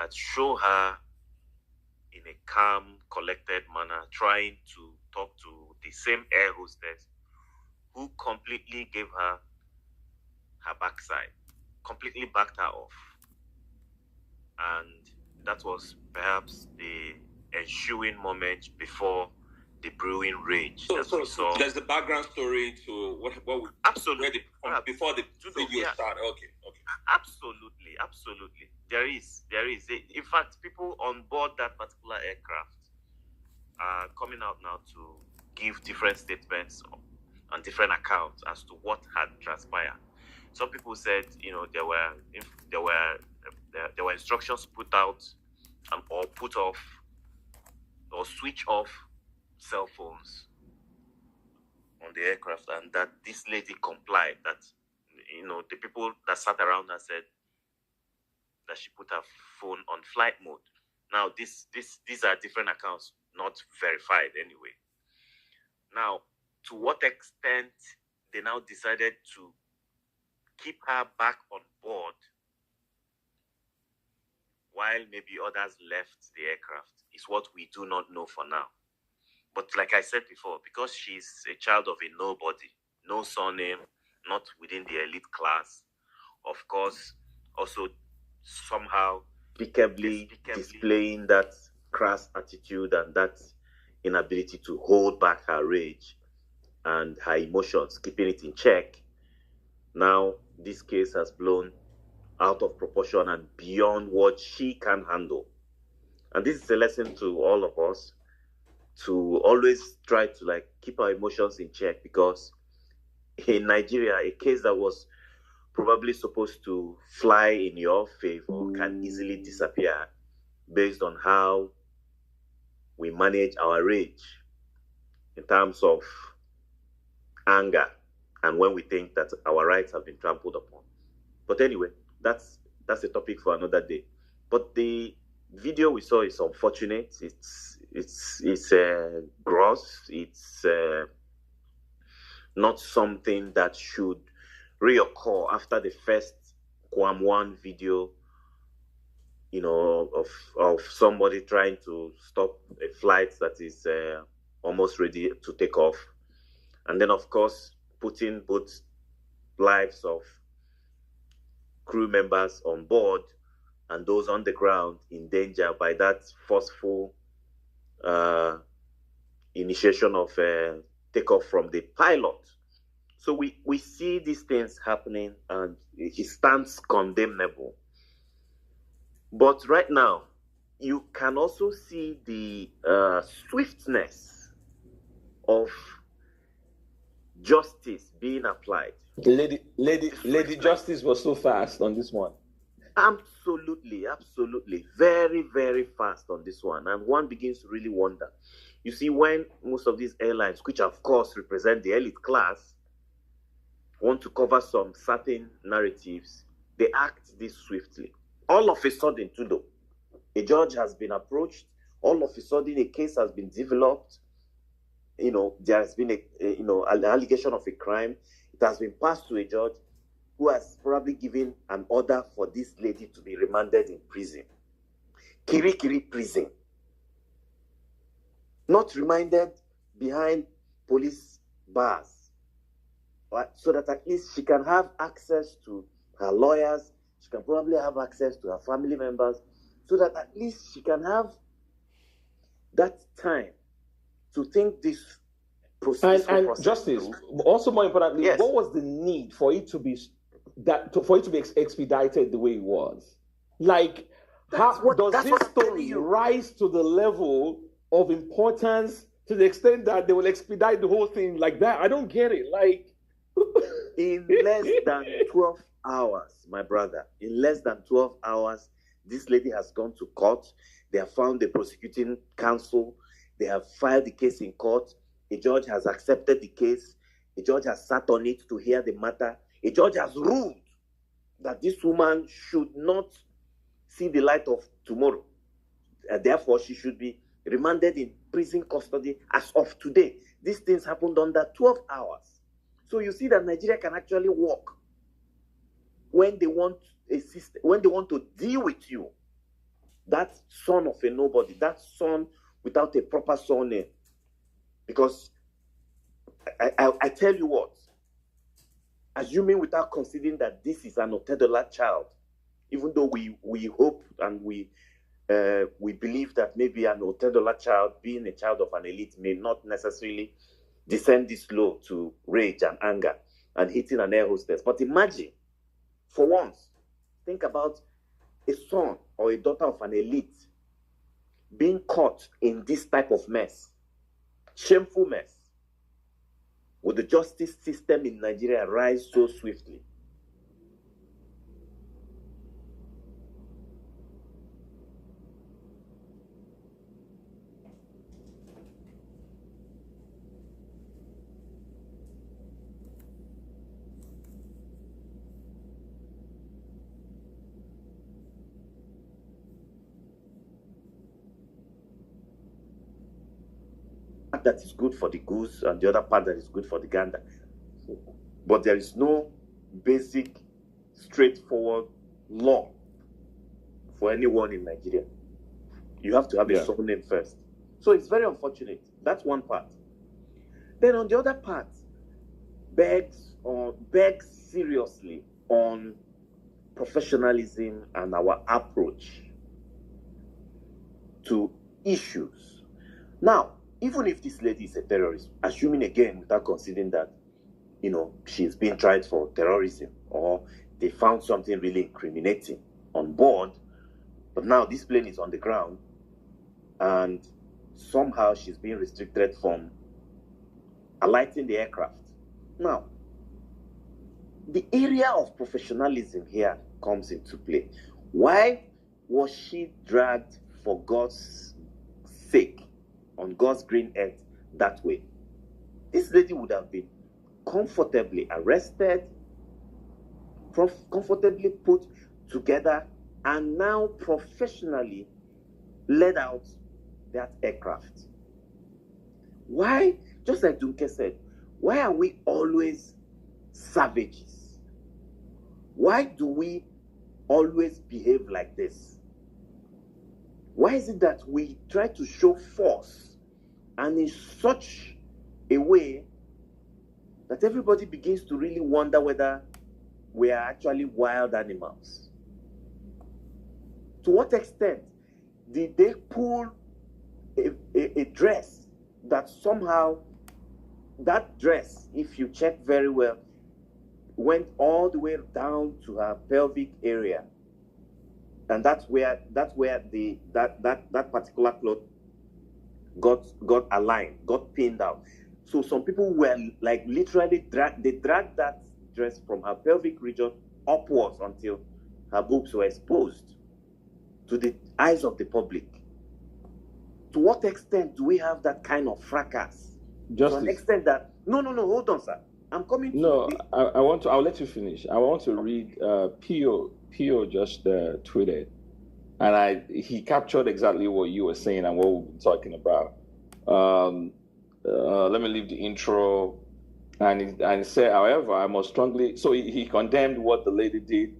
that show her in a calm, collected manner, trying to talk to the same air hostess who completely gave her backside, completely backed her off. And that was perhaps the ensuing moment before the brewing rage that we saw. There's the background story to what we absolutely before the video started. Okay. Absolutely. There is. In fact, people on board that particular aircraft are coming out now to give different statements and different accounts as to what had transpired. Some people said, there were instructions put out or put off or switch off cell phones on the aircraft, and that this lady complied. That the people that sat around her said that she put her phone on flight mode. Now these are different accounts, not verified anyway. Now, to what extent they now decided to keep her back on board while maybe others left the aircraft is what we do not know for now. But like I said before, because she's a child of a nobody, no surname, not within the elite class, of course, also somehow despicably displaying that crass attitude and that inability to hold back her rage and her emotions, keeping it in check. Now, this case has blown out of proportion and beyond what she can handle. And this is a lesson to all of us to always try to keep our emotions in check, because in Nigeria, a case that was probably supposed to fly in your favor can easily disappear based on how we manage our rage in terms of anger and when we think that our rights have been trampled upon. But anyway, that's a topic for another day. But the video we saw is unfortunate. It's gross. It's not something that should reoccur after the first Quam 1 video, of somebody trying to stop a flight that is almost ready to take off. And then, of course, putting both lives of crew members on board and those on the ground in danger by that forceful initiation of takeoff from the pilot. So we see these things happening, and it stands condemnable. But right now, you can also see the swiftness of justice being applied. Lady Justice was so fast on this one. Absolutely. Very, very fast on this one. And one begins to really wonder. You see, when most of these airlines, which of course represent the elite class, want to cover some certain narratives, they act this swiftly. All of a sudden, too, a judge has been approached. All of a sudden, a case has been developed. There has been an allegation of a crime. It has been passed to a judge who has probably given an order for this lady to be remanded in prison. Kirikiri prison. Not remanded behind police bars, right? So that at least she can have access to her lawyers. She can probably have access to her family members, so that at least she can have that time to think this process. And Justice, also more importantly, yes. What was the need for it to be expedited the way it was? Does this story rise to the level of importance to the extent that they will expedite the whole thing like that? I don't get it. In less than 12 hours, my brother, in less than 12 hours, this lady has gone to court. They have found the prosecuting counsel. They have filed the case in court. A judge has accepted the case. A judge has sat on it to hear the matter. A judge has ruled that this woman should not see the light of tomorrow. Therefore, she should be remanded in prison custody as of today. These things happened under 12 hours. So you see that Nigeria can actually work when they want a system, when they want to deal with you. that son of a nobody, that son without a proper surname. Because I tell you what, assuming without considering that this is an Otedola child, even though we hope and we believe that maybe an Otedola child, being a child of an elite, may not necessarily descend this low to rage and anger and hitting an air hostess. But imagine, for once, think about a son or a daughter of an elite being caught in this type of mess, shameful mess. Would the justice system in Nigeria rise so swiftly? That is good for the goose and the other part that is good for the gander. But there is no basic, straightforward law for anyone in Nigeria. You have to have a surname first. So it's very unfortunate. That's one part. Then on the other part, begs seriously on professionalism and our approach to issues. Now, even if this lady is a terrorist, assuming again without considering that, she's being tried for terrorism or they found something really incriminating on board, but now this plane is on the ground and somehow she's being restricted from alighting the aircraft. Now, the area of professionalism here comes into play. Why was she dragged, for God's sake, on God's green earth that way? This lady would have been comfortably arrested, comfortably put together, and now professionally led out that aircraft. Why, just like Dunke said, why are we always savages? Why do we always behave like this? Why is it that we try to show force and in such a way that everybody begins to really wonder whether we are actually wild animals? To what extent did they pull a dress that somehow, that dress, if you check very well, went all the way down to her pelvic area, and that's where that particular cloth got aligned, got pinned out. So some people were like literally dragged that dress from her pelvic region upwards until her boobs were exposed to the eyes of the public. To what extent do we have that kind of fracas? Justice. To an extent that no, hold on, sir. I'm coming to No, I'll let you finish. I want to read Pio just tweeted, and he captured exactly what you were saying and what we've been talking about. Let me leave the intro, and say, however, I must strongly. So he condemned what the lady did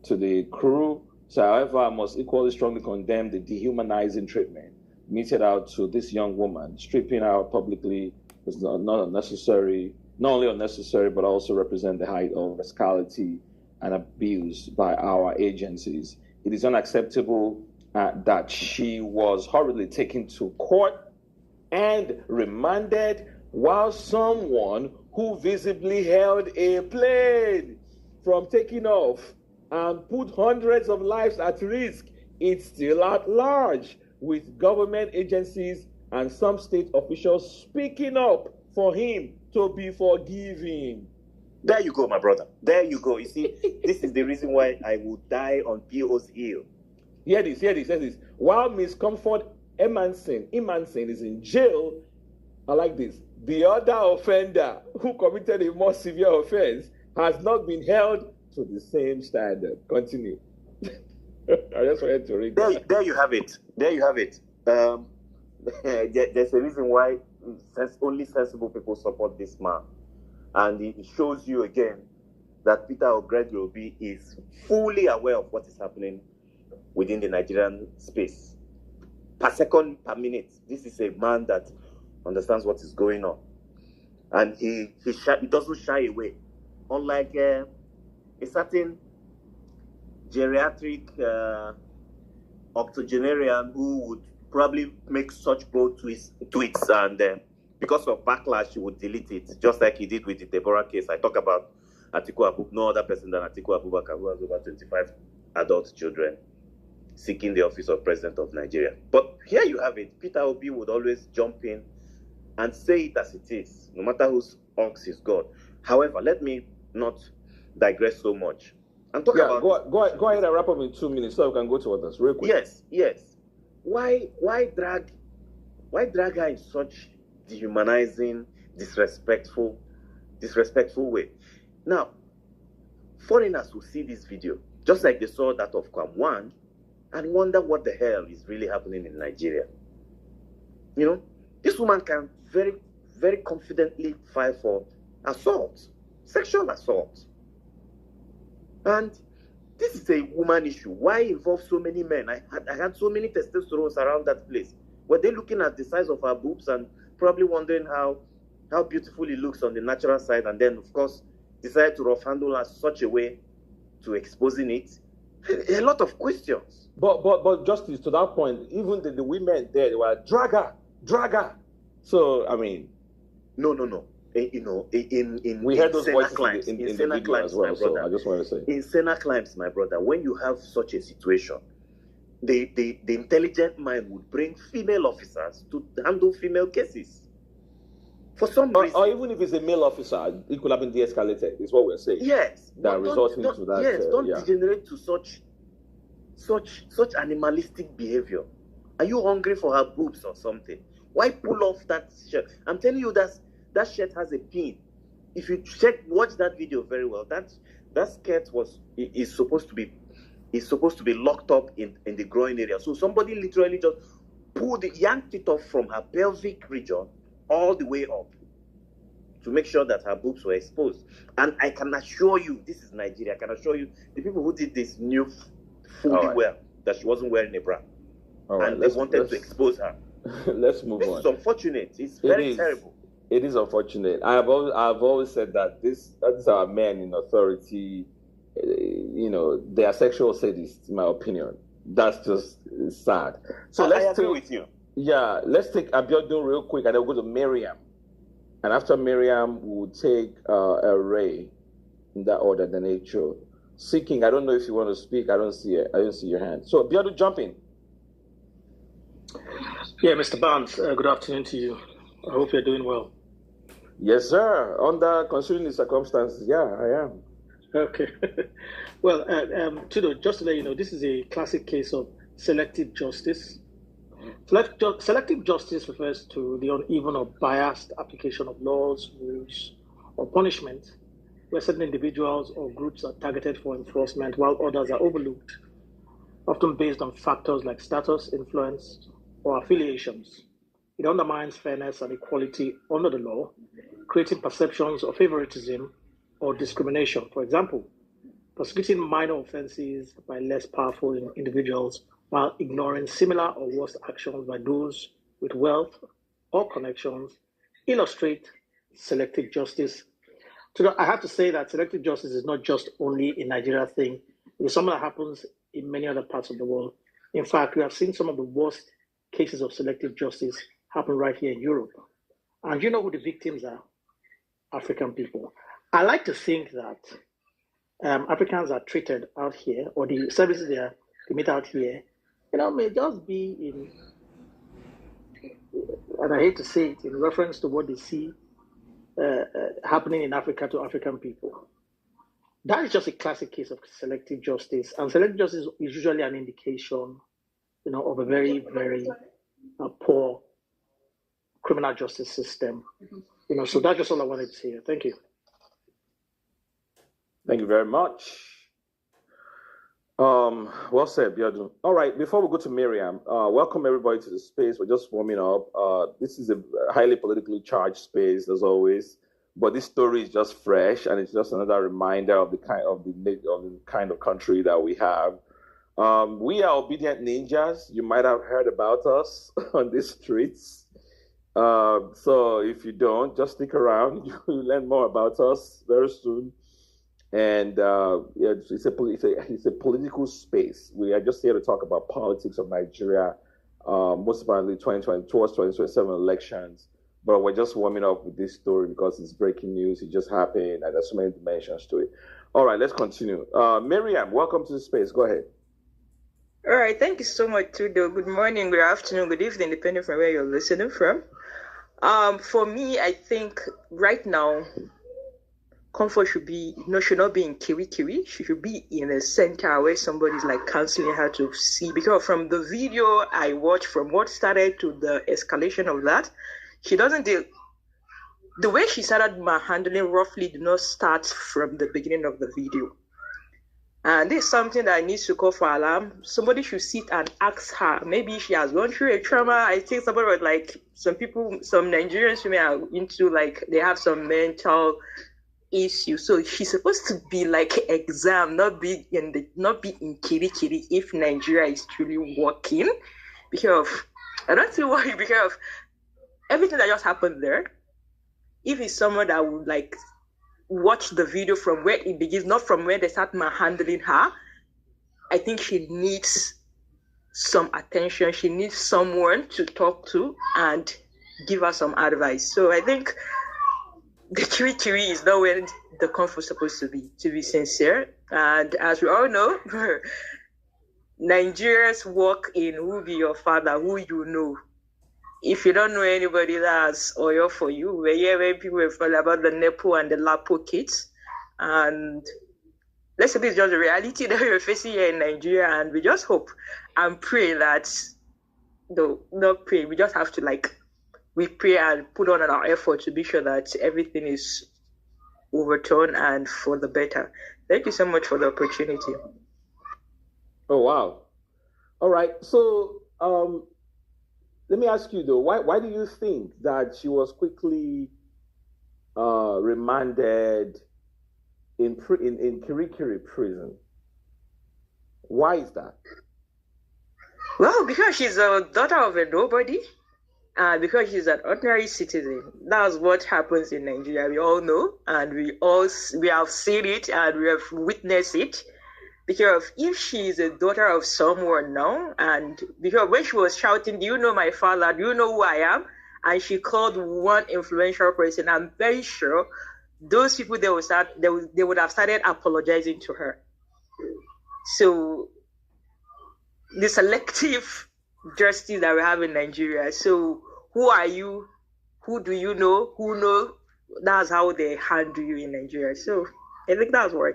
to the crew. So, however, I must equally strongly condemn the dehumanizing treatment meted out to this young woman. Stripping her publicly was not only unnecessary, but also represent the height of rascality and abuse by our agencies. It is unacceptable that she was hurriedly taken to court and remanded while someone who visibly held a plane from taking off and put hundreds of lives at risk is still at large, with government agencies and some state officials speaking up for him to be forgiven. There you go, my brother. There you go. You see, this is the reason why I would die on P.O.'s heel. Hear this. While Miss Comfort Emanson is in jail, I like this, the other offender who committed a more severe offense has not been held to the same standard. Continue. I just wanted to read that. There you have it. There's a reason why only sensible people support this man. And it shows you again that Peter O'Grady is fully aware of what is happening within the Nigerian space. Per second, per minute. This is a man that understands what is going on. And he doesn't shy away. Unlike a certain geriatric octogenarian who would probably make such bold tweets and because of backlash, he would delete it, just like he did with the Deborah case. I talk about Atiku Abubakar, no other person than Atiku Abubakar, who has over 25 adult children seeking the office of president of Nigeria. But here you have it. Peter Obi would always jump in and say it as it is, no matter whose ox is God. However, let me not digress so much. And talk about go ahead and wrap up in 2 minutes so we can go to others real quick. Yes. Why drag her in such dehumanizing, disrespectful way? Now, foreigners will see this video, just like they saw that of Kwam, and wonder what the hell is really happening in Nigeria. You know, this woman can very, very confidently file for assault, sexual assault. And this is a woman issue. Why involve so many men? I had so many testosterones around that place. Were they looking at the size of her boobs and probably wondering how beautiful it looks on the natural side, and then, of course, decided to rough handle her such a way to exposing it? A lot of questions. But Justice, to that point, even the women there, they were drag her. So, I mean... No. We heard those voices in the video as well, so I just want to say. In Sena Climes, my brother, when you have such a situation, the intelligent mind would bring female officers to handle female cases. For some reason. Or even if it's a male officer, it could have been de-escalated, is what we're saying. Yes. That resulting to that. Yes, don't degenerate to such animalistic behavior. Are you hungry for her boobs or something? Why pull off that shirt? I'm telling you that shirt has a pin. If you watch that video very well, that skirt is supposed to be locked up in the groin area. So somebody literally just yanked it off from her pelvic region all the way up to make sure that her boobs were exposed. And I can assure you, this is Nigeria, I can assure you, the people who did this knew fully well that she wasn't wearing a bra. And they wanted to expose her. Let's move on. This is unfortunate. It's very terrible. It is unfortunate. I've always said that these are men in authority. They are sexual sadists, in my opinion. That's just sad. So I agree with you. Yeah, let's take Abiodun real quick, and then we'll go to Miriam. And after Miriam, we'll take Ray in that order, the nature. Seeking, I don't know if you want to speak. I don't see your hand. So Abiodun, jump in. Yeah, Mr. Barnes, good afternoon to you. I hope you're doing well. Yes, sir. Considering the circumstances, yeah, I am. Okay. Well, Tudo, just to let you know, this is a classic case of selective justice. Selective justice refers to the uneven or biased application of laws, rules, or punishment, where certain individuals or groups are targeted for enforcement while others are overlooked, often based on factors like status, influence, or affiliations. It undermines fairness and equality under the law, creating perceptions of favoritism or discrimination. For example, prosecuting minor offenses by less powerful individuals while ignoring similar or worse actions by those with wealth or connections illustrate selective justice. So I have to say that selective justice is not just only a Nigeria thing. It is something that happens in many other parts of the world. In fact, we have seen some of the worst cases of selective justice happen right here in Europe. And you know who the victims are? African people. I like to think that Africans are treated out here, or the services they meet out here, may just be in, and I hate to say it, in reference to what they see happening in Africa to African people. That is just a classic case of selective justice. And selective justice is usually an indication, of a very, very poor criminal justice system. So that's just all I wanted to say. Thank you. Thank you very much. Well said, Biodun. All right, before we go to Miriam, welcome everybody to the space. We're just warming up. This is a highly politically charged space, as always. But this story is just fresh, and it's just another reminder of the kind of country that we have. We are Obedient Ninjas. You might have heard about us on the streets. So if you don't, just stick around. You'll learn more about us very soon. And yeah, it's a political space. We are just here to talk about politics of Nigeria, most importantly 2020 towards 2027 elections. But we're just warming up with this story because it's breaking news. It just happened, and there's so many dimensions to it. All right, let's continue. Miriam, welcome to the space. Go ahead. All right, thank you so much, Tudo. Good morning, good afternoon, good evening, depending from where you're listening from. For me, I think right now, comfort should not be in Kiri. She should be in a center where somebody's like counseling her to see. Because from the video I watched, from what started to the escalation of that, she doesn't deal. The way she started manhandling roughly did not start from the beginning of the video. And this is something that needs to call for alarm. Somebody should sit and ask her. Maybe she has gone through a trauma. I think somebody was like, some Nigerians women are into like, they have some mental issue. So she's supposed to be like exam, not be in Kiri if Nigeria is truly working. Because I don't see why, because everything that just happened there, if it's someone that would like watch the video from where it begins, not from where they start manhandling her, I think she needs some attention. She needs someone to talk to and give her some advice. So I think the Kiri is not where the comfort is supposed to be sincere. And as we all know, Nigerians work in who be your father, who you know. If you don't know anybody, that's Oyo for you. We're here when people are talking about the Nepo and the Lapo kids. And let's say this is just the reality that we're facing here in Nigeria. And we just hope and pray that, not pray, we just have to we pray and put on our effort to be sure that everything is overturned and for the better. Thank you so much for the opportunity. Oh, wow. All right. So, let me ask you though, why do you think that she was quickly remanded in Kirikiri prison? Why is that? Well, because she's a daughter of a nobody, and because she's an ordinary citizen. That's what happens in Nigeria. We all know, and we have seen it, and we have witnessed it. Because if she is a daughter of someone now, and because when she was shouting, "Do you know my father? Do you know who I am?" and she called one influential person, I'm very sure those people they would have started apologizing to her. So the selective justice that we have in Nigeria. So who are you? Who do you know? Who know? That's how they handle you in Nigeria. So I think that's right.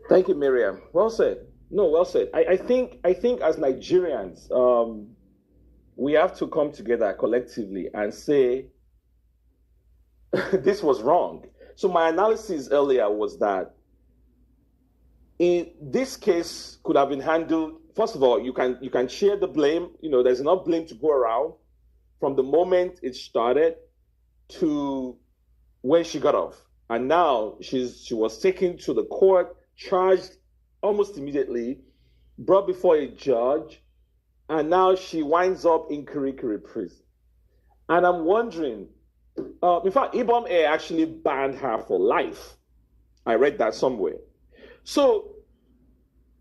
Thank you, Miriam. Well said. No, well said. I think as Nigerians, we have to come together collectively and say this was wrong. So my analysis earlier was that in this case could have been handled. First of all, you can share the blame. There's enough blame to go around from the moment it started to when she got off, and now she was taken to the court, charged almost immediately, brought before a judge, and now she winds up in Kirikiri prison. And I'm wondering, in fact, Ibom Air actually banned her for life. I read that somewhere. So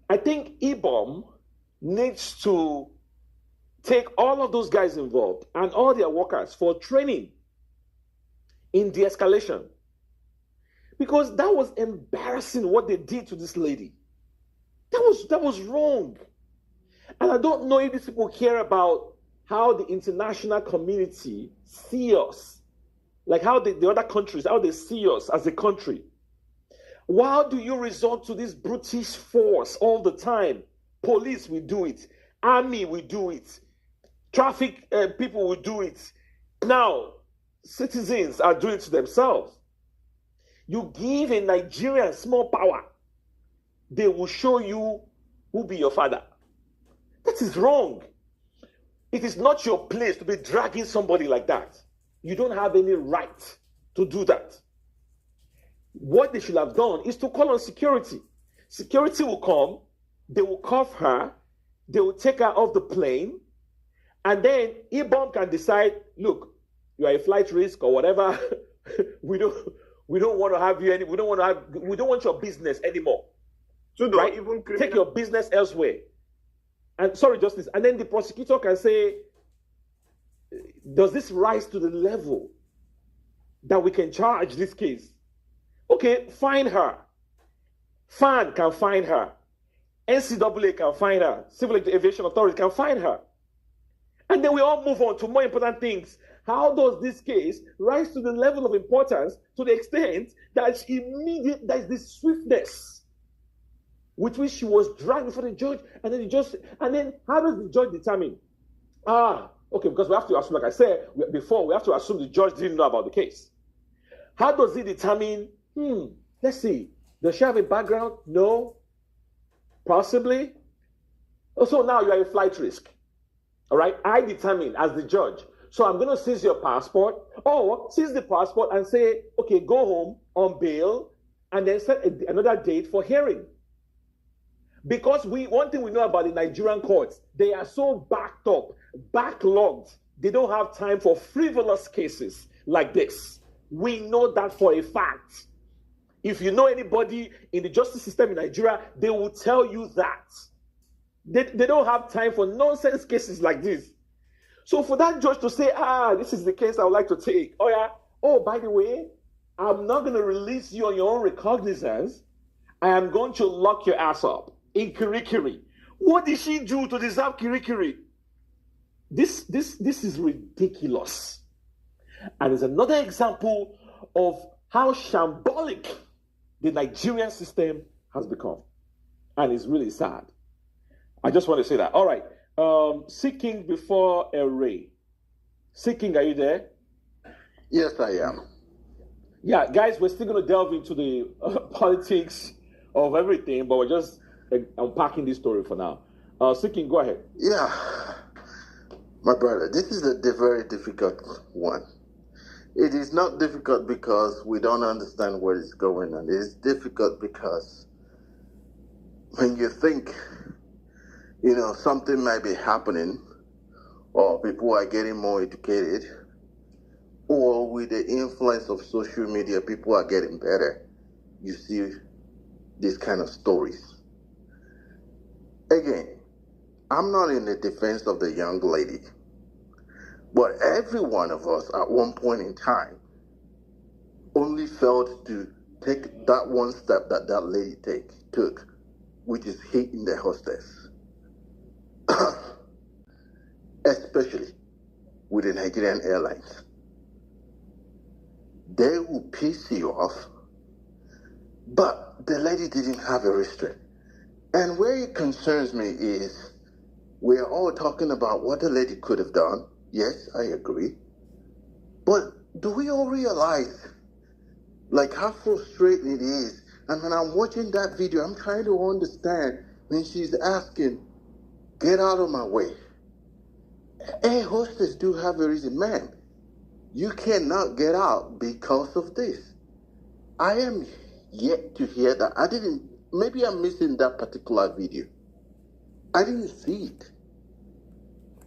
I think Ibom needs to take all of those guys involved and all their workers for training in de-escalation. Because that was embarrassing what they did to this lady. That was wrong. And I don't know if these people care about how the international community see us. Like how the other countries, how they see us as a country. Why do you resort to this brutish force all the time? Police will do it. Army will do it. Traffic people will do it. Now, citizens are doing it to themselves. You give a Nigerian small power, they will show you who be your father. That is wrong. It is not your place to be dragging somebody like that. You don't have any right to do that. What they should have done is to call on security. Security will come, they will cuff her, they will take her off the plane, and then IBOM can decide, look, you are a flight risk or whatever. we don't want to have you we don't want your business anymore. So right? Even take your business elsewhere. And sorry, Justice. And then the prosecutor can say, does this rise to the level that we can charge this case? Okay, fine her. FAN can fine her. NCAA can fine her. Civil Aviation Authority can fine her. And then we all move on to more important things. How does this case rise to the level of importance to the extent that that is this swiftness with which she was dragged before the judge, and then how does the judge determine? Okay, because we have to assume, like I said before, we have to assume the judge didn't know about the case. How does he determine? Let's see. Does she have a background? No. Possibly. So now you are a flight risk. All right. I determine as the judge. So I'm going to seize your passport, or seize the passport and say, okay, go home on bail, and then set another date for hearing. Because one thing we know about the Nigerian courts, they are so backed up, backlogged. They don't have time for frivolous cases like this. We know that for a fact. If you know anybody in the justice system in Nigeria, they will tell you that. They don't have time for nonsense cases like this. So for that judge to say, this is the case I would like to take. By the way, I'm not going to release you on your own recognizance. I am going to lock your ass up in Kirikiri. What did she do to deserve Kirikiri? This is ridiculous. And it's another example of how shambolic the Nigerian system has become. And it's really sad. I just want to say that. All right. Seeking before a ray. Seeking, are you there? Yes, I am. Yeah, guys, we're still going to delve into the politics of everything, but we're just unpacking this story for now. Seeking, go ahead. Yeah. My brother, this is a very difficult one. It is not difficult because we don't understand what is going on. It is difficult because when you think, something might be happening, or people are getting more educated, or with the influence of social media, people are getting better, you see these kind of stories. Again, I'm not in the defense of the young lady, but every one of us at one point in time only felt to take that one step that lady took, which is hitting the hostess. Especially with the Nigerian Airlines. They will piss you off, but the lady didn't have a restraint. And where it concerns me is we are all talking about what the lady could have done. Yes, I agree. But do we all realize how frustrating it is? And when I'm watching that video, I'm trying to understand when she's asking, get out of my way. Air hostess do have a reason. Ma'am, you cannot get out because of this. I am yet to hear that. Maybe I'm missing that particular video. I didn't see it.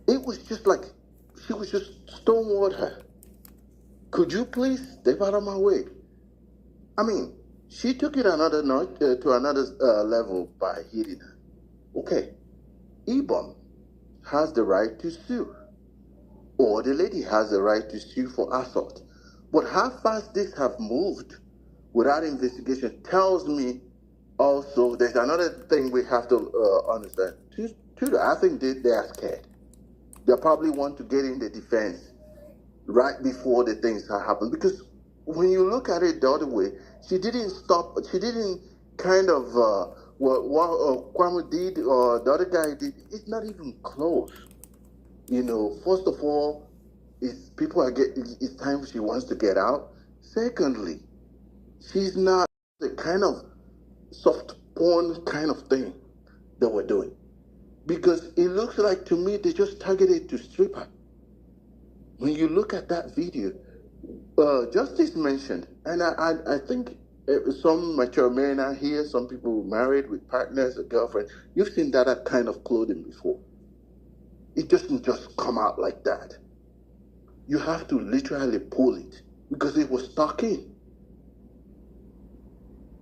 It was just like she was just stonewalled her. Could you please step out of my way? I mean, she took it another notch to another level by hitting her. Okay, IBOM has the right to sue, or the lady has the right to sue for assault. But how fast this have moved without investigation tells me also there's another thing we have to understand. I think they are scared. They probably want to get in the defense right before the things have happened. Because when you look at it the other way, she didn't kind of what Kwame did or the other guy did. It's not even close. First of all, it's time she wants to get out. Secondly, she's not the kind of soft porn kind of thing that we're doing. Because it looks like to me they just targeted to strip her. When you look at that video, Justice mentioned, and I think some mature men are here, some people married with partners, a girlfriend. You've seen that kind of clothing before. It doesn't just come out like that. You have to literally pull it because it was stuck in.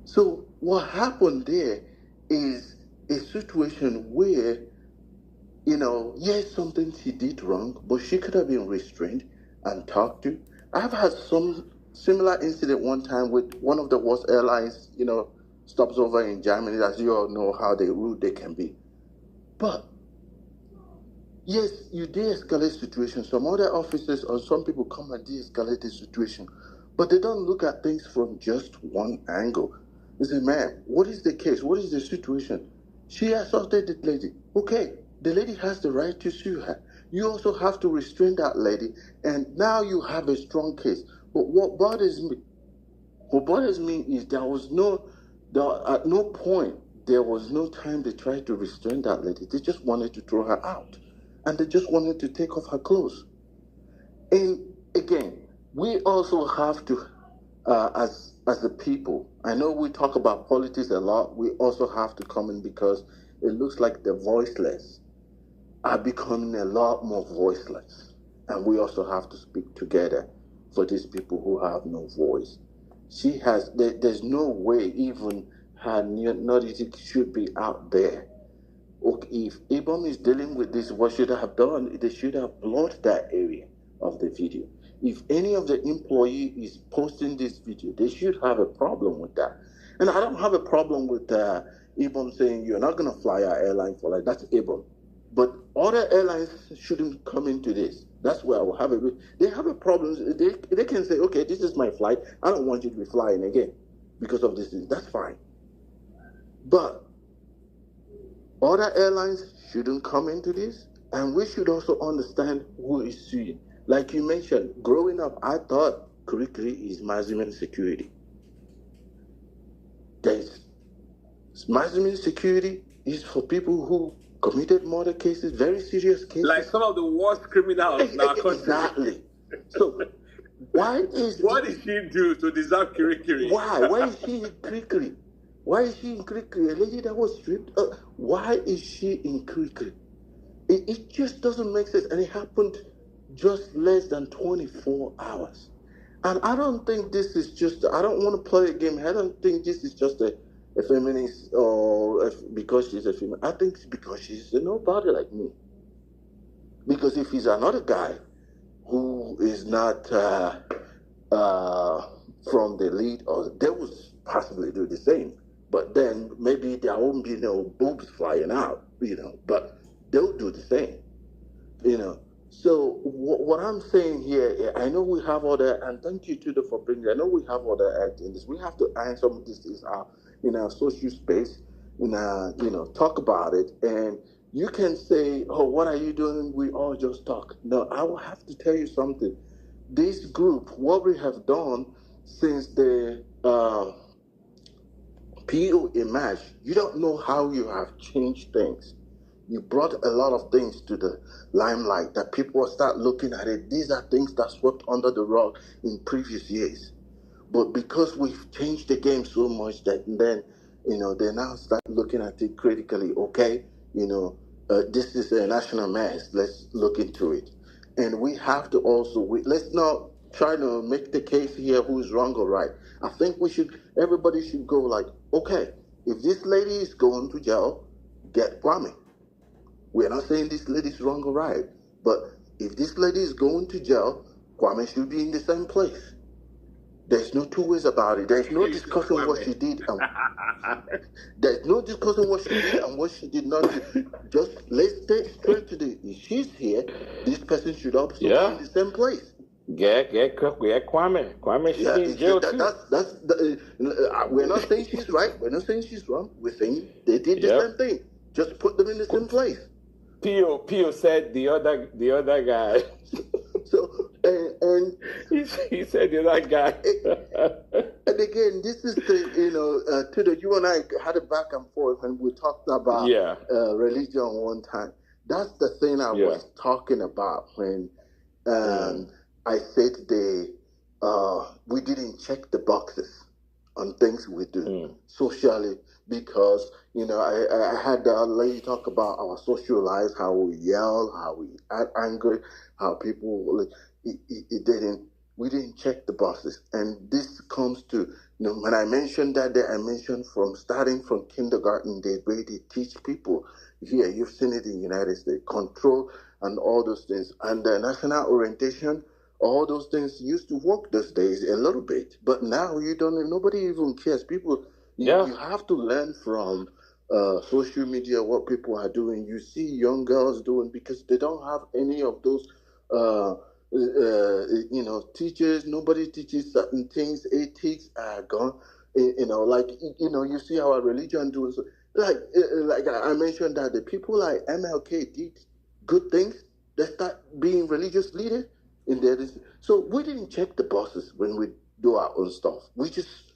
So what happened there is a situation where, yes, something she did wrong, but she could have been restrained and talked to. I've had some similar incident one time with one of the worst airlines, stops over in Germany. As you all know how rude they can be. But yes, you de-escalate situations. Some other officers or some people come and de-escalate the situation, but they don't look at things from just one angle. They say, "Man, what is the case? What is the situation? She assaulted the lady. Okay, the lady has the right to sue her. You also have to restrain that lady, and now you have a strong case." But what bothers me is at no point there was no time they tried to restrain that lady. They just wanted to throw her out, and they just wanted to take off her clothes. And again, we also have to, as a people, I know we talk about politics a lot. We also have to come in because it looks like the voiceless are becoming a lot more voiceless, and we also have to speak together for these people who have no voice. There's no way even her nudity should be out there. Okay, if Ibom is dealing with this, what should they have done? They should have blurred that area of the video. If any of the employee is posting this video, they should have a problem with that. And I don't have a problem with Ibom saying you're not going to fly our airline for like that's Ibom. But other airlines shouldn't come into this. That's where I will have they have a problem. They can say, okay, this is my flight. I don't want you to be flying again because of this. That's fine. But other airlines shouldn't come into this. And we should also understand who is suing. Like you mentioned, growing up, I thought Kirikiri is maximum security. Maximum security is for people who committed murder cases, very serious cases. Like some of the worst criminals in our country. Exactly. So, what did she do to deserve Kirikiri? Why? Why is she in Kirikiri? Why is she in Kirikiri? A lady that was stripped. Why is she in Kirikiri? It just doesn't make sense. And it happened just less than 24 hours. And I don't think this is just, I don't want to play a game. I don't think this is just a feminist or because she's a female. I think it's because she's a nobody like me. Because if he's another guy who is not from the lead, or they would possibly do the same. But then maybe there won't be no boobs flying out, but they'll do the same, So what I'm saying here, I know we have other, and thank you Tudor for bringing. I know we have other acts in this. We have to iron some of these things out in our social space, talk about it. And you can say, "Oh, what are you doing?" We all just talk. No, I will have to tell you something. This group, what we have done since the PO emerged, you don't know how you have changed things. You brought a lot of things to the limelight that people will start looking at it. These are things that swept under the rug in previous years. But because we've changed the game so much that then, they now start looking at it critically. Okay, this is a national mess. Let's look into it. And we have to also, let's not try to make the case here who's wrong or right. I think everybody should go like, okay, if this lady is going to jail, get Kwame. We're not saying this lady's wrong or right, but if this lady is going to jail, Kwame should be in the same place. There's no two ways about it. There's no discussing what she did. There's no discussing what she did and what she did not do. Just let's stay straight to if she's here, this person should also be in the same place. Get Kwame. Kwame should be in jail too. We're not saying she's right. We're not saying she's wrong. We're saying they did the same thing. Just put them in the same place. Pio said the other guy. So and he said the other guy. And again, this is the Tudor, you and I had a back and forth, and we talked about religion one time. That's the thing I was talking about when I said we didn't check the boxes. on things we do socially, because I had a lady talk about our social lives, how we yell, how we act angry, how people we didn't check the boxes. And this comes to, when I mentioned that day, I mentioned starting from kindergarten, the way they teach people here. You've seen it in the United States, control and all those things, and the national orientation. All those things used to work those days a little bit, but now you don't. Nobody even cares. People, you have to learn from social media what people are doing. You see young girls doing, because they don't have any of those, teachers. Nobody teaches certain things. Ethics are gone. You see our religion doing so. Like I mentioned that the people like MLK did good things. They start being religious leaders. So we didn't check the boxes when we do our own stuff. We just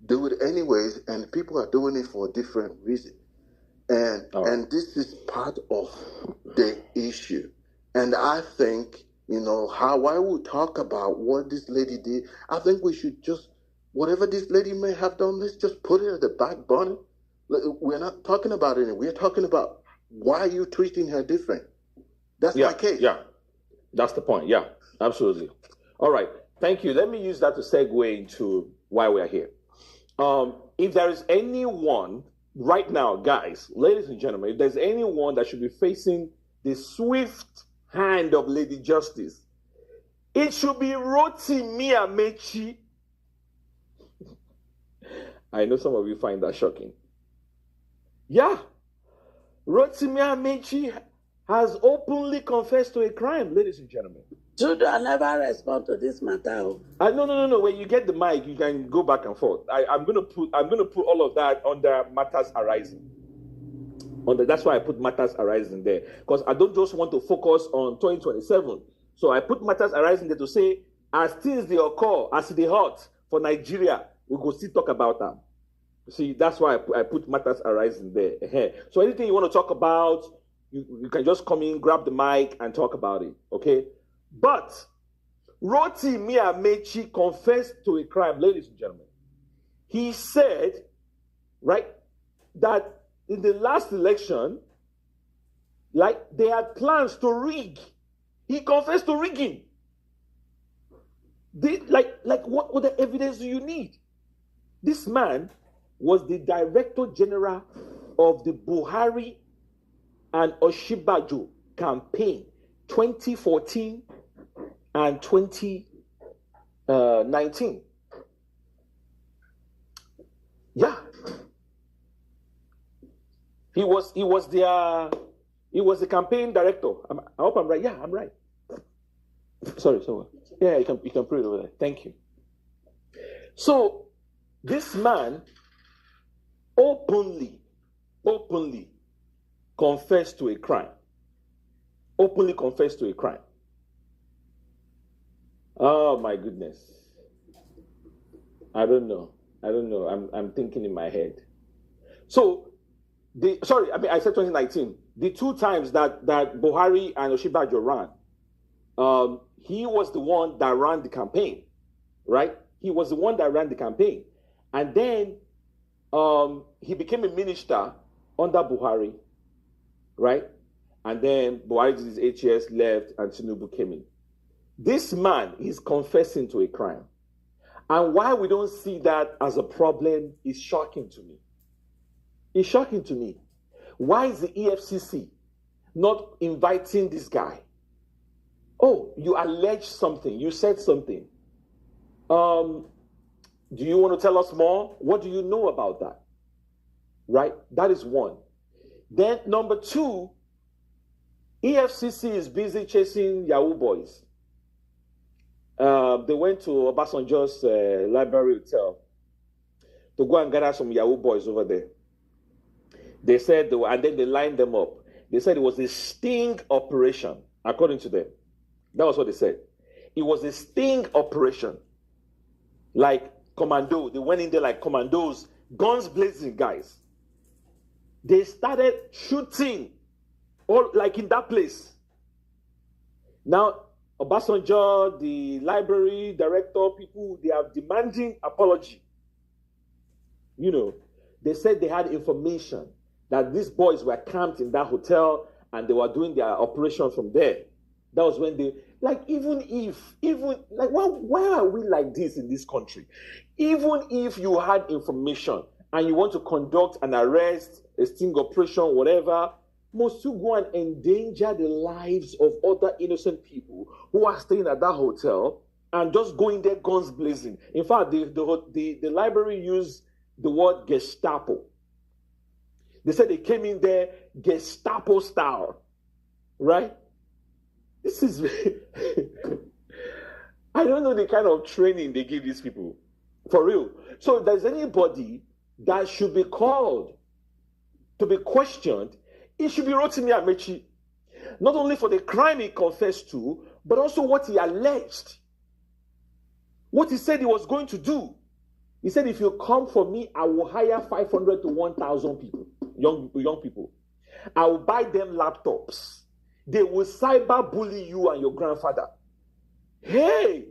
do it anyways, and people are doing it for a different reason. And this is part of the issue. And I think, why we talk about what this lady did, I think we should just, whatever this lady may have done, let's just put it at the back burner. We're not talking about it. We're talking about why you treating her different. That's my case. Yeah, that's the point. Yeah. Absolutely. All right. Thank you. Let me use that to segue into why we are here. If there is anyone right now, guys, ladies and gentlemen, if there's anyone that should be facing the swift hand of Lady Justice, it should be Rotimi Amechi. I know some of you find that shocking. Yeah. Rotimi Amechi has openly confessed to a crime, ladies and gentlemen. Judo, I never respond to this matter. No. When you get the mic, you can go back and forth. I'm gonna put all of that under matters arising. That's why I put matters arising there, because I don't just want to focus on 2027. So I put matters arising there to say, as things they occur, as they hot for Nigeria, we go still talk about them. See, that's why I put matters arising there. So anything you want to talk about, you can just come in, grab the mic, and talk about it. Okay. But Rotimi Amechi confessed to a crime, ladies and gentlemen. He said, right, that in the last election, they had plans to rig. He confessed to rigging. What other evidence do you need? This man was the Director General of the Buhari and Oshibajo campaign, 2014 and 2019. Yeah. He was the campaign director. I hope I'm right. Yeah, I'm right. Sorry. Yeah, you can put it over there. Thank you. So this man openly confessed to a crime. Openly confessed to a crime. Oh my goodness. I don't know. I'm thinking in my head. So I said 2019. The two times that Buhari and Oshibajo ran, he was the one that ran the campaign, right? He was the one that ran the campaign. And then he became a minister under Buhari, right? And then Buhari did his 8 years, left, and Tinubu came in. This man is confessing to a crime. And why we don't see that as a problem is shocking to me. It's shocking to me. Why is the EFCC not inviting this guy? Oh, you alleged something. You said something. Do you want to tell us more? What do you know about that? Right? That is one. Then number two, EFCC is busy chasing Yahoo boys. They went to Obasanjo's library hotel to go and gather some Yahoo boys over there. They said, and then they lined them up. They said it was a sting operation, according to them. That was what they said. It was a sting operation. Like commando. They went in there like commandos, guns blazing, guys. They started shooting, all like in that place. Now, Obasanjo, the library director, people, they are demanding apology. they said they had information that these boys were camped in that hotel and they were doing their operation from there. That was when they, like, why are we like this in this country? Even if you had information and you want to conduct an arrest, a sting operation, whatever, must you go and endanger the lives of other innocent people who are staying at that hotel and just go in there guns blazing? In fact, the library used the word Gestapo. They said they came in there Gestapo style, right? This is, I don't know the kind of training they give these people, for real. So if there's anybody that should be called to be questioned, it should be Rotimi Amechi. Not only for the crime he confessed to, but also what he alleged. What he said he was going to do. He said, if you come for me, I will hire 500 to 1,000 people, young people. I will buy them laptops. They will cyber bully you and your grandfather. Hey!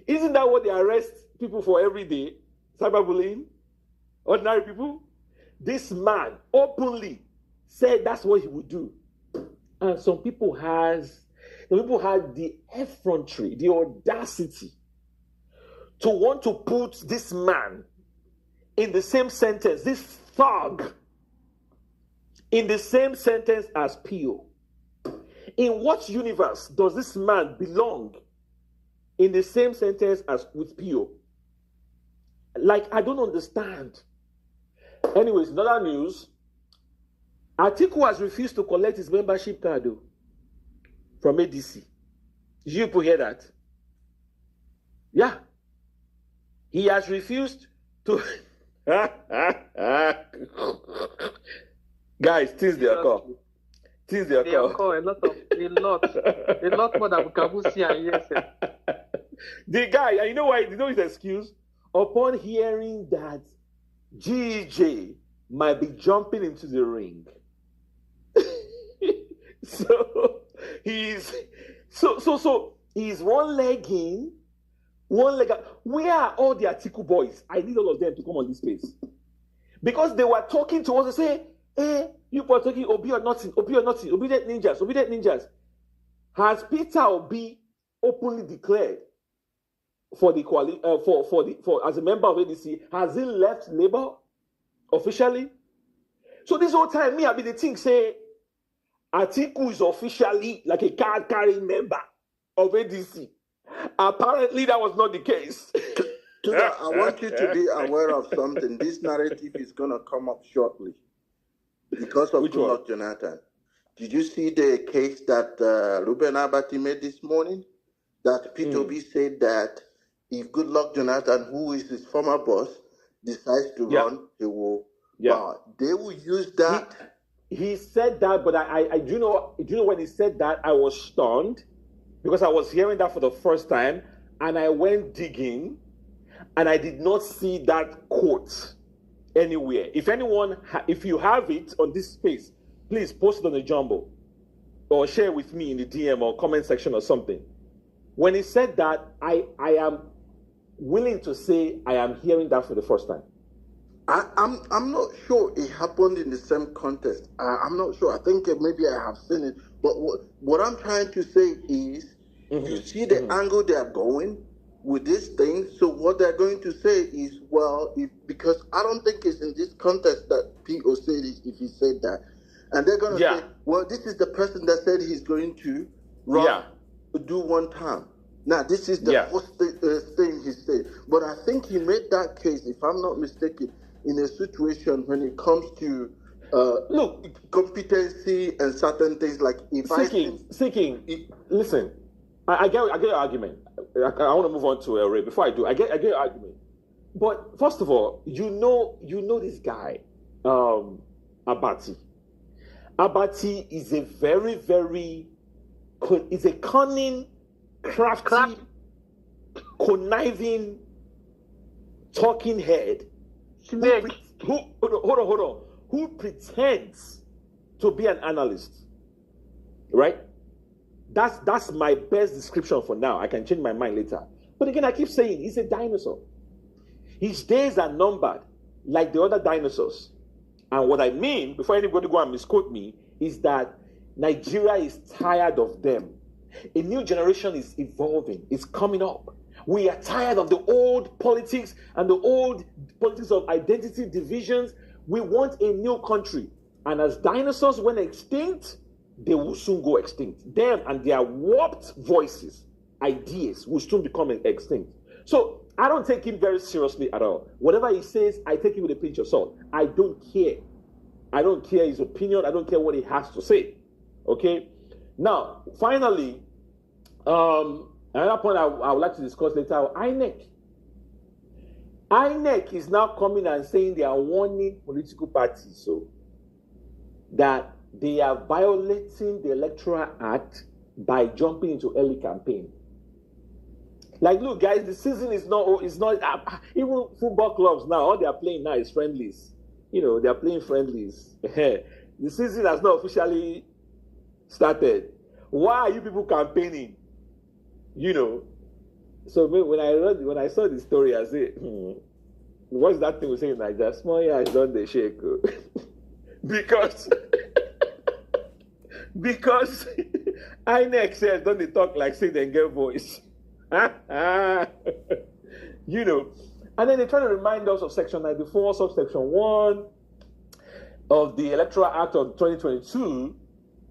Isn't that what they arrest people for every day? Cyberbullying? Ordinary people? This man openly said that's what he would do. And some people had the effrontery, the audacity to want to put this man in the same sentence, this thug, in the same sentence as Pio. In what universe does this man belong in the same sentence as with Pio? Like, I don't understand. Anyways, in other news, Atiku has refused to collect his membership card from ADC. Did you people hear that? Yeah. He has refused to... Guys, things they occur. Things they occur. A lot more than Kabusi and yes. The guy, and you know why? You know his excuse? Upon hearing that GJ might be jumping into the ring. So he's one leg in, one leg out. Where are all the Atiku boys? I need all of them to come on this space. Because they were talking to us and say, you were talking Obi or nothing, obedient ninjas. Has Peter Obi openly declared for as a member of ADC? Has he left Labour officially? So this whole time, me, I be the thing say, Atiku is officially like a card-carrying member of ADC. Apparently, that was not the case. Tuda, I want you to be aware of something. This narrative is going to come up shortly because of Goodluck Jonathan. Did you see the case that Ruben Abati made this morning? That P2B said that if Goodluck Jonathan, who is his former boss, decides to run, he will. They will use that. He said that, but I do know when he said that, I was stunned because I was hearing that for the first time and I went digging and I did not see that quote anywhere. If anyone, if you have it on this space, please post it on the Jumbo or share with me in the DM or comment section or something. When he said that, I am willing to say I am hearing that for the first time. I'm not sure it happened in the same context. I'm not sure. I think maybe I have seen it. But what I'm trying to say is, you see the angle they are going with this thing. So what they're going to say is, well, because I don't think it's in this context that P.O. said it, if he said that. And they're going to say, well, this is the person that said he's going to run to do one time. Now, this is the first thing he said. But I think he made that case, if I'm not mistaken, in a situation when it comes to competency and certain things like if listen, I get your argument. I want to move on to Ray. Before I do, I get your argument. But first of all, you know this guy, Abati. Abati is a very is a cunning, crafty, conniving, talking head. Who pretends to be an analyst, right? That's my best description for now. I can change my mind later. But again, I keep saying he's a dinosaur. His days are numbered. like the other dinosaurs. And what I mean, before anybody go and misquote me, is that Nigeria is tired of them. A new generation is evolving, it's coming up. We are tired of the old politics and the old politics of identity divisions. We want a new country. And as dinosaurs went extinct, they will soon go extinct. Them and their warped voices, ideas will soon become extinct. So I don't take him very seriously at all. Whatever he says, I take it with a pinch of salt. I don't care. I don't care his opinion. I don't care what he has to say. Okay? Now, finally, another point I would like to discuss later, INEC. INEC is now coming and saying they are warning political parties so that they are violating the Electoral Act by jumping into early campaign. Like, look, guys, the season is not even football clubs now, all they are playing now is friendlies. You know, they are playing friendlies. The season has not officially started. Why are you people campaigning? You know, so when I saw the story, I said, what's that thing we say in Nigeria? Small eyes don't they shake? because INEC says don't they talk like say they get voice. You know, and then they try to remind us of Section 94, subsection 1 of the Electoral Act of 2022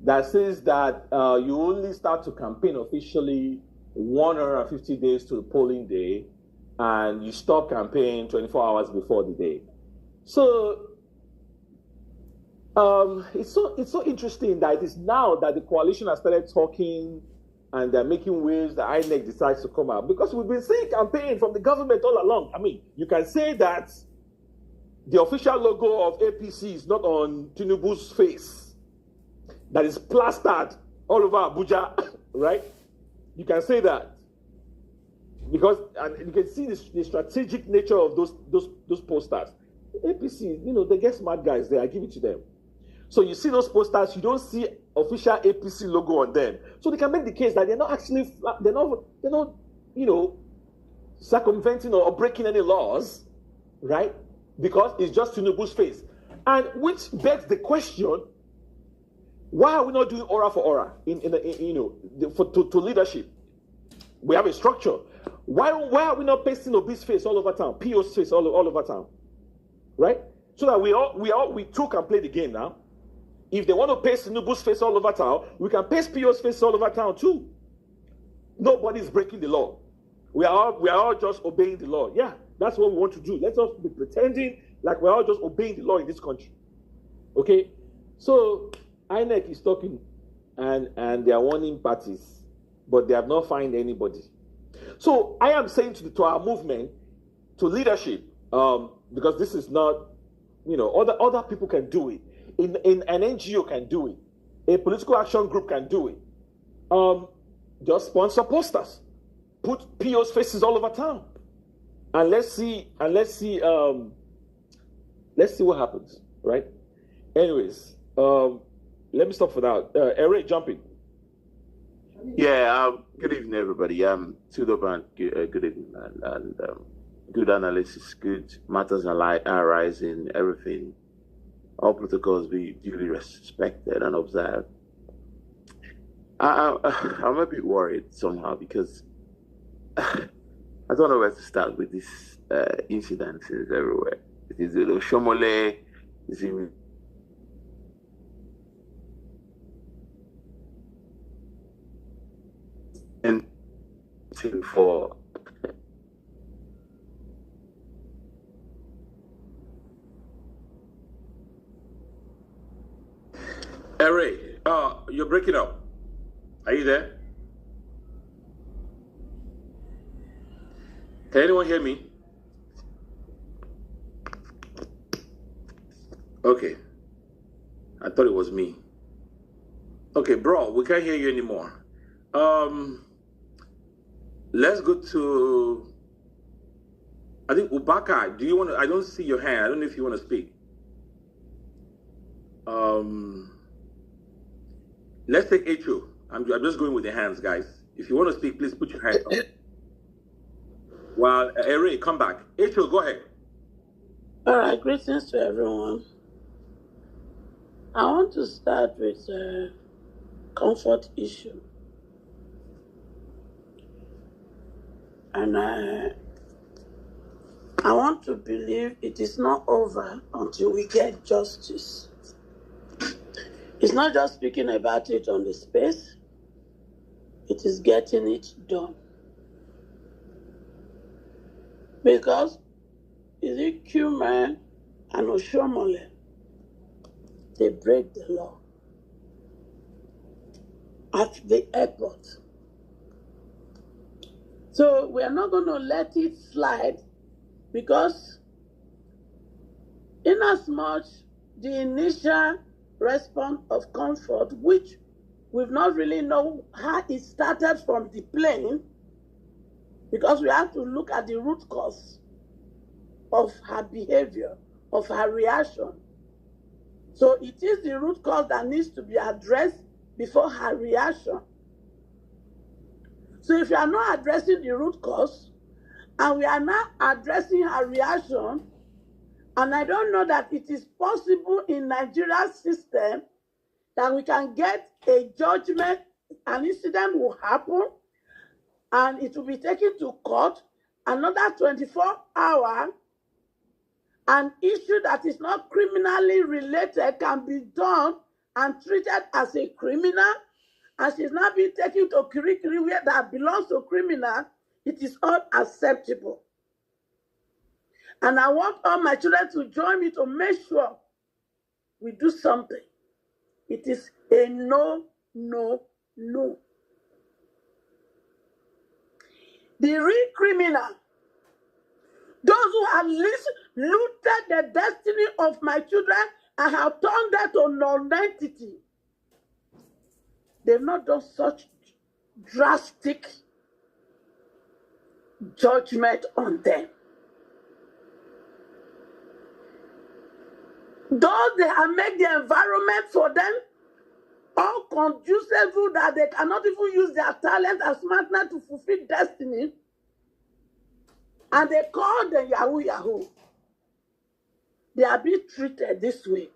that says that you only start to campaign officially 150 days to the polling day, and you stop campaign 24 hours before the day. So it's so interesting that it is now that the coalition has started talking and they're making waves that INEC decides to come out, because we've been seeing campaign from the government all along. I mean, you can say that the official logo of APC is not on Tinubu's face, that is plastered all over Abuja, right? You can say that because, and you can see the strategic nature of those posters. APC, you know, they get smart guys there. I give it to them. So you see those posters, you don't see official APC logo on them. So they can make the case that they're not actually, they're not, you know, circumventing or breaking any laws, right? Because it's just Tinubu's face, and which begs the question: why are we not doing aura for aura to leadership? We have a structure. Why are we not pasting Obi's face all over town, PO's face all over town, right? So that we too can play the game now. If they want to paste Tinubu's face all over town, we can paste PO's face all over town too. Nobody's breaking the law. We are all just obeying the law. Yeah, that's what we want to do. Let's not be pretending like we're all just obeying the law in this country. Okay? So INEC is talking and they are warning parties, but they have not found anybody. So I am saying to our movement, to leadership, because this is not, you know, other people can do it. In an NGO can do it. A political action group can do it. Just sponsor posters. Put PO's faces all over town. And let's see what happens, right? Anyways, let me stop for now. Eric, jumping. Yeah, good evening, everybody. Tudoban, good evening, and good analysis, good matters arising, everything. All protocols be duly respected and observed. I'm a bit worried somehow because I don't know where to start with these incidences everywhere. It is Shomole, it's in and for Ray, you're breaking up. Are you there? Can anyone hear me? Okay. I thought it was me. Okay, bro, we can't hear you anymore. Let's go to, I think, Ubaka. Do you want to, I don't see your hand. I don't know if you want to speak. Let's take Echo. I'm just going with the hands, guys. If you want to speak, please put your hand up. Well, Ray, come back. Echo, go ahead. All right, greetings to everyone. I want to start with a comfort issue. And I want to believe it is not over until we get justice. It's not just speaking about it on the space, it is getting it done. Because is it Q-Man and Oshomole? They break the law at the airport. So we are not going to let it slide, because inasmuch the initial response of comfort, which we've not really known how it started from the plane, because we have to look at the root cause of her behavior, of her reaction. So it is the root cause that needs to be addressed before her reaction. So if you are not addressing the root cause, and we are not addressing her reaction, and I don't know that it is possible in Nigeria's system that we can get a judgment, an incident will happen, and it will be taken to court, another 24 hours, an issue that is not criminally related can be done and treated as a criminal, and she's not being taken to Kirikiri where that belongs to criminal. It is unacceptable. And I want all my children to join me to make sure we do something. It is a no, no, no. The real criminal, those who have looted the destiny of my children and have turned that to non-entity, they've not done such drastic judgment on them. Those they have made the environment for them all conducive that they cannot even use their talent and smartness to fulfill destiny, and they call them Yahoo Yahoo. They are being treated this way.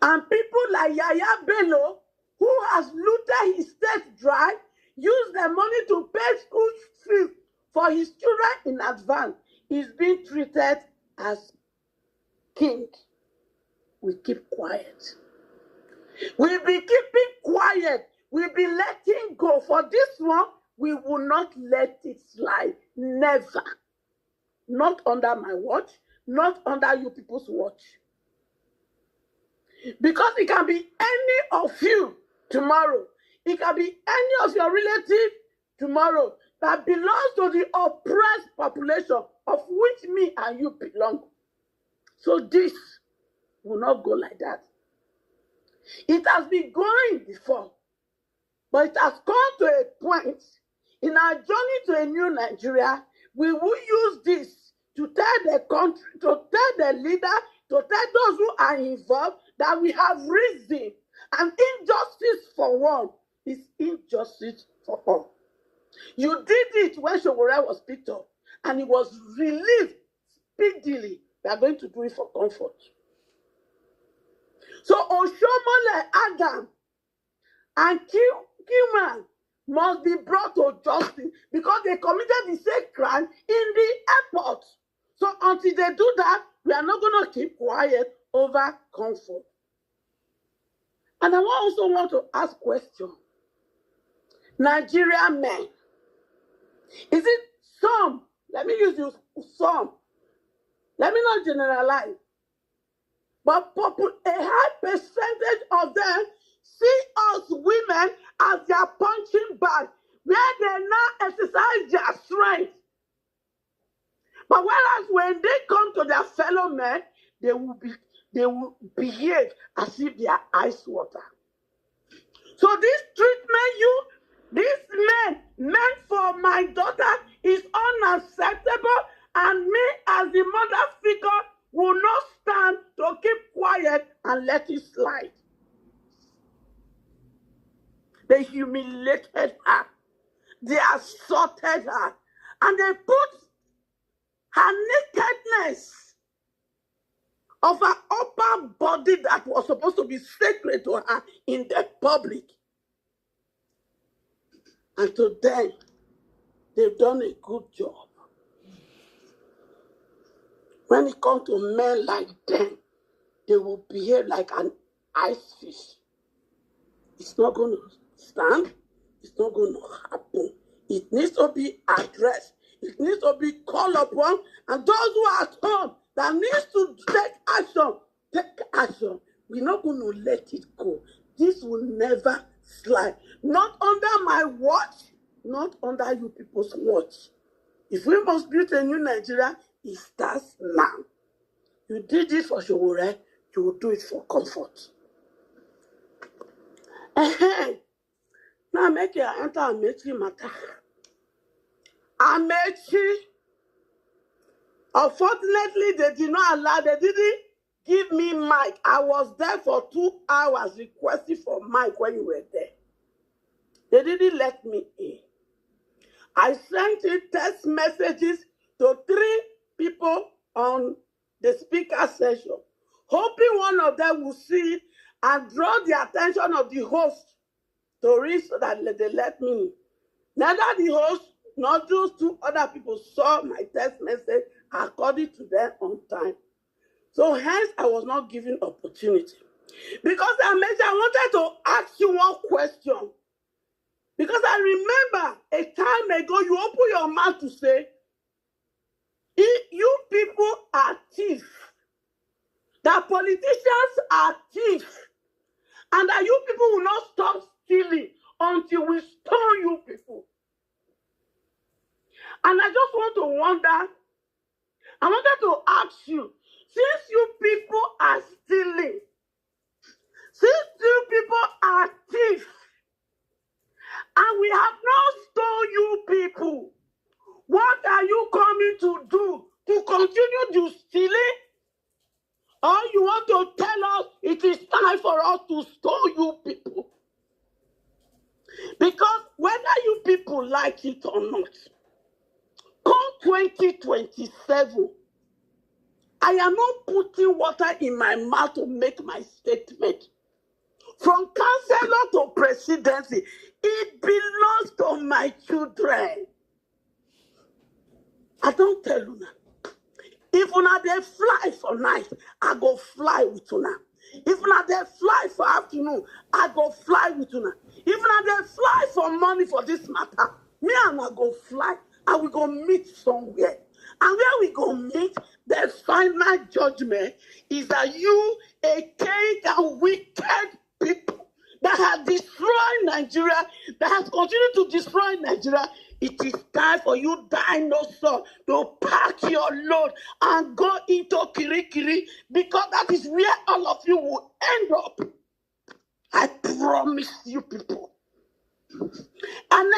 And people like Yaya Bello, who has looted his state dry, use the money to pay school fees for his children in advance, is being treated as king. We keep quiet. We'll be keeping quiet. We'll be letting go. For this one, we will not let it slide. Never. Not under my watch, not under you people's watch. Because it can be any of you tomorrow. It can be any of your relatives tomorrow that belongs to the oppressed population of which me and you belong. So this will not go like that. It has been going before, but it has come to a point in our journey to a new Nigeria. We will use this to tell the country, to tell the leader, to tell those who are involved that we have reason. And injustice for one is injustice for all. You did it when Shogora was picked up, and he was released speedily. We are going to do it for comfort. So Oshomole Adam and Q-Man must be brought to justice because they committed the same crime in the airport. So until they do that, we are not going to keep quiet over comfort. And I also want to ask a question. Nigerian men, is it some, let me use some, let me not generalize, but a high percentage of them see us women as their punching bag, where they now exercise their strength. But whereas when they come to their fellow men, they will behave as if they are ice water. So this treatment this man meant for my daughter is unacceptable, and me as the mother figure will not stand to keep quiet and let it slide. They humiliated her. They assaulted her. And they put her nakedness of her upper body that was supposed to be sacred to her in the public. And to them, they've done a good job. When it comes to men like them, they will behave like an ice fish. It's not going to stand. It's not going to happen. It needs to be addressed. It needs to be called upon. And those who are at home that needs to take action, take action. We're not going to let it go. This will never slide. Not under my watch, not under you people's watch. If we must build a new Nigeria, it starts now. You did it for Showore, you will do it for comfort. Now make you enter Amechi matter. Amechi, unfortunately, they didn't give me mic. I was there for 2 hours requesting for mic when you were there. They didn't let me in. I sent in text messages to 3 people on the speaker session, hoping one of them will see it and draw the attention of the host to read so that they let me in. Neither the host nor those 2 other people saw my text message according to them on time. So hence, I was not given opportunity. Because I wanted to ask you one question. Because I remember a time ago, you opened your mouth to say, you people are thieves. That politicians are thieves. And that you people will not stop stealing until we stone you people. And I just I wanted to ask you, since you people are stealing, since you people are thieves, and we have not stolen you people, what are you coming to do? To continue to stealing? Or you want to tell us it is time for us to stone you people? Because whether you people like it or not, come 2027, I am not putting water in my mouth to make my statement. From councillor to presidency, it belongs to my children. I don't tell you now. If una dey fly for night, I go fly with una. If una dey fly for afternoon, I go fly with una. If una dey fly for money for this matter, me and una go fly and we go meet somewhere. And where we go meet, the final judgment is that you, a cake and wicked people that have destroyed Nigeria, that has continued to destroy Nigeria, it is time for you, dinosaur, to pack your load and go into Kirikiri, because that is where all of you will end up. I promise you people. And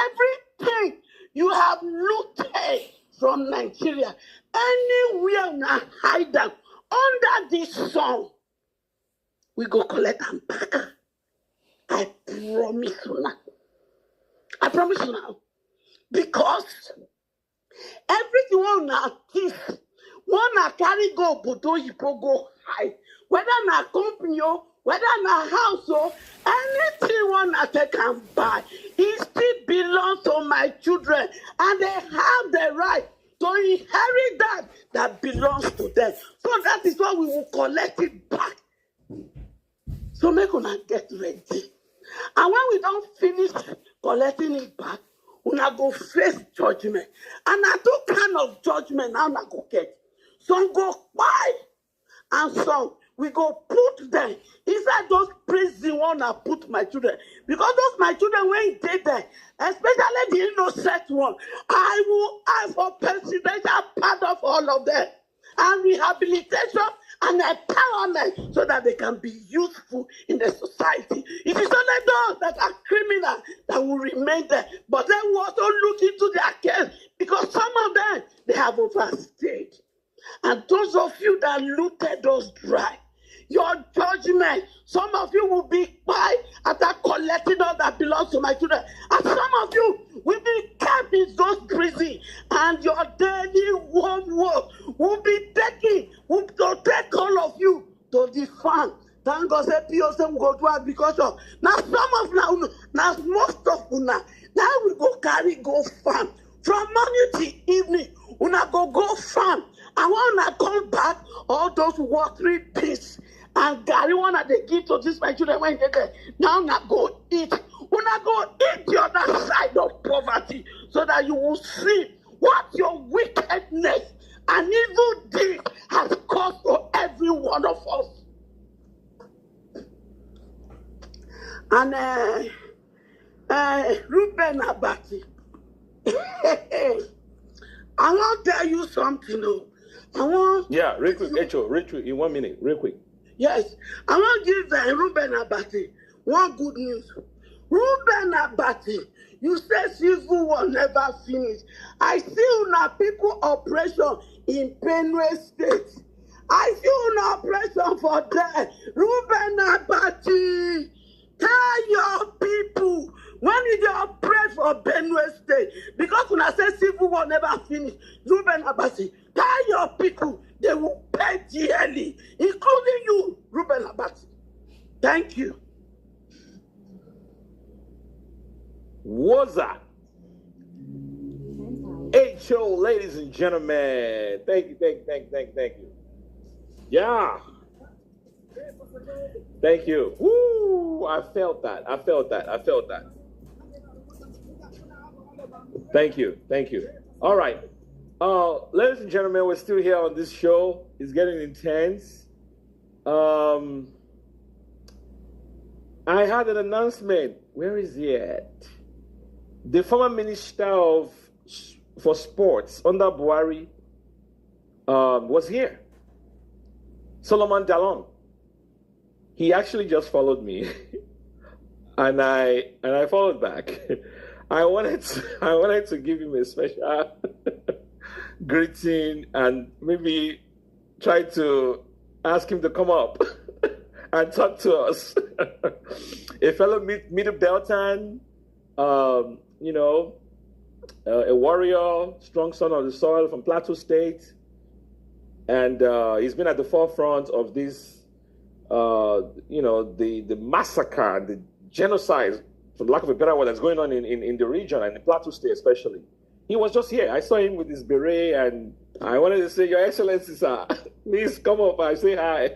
everything you have looted from Nigeria, anywhere now hide them under this sun, we go collect them back. I promise you now. I promise you now. Because everything one na thief, one na carry go bodo yipo go hide. Whether na company, whether na house, anything one na take and buy, it still belongs to my children, and they have the right to inherit that belongs to them. So that is why we will collect it back. So make una get ready. And when we don't finish collecting it back, una go face judgment. And na two kind of judgment now una go get. Some go buy, and some we go put them inside those prison one I put my children. Because those my children, when they there, especially the innocent one, I will ask for presidential pardon for all of them. And rehabilitation and empowerment so that they can be useful in the society. It is only those that are criminal that will remain there. But then we also look into their case, because some of them, they have overstayed. And those of you that looted those dry, your judgment, some of you will be by after collecting all that belongs to my children. And some of you will be kept in those prisons, and your daily home work will be taken, will take all of you because POC will go to agriculture. Now some of now most of una now we go carry go farm from morning till evening. Una go farm. And when una come back, all those watery piece and Gary one that they give to this my children when they there. Now una go eat. Una go eat the other side of poverty so that you will see what your wickedness and evil deed has caused to every one of us. And Ruben Abati, I want to tell you something, though. Yeah, real quick, Echo, real quick, in 1 minute, real quick. Yes, I want to give Ruben Abati one good news. Ruben Abati, you say civil war never finish. I see now people operation in Benue State. I see now operation for there. Ruben Abati, tell your people when you operate for Benue State, because when I say civil war never finish, Ruben Abati, tell your people they will pay dearly, including you, Ruben Abati. Thank you. Waza. HO, ladies and gentlemen. Thank you. Yeah. Thank you. Woo! I felt that. Thank you. All right. Ladies and gentlemen, we're still here on this show. It's getting intense. I had an announcement. Where is he at? The former Minister for Sports under Buhari was here. Solomon Dalong. He actually just followed me, and I followed back. I wanted to give him a special greeting and maybe try to ask him to come up and talk to us. A fellow Middle Belton, a warrior, strong son of the soil from Plateau State, and he's been at the forefront of this, the massacre and the genocide, for lack of a better word, that's going on in the region and in Plateau State especially. He was just here. I saw him with his beret, and I wanted to say, Your Excellency, sir, please come up and say hi.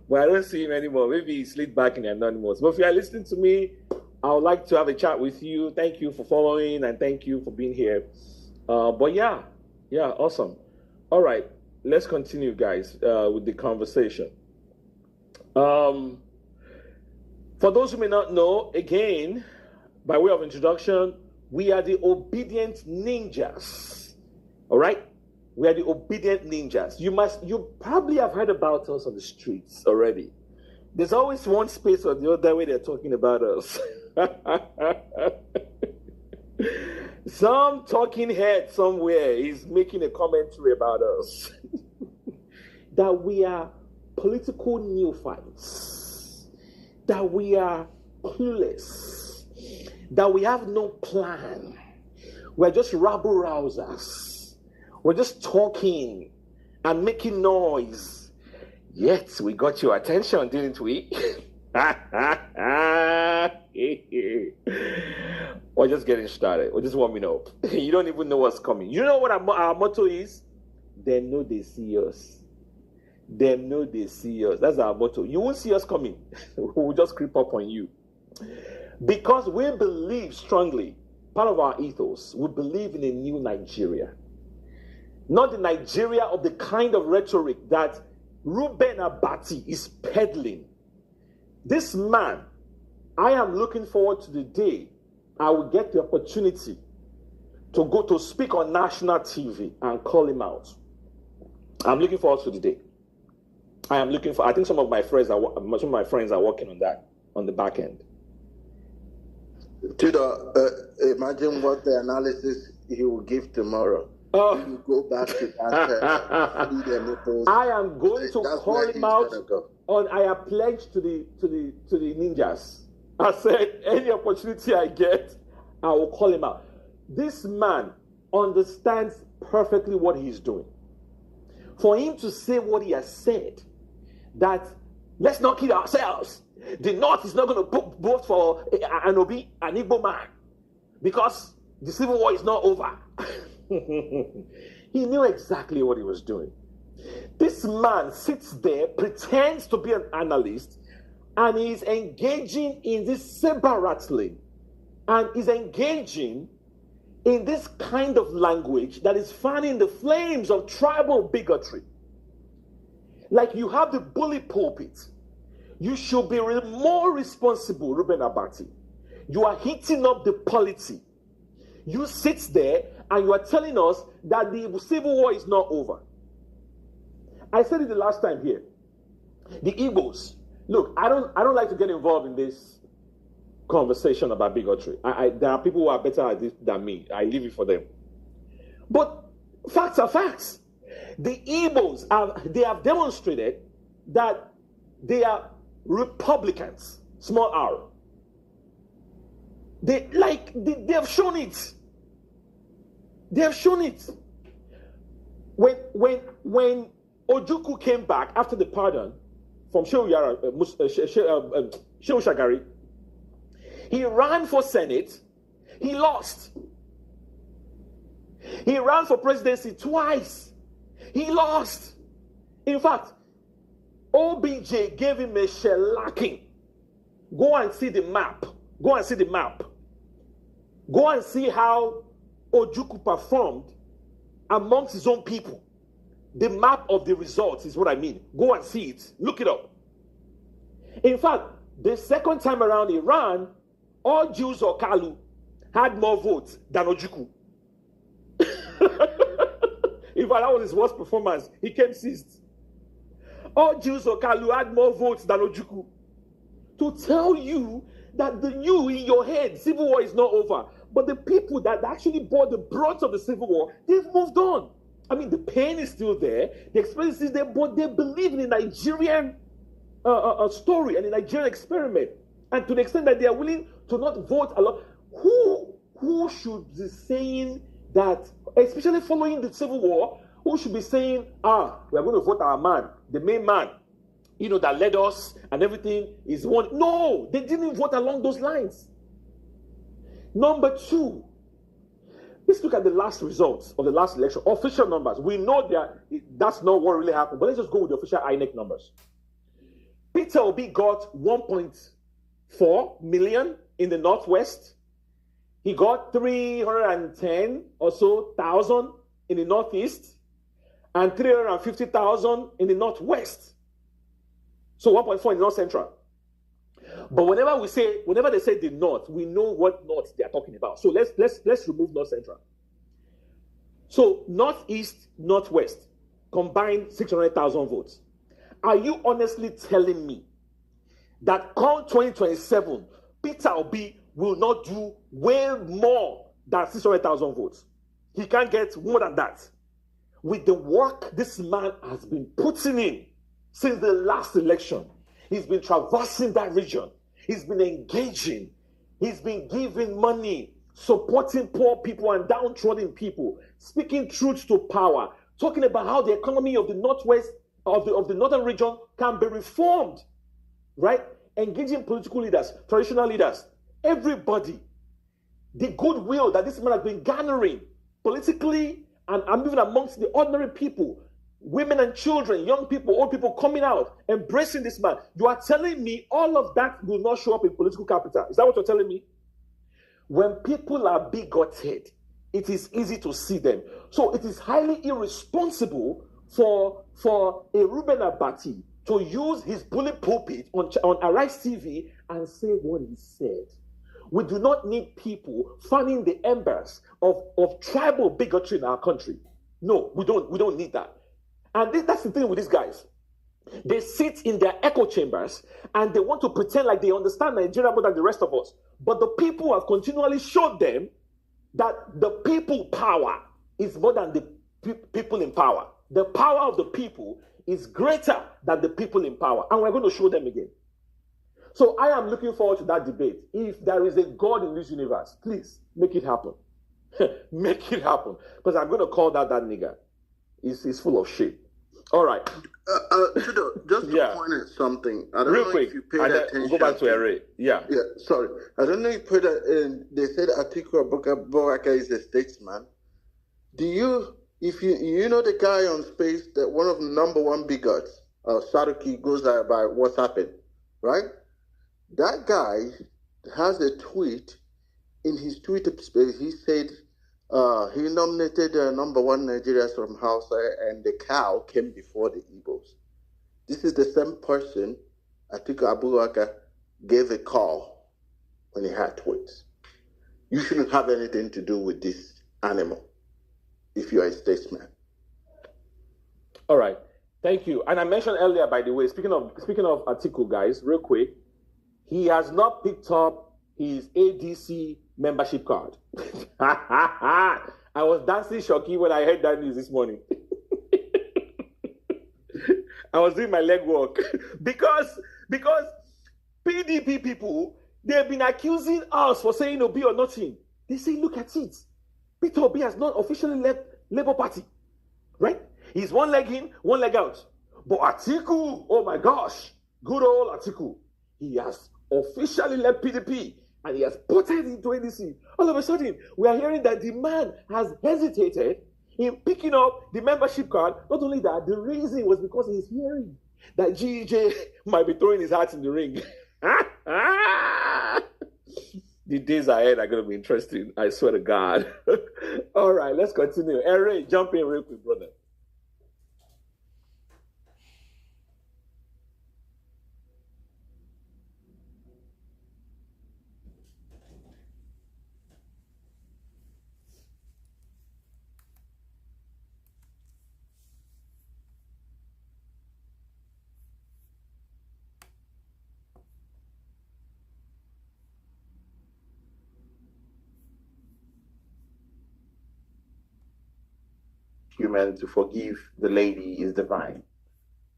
But I don't see him anymore. Maybe he slid back in the anonymous. But if you are listening to me, I would like to have a chat with you. Thank you for following, and thank you for being here. But yeah, awesome. All right, let's continue, guys, with the conversation. For those who may not know, again, by way of introduction, we are the Obidient Ninjas. All right? We are the Obidient Ninjas. You probably have heard about us on the streets already. There's always one space or the other way they're talking about us. Some talking head somewhere is making a commentary about us. That we are political neophytes. That we are clueless. That we have no plan. We're just rabble-rousers. We're just talking and making noise. Yet we got your attention, didn't we? We're just getting started. We're just warming up. You don't even know what's coming. You know what our motto is? They know they see us. They know they see us. That's our motto. You won't see us coming. We'll just creep up on you. Because we believe strongly, part of our ethos, we believe in a new Nigeria. Not the Nigeria of the kind of rhetoric that Ruben Abati is peddling. This man, I am looking forward to the day I will get the opportunity to go to speak on national TV and call him out. I'm looking forward to the day. I think some of my friends are working on that on the back end. Tudor, imagine what the analysis he will give tomorrow. Oh. You go back to that. I am going to call him out. I have pledged to the ninjas. I said any opportunity I get, I will call him out. This man understands perfectly what he's doing. For him to say what he has said, that Let's not kid ourselves. The North is not going to vote for an Igbo man because the Civil War is not over. He knew exactly what he was doing. This man sits there, pretends to be an analyst, and he's engaging in this saber rattling, and is engaging in this kind of language that is fanning the flames of tribal bigotry. Like you have the bully pulpit. You should be more responsible, Reuben Abati. You are heating up the polity. You sit there and you are telling us that the Civil War is not over. I said it the last time here. The Igbos. Look, I don't like to get involved in this conversation about bigotry. There are people who are better at this than me. I leave it for them. But facts are facts. The Igbos have demonstrated that they are Republicans, small r. They have shown it. They have shown it. When Ojukwu came back after the pardon from Shehu Shagari, he ran for Senate. He lost. He ran for presidency twice. He lost. In fact, OBJ gave him a shellacking. Go and see the map. Go and see the map. Go and see how Ojukwu performed amongst his own people. The map of the results is what I mean. Go and see it. Look it up. In fact, the second time around he ran, all Jews or Kalu had more votes than Ojukwu. In fact, that was his worst performance. He came sixth. All Jews or Kalu had more votes than Ojukwu. To tell you that you in your head, Civil War is not over. But the people that actually bore the brunt of the Civil War, they've moved on. I mean, the pain is still there. The experience is there, but they believe in the Nigerian story and the Nigerian experiment. And to the extent that they are willing to not vote alone, who should be saying that, especially following the Civil War, who should be saying, we are going to vote our man, the main man, that led us and everything is one. No, they didn't vote along those lines. Number two, let's look at the last results of the last election. Official numbers. We know that's not what really happened, but let's just go with the official INEC numbers. Peter Obi got 1.4 million in the Northwest. He got 310 or so thousand in the Northeast and 350,000 in the Northwest. So 1.4 in the North Central. But whenever they say the North, we know what North they are talking about. So let's remove North Central. So Northeast, Northwest, combined 600,000 votes. Are you honestly telling me that come 2027, Peter Obi will not do way more than 600,000 votes? He can't get more than that. With the work this man has been putting in since the last election, he's been traversing that region. He's been engaging. He's been giving money, supporting poor people and downtrodden people, speaking truth to power, talking about how the economy of the Northwest, of the northern region can be reformed, right? Engaging political leaders, traditional leaders, everybody. The goodwill that this man has been garnering politically and even amongst the ordinary people, women and children, young people, old people coming out, embracing this man. You are telling me all of that will not show up in political capital. Is that what you're telling me? When people are bigoted, it is easy to see them. So it is highly irresponsible for a Reuben Abati to use his bully pulpit on Arise TV and say what he said. We do not need people fanning the embers of tribal bigotry in our country. No, we don't need that. And that's the thing with these guys. They sit in their echo chambers and they want to pretend like they understand Nigeria more than the rest of us. But the people have continually showed them that the people power is more than the people in power. The power of the people is greater than the people in power. And we're going to show them again. So I am looking forward to that debate. If there is a God in this universe, please make it happen. Make it happen. Because I'm going to call that nigger. He's full of shit. All right. Tudo, just to point at something. I don't Real know quick, if you paid attention. we'll go back to Ere. Yeah. Yeah, sorry. I don't know if you put that. They said Atiku Abubakar is a statesman. Do you, if you know the guy on space, that one of the number one bigots, Saruki goes by what's happened, right? That guy has a tweet. In his Twitter space, he said he nominated number one Nigerians from Hausa, and the cow came before the Igbos. This is the same person Atiku Abubakar gave a call when he had tweets. You shouldn't have anything to do with this animal if you're a statesman. All right. Thank you. And I mentioned earlier, by the way, speaking of Atiku, guys, real quick, he has not picked up his ADC membership card. I was dancing shocky when I heard that news this morning. I was doing my leg work because PDP people, they've been accusing us for saying Obi or nothing. They say, look at it. Peter Obi has not officially left Labour Party, right? He's one leg in, one leg out. But Atiku, oh my gosh, good old Atiku, he has officially left PDP and he has ported into ADC. All of a sudden, we are hearing that the man has hesitated in picking up the membership card. Not only that, the reason was because he's hearing that GJ might be throwing his hat in the ring. The days ahead are going to be interesting, I swear to God. All right, let's continue. Ray, jump in real quick, brother. Human to forgive the lady is divine.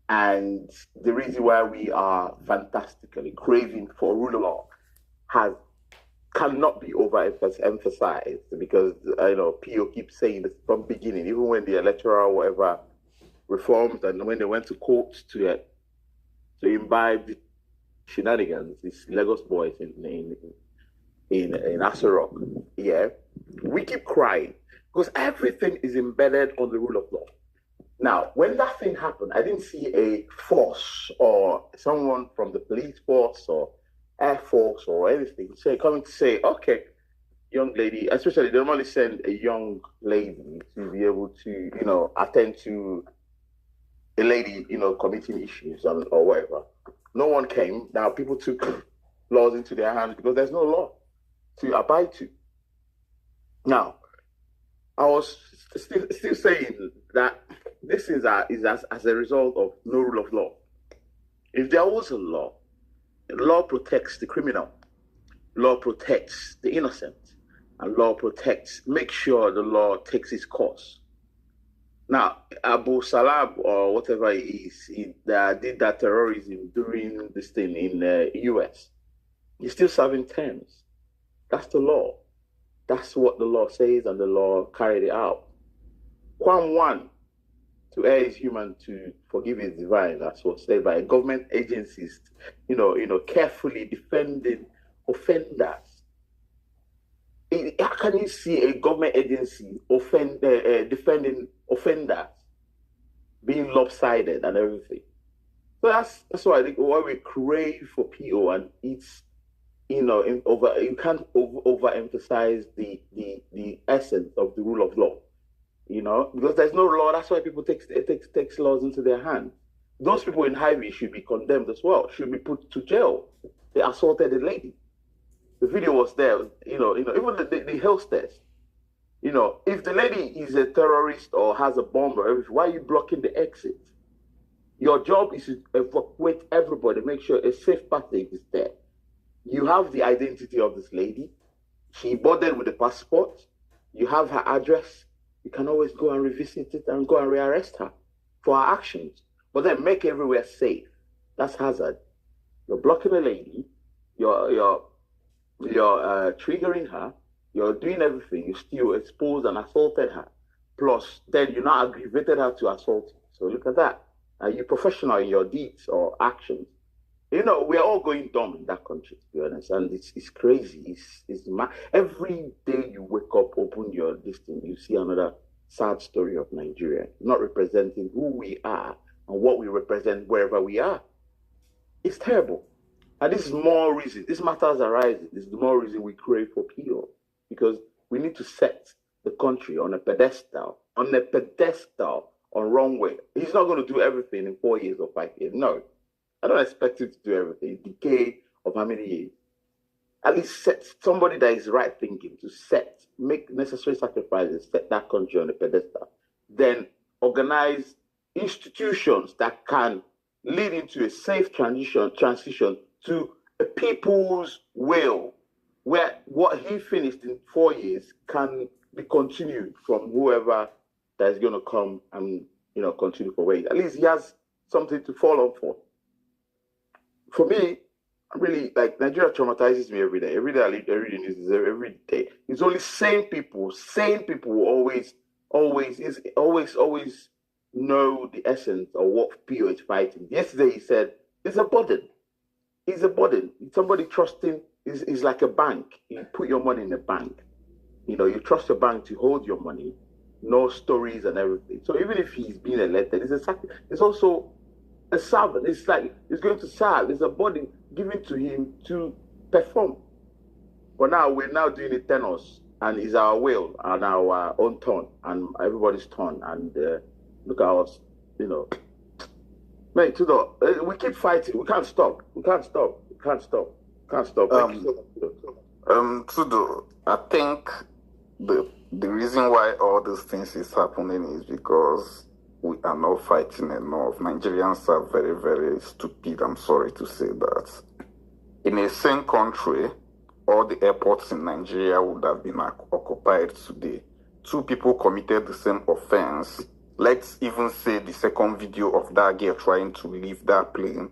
And the reason why we are fantastically craving for rule of law cannot be overemphasized, because PO keeps saying this from the beginning, even when the electoral whatever reforms and when they went to court to imbibe the shenanigans, these Lagos boys in Aso Rock, yeah, we keep crying because everything is embedded on the rule of law. Now, when that thing happened, I didn't see a force or someone from the police force or Air Force or anything coming to say, okay, young lady, especially they normally send a young lady to be able to, attend to a lady, committing issues or whatever. No one came. Now people took laws into their hands because there's no law to abide to. Now, I was still saying that this is as a result of no rule of law. If there was a law protects the criminal, law protects the innocent, and law makes sure the law takes its course. Now, Abu Salab or whatever he is, he did that terrorism during this thing in the US. He's still serving terms. That's the law. That's what the law says, and the law carried it out. Quam 1, to err is human, to forgive is divine. That's what's said by government agencies, carefully defending offenders. How can you see a government agency defending offenders being lopsided and everything? So that's why I think why we crave for PO, and it's you can't overemphasize the essence of the rule of law, because there's no law. That's why people takes laws into their hands. Those people in Hy-Vee should be condemned as well, should be put to jail. They assaulted a lady. The video was there, even the health test. If the lady is a terrorist or has a bomb or everything, why are you blocking the exit? Your job is to evacuate everybody, make sure a safe passage is there. You have the identity of this lady. She boarded with a passport. You have her address. You can always go and revisit it and go and rearrest her for her actions. But then make everywhere safe. That's hazard. You're blocking a lady. You're triggering her. You're doing everything. You still exposed and assaulted her. Plus, then you now aggravated her to assault. So look at that. Are you professional in your deeds or actions? You know, we're all going dumb in that country, to be honest. And it's crazy. Every day you wake up, open your listing, you see another sad story of Nigeria, not representing who we are and what we represent wherever we are. It's terrible. And this is more reason, this matters arising. This is the more reason we crave for PO. Because we need to set the country on a pedestal, on runway. He's not going to do everything in 4 years or 5 years. No. I don't expect him to do everything. Decade of how many years? At least set somebody that is right thinking to make necessary sacrifices, set that country on a pedestal. Then organize institutions that can lead into a safe transition to a people's will, where what he finished in 4 years can be continued from whoever that is going to come and continue for ways. At least he has something to fall on for. For me, I really like Nigeria traumatizes me every day. Every day I read the news, every day. It's only sane people always know the essence of what PO is fighting. Yesterday he said it's a burden. It's a burden. Somebody trusting is like a bank. You put your money in a bank. You trust a bank to hold your money, no stories and everything. So even if he's being elected, it's also a servant. It's like he's going to serve. It's a body given to him to perform. But now we're doing it tenors, and it's our will and our own turn and everybody's turn. And look at us, Man, we keep fighting. We can't stop. Tudo, I think the reason why all these things is happening is because we are not fighting enough. Nigerians are very, very stupid. I'm sorry to say that. In a same country, all the airports in Nigeria would have been occupied today. 2 people committed the same offense. Let's even say the second video of that girl trying to leave that plane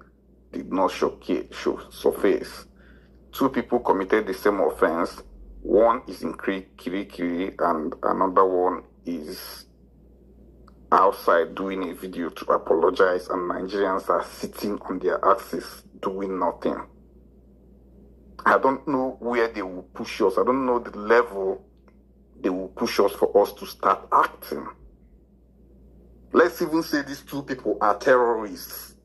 did not surface. 2 people committed the same offense. One is in Kirikiri and another one is outside doing a video to apologize, and Nigerians are sitting on their asses doing nothing. I don't know where they will push us. I don't know the level they will push us for us to start acting. Let's even say these 2 people are terrorists.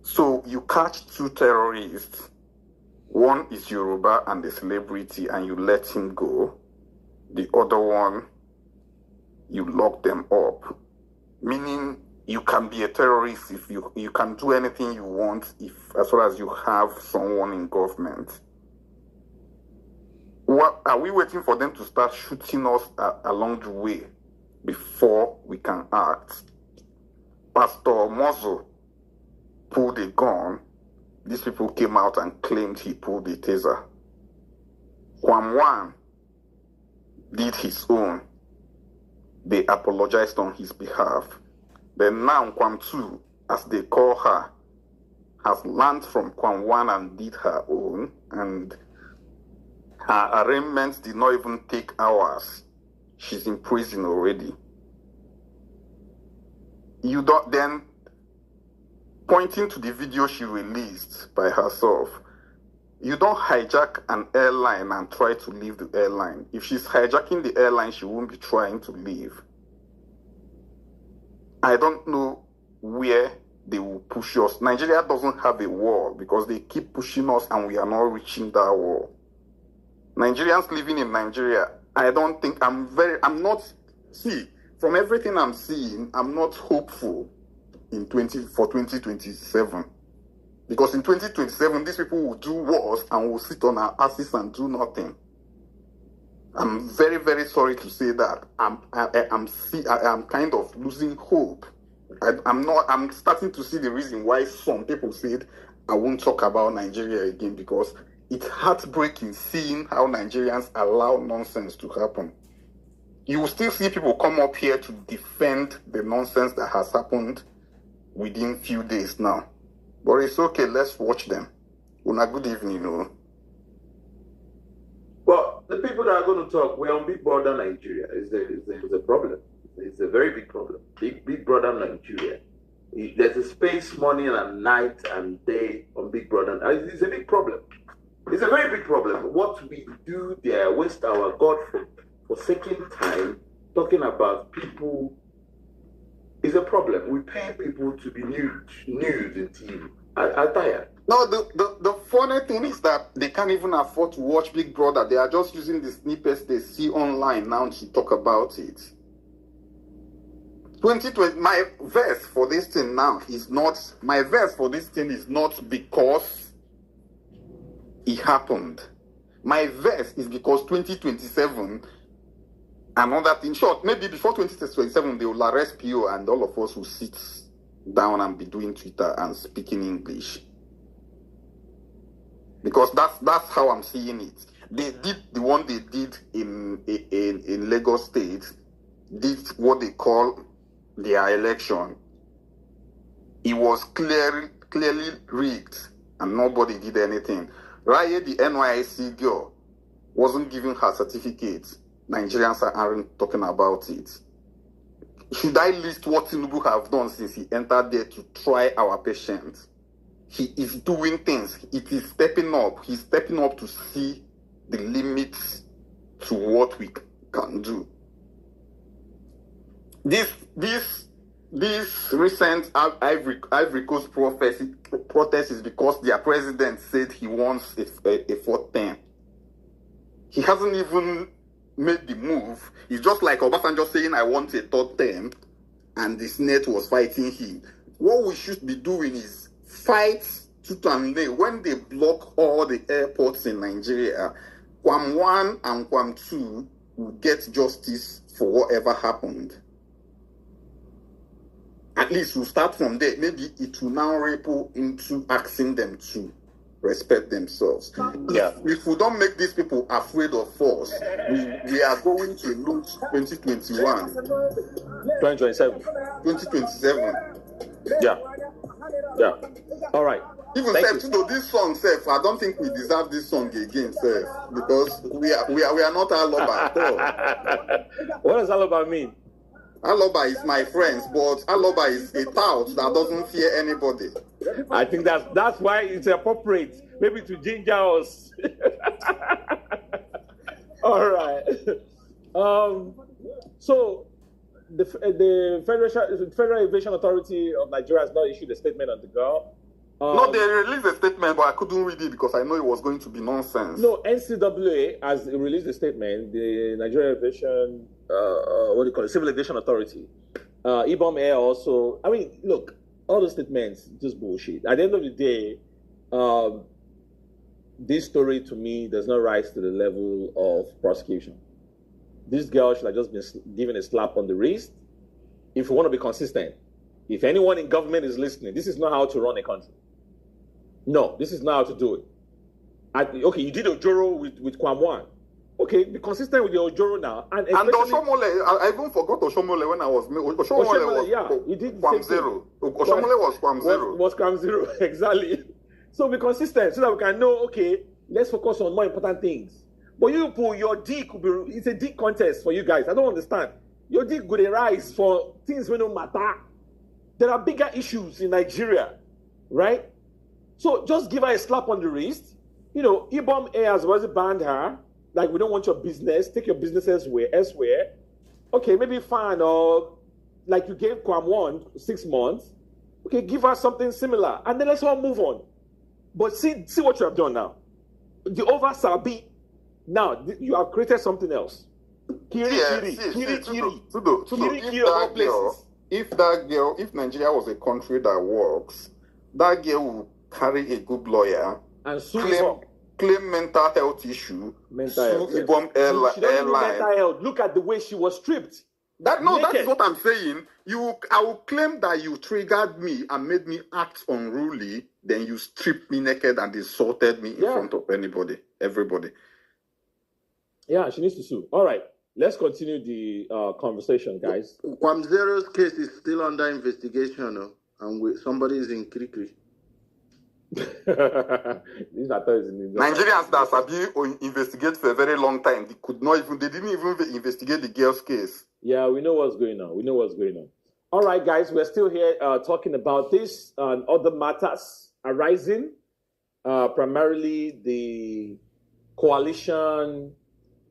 So you catch 2 terrorists. One is Yoruba and a celebrity, and you let him go. The other one, you lock them up. Meaning you can be a terrorist if you can do anything you want as long as you have someone in government. What are we waiting for them to start shooting us along the way before we can act? Pastor Mozo pulled a gun. These people came out and claimed he pulled a taser. Kwam did his own. They apologized on his behalf. Then now Kwam 2, as they call her, has learned from Kwam 1 and did her own. And her arraignment did not even take hours. She's in prison already. You don't then, pointing to the video she released by herself, you don't hijack an airline and try to leave the airline. If she's hijacking the airline, she won't be trying to leave. I don't know where they will push us. Nigeria doesn't have a wall because they keep pushing us and we are not reaching that wall. Nigerians living in Nigeria, from everything I'm seeing, I'm not hopeful for 2027. Because in 2027, these people will do worse and will sit on our asses and do nothing. I'm very, very sorry to say that. I'm kind of losing hope. I'm starting to see the reason why some people said I won't talk about Nigeria again, because it's heartbreaking seeing how Nigerians allow nonsense to happen. You will still see people come up here to defend the nonsense that has happened within few days now. But it's okay, let's watch them. Una good evening, Well, the people that are going to talk, we're on Big Border Nigeria. Is a problem. It's a very big problem. Big Brother Nigeria. There's a space morning and night and day on Big Brother. It's a big problem. It's a very big problem. What we do there, waste our God-forsaken time talking about people is a problem. We pay people to be nude in TV. I tire. No, the funny thing is that they can't even afford to watch Big Brother. They are just using the snippets they see online now to talk about it. 2020, my verse for this thing is not because it happened. My verse is because 2027, another thing, short, maybe before 2027, they will arrest PO and all of us will sit down and be doing Twitter and speaking English. Because that's how I'm seeing it. They did the one they did in Lagos State, did what they call their election. It was clearly rigged and nobody did anything. Raya, the NYSC girl, wasn't giving her certificate. Nigerians aren't talking about it. Should I list what Tinubu have done since he entered there to try our patients? He is doing things. It is stepping up. He's stepping up to see the limits to what we can do. This recent Ivory Coast protest is because their president said he wants a fourth term. He hasn't even made the move. It's just like Obasanjo saying, I want a third term, and the Senate was fighting him. What we should be doing is fight tooth and nail. When they block all the airports in Nigeria, Quam 1 and Quam 2 will get justice for whatever happened. At least we'll start from there. Maybe it will now ripple into asking them to respect themselves. Yeah. If we don't make these people afraid of us, we are going to lose 2021. 2027. 2027. Yeah. Yeah. All right. Even this song, I don't think we deserve this song again, because we are not Aloba at all. What does Aloba mean? Aloba is my friends, but Aloba is a tout that doesn't fear anybody. I think that's why it's appropriate, maybe to ginger us. All right. So the Federal Aviation Authority of Nigeria has not issued a statement on the girl. No, they released a statement, but I couldn't read it because I know it was going to be nonsense. No, NCAA has released a statement. The Nigeria Aviation, Civil Aviation Authority. IBOM Air also. I mean, look, all those statements, just bullshit. At the end of the day, this story to me does not rise to the level of prosecution. This girl should have just been given a slap on the wrist. If you want to be consistent, if anyone in government is listening, this is not how to run a country. No, this is not how to do it. Okay, you did Ojoro with Quam 1. Okay, be consistent with your Ojoro now. And Oshomole, I even forgot Oshomole when I was... Oshomole was you did Quam 0. Oshomole was Quam 0. Was Quam 0, exactly. So be consistent so that we can know, okay, let's focus on more important things. But your dick could be... It's a dick contest for you guys. I don't understand. Your dick could arise for things when no matter. There are bigger issues in Nigeria, right? So just give her a slap on the wrist. You know, IBOM Air has already banned her. Like, we don't want your business. Take your business elsewhere. Okay, maybe fine. Or like you gave Quam 1 6 months. Okay, give her something similar. And then let's all move on. But see what you have done now. The over-sabi. Now, you have created something else. Kiri. If Nigeria was a country that works, that girl will carry a good lawyer and claim mental health issue, IBOM airline. Look at the way she was stripped. That is what I'm saying. I will claim that you triggered me and made me act unruly, then you stripped me naked and insulted me in front of everybody. Yeah, she needs to sue. All right. Let's continue the conversation, guys. Quam Zero's case is still under investigation, and somebody is in Krikri. These are Nigerians that have investigate for a very long time. They didn't even investigate the girl's case. Yeah, We know what's going on. We know what's going on. All right, guys, we're still here talking about this and other matters arising, primarily the coalition,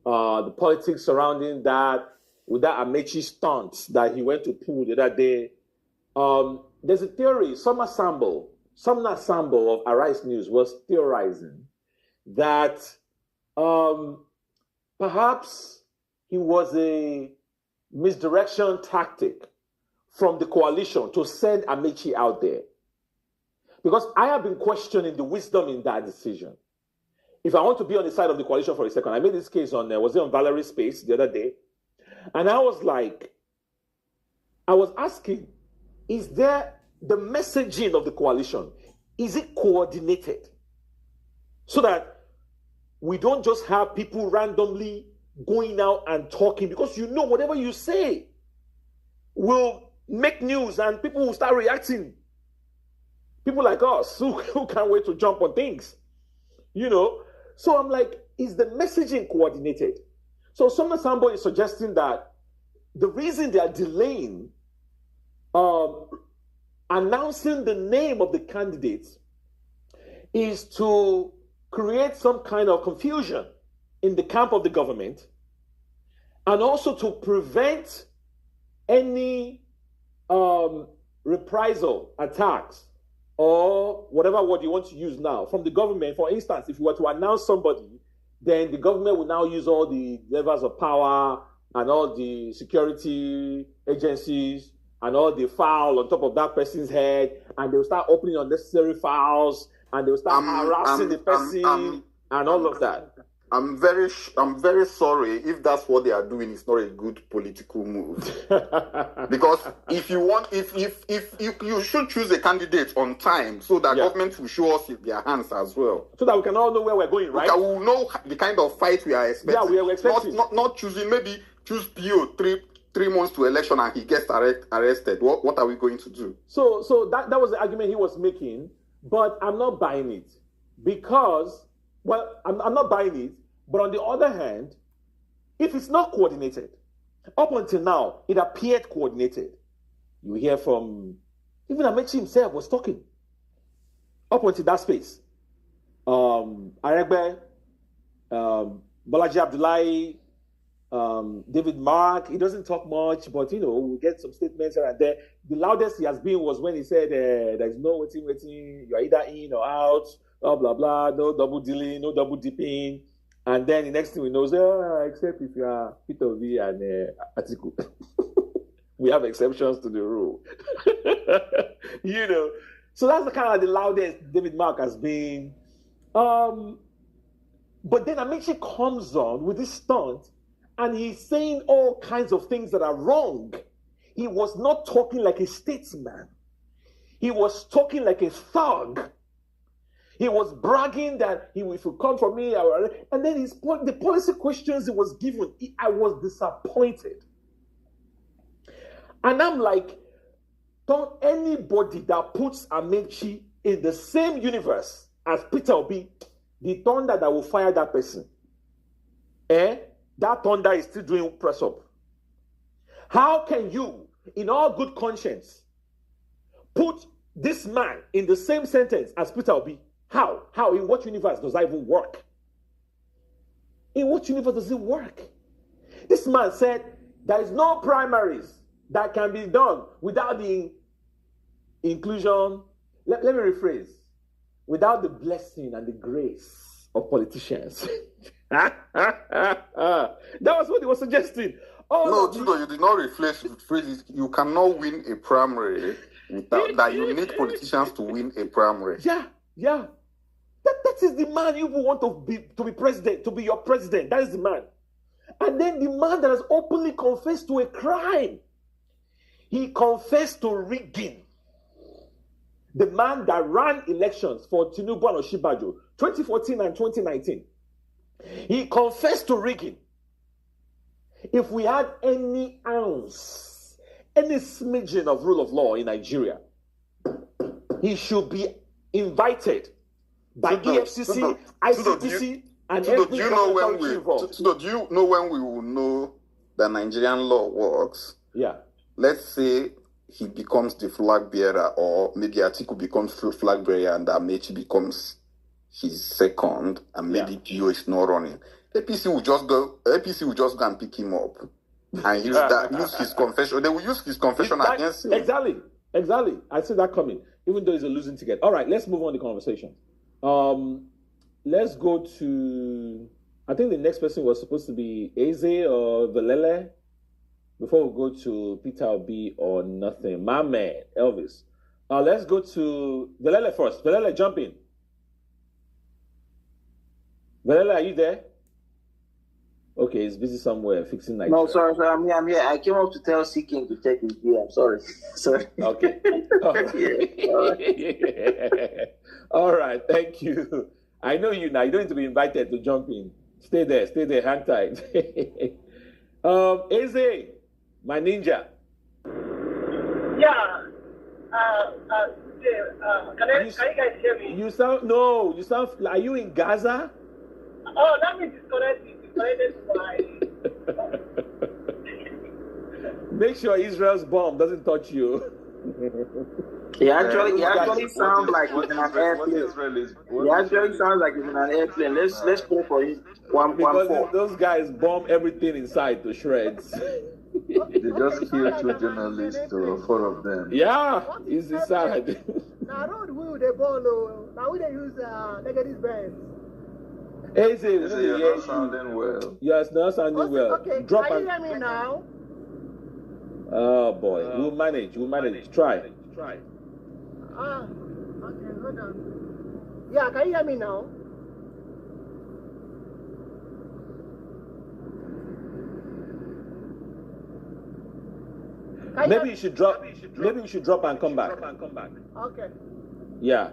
the politics surrounding that, with that Amechi stunt that he went to pull the other day. There's a theory, Sumner Sample of Arise News was theorizing that perhaps he was a misdirection tactic from the coalition to send Amechi out there. Because I have been questioning the wisdom in that decision. If I want to be on the side of the coalition for a second, I made this case on, was it on Valerie's Space the other day? And I was asking, is there the messaging of the coalition? Is it coordinated? So that we don't just have people randomly going out and talking, because whatever you say will make news and people will start reacting. People like us who can't wait to jump on things, So I'm like, is the messaging coordinated? So Sumner Sambo is suggesting that the reason they are delaying announcing the name of the candidates is to create some kind of confusion in the camp of the government, and also to prevent any reprisal attacks or whatever word you want to use now from the government. For instance, if you were to announce somebody, then the government will now use all the levers of power and all the security agencies and all the file on top of that person's head, and they'll start opening unnecessary files, and they'll start harassing the person and all of that. I'm very sorry if that's what they are doing. It's not a good political move. Because if you should choose a candidate on time so that government will show us their hands as well, so that we can all know where we're going, right? We will know the kind of fight we are expecting. Yeah, we are expecting. Not choosing, maybe choose PO 3 months to election and he gets arrested. What are we going to do? So that was the argument he was making, but I'm not buying it because. Well, I'm not buying it, but on the other hand, if it's not coordinated, up until now, it appeared coordinated. You hear from, even Amechi himself was talking, up until that space. Aregbe, Bolaji Abdullahi, David Mark, he doesn't talk much, but we get some statements here and there. The loudest he has been was when he said, there's no waiting, you're either in or out. Blah, blah, blah, no double dealing, no double dipping. And then the next thing we know is, except if you are Peter V and Atiku. We have exceptions to the rule. So that's the kind of the loudest David Mark has been. But then Amechi comes on with this stunt and he's saying all kinds of things that are wrong. He was not talking like a statesman. He was talking like a thug. He was bragging that if you come for me, and then the policy questions he was given, I was disappointed. And I'm like, don't anybody that puts Amechi in the same universe as Peter Obi, the thunder that will fire that person, that thunder is still doing press up. How can you, in all good conscience, put this man in the same sentence as Peter Obi? How? In what universe does that even work? In what universe does it work? This man said there is no primaries that can be done without the inclusion. Let me rephrase. Without the blessing and the grace of politicians. That was what he was suggesting. You did not rephrase it. You cannot win a primary without that. You need politicians to win a primary. Yeah. That is the man you want to be president, to be your president. That is the man. And then the man that has openly confessed to a crime. He confessed to rigging. The man that ran elections for Tinubu and Oshibajo, 2014 and 2019. He confessed to rigging. If we had any ounce, any smidgen of rule of law in Nigeria, he should be invited by EFCC, ICPC, and every do you know when we will know that Nigerian law works, Yeah. let's say he becomes the flag bearer, or maybe Atiku becomes flag bearer and Amechi becomes his second, and maybe PO is not running. APC will just go and pick him up and use his confession. They will use his confession against him. Exactly. I see that coming, even though it's a losing ticket. All right, let's move on the conversation. Let's go to, I think the next person was supposed to be Eze or Velele. Before we go to Peter Obi or nothing. My man, Elvis. Let's go to Velele first. Velele, jump in. Velele, are you there? Okay, he's busy somewhere fixing Nigeria. No, sorry, I'm here. I came up to tell Seeking to check his gear. I'm sorry. Sorry. Okay. All right, thank you. I know you now. You don't need to be invited to jump in. Stay there, hang tight. Eze, my ninja. Yeah. Can you guys hear me? You sound, are you in Gaza? Oh, let me disconnect it. Make sure Israel's bomb doesn't touch you. He actually sounds like he's in an airplane. He actually sounds like he's in an airplane. Let's pray for him. Because those guys bomb everything inside to shreds. They just killed 2 journalists, or 4 of them. Yeah, it's sad. Now, road will they bomb. Now we they use negative bands. Eze, you're not sounding well. Yes, not sounding well. Okay, can you hear me now? Oh boy, we'll manage. Try. Okay, hold on. Yeah, can you hear me now? Maybe you should drop. Maybe you should drop and come back. Okay. Yeah.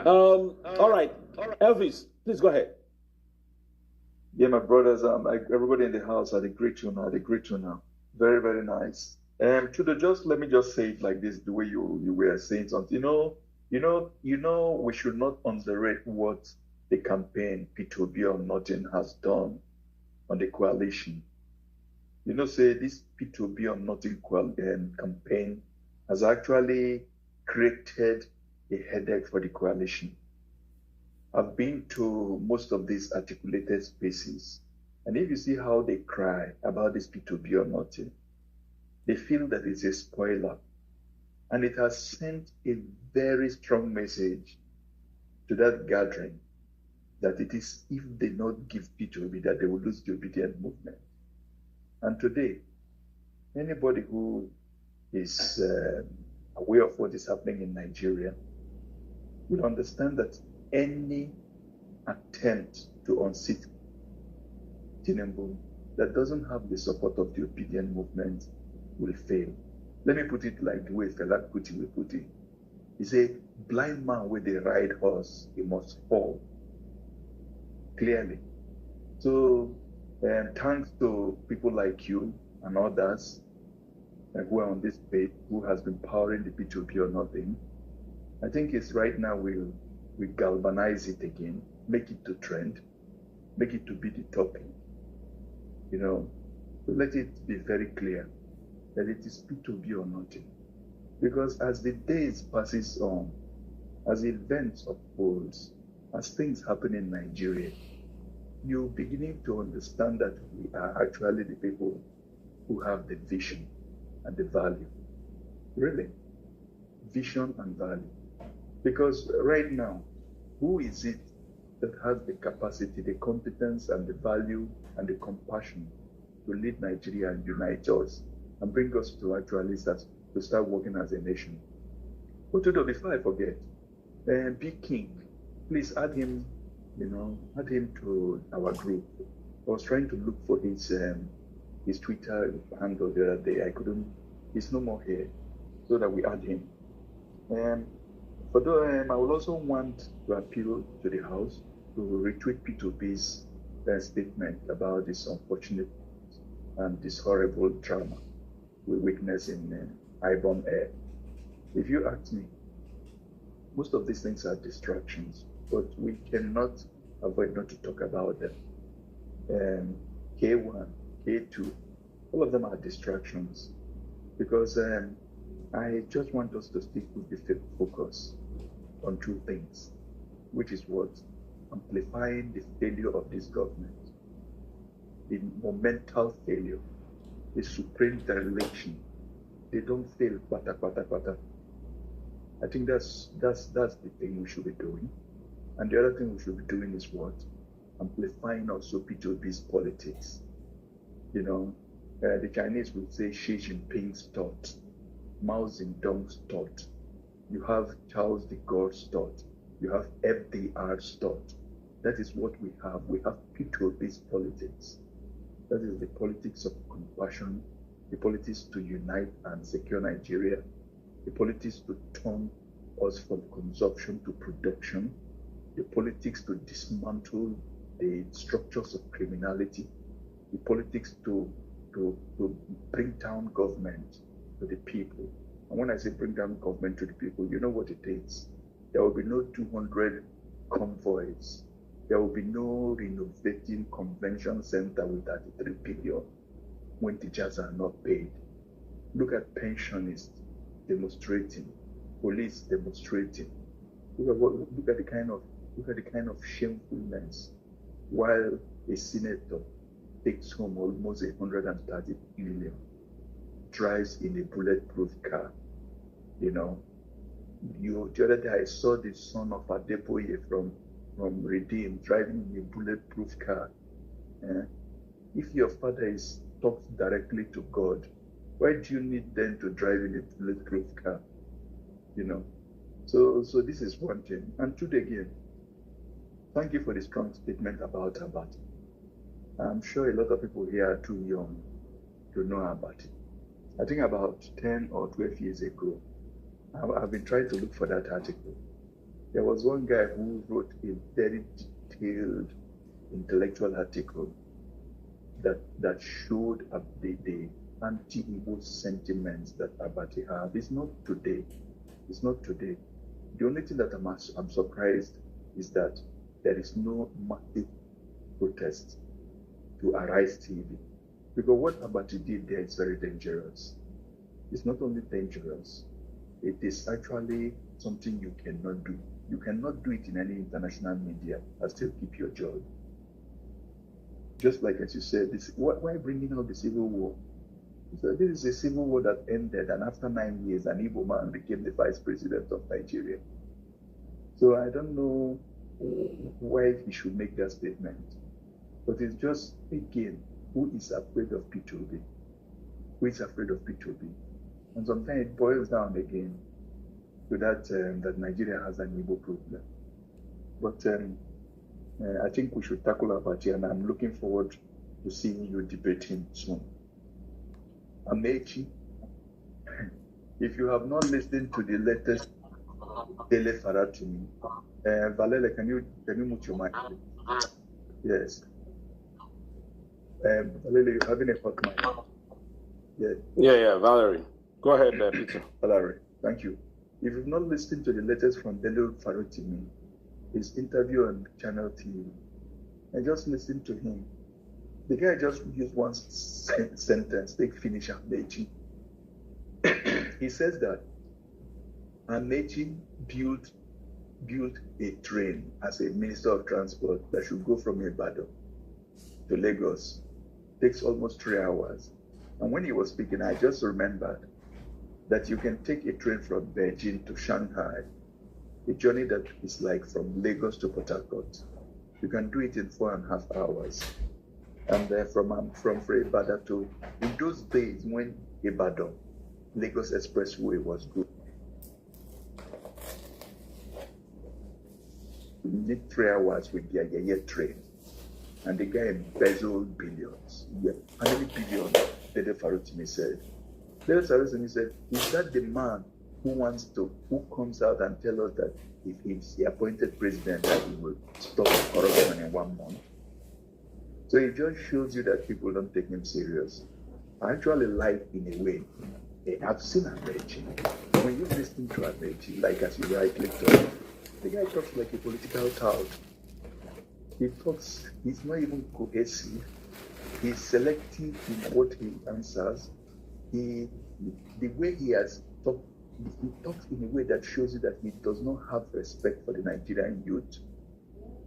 All right. Elvis, please go ahead. Yeah, my brothers, everybody in the house had a great you now. Very, very nice. Let me just say it like this, the way you were saying something. We should not underrate what the campaign P2B or nothing has done on the coalition. Say this P2B or nothing campaign has actually created a headache for the coalition. I've been to most of these articulated spaces, and if you see how they cry about this P2B or nothing, they feel that it's a spoiler. And it has sent a very strong message to that gathering that it is if they not give P2B that they will lose the Obidient movement. And today, anybody who is aware of what is happening in Nigeria will understand that any attempt to unseat Tinubu that doesn't have the support of the Obidient movement will fail. Let me put it like the way Fela Kuti will put it. He said, blind man with a ride horse, he must fall. Clearly. So, thanks to people like you and others who are on this page, who has been powering the P2P or nothing, I think it's right now we galvanize it again, make it to trend, make it to be the topic. So let it be very clear that it is P2B or nothing. Because as the days passes on, as events unfolds, as things happen in Nigeria, you're beginning to understand that we are actually the people who have the vision and the value. Really, vision and value. Because right now, who is it that has the capacity, the competence, and the value, and the compassion to lead Nigeria and unite us and bring us to actually start working as a nation? But before I forget, Big King, please add him, add him to our group. I was trying to look for his Twitter handle the other day. I couldn't. He's no more here, so that we add him. But I will also want to appeal to the House to retweet P2B's statement about this unfortunate and this horrible drama we witness in Ibom Air. If you ask me, most of these things are distractions, but we cannot avoid not to talk about them. K1, K2, All of them are distractions, because I just want us to stick with the focus on two things, which is what? Amplifying the failure of this government, the momental failure, the supreme dereliction. They don't fail, pata. I think that's the thing we should be doing. And the other thing we should be doing is what? Amplifying also P2B's politics. You know, the Chinese would say Xi Jinping's thought, Mao Zedong's thought. You have Charles de Gaulle's thought. You have FDR's thought. That is what we have. We have P2B's politics. That is the politics of compassion, the politics to unite and secure Nigeria, the politics to turn us from consumption to production, the politics to dismantle the structures of criminality, the politics to bring down government to the people. And when I say bring down government to the people, you know what it is. There will be no 200 convoys. There will be no renovating convention center with 33 billion when teachers are not paid. Look at pensionists demonstrating, police demonstrating. Look at the kind of shamefulness while a senator takes home almost 130 million, drives in a bulletproof car. You know, the other day I saw the son of Adeboye from Redeem driving in a bulletproof car. If your father talks directly to God, why do you need then to drive in a bulletproof car? You know, so this is one thing. And two, again, thank you for the strong statement about Abati. I'm sure a lot of people here are too young to know about it. I think about 10 or 12 years ago, I've been trying to look for that article. There was one guy who wrote a very detailed intellectual article that showed the anti-Igbo sentiments that Abati have. It's not today. It's not today. The only thing that I'm surprised is that there is no massive protest to Arise TV. Because what Abati did there is very dangerous. It's not only dangerous, it is actually something you cannot do. You cannot do it in any international media and still keep your job. Just like as you said, why bringing out the civil war? So this is a civil war that ended, and after 9 years, an Igbo man became the vice president of Nigeria. So I don't know why he should make that statement. But it's just, again, who is afraid of P2B? Who is afraid of P2B? And sometimes it boils down again to that Nigeria has an Igbo problem. But I think we should tackle Abati, and I'm looking forward to seeing you debating soon. Amechi, if you have not listened to the latest Dele Farah to me, Valele, can you mute your mic? Yes. Valele, you're having a hot mic. Yeah, Valerie. Go ahead, Peter. Valerie, thank you. If you've not listened to the latest from Dele Farah to me, his interview on Channel TV, and just listen to him. The guy just used one sentence, take finish Amechi. He says that Amechi built a train as a minister of transport that should go from Ibadan to Lagos. Takes almost 3 hours. And when he was speaking, I just remembered that you can take a train from Beijing to Shanghai, a journey that is like from Lagos to Port Harcourt. You can do it in 4.5 hours. And from Ibadan to, in those days when Ibadan, Lagos Expressway was good, you need 3 hours with the Ayeye train. And the guy embezzled billions. Yeah. How many billions? Dede Farotimi said. Dede Farotimi said, is that the man who comes out and tells us that if he's the appointed president that he will stop corruption in 1 month? So it just shows you that people don't take him serious. I actually like, in a way, I've seen Amechi. When you listen to Amechi, like as you rightly told, the guy talks like a political tout. He's not even cohesive. He's selective in what he answers. The way he has talked, he talks in a way that shows you that he does not have respect for the Nigerian youth.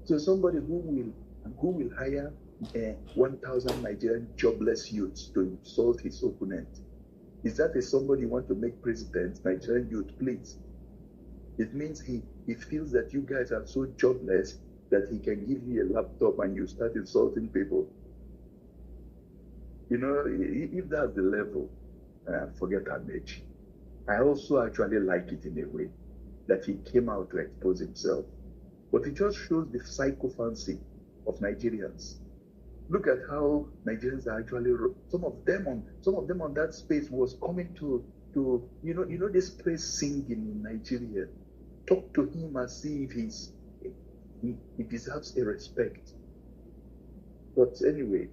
So somebody who will hire 1,000 Nigerian jobless youths to insult his opponent, is that somebody you want to make president? Nigerian youth, please. It means he feels that you guys are so jobless that he can give you a laptop and you start insulting people. You know, if that's the level, forget Amechi. I also actually like it in a way that he came out to expose himself. But it just shows the psychophancy of Nigerians. Look at how Nigerians are actually, some of them on that space was coming to you know this place singing in Nigeria. Talk to him as if he deserves a respect. But anyway,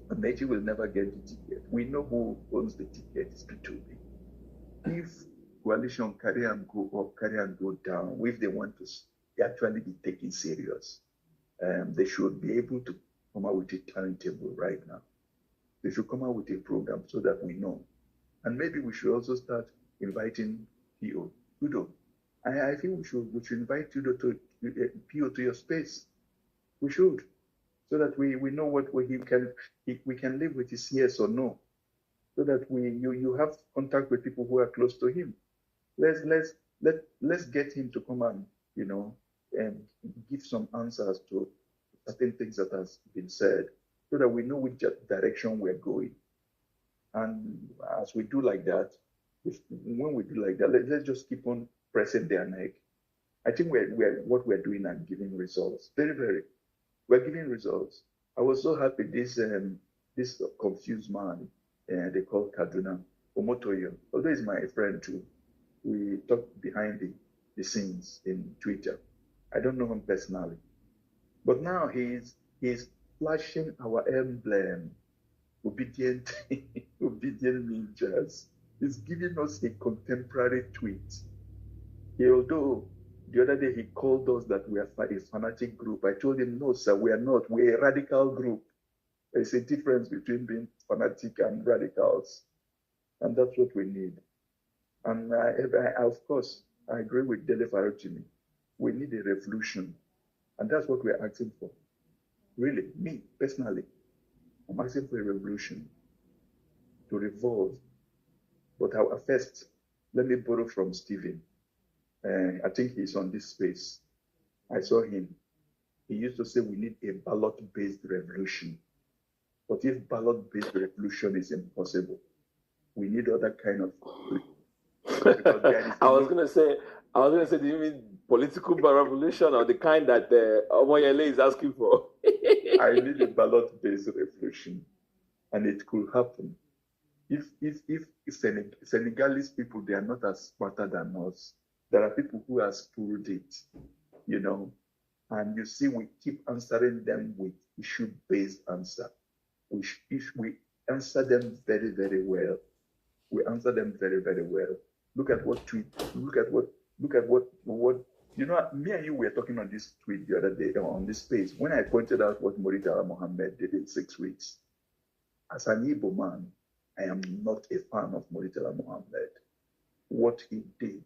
Amechi will never get the ticket. We know who owns the ticket is P2B. If coalition carry and go up, carry and go down, if they want to actually be taken serious, they should be able to come out with a timetable right now. They should come out with a program so that we know. And maybe we should also start inviting PO. Udo, I think we should invite Udo to PO to your space. We should, so that we know what we can live with his yes or no. So that you have contact with people who are close to him. Let's get him to come and and give some answers to certain things that has been said, so that we know which direction we're going. And as we do like that, when we do like that, let's just keep on pressing their neck. I think what we're doing and giving results. We're giving results. I was so happy this confused man, they call Kaduna, Omotoyo, although he's my friend too. We talked behind the scenes in Twitter. I don't know him personally. But now he's flashing our emblem, Obidient, Obidient ninjas. He's giving us a contemporary tweet. Although the other day he called us that we are a fanatic group, I told him, no, sir, we are not. We're a radical group. There's a difference between being fanatic and radicals. And that's what we need. And of course, I agree with Dele Farotimi. We need a revolution. And that's what we're asking for. Really, me, personally, I'm asking for a revolution to revolve. But first, let me borrow from Stephen. I think he's on this space. I saw him. He used to say we need a ballot-based revolution. But if ballot-based revolution is impossible, we need other kind of... I was gonna say, do you mean political revolution or the kind that Omoyele is asking for? I need a ballot-based revolution, and it could happen. If Senegalese people, they are not as smarter than us. There are people who have spoiled it, and you see, we keep answering them with issue-based answer. We answer them very, very well. We answer them very, very well. Look at what, me and you were talking on this tweet the other day on this page when I pointed out what Murtala Mohammed did in 6 weeks. As an Igbo man, I am not a fan of Murtala Mohammed, what he did,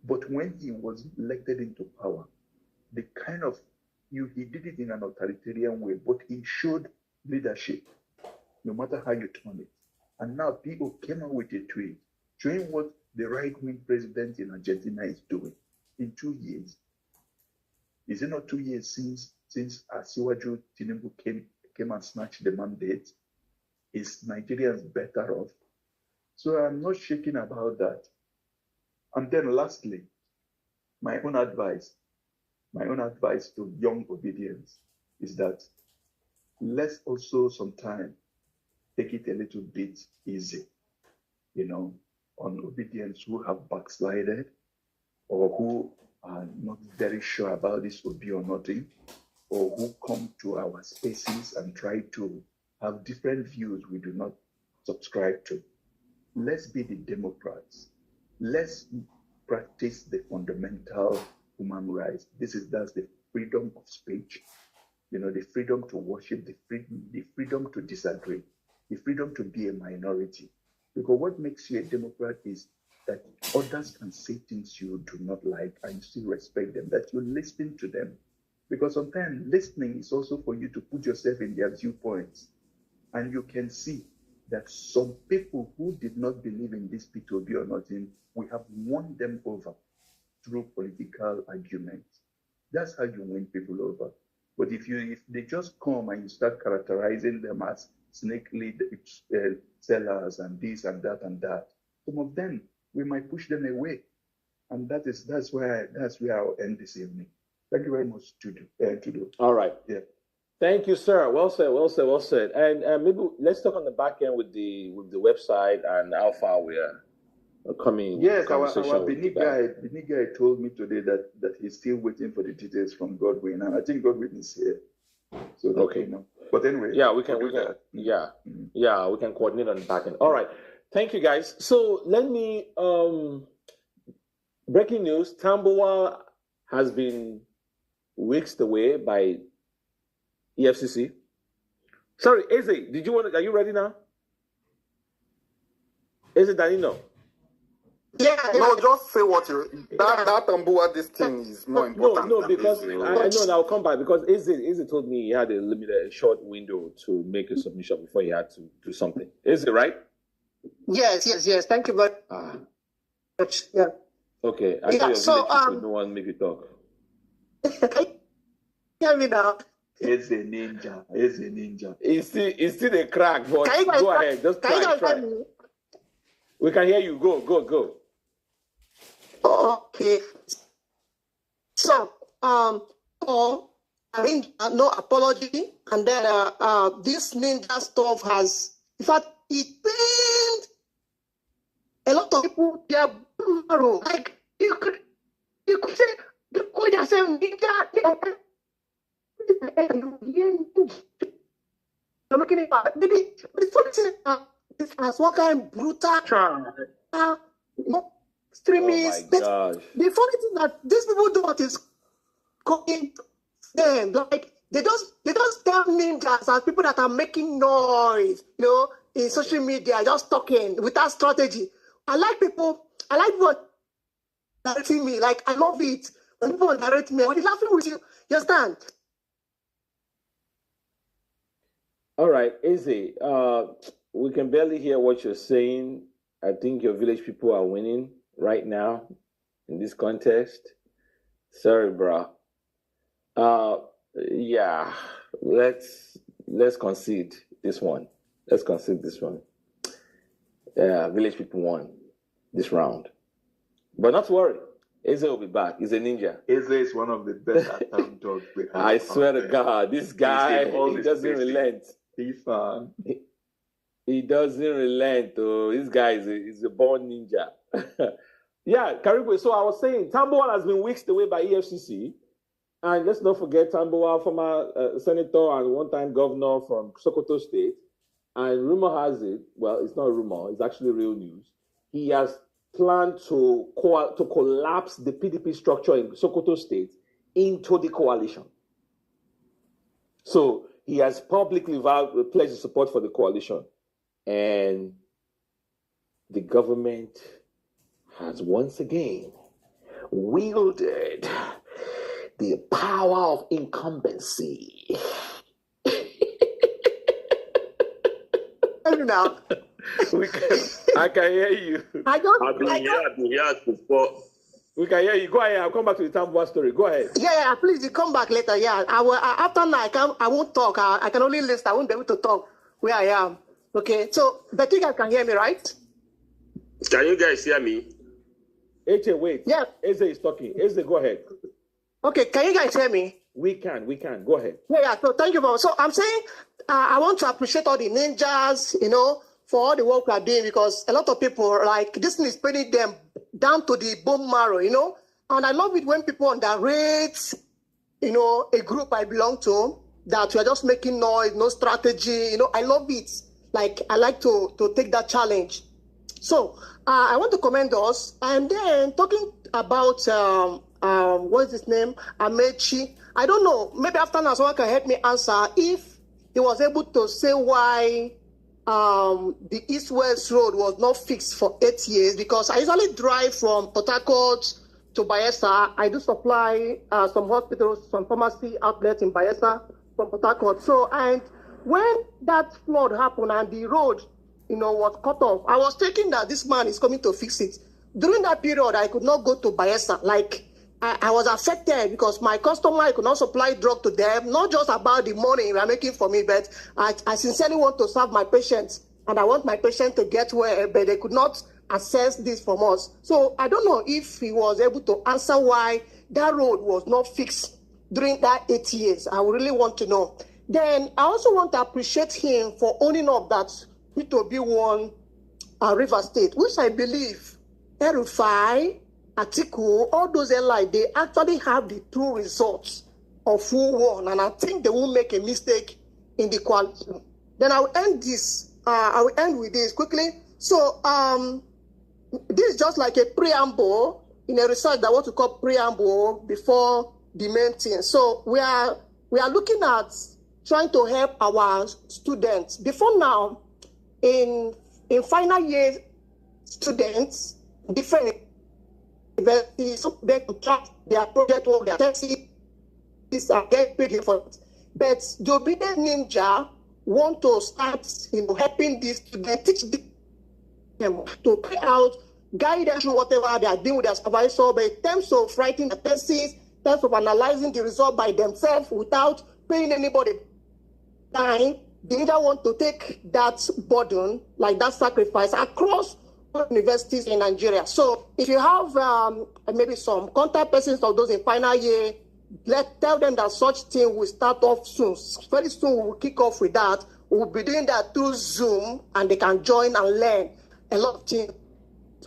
But when he was elected into power, the kind of, he did it in an authoritarian way, but he showed leadership, no matter how you turn it. And now people came out with a tweet showing what the right-wing president in Argentina is doing in 2 years. Is it not 2 years since Asiwaju Tinubu came and snatched the mandate? Is Nigerians better off? So I'm not shaking about that. And then lastly, my own advice to young Obedience is that let's also sometimes take it a little bit easy, on Obedience who have backslided or who are not very sure about this Obi or nothing, or who come to our spaces and try to have different views we do not subscribe to. Let's be the Democrats. Let's practice the fundamental human rights. That's the freedom of speech, the freedom to worship, the freedom to disagree, the freedom to be a minority. Because what makes you a Democrat is that others can say things you do not like and you still respect them, that you listen to them. Because sometimes listening is also for you to put yourself in their viewpoints. And you can see that some people who did not believe in this P2B or nothing, we have won them over through political arguments. That's how you win people over. But if they just come and you start characterizing them as snakely sellers and this and that and that, some of them, we might push them away. And that's where I'll end this evening. Thank you very much, Tudo. All right. Yeah. Thank you, sir. Well said, well said, well said. And maybe let's talk on the back end with the website and how far we are coming. Yes, our Benin guy told me today that he's still waiting for the details from Godwin. And I think Godwin is here. So okay. But anyway. Yeah, we can coordinate on the back end. All right. Thank you, guys. So let me breaking news, Tambuwal has been whisked away by EFCC. Sorry, Eze, are you ready now? Eze Danino. Yeah. No, just say what that Tambuwal, this thing is more important. No, because I know I'll come back because Eze told me he had a short window to make a submission before he had to do something. Eze, right? Yes. Thank you very much. Yeah. Okay. I no one make you talk. Hear me now. It's a ninja. It's still a crack, but go ahead. Just try. We can hear you. Go. Okay. So, I mean, no apology, and then this ninja stuff has, in fact, it pained a lot of people. They are like you could say they call themselves ninja. I'm looking at maybe this has what kind of brutal extremists. Oh my gosh. The funny thing that these people do what is cooking them, like they just tell ninjas as people that are making noise, in social media, just talking without strategy. I like what directing me. Like I love it when people direct me. When they're laughing with you understand? All right, Izzy, we can barely hear what you're saying. I think your village people are winning right now in this contest. Sorry, bro. Yeah, let's concede this one. Village people won this round. But not to worry, Eze will be back. He's a ninja. Eze is one of the best attack dogs we have. I swear to God, this guy, he doesn't relent. He doesn't relent. Oh, this guy is a born ninja. Yeah, Karibwe. So I was saying, Tambuwal has been whisked away by EFCC. And let's not forget Tambuwal, former senator and one-time governor from Sokoto State. And rumor has it, well, it's not a rumor, it's actually real news. He has planned to collapse the PDP structure in Sokoto State into the coalition. So he has publicly pledged support for the coalition. And the government has once again wielded the power of incumbency. Now. I can hear you. I've been here before. We can hear you. Go ahead. I'll come back to the Tambuwal story. Go ahead. Yeah, please, you come back later. Yeah, after now, I won't talk. I can only listen. I won't be able to talk where I am. Okay, so, but you guys can hear me, right? Can you guys hear me? Eche, wait. Yeah. Eze is talking. Eze, go ahead. Okay, can you guys hear me? We can. Go ahead. Yeah, so thank you, so I'm saying I want to appreciate all the ninjas, for all the work we are doing, because a lot of people, like, this thing is putting them down to the bone marrow, and I love it when people underrate, a group I belong to, that we are just making noise, no strategy, I love it. Like, I like to take that challenge. So, I want to commend us, and then talking about, what is his name? Amechi. I don't know, maybe after now someone can help me answer if he was able to say why the East-West Road was not fixed for 8 years, because I usually drive from Port Harcourt to Bayelsa. I do supply some hospitals, some pharmacy outlets in Bayelsa from Port Harcourt. So, and when that flood happened and the road, was cut off, I was thinking that this man is coming to fix it. During that period, I could not go to Bayelsa. Like, I was affected because my customer, I could not supply drug to them, not just about the money they are making for me, but I sincerely want to serve my patients, and I want my patient to get well, but they could not access this from us. So I don't know if he was able to answer why that road was not fixed during that 8 years. I would really want to know. Then I also want to appreciate him for owning up that P2B won River State, which I believe El-Rufai, Atiku, all those allies, they actually have the true results of who won, and I think they won't make a mistake in the coalition. Then I will end this. I will end with this quickly. So this is just like a preamble in a research that what we call preamble before the main thing. So we are looking at trying to help our students. Before now, in final year students, different universities, they contract their project work, their thesis, and get paid for it. But the Obidient Ninja want to start, helping these students, teach them to pay out, guide them through whatever they are doing with their supervisor. But in terms of writing the thesis, in terms of analyzing the result by themselves without paying anybody time, they either want to take that burden, like that sacrifice, across universities in Nigeria. So if you have maybe some contact persons of those in final year, tell them that such thing will start off soon. Very soon we will kick off with that. We'll be doing that through Zoom, and they can join and learn a lot of things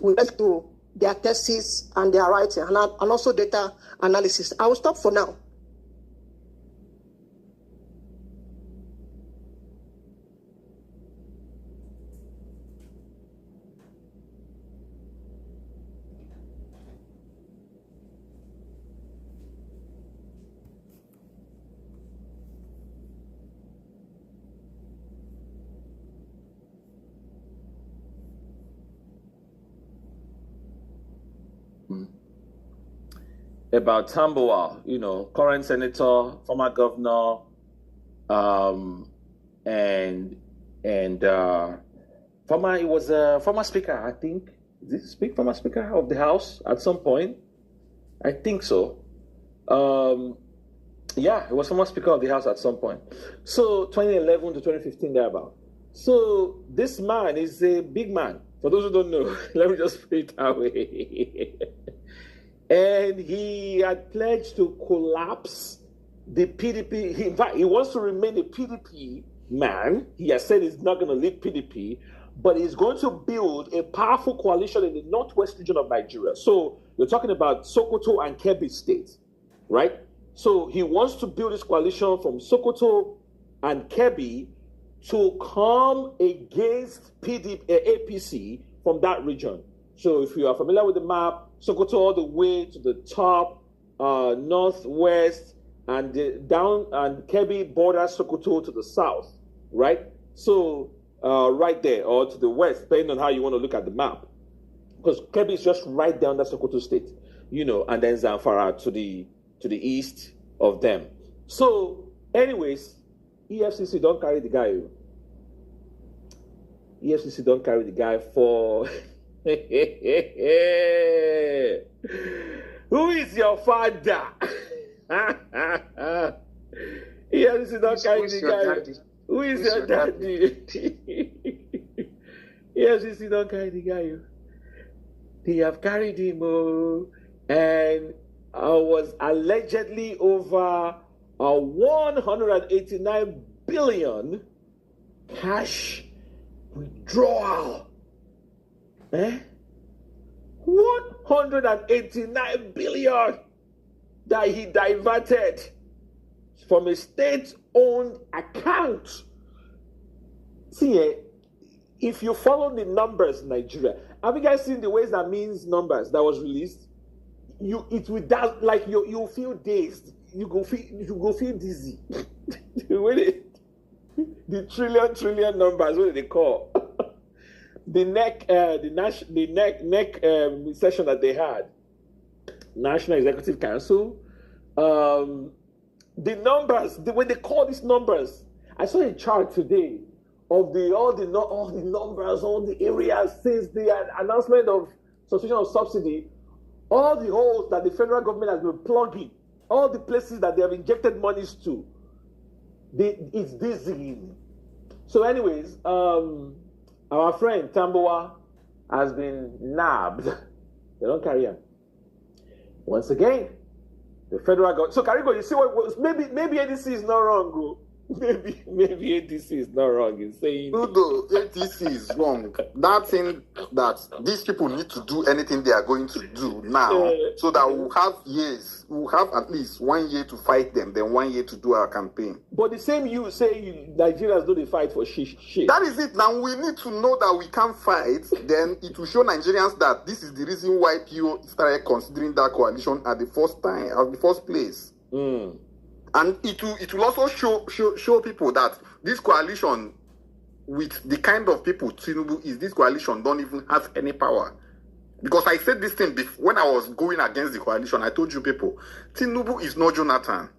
with respect to their thesis and their writing, and also data analysis. I will stop for now. About Tambuwal, current senator, former governor, and he was a former speaker, I think. Did he former speaker of the House at some point? I think so. Yeah, he was former speaker of the House at some point. So 2011 to 2015, thereabout. So this man is a big man. For those who don't know, let me just put it that way. And he had pledged to collapse the PDP. In fact, he wants to remain a PDP man. He has said he's not going to leave PDP, but he's going to build a powerful coalition in the northwest region of Nigeria. So you're talking about Sokoto and Kebbi states, right? So he wants to build this coalition from Sokoto and Kebbi to come against APC from that region. So if you are familiar with the map, Sokoto all the way to the top, northwest, and down, and Kebbi borders Sokoto to the south, right? So right there, or to the west, depending on how you want to look at the map. Because Kebbi is just right down that Sokoto state, and then Zamfara to the east of them. So, anyways, EFCC don't carry the guy. EFCC don't carry the guy for... Who is your father? EFCC don't carry the guy. Who is your daddy? EFCC don't carry the guy. They have carried him, and was allegedly over 189 billion cash withdrawal. 189 billion that he diverted from a state-owned account. See, if you follow the numbers in Nigeria, have you guys seen the Ways and Means numbers that was released? You feel dazed. you go feel dizzy. The trillion numbers, what do they call? The neck session that they had, National Executive Council. The numbers, when they call these numbers, I saw a chart today of all the numbers, all the areas since the announcement of suspension of subsidy, all the holes that the federal government has been plugging, all the places that they have injected monies to. It's dizzying. So, anyways, our friend Tamboa has been nabbed. They don't carry him. Once again, the federal government. So, Karigo, you see what? Maybe ADC is not wrong, bro. Maybe ADC is not wrong in saying. Although ADC is wrong, that thing that these people need to do anything they are going to do now, so that we'll have at least 1 year to fight them, then 1 year to do our campaign. But the same you say Nigerians do the fight for shit. That is it. Now we need to know that we can fight. Then it will show Nigerians that this is the reason why PO started considering that coalition at the first place. And it will also show people that this coalition, with the kind of people Tinubu is, this coalition don't even have any power. Because I said this thing before, when I was going against the coalition, I told you people, Tinubu is not Jonathan.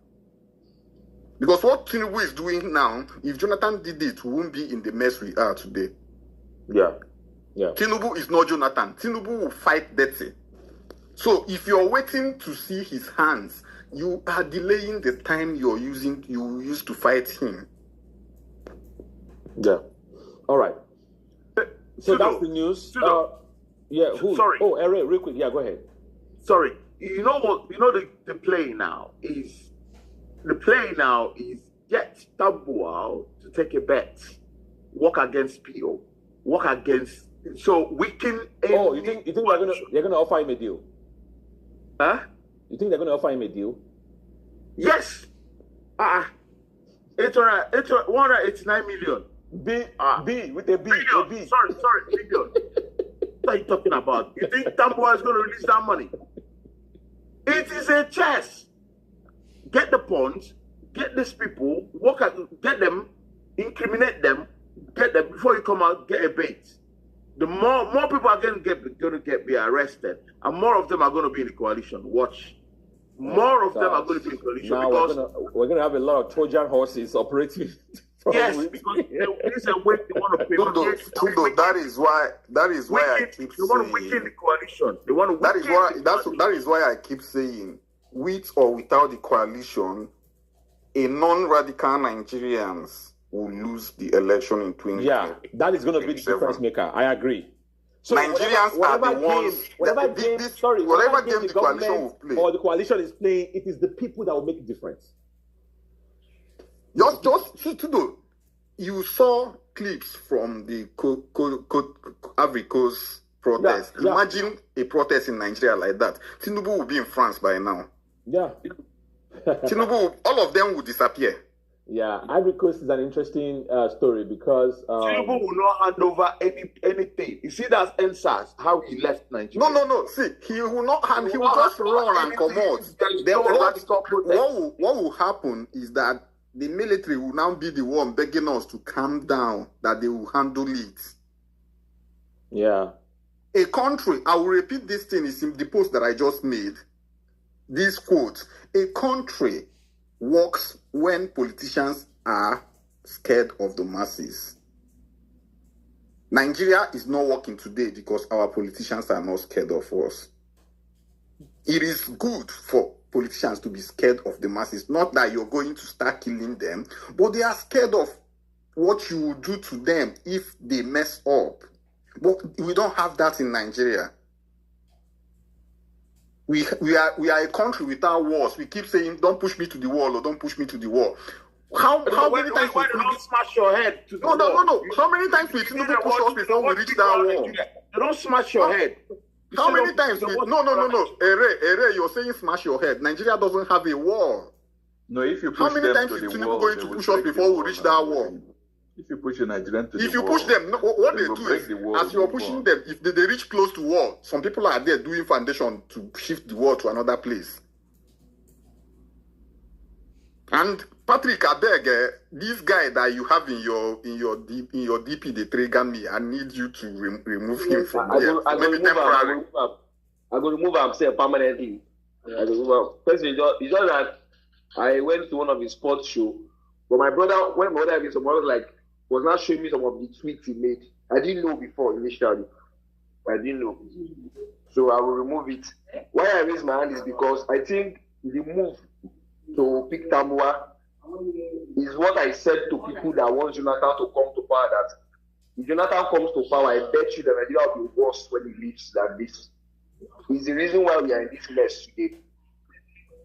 Because what Tinubu is doing now, if Jonathan did it, we won't be in the mess we are today. Yeah. Tinubu is not Jonathan. Tinubu will fight dirty. So if you're waiting to see his hands, you are delaying the time you used to fight him. Yeah. All right. So that's the news. Yeah. Who? Sorry. Oh, Ere, real quick. Yeah, go ahead. Sorry. You know what? You know the play now is get Tambuwal to take a bet, work against PO, work against. So weaken. Oh, you think they're gonna offer him a deal? Huh? You think they're going to offer him a deal? Yes. 189 million. B with a B. Billion. A B. Sorry, billion. What are you talking about? You think Tambuwal is going to release that money? It is a chess. Get the pawns, get these people, get them, incriminate them, get them before you come out, get a bait. The more people are going to be arrested, and more of them are going to be in the coalition. Watch. More of them are going to be in the coalition. Now because we're going to have a lot of Trojan horses operating. Yes, because there's a way they want to pay. That is why I keep saying. They want to weaken the coalition. They want to weaken that is why I keep saying, with or without the coalition, a non-radical Nigerians will lose the election in 2020. Yeah, that is going to be the difference maker. I agree. So Nigerians are the ones. Whatever game the coalition will play, or the coalition is playing, it is the people that will make the difference. Just you saw clips from the Ivory Coast protest. Yeah. Imagine a protest in Nigeria like that. Tinubu will be in France by now. Yeah. Tinubu, all of them will disappear. Yeah, Ivory Coast is an interesting story because Tinubu will not hand over anything. You see, that's NSAS, how he left Nigeria. No. See, he will not hand. He will just run and come out. Then what will happen is that the military will now be the one begging us to calm down, that they will handle it. Yeah. A country, I will repeat this thing, is in the post that I just made. This quote: a country works when politicians are scared of the masses. Nigeria is not working today because our politicians are not scared of us. It is good for politicians to be scared of the masses. Not that you're going to start killing them, but they are scared of what you will do to them if they mess up. But we don't have that in Nigeria. We are a country without wars. We keep saying, "Don't push me to the wall," or "Don't push me to the wall." How many times why do not smash your head to the wall? No. How many times will Tinubu push us before we reach that wall? They don't smash your head. How many times? No. Ere, you're saying smash your head. Nigeria doesn't have a wall. No, if you push how many them times to is the Tinubu wall, going to push us before we reach that wall? If you push a Nigerian to the wall, if you push them, what they will do break is, the wall, as you're pushing them, if they reach close to wall, some people are there doing foundation to shift the wall to another place. And Patrick, I beg, this guy that you have in your DP, they trigger me. I need you to remove him from here. I go remove him, say permanently. I go remove him. First, it's just that I went to one of his sports show, but my brother, when my brother was not showing me some of the tweets he made. I didn't know before initially. I didn't know, so I will remove it. Why I raise my hand is because I think the move to pick Tambuwa is what I said to people that want Jonathan to come to power, that if Jonathan comes to power, I bet you that Nigeria will be worse when he leaves than this. It's the reason why we are in this mess today.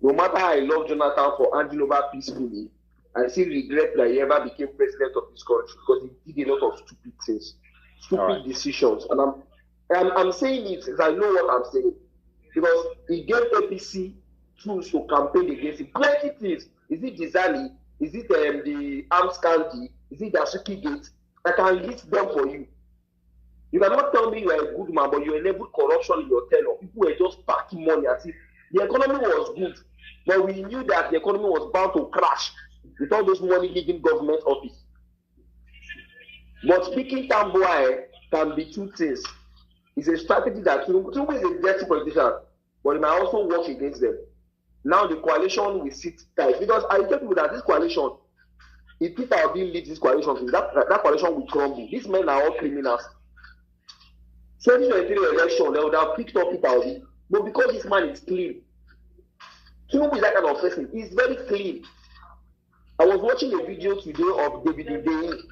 No matter how I love Jonathan for handing over peacefully, I still regret that he ever became president of this country because he did a lot of stupid things, stupid decisions. And I'm saying it because I know what I'm saying. Because he gave APC tools to campaign against him. Plenty things. Is it Dizali? Is it the Arms County? Is it the Asuki Gate? I can list them for you. You cannot tell me you are a good man, but you enabled corruption in your tenure. People were just packing money as if the economy was good. But we knew that the economy was bound to crash with all those money leaving government office. But speaking Tambuwa can be two things. It's a strategy that Tinubu is a dirty politician, but it might also work against them. Now the coalition will sit tight. Because I tell people that this coalition, if Peter Obi leads this coalition, that coalition will crumble. These men are all criminals. 2023 election, they would have picked up Peter Obi. But because this man is clean, Tinubu is that kind of person. He's very clean. I was watching a video today of David Udeyi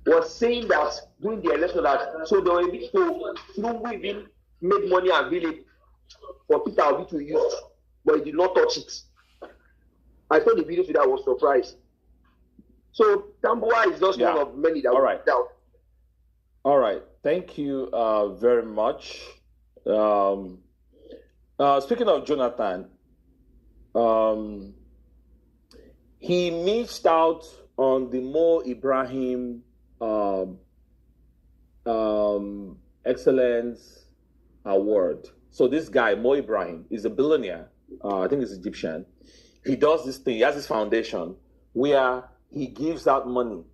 was saying that during the election that so they were a bit so Tinubu even made money available for Peter Obi to use, but he did not touch it. I saw the video today, I was surprised. So Tambuwa is just one of many that will be down. All right. Thank you very much. Speaking of Jonathan, he missed out on the Mo Ibrahim Excellence Award. So this guy, Mo Ibrahim, is a billionaire. I think he's Egyptian. He does this thing. He has this foundation where he gives out money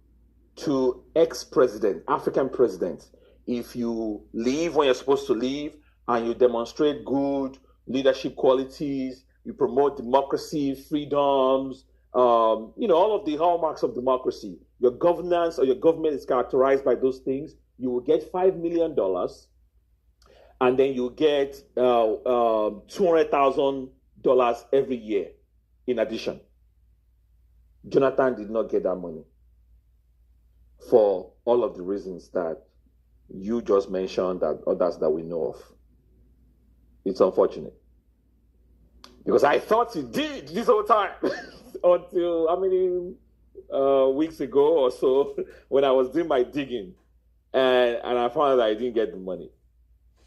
to ex-president, African presidents. If you leave when you're supposed to leave and you demonstrate good leadership qualities, you promote democracy, freedoms, all of the hallmarks of democracy, your governance or your government is characterized by those things, you will get $5 million and then you get $200,000 every year in addition. Jonathan did not get that money for all of the reasons that you just mentioned and others that we know of. It's unfortunate. Because I thought he did this whole time until how many weeks ago or so when I was doing my digging and I found out that I didn't get the money.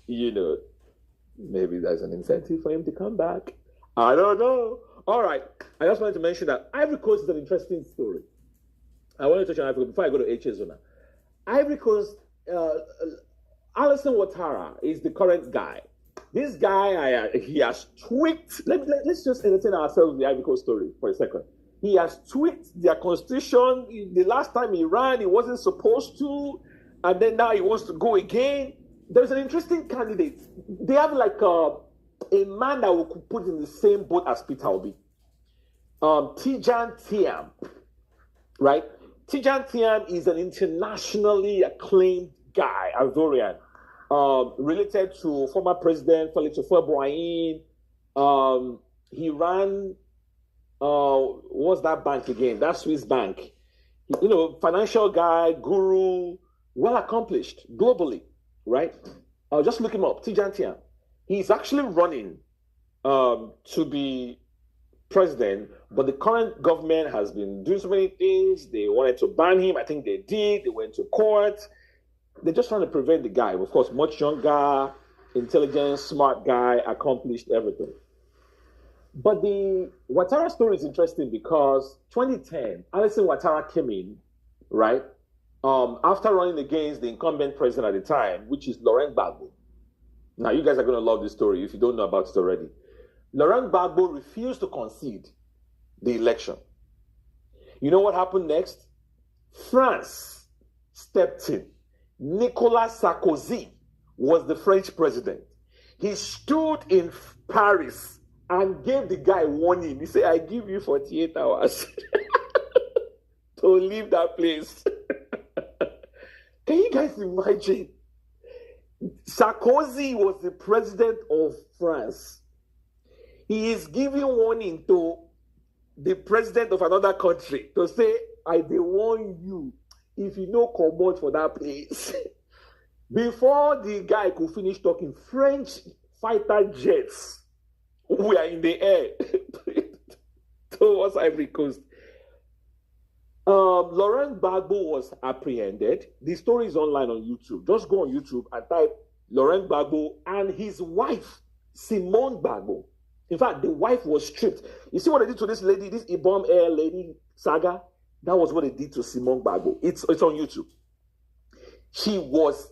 Maybe there's an incentive for him to come back. I don't know. All right. I just wanted to mention that Ivory Coast is an interesting story. I want to touch on Ivory Coast before I go to H.A. Zona. Ivory Coast, Alassane Ouattara is the current guy. This guy, he has tweaked. Let's just entertain ourselves with the Ivory Coast story for a second. He has tweaked their constitution. The last time he ran, he wasn't supposed to. And then now he wants to go again. There's an interesting candidate. They have like a man that we could put in the same boat as Peter Obi. Tidjane Thiam, right? Tidjane Thiam is an internationally acclaimed guy, Ivorian, related to former President Félix Houphouët-Boigny. He ran, what's that bank again? That Swiss bank. Financial guy, guru, well accomplished globally, right? Just look him up, Tidjane Thiam. He's actually running to be president, but the current government has been doing so many things. They wanted to ban him. I think they did. They went to court. They're just trying to prevent the guy. Of course, much younger, intelligent, smart guy, accomplished everything. But the Ouattara story is interesting because 2010, Alassane Ouattara came in, right? After running against the incumbent president at the time, which is Laurent Gbagbo. Now, you guys are going to love this story if you don't know about it already. Laurent Gbagbo refused to concede the election. You know what happened next? France stepped in. Nicolas Sarkozy was the French president. He stood in Paris and gave the guy warning. He said, I give you 48 hours to leave that place. Can you guys imagine? Sarkozy was the president of France. He is giving warning to the president of another country to say, I dey warn you, if you no come out for that place. Before the guy could finish talking, French fighter jets were in the air towards Ivory Coast. Laurent Gbagbo was apprehended. The story is online on YouTube. Just go on YouTube and type Laurent Gbagbo and his wife, Simone Gbagbo. In fact, the wife was stripped. You see what they did to this lady, this Ibom Air lady saga? That was what they did to Simone Gbagbo. It's on YouTube. She was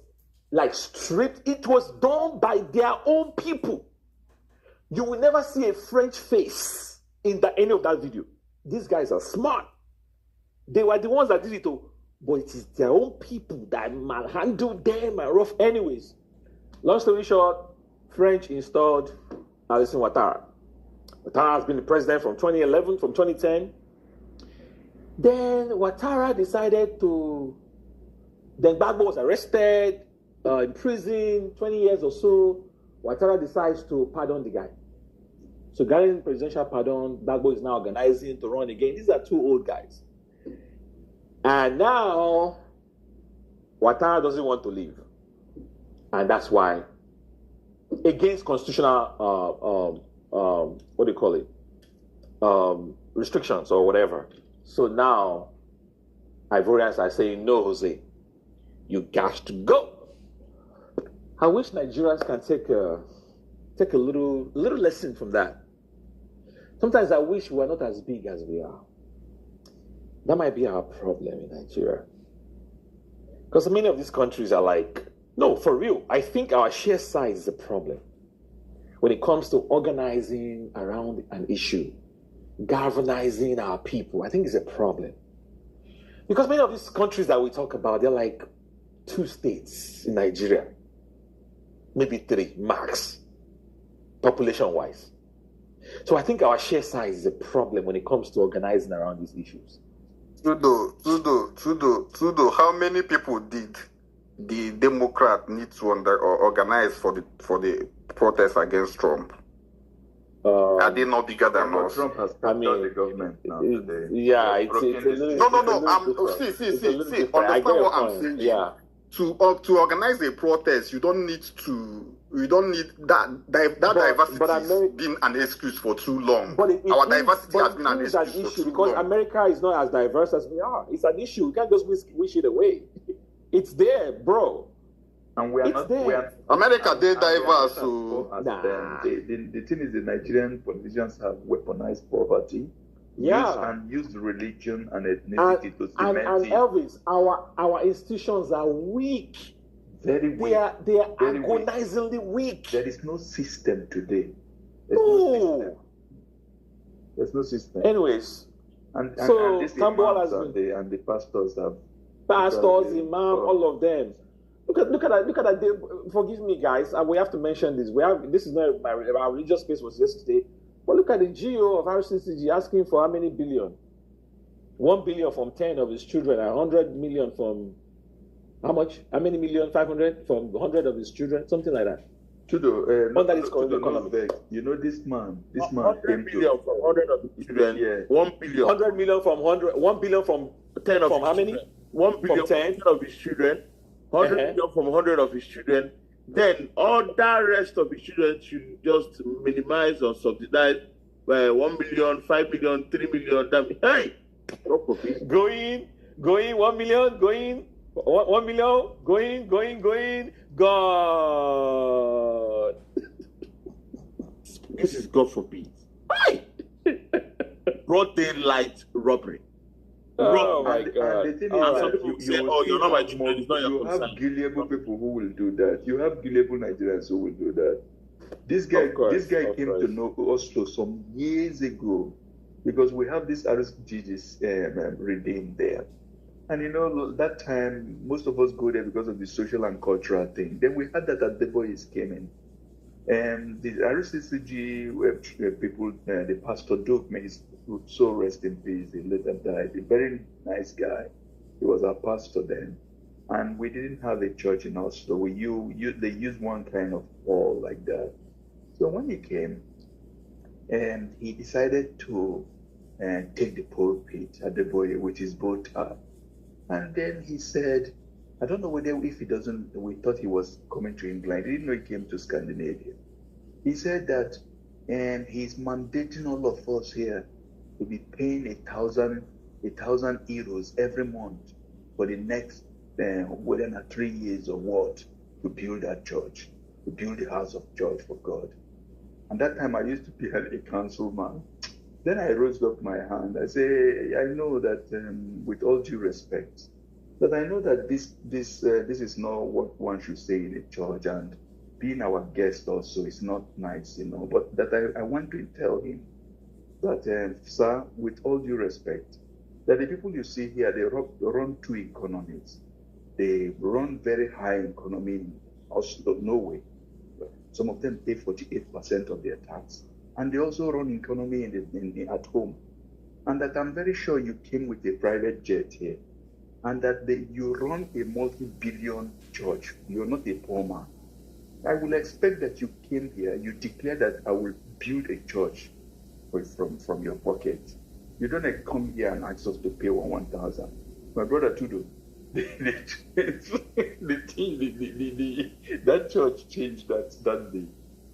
like stripped. It was done by their own people. You will never see a French face in any of that video. These guys are smart. They were the ones that did it, but it is their own people that manhandled them and rough. Anyways, long story short, French installed Alassane Ouattara. Ouattara has been the president from 2011, from 2010. Then Ouattara decided to. Then Gbagbo was arrested, in prison, 20 years or so. Ouattara decides to pardon the guy. So, getting presidential pardon, Gbagbo is now organizing to run again. These are two old guys. And now, Ouattara doesn't want to leave. And that's why, against constitutional, what do you call it? Restrictions or whatever. So now, Ivorians are saying, no, Jose, you got to go. I wish Nigerians can take a little lesson from that. Sometimes I wish we were not as big as we are. That might be our problem in Nigeria. Because many of these countries are like, no, for real, I think our sheer size is a problem. When it comes to organizing around an issue, galvanizing our people, I think it's a problem. Because many of these countries that we talk about, they're like 2 states in Nigeria. Maybe 3, max, population-wise. So I think our sheer size is a problem when it comes to organizing around these issues. Trudeau, how many people did the Democrat need to organize for the protest against Trump? Are they not bigger than us? Trump has captured the government now today. Yeah, it's a little See, understand what I'm saying. Yeah. To organize a protest, you don't need that diversity has been an excuse for too long. Our diversity has been an excuse for too because long. America is not as diverse as we are. It's an issue. You can't just wish it away. It's there, bro. And we are not there. We are, America, they diverse. The thing is, the Nigerian politicians have weaponized poverty. And use religion and ethnicity to cement it. And Elvis, our institutions are weak. Very weak. They are agonizingly weak. There is no system today. There's no system. Anyways, and so Campbell and the pastors have imam, all of them. Look at that. Forgive me, guys. We have to mention this. This is not our religious space was yesterday. But look at the GO of RCCG asking for how many billion? 1 billion from 10 of his children, 100 million from how much? How many million? 500 from 100 of his children, something like that. You know this man 100 million from 100 of his children. Yeah. 1 billion. 100 million from 100. 1 billion from 10 of from how many? 1 billion from 10 of his children. 100 million from 100 of his children. Then all that rest of his children should just minimize or subsidize by 1 million, 5 million, 3 million. Hey, going 1 million, going 1 million, going, God. This is God forbid. Hey, broad daylight robbery. Oh my God! And the thing is you're not my children. It's not your concern. You have gullible people who will do that. You have gullible Nigerians who will do that. This guy came to know Oslo some years ago, because we have this RSGG's redeemed there. And that time, most of us go there because of the social and cultural thing. Then we had that at the boys came in. And the RCCG people, the pastor Duke, may his soul rest in peace, he later died. A very nice guy. He was our pastor then. And we didn't have a church in Oslo. They used one kind of hall like that. So when he came, and he decided to take the pulpit at the boy, which is both and then he said, I don't know whether if he doesn't, we thought he was coming to England. He didn't know he came to Scandinavia. He said that he's mandating all of us here to be paying 1,000 euros every month for the next, whether not 3 years or what, to build that church, to build the house of church for God. And that time I used to be a councilman. Then I raised up my hand. I say, I know that, with all due respect, that I know that this is not what one should say in a church, and being our guest also is not nice, But that I want to tell him that, sir, with all due respect, that the people you see here, they run two economies. They run very high economy in Oslo, Norway. Some of them pay 48% of their tax. And they also run economy at home. And that I'm very sure you came with a private jet here. And that you run a multi-billion church. You're not a poor man. I will expect that you came here, you declare that I will build a church from your pocket. You don't come here and ask us to pay 1,000. My brother Tudo, that church changed that day.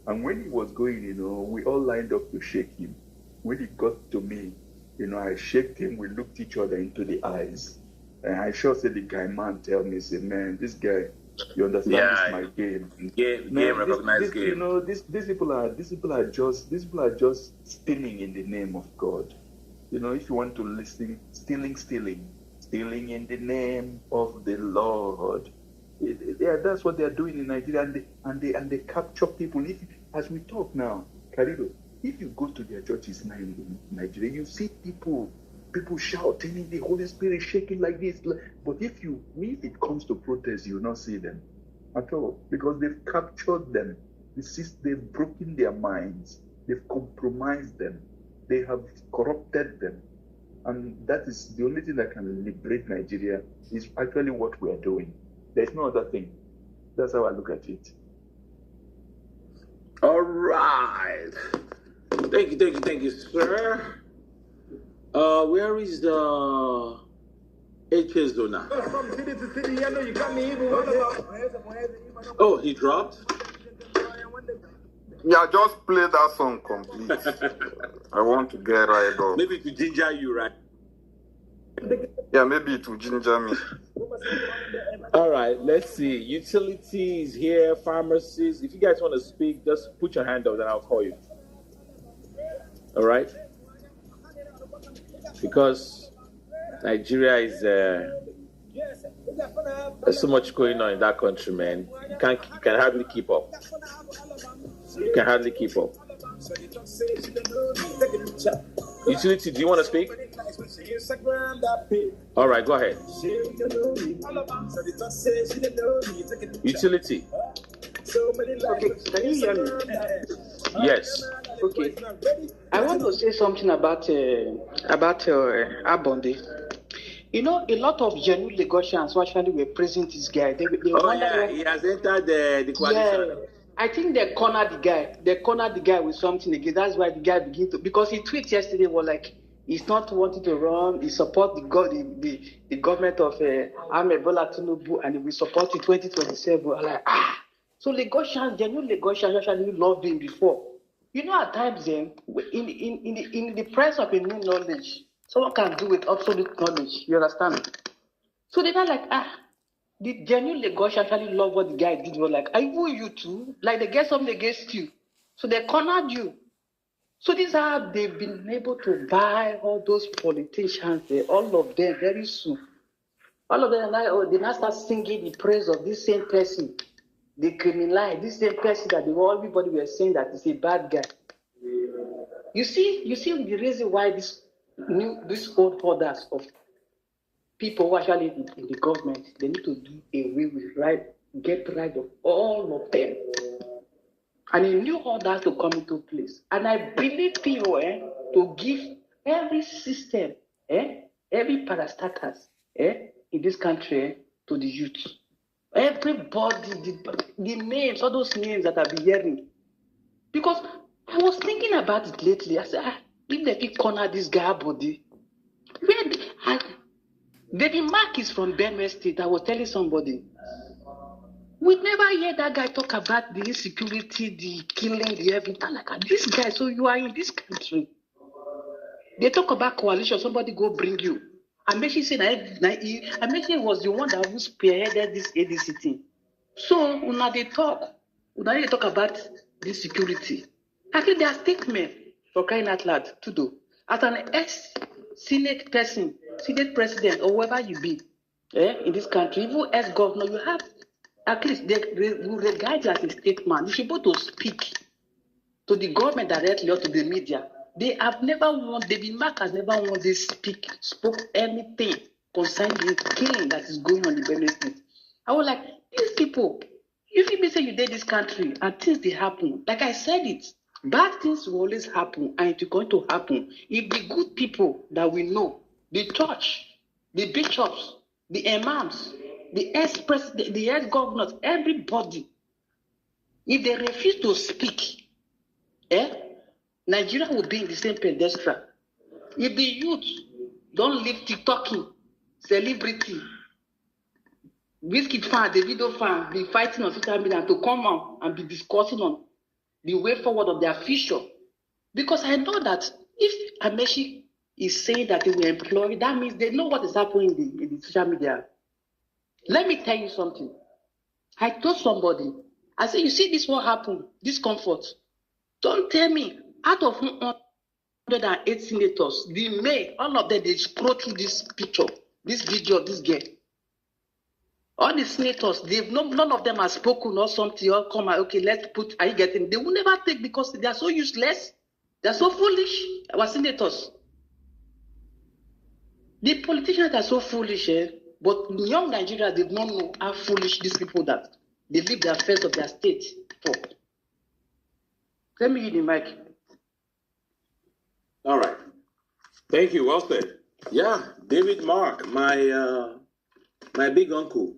And when he was going, we all lined up to shake him. When he got to me, I shook him, we looked each other into the eyes. And I sure said the guy, man, tell me, say, man, this guy, you understand this is my game. Game recognized game. These people are just stealing in the name of God. If you want to listen, stealing in the name of the Lord. That's what they are doing in Nigeria, and they capture people. As we talk now, Karido, if you go to their churches now in Nigeria, you see people shouting in the Holy Spirit, shaking like this. But if it comes to protest, you will not see them at all, because they've captured them. They've broken their minds. They've compromised them. They have corrupted them. And that is the only thing that can liberate Nigeria, is actually what we are doing. There's no other thing. That's how I look at it. All right. Thank you, sir. Where is the HS donor? Oh, he dropped? Yeah, just play that song complete. I want to get right off. Maybe to ginger you, right? Yeah, maybe to ginger me. All right, let's see. Utilities here, pharmacies. If you guys want to speak, just put your hand up, then I'll call you. All right? Because Nigeria is there's so much going on in that country, man. You can hardly keep up. You can hardly keep up. Utility, do you want to speak? All right, go ahead. Utility. Okay, can you hear me? Yes. Okay. I want to say something about Abondi. A lot of genuine Lagosians actually were praising this guy. They he has entered the coalition. Yeah. I think they cornered the guy. They cornered the guy with something again. That's why the guy began to, because he tweeted yesterday was like, he's not wanting to run. He support the government of Ahmed Bola Tinubu, and he will support in 2027. I'm like, so Lagosians, genuine Lagosians actually loved him before. At times then, in the price of a new knowledge, someone can do with absolute knowledge. You understand? So they're like, the genuine Lagos actually love what the guy did. Were like, I even you too. Like they get something against you. So they cornered you. So these are, they've been able to buy all those politicians, all of them very soon. All of them, they now start singing the praise of this same person. They criminalize this same person that everybody were saying that is a bad guy. You see the reason why this old orders of people who actually in the government, they need to do away with get rid of all of them. And a new order to come into place. And I believe people to give every system, every parastatus in this country to the youth. Everybody, the names, all those names that I've been hearing. Because I was thinking about it lately. I said, if they can corner this guy body, David Mark is from Benue State. I was telling somebody. We never hear that guy talk about the insecurity, the killing, the everything like that. This guy, so you are in this country. They talk about coalition, somebody go bring you. I mentioned say I mentioned was the one that who spearheaded this ADC thing. So now they talk about this security. I think their statement for crying out loud to do. As an ex-Senate person, Senate president, or whoever you be, in this country, even ex-governor, you have at least they will regard you as a statesman. You should be able to speak to the government directly or to the media. They have never won, David Mark has never won this spoke anything concerning the killing that is going on in Benue State. I was like, these people, if you say you did this country and things they happen, like I said it, bad things will always happen and it's going to happen. If the good people that we know, the church, the bishops, the imams, the ex-president, the ex-governors, everybody, if they refuse to speak, Nigeria will be in the same pedestal. If the youth don't live TikToking, celebrity, Wizkid fan, the video fan, be fighting on social media to come out and be discussing on the way forward of their future. Because I know that if Amechi is saying that they will employ, that means they know what is happening in the social media. Let me tell you something. I told somebody, I said, you see this what happened, this comfort. Don't tell me, out of 108 senators, all of them, they scroll through this picture, this video of this girl. All the senators, none of them have spoken or something, or come out, okay, let's put, are you getting? They will never take because they are so useless, they are so foolish, our senators. The politicians are so foolish, but young Nigerians, they don't know how foolish these people that they leave the affairs of their state for. Let me give the mic. All right. Thank you. Well said. Yeah, David Mark, my big uncle.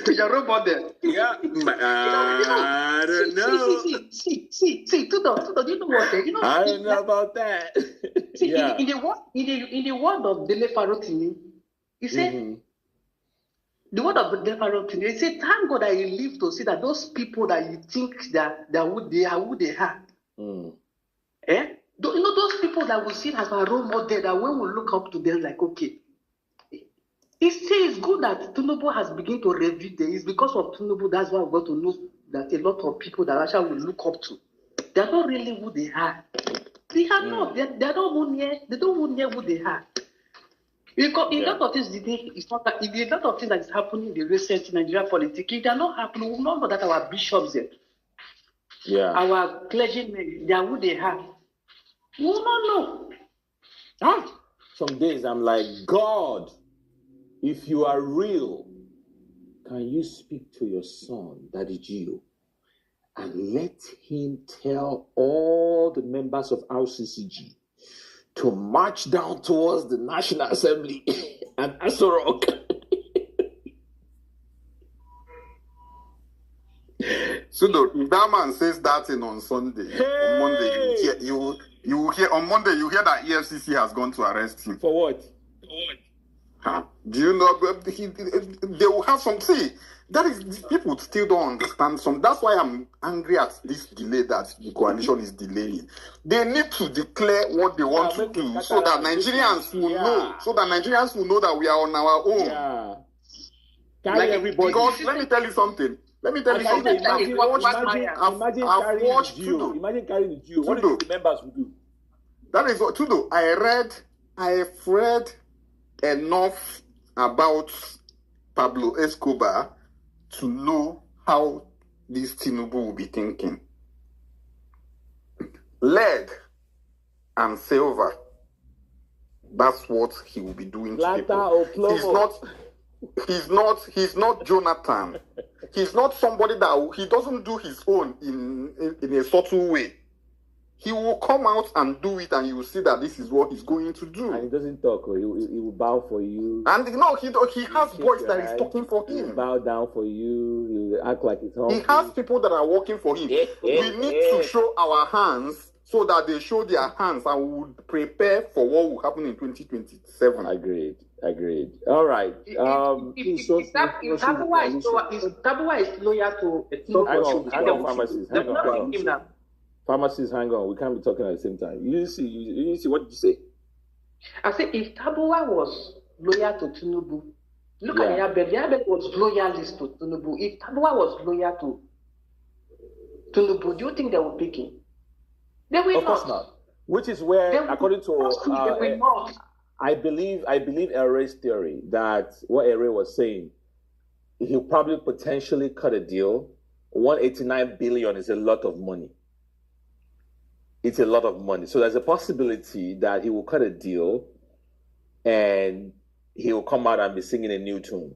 Your robot there. Yeah, I don't know. See, Tudo, do you know what? You know, I don't know about that. See, yeah. in the word of Dele Farotini, he said, the word of Dele Farotini, he said, thank God that you live to see that those people that you think that who they are. You know, those people that we see as our role model, that when we look up to them, like, okay, it's good that Tinubu has begun to review them. It's because of Tinubu, that's why we got to know that a lot of people that actually will look up to, they're not really who they are. They are not. They're not who they don't know who they are. Because a lot of things today, it's not that. If a lot of things that is happening in the recent Nigerian politics, if they are not happening, we know that our bishops, our clergymen, they are who they are. We will not know. Some days I'm like, God, if you are real, can you speak to your son, Daddy Gio, and let him tell all the members of RCCG to march down towards the National Assembly and Aso Rock. So that man says that thing on Sunday. Hey! On Monday, you will hear on Monday you hear that EFCC has gone to arrest him. For what? Do you know they will have some say? That is, people still don't understand some. That's why I'm angry at this delay that the coalition is delaying. They need to declare what they want to do so that Nigerians will know. So that Nigerians will know that we are on our own. Carry everybody. Because let me tell you something. Imagine carrying the Geo. What do the members will do? That is what Tudo. I have read enough about Pablo Escobar to know how this Tinubu will be thinking. lead and silver. That's what he will be doing to people. He's not Jonathan. He's not somebody that he doesn't do his own in a subtle way. He will come out and do it, and you will see that this is what he's going to do. And he doesn't talk, or he will bow for you. And he has voice that is talking for him. He will bow down for you. He will act like he's hungry. He has people that are working for him. We need to show our hands so that they show their hands, and we would prepare for what will happen in 2027. Agreed. All right. If Tabuwa is loyal to hang on, pharmacists. Pharmacists, hang on. We can't be talking at the same time. You see, what did you say? I said, if Tabuwa was loyal to Tinubu, look at Yabel. Yabel was loyalist to Tinubu. If Tabuwa was loyal to Tinubu, do you think they would pick him? They will not. Of course not. Which is where, according to I believe Eray's theory that what Eray was saying, he'll probably potentially cut a deal. 189 billion is a lot of money. It's a lot of money. So there's a possibility that he will cut a deal and he will come out and be singing a new tune.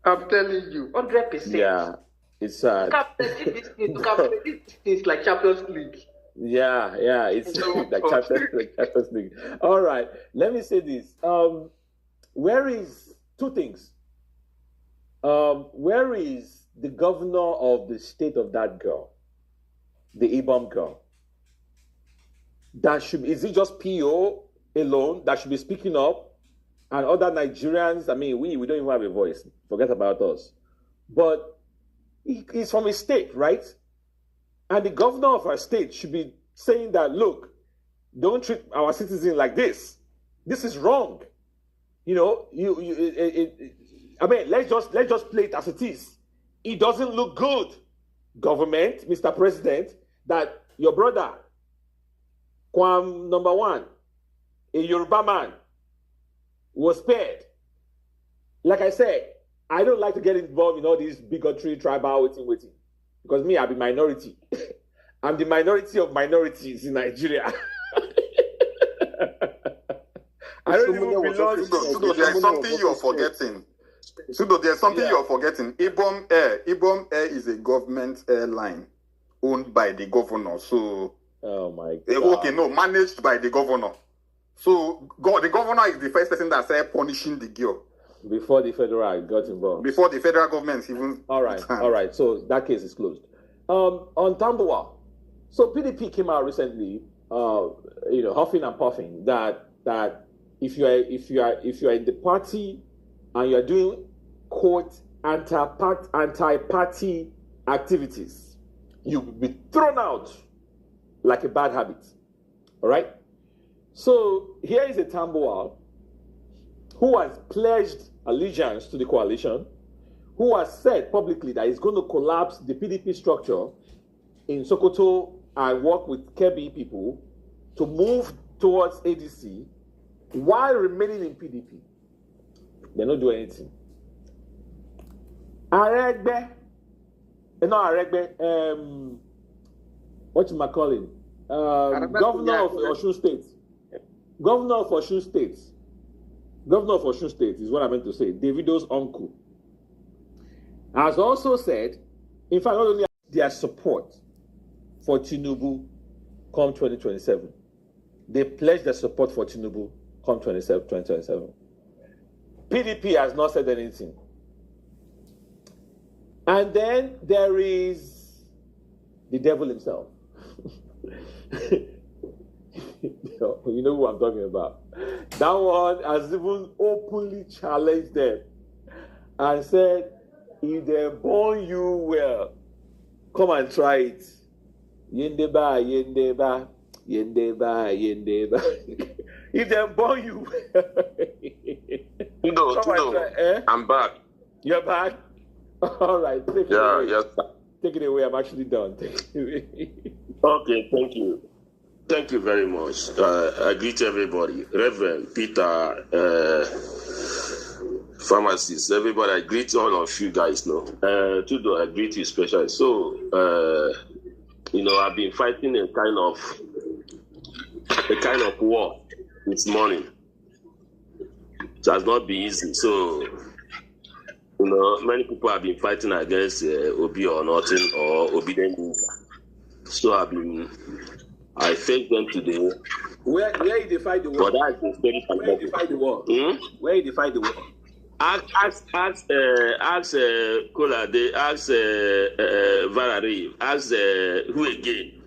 I'm telling you, 100%. Yeah, it's it's like Champions League. Yeah, it's like Champions League. All right, let me say this. Where is two things? Where is the governor of the state of that girl, the Ibom girl? Is it just PO alone that should be speaking up, and other Nigerians? I mean, we don't even have a voice. Forget about us. But he's from a state, right? And the governor of our state should be saying that, look, don't treat our citizens like this. This is wrong. You know, I mean, let's just play it as it is. It doesn't look good, government, Mr. President, that your brother, Kwam number 1, a Yoruba man, was spared. Like I said, I don't like to get involved in all these bigotry, tribal waiting. Because me, I'm a minority. I'm the minority of minorities in Nigeria. I don't even belong. Sudo, there's something you're forgetting. Sudo, there's something you're forgetting. Ibom Air is a government airline owned by the governor. So, oh my God. Okay, no, managed by the governor. So, the governor is the first person that started punishing the girl. Before the federal got involved. Before the federal government even. All right. So that case is closed. On Tambuwa, so PDP came out recently, huffing and puffing that if you are in the party and you are doing quote anti-party activities, you will be thrown out like a bad habit. All right. So here is a Tambuwa who has pledged allegiance to the coalition, who has said publicly that he's going to collapse the PDP structure in Sokoto and work with Kebbi people to move towards ADC while remaining in PDP. They don't do anything. Aregbe, what am I calling? Governor of Osun State. Governor of Osun State is what I meant to say. Davido's uncle has also said, in fact, not only their support for Tinubu come 2027, they pledged their support for Tinubu come 2027. PDP has not said anything. And then there is the devil himself. You know who I'm talking about. That one has even openly challenged them and said, if they born you well, come and try it. Yendeba. If they born you well. Tudo, I'm back. You're back? All right. Take it away. I'm actually done. Okay, thank you. Thank you very much. I greet everybody. Reverend Peter, pharmacist, everybody. I greet all of you guys. Tudo, I greet you especially. So, I've been fighting a kind of a kind of war this morning. It has not been easy. So, many people have been fighting against Obi or nothing or Obidient. So I faced them today. Where did they fight the war? But that's the story. Where did they fight the war? Where did they fight the war? Ask Kolade, ask Valerie, ask who again?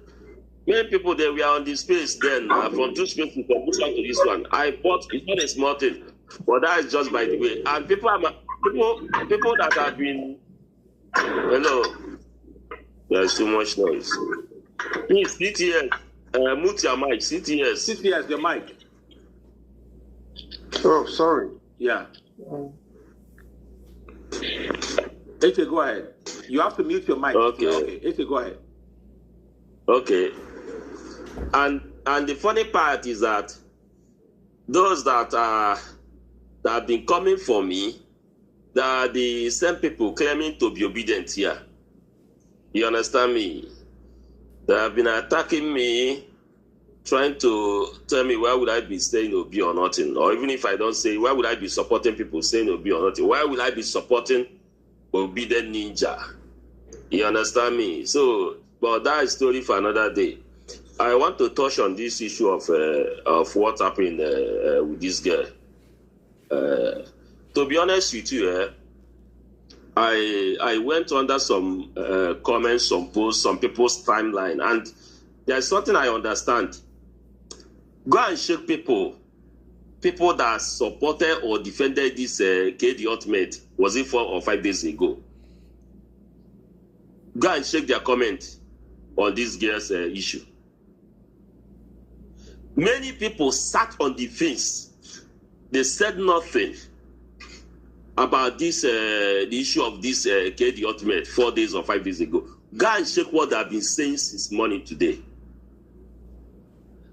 Many people there were on the space then, from 2 spaces from this one to this one. I bought, it's not a small thing, but that is just by the way. And people that have been, there's too much noise. Please, CTS, mute your mic, CTS. CTS, your mic. Oh, sorry. Yeah. Eche, go ahead. You have to mute your mic. Okay. Eche, go ahead. Okay. And the funny part is that those that have been coming for me, they are the same people claiming to be obedient here. You understand me? They have been attacking me, trying to tell me why would I be saying Obi or nothing, or even if I don't say, why would I be supporting people saying Obi or nothing? Why would I be supporting Obidient Ninja? You understand me? So, but that is story for another day. I want to touch on this issue of what happened with this girl. To be honest with you, I went under some comments, some posts, some people's timeline, and there's something I understand. Go and check people that supported or defended this KD Ultimate. Was it 4 or 5 days ago? Go and check their comment on this girl's issue. Many people sat on the fence. They said nothing about this, the issue of this KD Ultimate 4 days or 5 days ago. Go and check what they've been saying since morning today.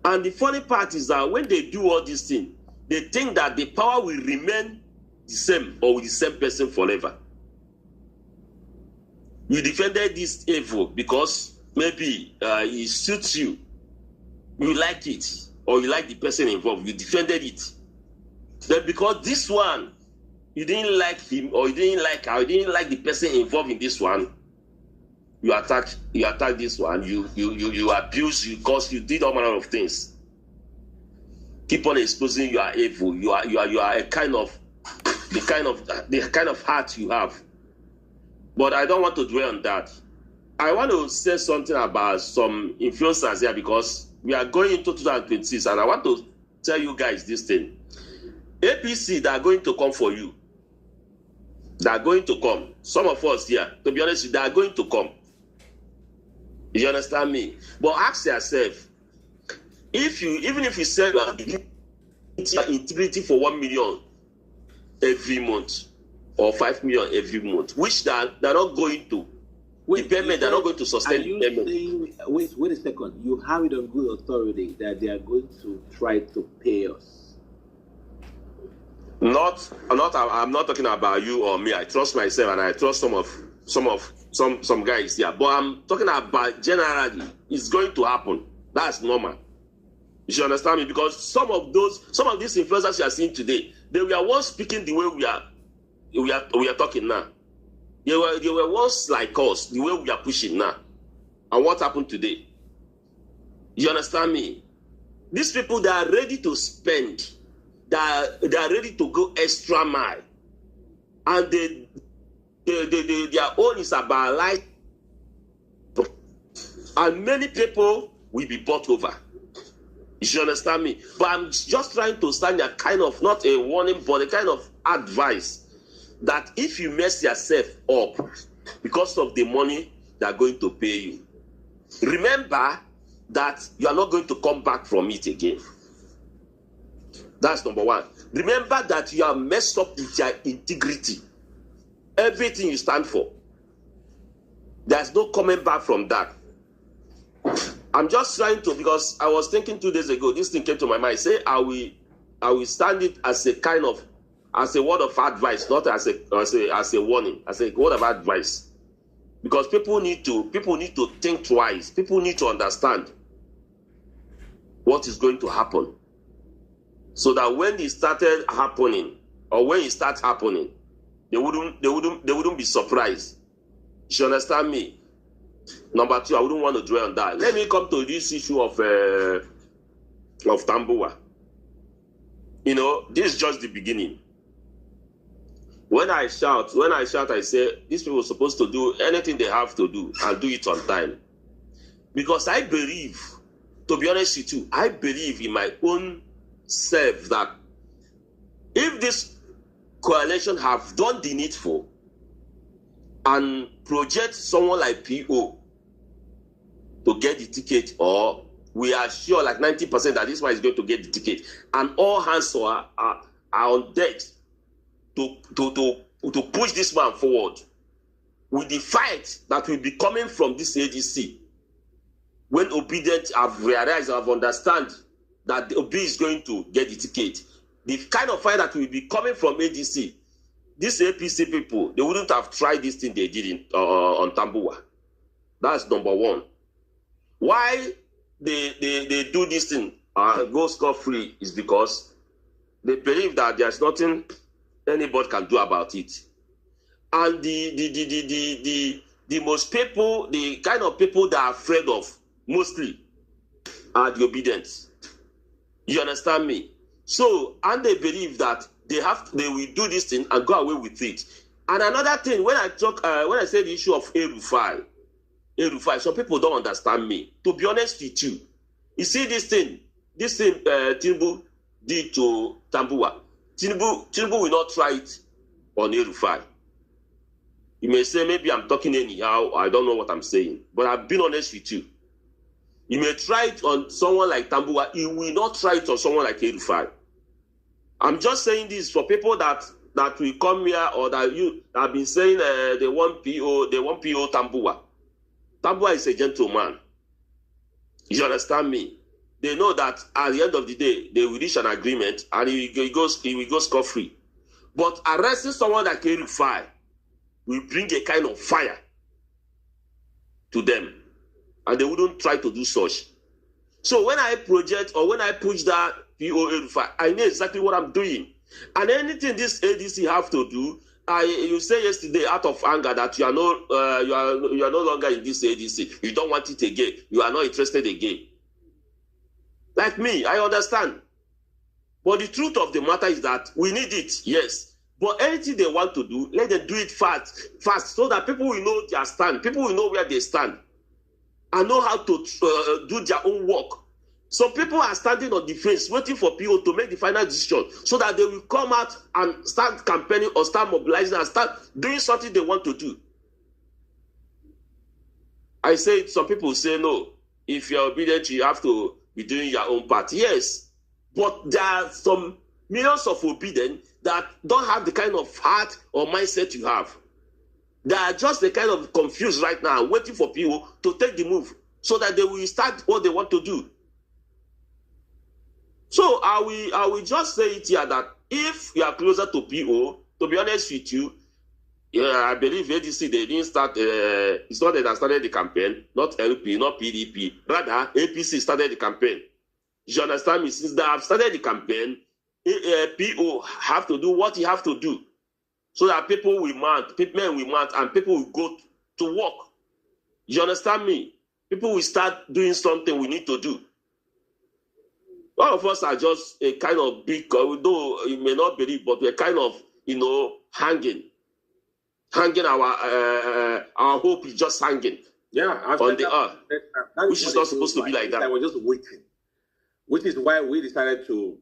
And the funny part is that when they do all these things, they think that the power will remain the same or with the same person forever. You defended this evil because maybe it suits you. You like it, or you like the person involved. You defended it. Then because this one, you didn't like him, or you didn't like her, you didn't like the person involved in this one, you attack this one, you abuse, because you did all manner of things. Keep on exposing you are evil. You are a kind of the kind of heart you have. But I don't want to dwell on that. I want to say something about some influencers here, because we are going into 2026, and I want to tell you guys this thing. APC, they are going to come for you. They are going to come. Some of us here, to be honest, they are going to come. You understand me? But ask yourself, even if you sell your integrity for 1 million every month or 5 million every month, which they're not going to. The payment, they're not going to sustain the payment. Wait a second. You have it on good authority that they are going to try to pay us. I'm not talking about you or me. I trust myself and I trust some guys here. But I'm talking about generally, it's going to happen. That's normal. You should understand me, because some of these influencers you are seeing today, they were once speaking the way we are talking now. They were once like us, the way we are pushing now. And what happened today? You understand me? These people, they are ready to spend. They are ready to go extra mile. And their own is about life. And many people will be bought over. You should understand me. But I'm just trying to stand a kind of, not a warning, but a kind of advice that if you mess yourself up because of the money they are going to pay you, remember that you are not going to come back from it again. That's number one. Remember that you are messed up with your integrity. Everything you stand for. There's no coming back from that. I'm just trying to, because I was thinking 2 days ago, this thing came to my mind. Say, I will stand it as a kind of, as a word of advice, not as a warning, as a word of advice. Because people need to think twice. People need to understand. what is going to happen. So that when it started happening, or when it starts happening, they wouldn't be surprised. You understand me? Number two, I wouldn't want to dwell on that. Let me come to this issue of Tambuwa. You know, this is just the beginning. When I shout, I say, these people are supposed to do anything they have to do and do it on time. Because I believe, to be honest with you, I believe in my own self that if this coalition have done the needful and project someone like PO to get the ticket, or we are sure like 90% that this one is going to get the ticket, and all hands are on deck to push this man forward with the fight that will be coming from this ADC. When Obidient have realized, have understand that the OB is going to get the ticket, the kind of fight that will be coming from ADC, these APC people, they wouldn't have tried this thing they did on Tambuwa. That's number one. Why they do this thing, go scot-free, is because they believe that there's nothing anybody can do about it. And the most people, the kind of people that are afraid of mostly are the Obedience. You understand me? So, and they believe that they will do this thing and go away with it. And another thing, when I say the issue of Erufai, some people don't understand me. To be honest with you, you see this thing Tinubu did to Tambuwa. Tinubu will not try it on Erufai. You may say maybe I'm talking anyhow, I don't know what I'm saying, but I've been honest with you. You may try it on someone like Tambuwa, you will not try it on someone like Erufai. I'm just saying this for people that will come here, or that you have been saying they want PO Tambuwa. Tambuwa is a gentleman. You understand me? They know that at the end of the day, they will reach an agreement and he will go scot-free. But arresting someone like Erufai will bring a kind of fire to them. And they wouldn't try to do such. So when I project or when I push that PO Erufai, I know exactly what I'm doing. And anything this ADC have to do, you say yesterday out of anger that you are no longer in this ADC. You don't want it again. You are not interested again. Like me, I understand. But the truth of the matter is that we need it, yes. But anything they want to do, let them do it fast, so that people will know their stand. People will know where they stand and know how to do their own work. Some people are standing on the fence, waiting for people to make the final decision, so that they will come out and start campaigning or start mobilizing and start doing something they want to do. I say, some people say, no, if you're obedient, you have to be doing your own part. Yes, but there are some millions of obedient that don't have the kind of heart or mindset you have. They are just the kind of confused right now, waiting for people to take the move so that they will start what they want to do. So I will just say it here that if you are closer to PO, to be honest with you, I believe ADC, they didn't start, it's not that they started the campaign, not LP, not PDP, rather APC started the campaign. You understand me? Since they have started the campaign, PO have to do what he have to do, so that people will mount, men will mount, and people will go to work. You understand me? People will start doing something we need to do. All of us are just a kind of big, though you may not believe, but we're kind of, hanging. Our hope is just hanging. Yeah, on the earth, which is not supposed to be like that. We're just waiting, which is why we decided to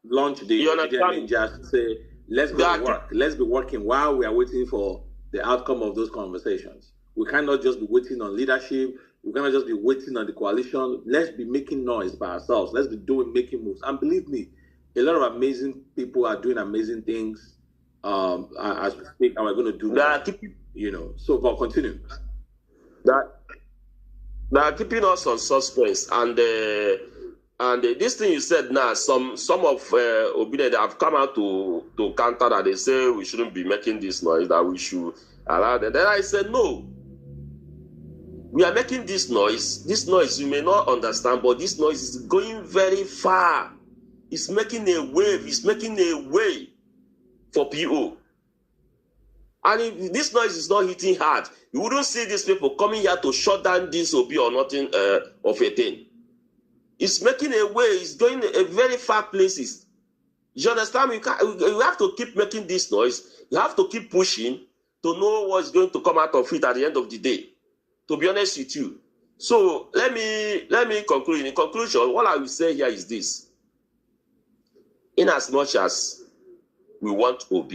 launch the Ninjas to say, let's go work. Let's be working while we are waiting for the outcome of those conversations. We cannot just be waiting on leadership. We cannot just be waiting on the coalition. Let's be making noise by ourselves. Let's be making moves. And believe me, a lot of amazing people are doing amazing things as we speak, and we're going to do that. So, but continue. They are keeping us on suspense, and this thing you said now, some of Obidient have come out to counter that. They say we shouldn't be making this noise, that we should allow them. Then I said no. We are making this noise. This noise you may not understand, but this noise is going very far. It's making a wave. It's making a way for PO. And if this noise is not hitting hard, you wouldn't see these people coming here to shut down this OB or nothing of a thing. It's making a way. It's going a very far places. You understand? You have to keep making this noise. You have to keep pushing to know what's going to come out of it at the end of the day. To be honest with you. So let me conclude. In conclusion, what I will say here is this. In as much as we want OB,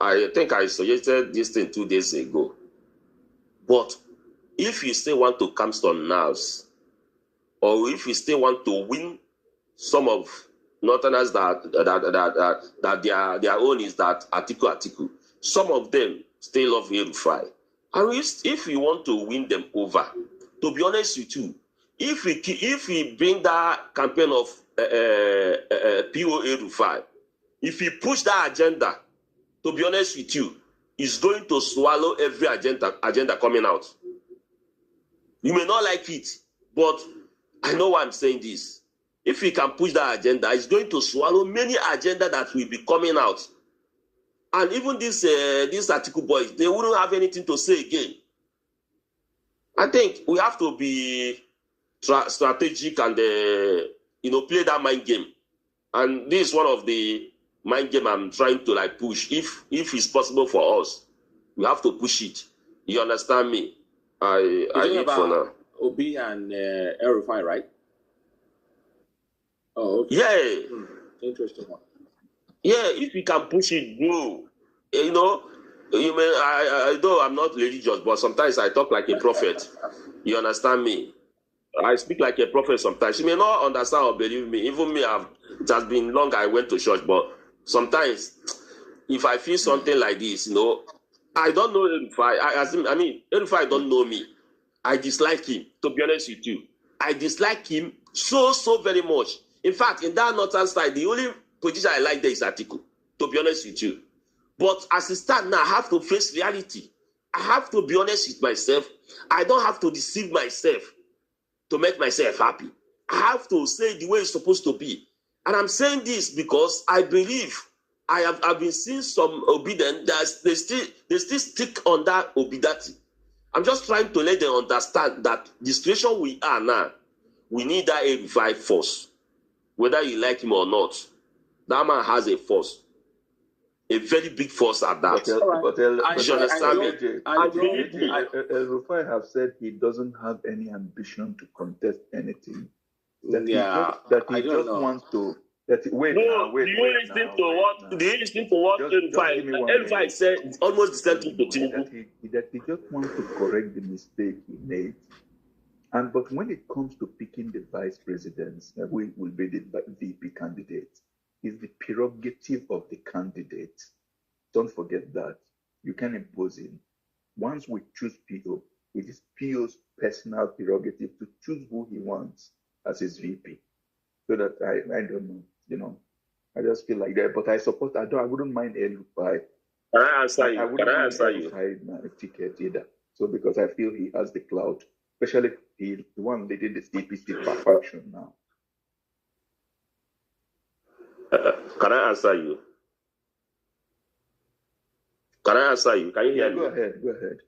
I think I suggested this thing 2 days ago. But if you still want to calm some nerves, or if you still want to win some of Northerners that their own is that article, some of them still love El-Rufai. And if you want to win them over, to be honest with you, if we bring that campaign of PO El-Rufai, if we push that agenda, to be honest with you, it's going to swallow every agenda coming out. You may not like it, but I know why I'm saying this. If we can push that agenda, it's going to swallow many agenda that will be coming out. And even these article boys, they wouldn't have anything to say again. I think we have to be strategic and play that mind game. And this is one of the mind game I'm trying to push. If it's possible for us, we have to push it. You understand me? I eat for now. OB and El-Rufai, right? Oh, okay. Yeah. Interesting one. Yeah, if we can push it, bro. You may though I'm not religious, but sometimes I talk like a prophet. You understand me? I speak like a prophet sometimes. You may not understand or believe me. Even me, it has been long I went to church, but sometimes if I feel something like this, I don't know El-Rufai. El-Rufai don't know me. I dislike him, to be honest with you. I dislike him so very much. In fact, in that northern side, the only position I like there is Atiku, to be honest with you. But as it stands now, I have to face reality. I have to be honest with myself. I don't have to deceive myself to make myself happy. I have to say the way it's supposed to be. And I'm saying this because I believe I've been seeing some Obidient that they still stick on that Obidient. I'm just trying to let them understand that the situation we are now, we need that El-Rufai force. Whether you like him or not, that man has a force. A very big force at that. But you understand me? El-Rufai have said he doesn't have any ambition to contest anything. That he just wants to. Do you listen to what El-Rufai said? Almost the same thing to Tinubu. That he just wants to correct the mistake he made. But when it comes to picking the vice presidents, who will be the VP candidate, is the prerogative of the candidate. Don't forget that. You can impose him. Once we choose PO, it is PO's personal prerogative to choose who he wants as his VP. So that I don't know, I just feel like that. But I wouldn't mind El-Rufai. Can I answer you? I wouldn't mind El-Rufai ticket either. So because I feel he has the clout, especially the one leading the CPC faction now. Can I answer you? Can you hear me? Go ahead.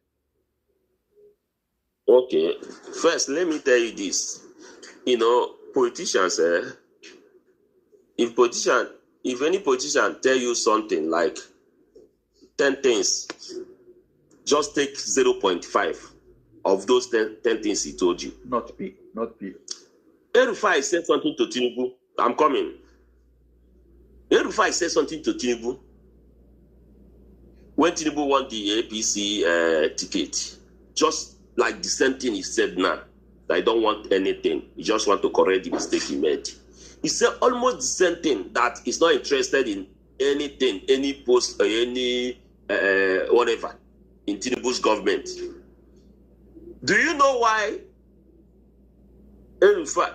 Okay. First, let me tell you this. Politicians, if any politician tell you something like 10 things, just take 0.5 of those 10 things he told you. Not P. El-Rufai said something to Tinubu. I'm coming. El-Rufai said something to Tinubu when Tinubu won the APC ticket. Just like the same thing he said now. I don't want anything. He just want to correct the mistake he made. He said almost the same thing, that he's not interested in anything, any post or any whatever in Tinubu's government. Do you know why El-Rufai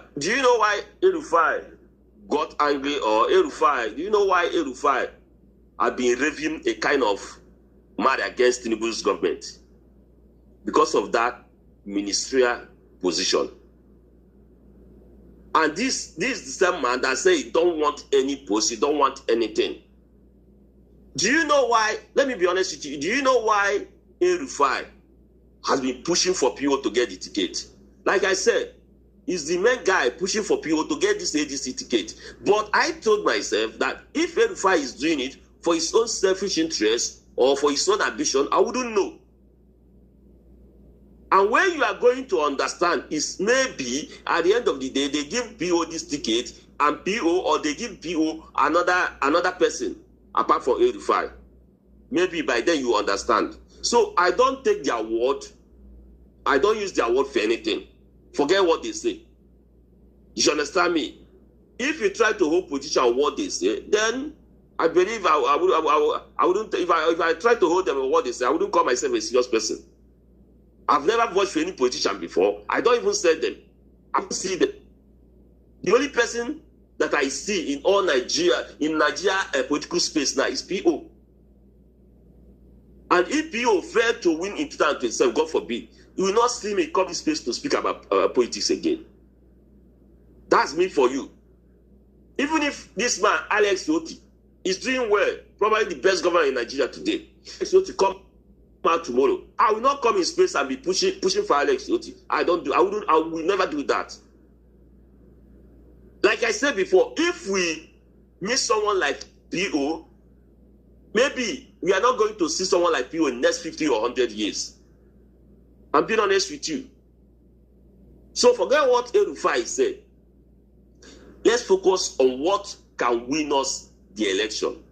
got angry, or El-Rufai? Do you know why El-Rufai had been raving a kind of mad against Tinubu's government? Because of that ministerial position. And this is the same man that say he don't want any post, he don't want anything. Do you know why? Let me be honest with you. Do you know why El-Rufai has been pushing for PO to get the ticket? Like I said, he's the main guy pushing for PO to get this ADC ticket. But I told myself that if El-Rufai is doing it for his own selfish interest or for his own ambition, I wouldn't know. And where you are going to understand is maybe at the end of the day, they give PO this ticket and PO, or they give PO another person apart from El-Rufai. Maybe by then you understand. So I don't take their word. I don't use their word for anything. Forget what they say. You should understand me. If you try to hold position on what they say, then I believe I wouldn't. If I try to hold them on what they say, I wouldn't call myself a serious person. I've never voted for any politician before. I don't even send them. I don't see them. The only person that I see in all Nigeria political space now is PO. And if PO failed to win in 2027, God forbid, you will not see me come this space to speak about politics again. That's me for you. Even if this man, Alex Oti, is doing well, probably the best governor in Nigeria today, Alex Oti come out tomorrow, I will not come in space and be pushing for Alex Oti. I will never do that. Like I said before, if we meet someone like PO, maybe we are not going to see someone like PO in the next 50 or 100 years. I'm being honest with you. So forget what El-Rufai said. Let's focus on what can win us the election.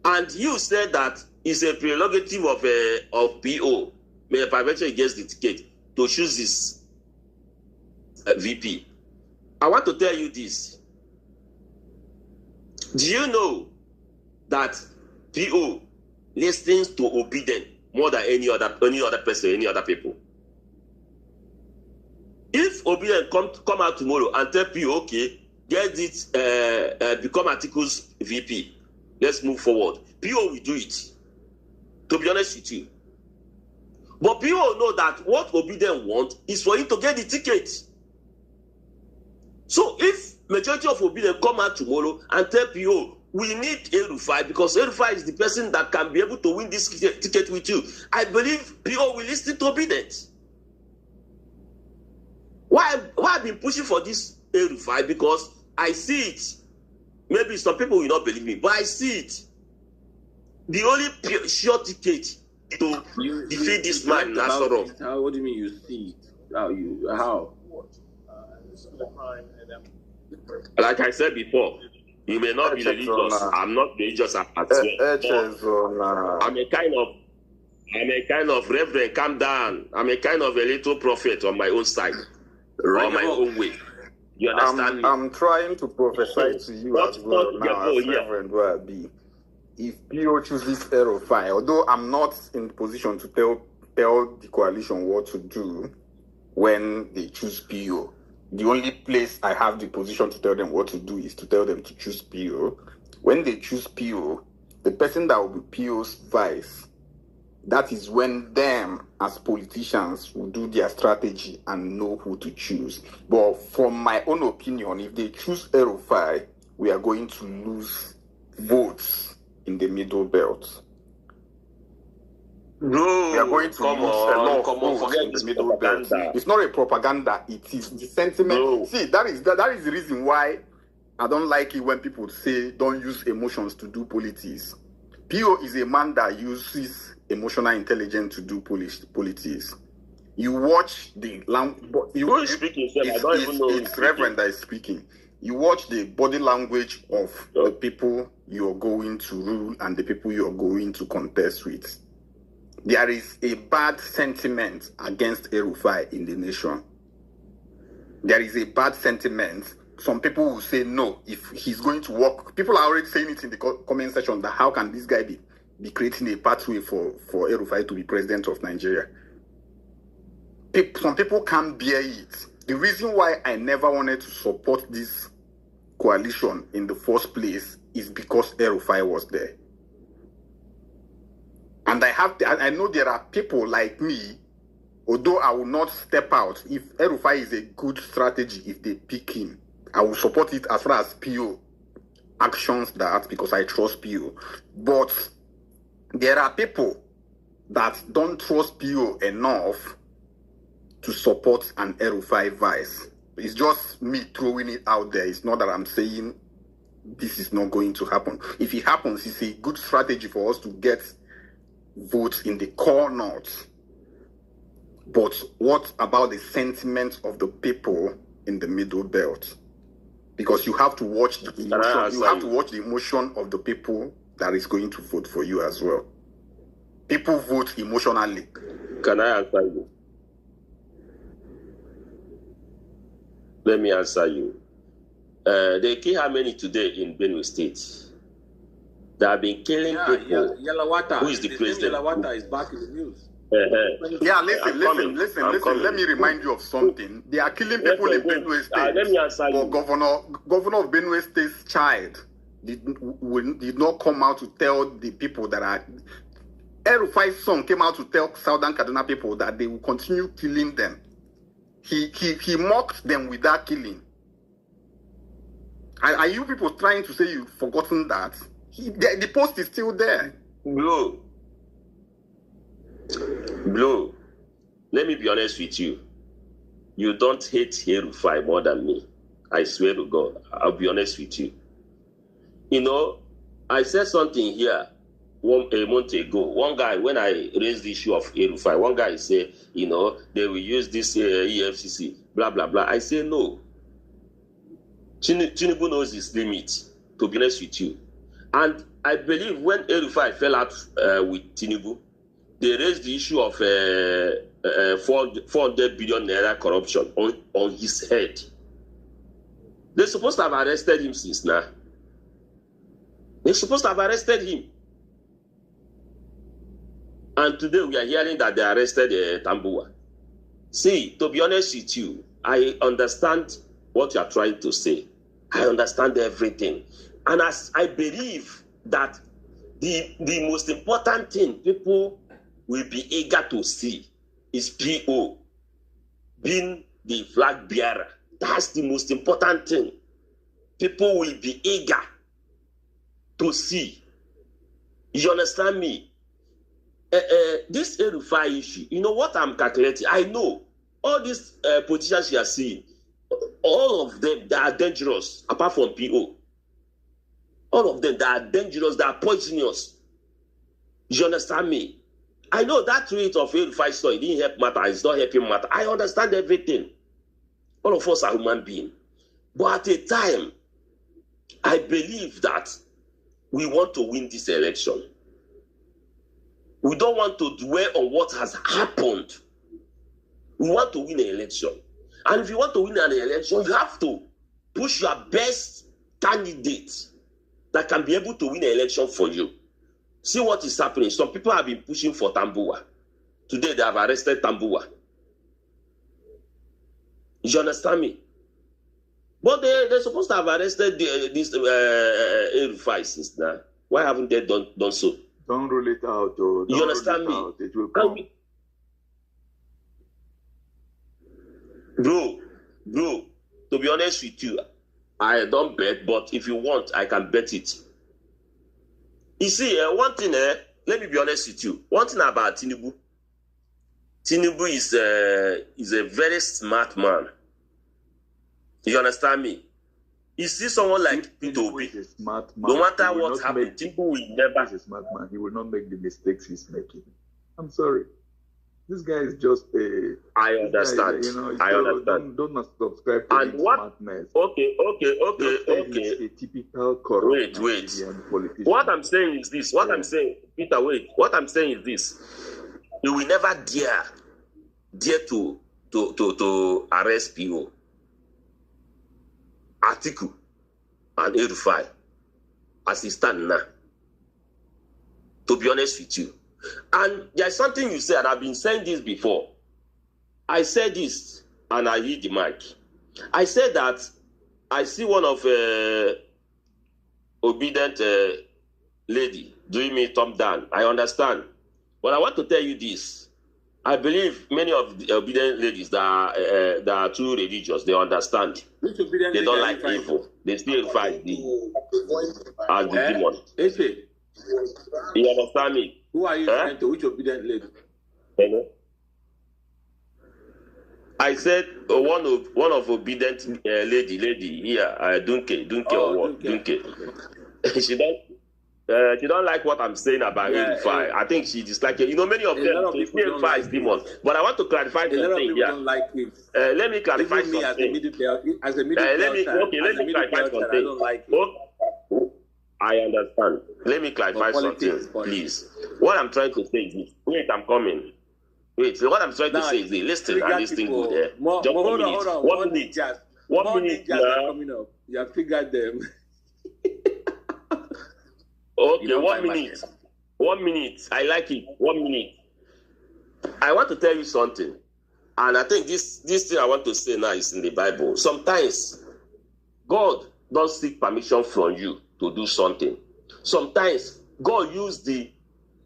And you said that it's a prerogative of PO, may eventually gets the ticket, to choose this VP. I want to tell you this. Do you know that PO listens to Obidient more than any other person, any other people? If Obidient come out tomorrow and tell PO, okay, get it, become Articles VP, let's move forward, PO will do it. To be honest with you. But PO know that what Obidient want is for him to get the ticket. So if majority of Obidient come out tomorrow and tell PO, we need El-Rufai because El-Rufai is the person that can be able to win this ticket with you, I believe PO will listen to Obidient. Why I've been pushing for this El-Rufai? Because I see it. Maybe some people will not believe me, but I see it. The only sure ticket to defeat this man, Nasoro. What do you mean you see it? How? Like I said before, you may not be religious. I'm not religious at all. I'm a kind of reverend. Calm down. I'm a kind of a little prophet on my own side, on my own way. You understand me? I'm trying to prophesy to you as well now, as Reverend Wabi. If PO chooses El-Rufai, although I'm not in position to tell the coalition what to do when they choose PO, the only place I have the position to tell them what to do is to tell them to choose PO. When they choose PO, the person that will be PO's vice, that is when them as politicians will do their strategy and know who to choose. But from my own opinion, if they choose El-Rufai, we are going to lose votes in the middle belt. No, we are going to lose a lot of votes in the middle belt. It's not a propaganda, it is the sentiment. No. See, that is the reason why I don't like it when people say don't use emotions to do politics. PO is a man that uses emotional intelligence to do politics. You watch the who is speaking? I don't even know. It's Reverend that is speaking. You watch the body language of the people you're going to rule and the people you're going to contest with. There is a bad sentiment against El-Rufai in the nation. There is a bad sentiment. Some people will say no, if he's going to work. People are already saying it in the comment section that how can this guy be creating a pathway for El-Rufai to be president of Nigeria. Some people can't bear it. The reason why I never wanted to support this coalition in the first place is because El-Rufai was there. And I know there are people like me although I will not step out, if El-Rufai is a good strategy, if they pick him, I will support it as far as PO actions that, because I trust PO. But there are people that don't trust PO enough to support an El-Rufai vice. It's just me throwing it out there. It's not that I'm saying this is not going to happen. If it happens, it's a good strategy for us to get votes in the core north. But what about the sentiment of the people in the middle belt? Because you have to watch the emotion. You have to watch the emotion of the people that is going to vote for you as well. People vote emotionally. Can I answer you? Let me answer you. They kill how many today in Benue State? They have been killing people. Yelawata. Who is the president? Yelawata is back in the news. Yeah, listen. Let me remind you of something. They are killing people in Benue State. Let me answer you. But governor of Benue State's child did not come out to tell the people that are. El-Rufai's son came out to tell Southern Kaduna people that they will continue killing them. He mocked them with that killing. Are you people trying to say you've forgotten that? The post is still there. Blue, let me be honest with you. You don't hate El-Rufai more than me. I swear to God. I'll be honest with you. You know, I said something here a month ago. One guy, when I raised the issue of El-Rufai, one guy said, you know, they will use this EFCC, blah, blah, blah. I say no. Tinubu knows his limit, to be honest with you. And I believe when El-Rufai fell out with Tinubu, they raised the issue of 400 billion naira corruption on his head. They're supposed to have arrested him since now. They're supposed to have arrested him. And today we are hearing that they arrested Tambuwa. See, to be honest with you, I understand what you are trying to say. I understand everything. And as I believe that the most important thing people will be eager to see is PO being the flag bearer. That's the most important thing. People will be eager to see. You understand me? This El-Rufai issue, you know what I'm calculating? I know all these politicians you are seeing, all of them, they are dangerous, apart from PO. All of them, they are dangerous, they are poisonous. You understand me? I know that tweet of El-Rufai story didn't help matter, it's not helping matter. I understand everything. All of us are human beings. But at a time, I believe that we want to win this election. We don't want to dwell on what has happened. We want to win an election. And if you want to win an election, you have to push your best candidate that can be able to win an election for you. See what is happening. Some people have been pushing for Tambuwa. Today they have arrested Tambuwa. You understand me? But they're supposed to have arrested this El-Rufai since now. Why haven't they done so? Don't rule it out, though. You understand me? It will come. Bro, to be honest with you, I don't bet, but if you want, I can bet it. You see, one thing, let me be honest with you. One thing about Tinubu. Tinubu is a very smart man. You understand me? You see someone like Peter Obi, no matter what happens, Tinubu will never... He's a smart man. He will not make the mistakes he's making. I'm sorry. This guy is just a... I understand. I understand. Don't subscribe to his smartness. Okay. He's a typical corrupt Nigerian politician. What I'm saying is this. I'm saying, Peter, wait. What I'm saying is this. You will never dare to arrest PO, Atiku, and El-Rufai as it stands now. To be honest with you. And there's something you said, and I've been saying this before. I said this, and I hit the mic. I said that I see one of Obidient lady doing me thumb down. I understand. But I want to tell you this. I believe many of the obedient ladies that are too religious, they understand. They don't like evil. They still fight as the demon. You understand me? Who are you trying to? Which obedient lady? Hello? I said one of obedient lady here, Dunke or what? Dunke. She don't like what I'm saying about Edify. I think she dislikes it. You know, many of them they still fight demons. But I want to clarify something. A lot of people don't like it. Let me clarify something. As a middle let me clarify something. I don't like it. Oh, I understand. Let me clarify something, please. What I'm trying to say is this. Wait, I'm coming. Wait, so what I'm trying to say is this. Listen and listen good. Just hold on. 1 minute. One minute now. Coming up. You have figured them. Okay, 1 minute. 1 minute. I like it. 1 minute. I want to tell you something. And I think this thing I want to say now is in the Bible. Sometimes God don't seek permission from you to do something. Sometimes God used the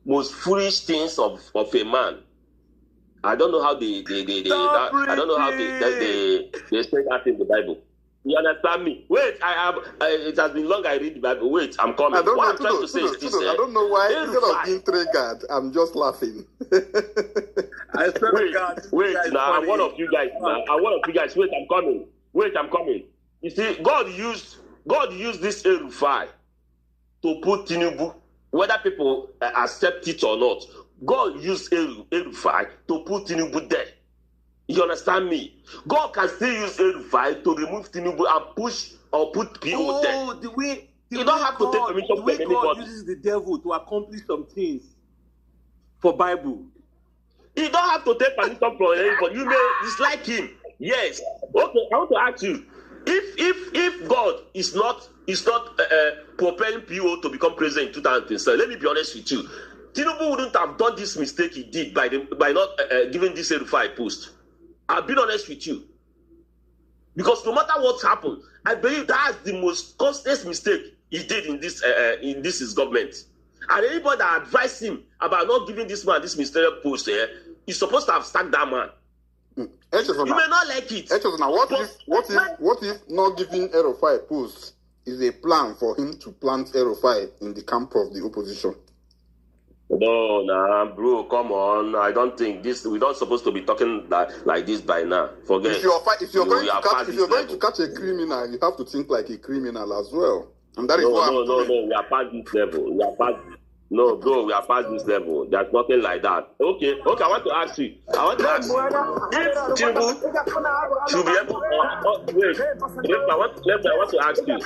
most foolish things of a man. I don't know how they say that in the Bible. You understand me? Wait, it has been long I read the Bible. Wait, I'm coming. I don't know why, instead of being triggered, I'm just laughing. Wait, now I'm one of you guys. Wait, I'm coming. You see, God used this Erufai to put Tinubu, whether people accept it or not. God used Erufai to put Tinubu there. You understand me? God can still use Erufai to remove Tinubu and push or put PO there. You don't have to take permission from anybody. God uses the devil to accomplish some things for Bible. You don't have to take permission from anybody. You may dislike him. Yes. Okay, I want to ask you, if God is not propelling PO to become president in 2027, let me be honest with you, Tinubu wouldn't have done this mistake he did by not giving this Erufai post. I'll be honest with you. Because no matter what's happened, I believe that's the most costliest mistake he did in this his government. And anybody that advised him about not giving this man this ministerial post, he's supposed to have sacked that man. You may not like it. What if not giving Erufai post is a plan for him to plant Erufai in the camp of the opposition? No, bro, come on. I don't think this. We're not supposed to be talking like this by now. Forget. If you're going to catch a criminal, you have to think like a criminal as well. And that is what I'm doing. No. We are past this level. No, bro, we are past this level. There's nothing like that. Okay. I want to ask you. If Tinubu should be able I want to ask you.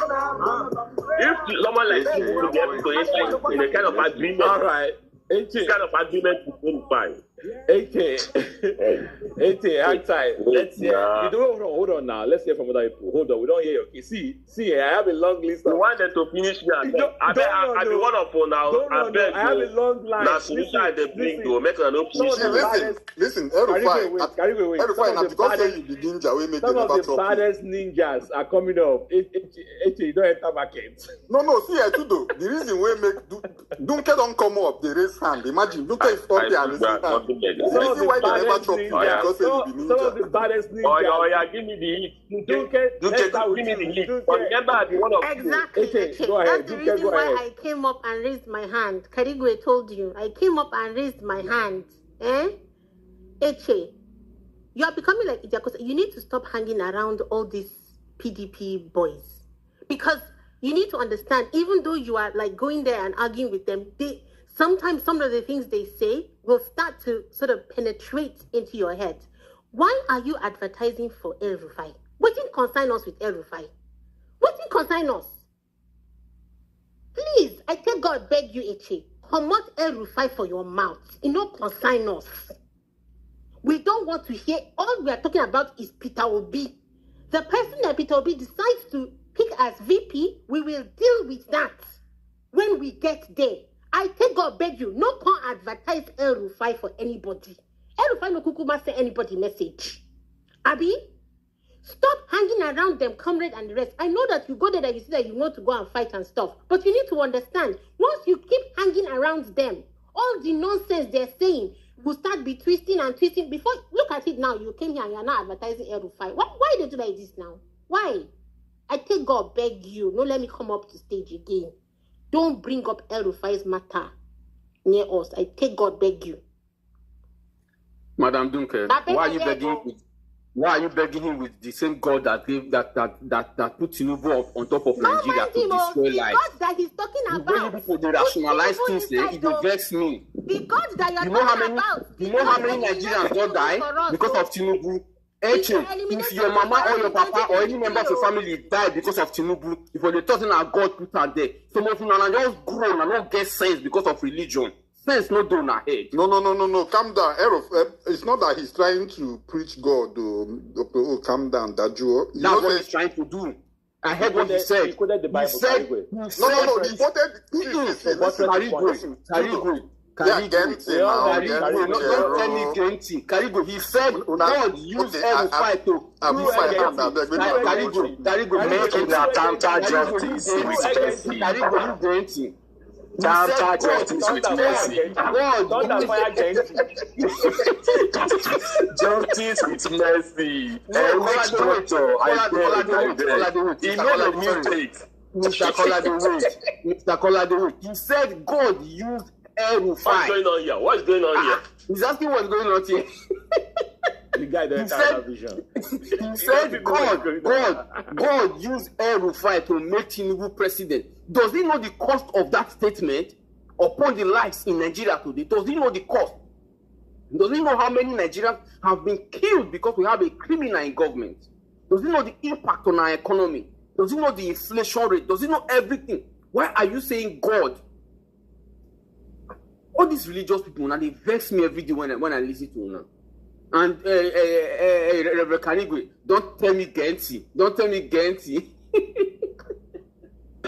If someone like Tinubu should be able to enter in a kind of agreement, all right. Kind of agreement is very fine. 80, outside. Let's hear. Hold on now. Let's hear from other people. Hold on. We don't hear you. Okay, see, I have a long list. You wanted to finish me. I be one of you now. I have a long line. Now, solution they bring to make an option. Listen, Erufai, now because you be ninja, we make some of the baddest ninjas are coming up. You don't enter market. No, see, I do. The reason we make Dunke don't come up, they raise hand. Imagine Dunke is up there and raise hand. Some of the baddest ninjas. Oh, give me the heat. Dunke, give me the heat. Remember, I be one of Exactly. Go ahead. That's the reason why I came up and raised my hand. Karigwe told you. I came up and raised my hand. Eche, you are becoming like Ijakosa. You need to stop hanging around all these PDP boys. Because you need to understand, even though you are like going there and arguing with them, sometimes some of the things they say will start to sort of penetrate into your head. Why are you advertising for Erufai? What didn't concern us with Erufai? What didn't concern us? Please, I tell God, beg you, Eche, come out Erufai for your mouth. It no concern us. We don't want to hear, all we are talking about is Peter Obi. The person that Peter Obi decides to pick as VP, we will deal with that when we get there. I tell God, beg you, no can advertise Erufai for anybody. Erufai no kukuma say anybody message. Abi, stop hanging around them, comrade and the rest. I know that you go there and you see that you want to go and fight and stuff, but you need to understand, once you keep hanging around them, all the nonsense they're saying, will start be twisting and twisting. Before, look at it now. You came here and you're not advertising El-Rufai. Why they do like this now? Why? I take God beg you. No, let me come up to stage again. Don't bring up El-Rufai's matter near us. I take God beg you. Madam Duncan, why are you begging him with the same God that put Tinubu on top of Nigeria to destroy life? The God that he's talking about. The way people they rationalize things, it vex me. The God that you're talking about. You know how many Nigerians don't die because of Tinubu? If your mama or your papa or any member of your family died because of Tinubu, if you're talking about God put her there, some of you are just grown and don't get sense because of religion. Sense not done ahead. No. Calm down. It's not that he's trying to preach God. Oh, calm down, Dajuo. That's what he's trying to do. I heard what he said. He quoted the Bible. He said, He quoted. Karigo. He said God used El-Rufai to Karigo counter justice with mercy. Counter justice with mercy. Justice with mercy. Which doctor? I beg. He made a mistake. Mr. Kolade, he said God used El-Rufai. What's going on here? He's asking what's going on here. The guy that had vision. He said God used El-Rufai to make Tinubu president. Does he know the cost of that statement upon the lives in Nigeria today? Does he know the cost? Does he know how many Nigerians have been killed because we have a criminal in government? Does he know the impact on our economy? Does he know the inflation rate? Does he know everything? Why are you saying God? All these religious people, now they vex me every day when I listen to them. And Reverend Kanigwe, don't tell me Genti.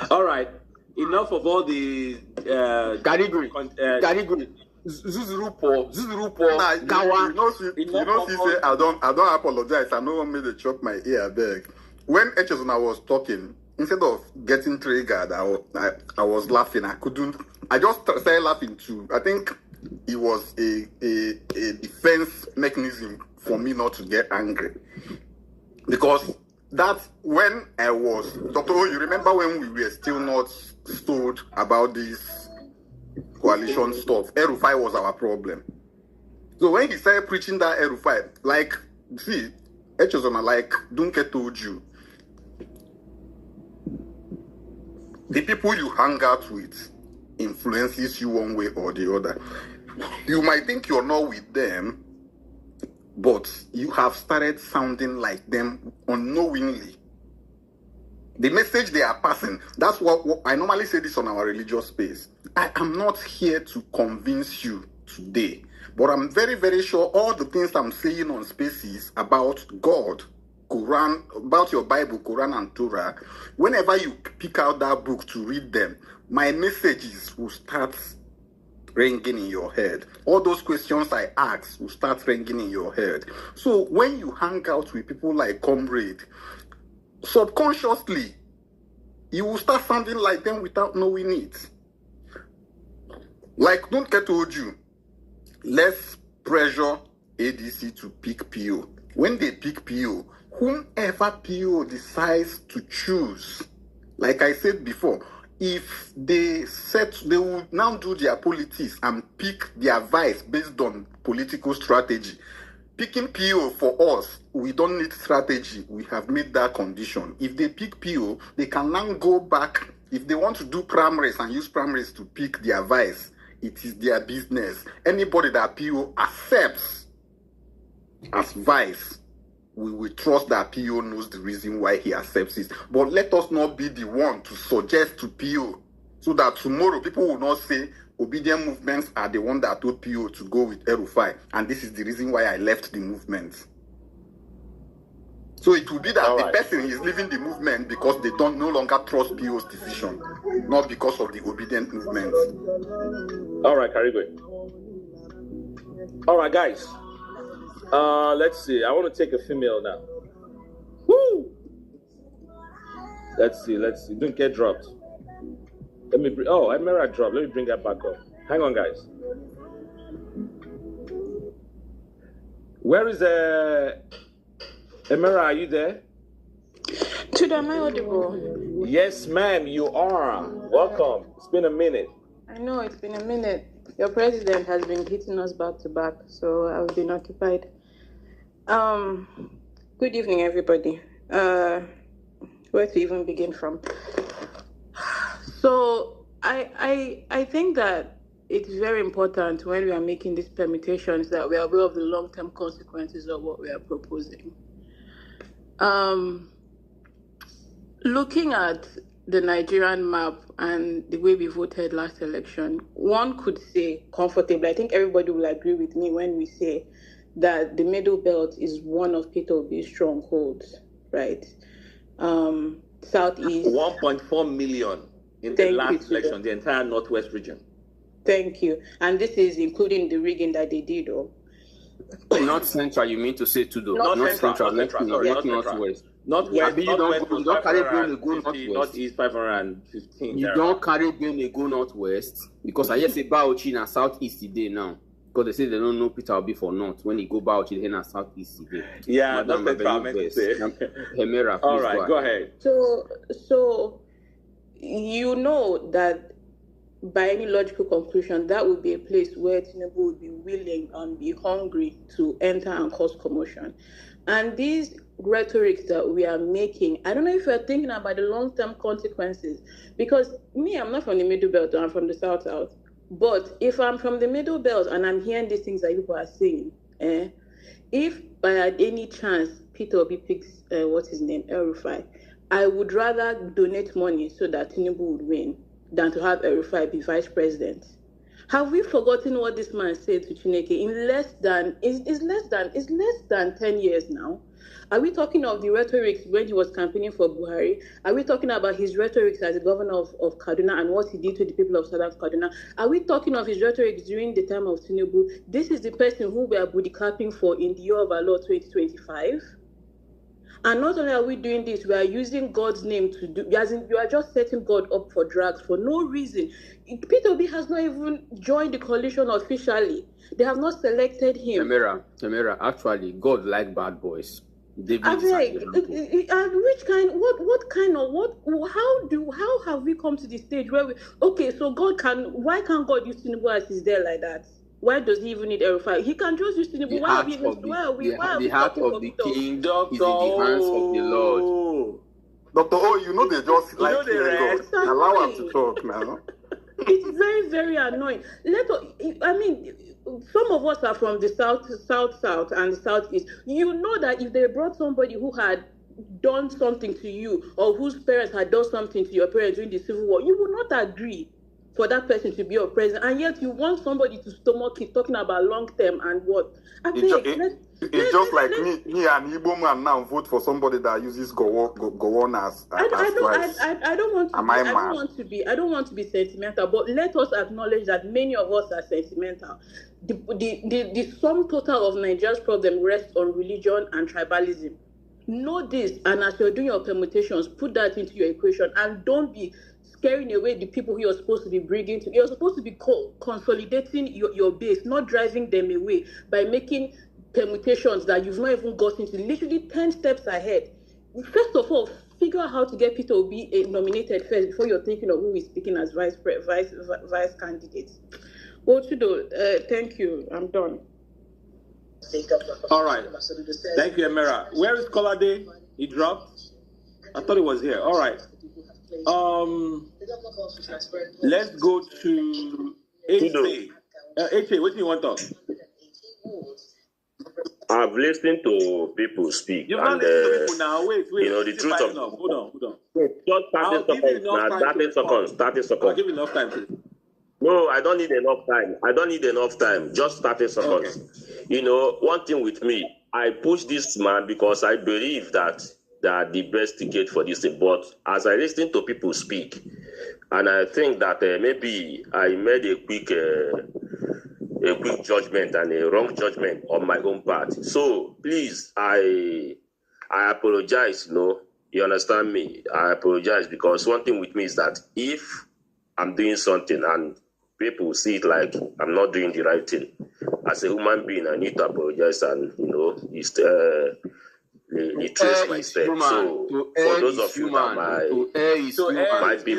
All right. Enough of all the Kanigwe. Zuzurupo, Gawa. You know, she say I don't apologize. I no one made a chop my ear beg. When Echezona was talking, instead of getting triggered, I was laughing. I just started laughing too. I think it was a defense mechanism for me not to get angry. Because that's when I was, Dr. O, you remember when we were still not told about this coalition stuff? El-Rufai was our problem. So when he started preaching that El-Rufai, like, see, Echezona, like Dunke told you, the people you hang out with influences you one way or the other. You might think you're not with them, but you have started sounding like them unknowingly. The message they are passing, that's what I normally say this on our religious space. I am not here to convince you today, but I'm very, very sure all the things I'm saying on spaces about God, Quran, about your Bible, Quran and Torah, whenever you pick out that book to read them, my messages will start ringing in your head. All those questions I ask will start ringing in your head. So when you hang out with people like Comrade, subconsciously, you will start sounding like them without knowing it. Like Dunke told you, let's pressure ADC to pick PO. When they pick PO, whomever PO decides to choose, like I said before, if they will now do their politics and pick their vice based on political strategy. Picking PO for us, we don't need strategy. We have made that condition. If they pick PO, they can now go back. If they want to do primaries and use primaries to pick their vice, it is their business. Anybody that PO accepts as vice, we will trust that PO knows the reason why he accepts it. But let us not be the one to suggest to PO so that tomorrow people will not say Obidient movements are the one that told PO to go with El-Rufai, and this is the reason why I left the movement. So it will be that the person is leaving the movement because they don't no longer trust PO's decision, not because of the Obidient movement. All right, Karigwe. All right, guys. Let's see. I want to take a female now. Woo! Let's see. Don't get dropped. Let me bring. Oh, Emera dropped. Let me bring that back up. Hang on, guys. Where is Emera? Are you there? Tudo, am I audible? Yes, ma'am, you are. Welcome. It's been a minute. I know it's been a minute. Your president has been hitting us back to back, so I've been occupied. Good evening, everybody. Where to even begin from? So I think that it's very important when we are making these permutations that we are aware of the long-term consequences of what we are proposing. Looking at the Nigerian map and the way we voted last election, one could say comfortably, I think everybody will agree with me when we say that the Middle Belt is one of Peter Obi's strongholds, right? Southeast. 1.4 million in the last election, the entire Northwest region. Thank you. And this is including the rigging that they did, or? Not central, you mean to say to the not central, not northwest. Northwest, you don't carry going to go northwest. Northeast 515. You don't carry going to go northwest because I just say Bauchi na southeast today now. Because they say they don't know Peter Obi for north. When he go Bauchi, they na southeast today. Yeah, that's what I meant to say. Hemera, all right, go ahead. So you know that by any logical conclusion, that would be a place where Tinubu would be willing and be hungry to enter and cause commotion. And these rhetorics that we are making, I don't know if you're thinking about the long-term consequences, because me, I'm not from the Middle Belt, I'm from the South. But if I'm from the Middle Belt and I'm hearing these things that people are saying, if by any chance Peter Obi picks, what's his name, El-Rufai, I would rather donate money so that Tinubu would win than to have El-Rufai be vice president. Have we forgotten what this man said to Chineke in less than 10 years now? Are we talking of the rhetorics when he was campaigning for Buhari? Are we talking about his rhetorics as the governor of Kaduna and what he did to the people of Southern Kaduna? Are we talking of his rhetorics during the time of Tinubu? This is the person who we are booty clapping for in the year of our Lord 2025. And not only are we doing this, we are using God's name to do, as in you are just setting God up for drags for no reason. Peter Obi has not even joined the coalition officially. They have not selected him. Tamara, actually, God like bad boys. Which kind, how have we come to the stage where why can't God use Tinubu as he's there like that? Why does he even need El-Rufai? He can just use Tinubu. The heart of the king is in the hands of the Lord. Dr. O, you know they just like God. Allow him to talk now. It's very, very annoying. Some of us are from the south and the southeast. You know that if they brought somebody who had done something to you or whose parents had done something to your parents during the Civil War, you would not agree for that person to be your president, and yet you want somebody to stomach it talking about long term and what? It's just like me and Igbo man now vote for somebody that uses go on as I don't want to be sentimental, but let us acknowledge that many of us are sentimental. The sum total of Nigeria's problem rests on religion and tribalism. Know this, and as you're doing your permutations, put that into your equation, and don't be scaring away the people who you're supposed to be bringing to. You're supposed to be consolidating your base, not driving them away by making permutations that you've not even gotten to, literally 10 steps ahead. First of all, figure out how to get Peter Obi nominated first before you're thinking of who is speaking as vice candidate. Thank you. I'm done. All right. Thank you, Emera. Where is Kolade? He dropped? I thought he was here. All right. Let's go to H.A. H.A., what do you want to talk? I've listened to people speak. You've not listened to people now. Wait. You know, the truth of... Hold on. Just 30 seconds. I'll give you enough time, please. No, I don't need enough time. Just 30 seconds. Okay. You know, one thing with me, I push this man because I believe that they are the best ticket for this thing. But as I listen to people speak, and I think that maybe I made a quick judgment and a wrong judgment on my own part. So please, I apologize. You understand me? I apologize because one thing with me is that if I'm doing something and people see it like I'm not doing the right thing. As a human being, I need to apologize and, retrace my steps. So for those of you that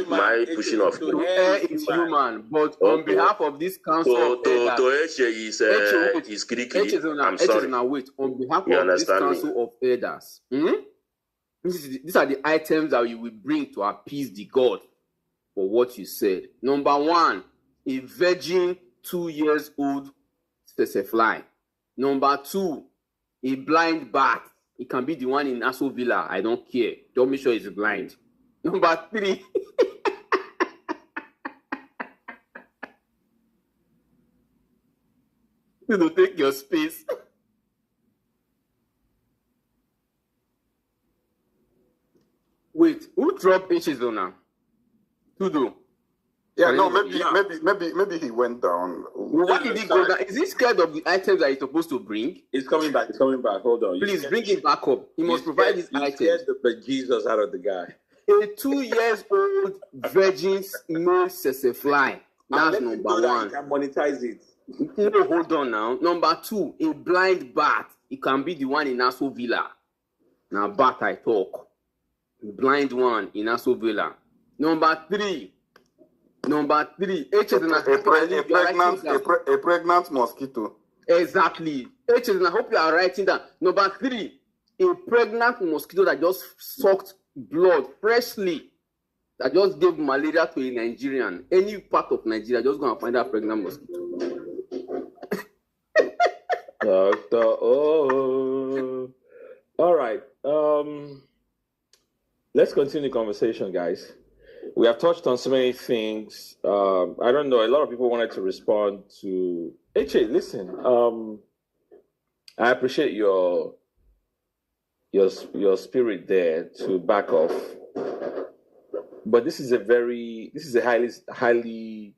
my pushing off to err is human, but on behalf of this council of elders, is critical. I'm sorry. Now wait, on behalf of this council of elders, these are the items that we will bring to appease the God for what you said. Number one, a virgin 2 years old fly. Number two, a blind bat. It can be the one in Aso Villa. I don't care. Don't make sure it's blind. Number three. You don't take your space. Wait, who dropped H's on now? Tudo. Yeah, no, maybe he went down. Why did he go down? Is he scared of the items that he's supposed to bring? He's coming back. Hold on. Please bring him back up. He must provide his items. Scared the bejesus out of the guy. A 2 years old virgin male fly. That's number one. You can monetize it. No, hold on now. Number two, a blind bat. It can be the one in Aso Villa. Now, bat I talk. Blind one in Aso Villa. Number three, a pregnant mosquito. Exactly. And I hope you are writing that. Number three, a pregnant mosquito that just sucked blood freshly, that just gave malaria to a Nigerian. Any part of Nigeria, just go and find that pregnant mosquito. Doctor, oh. All right. Let's continue the conversation, guys. We have touched on so many things. I don't know. A lot of people wanted to respond to. Eche, listen. I appreciate your spirit there to back off. But this is a highly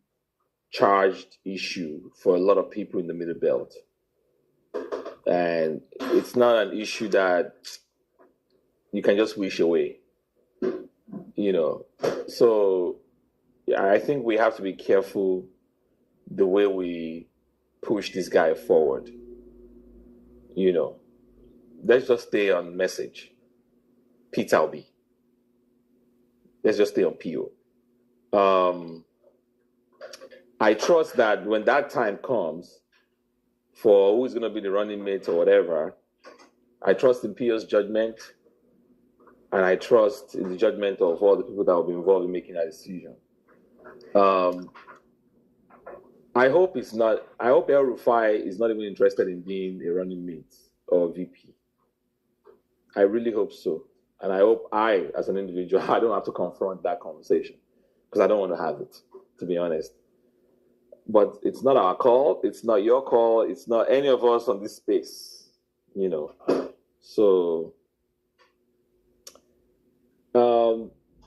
charged issue for a lot of people in the Middle Belt, and it's not an issue that you can just wish away. So I think we have to be careful the way we push this guy forward. Let's just stay on message. Peter Obi. Let's just stay on PO. I trust that when that time comes for who's going to be the running mate or whatever, I trust in PO's judgment. And I trust in the judgment of all the people that will be involved in making that decision. I hope El Rufai is not even interested in being a running mate or a VP. I really hope so. And I hope as an individual, I don't have to confront that conversation because I don't want to have it, to be honest. But it's not our call. It's not your call. It's not any of us on this space, So...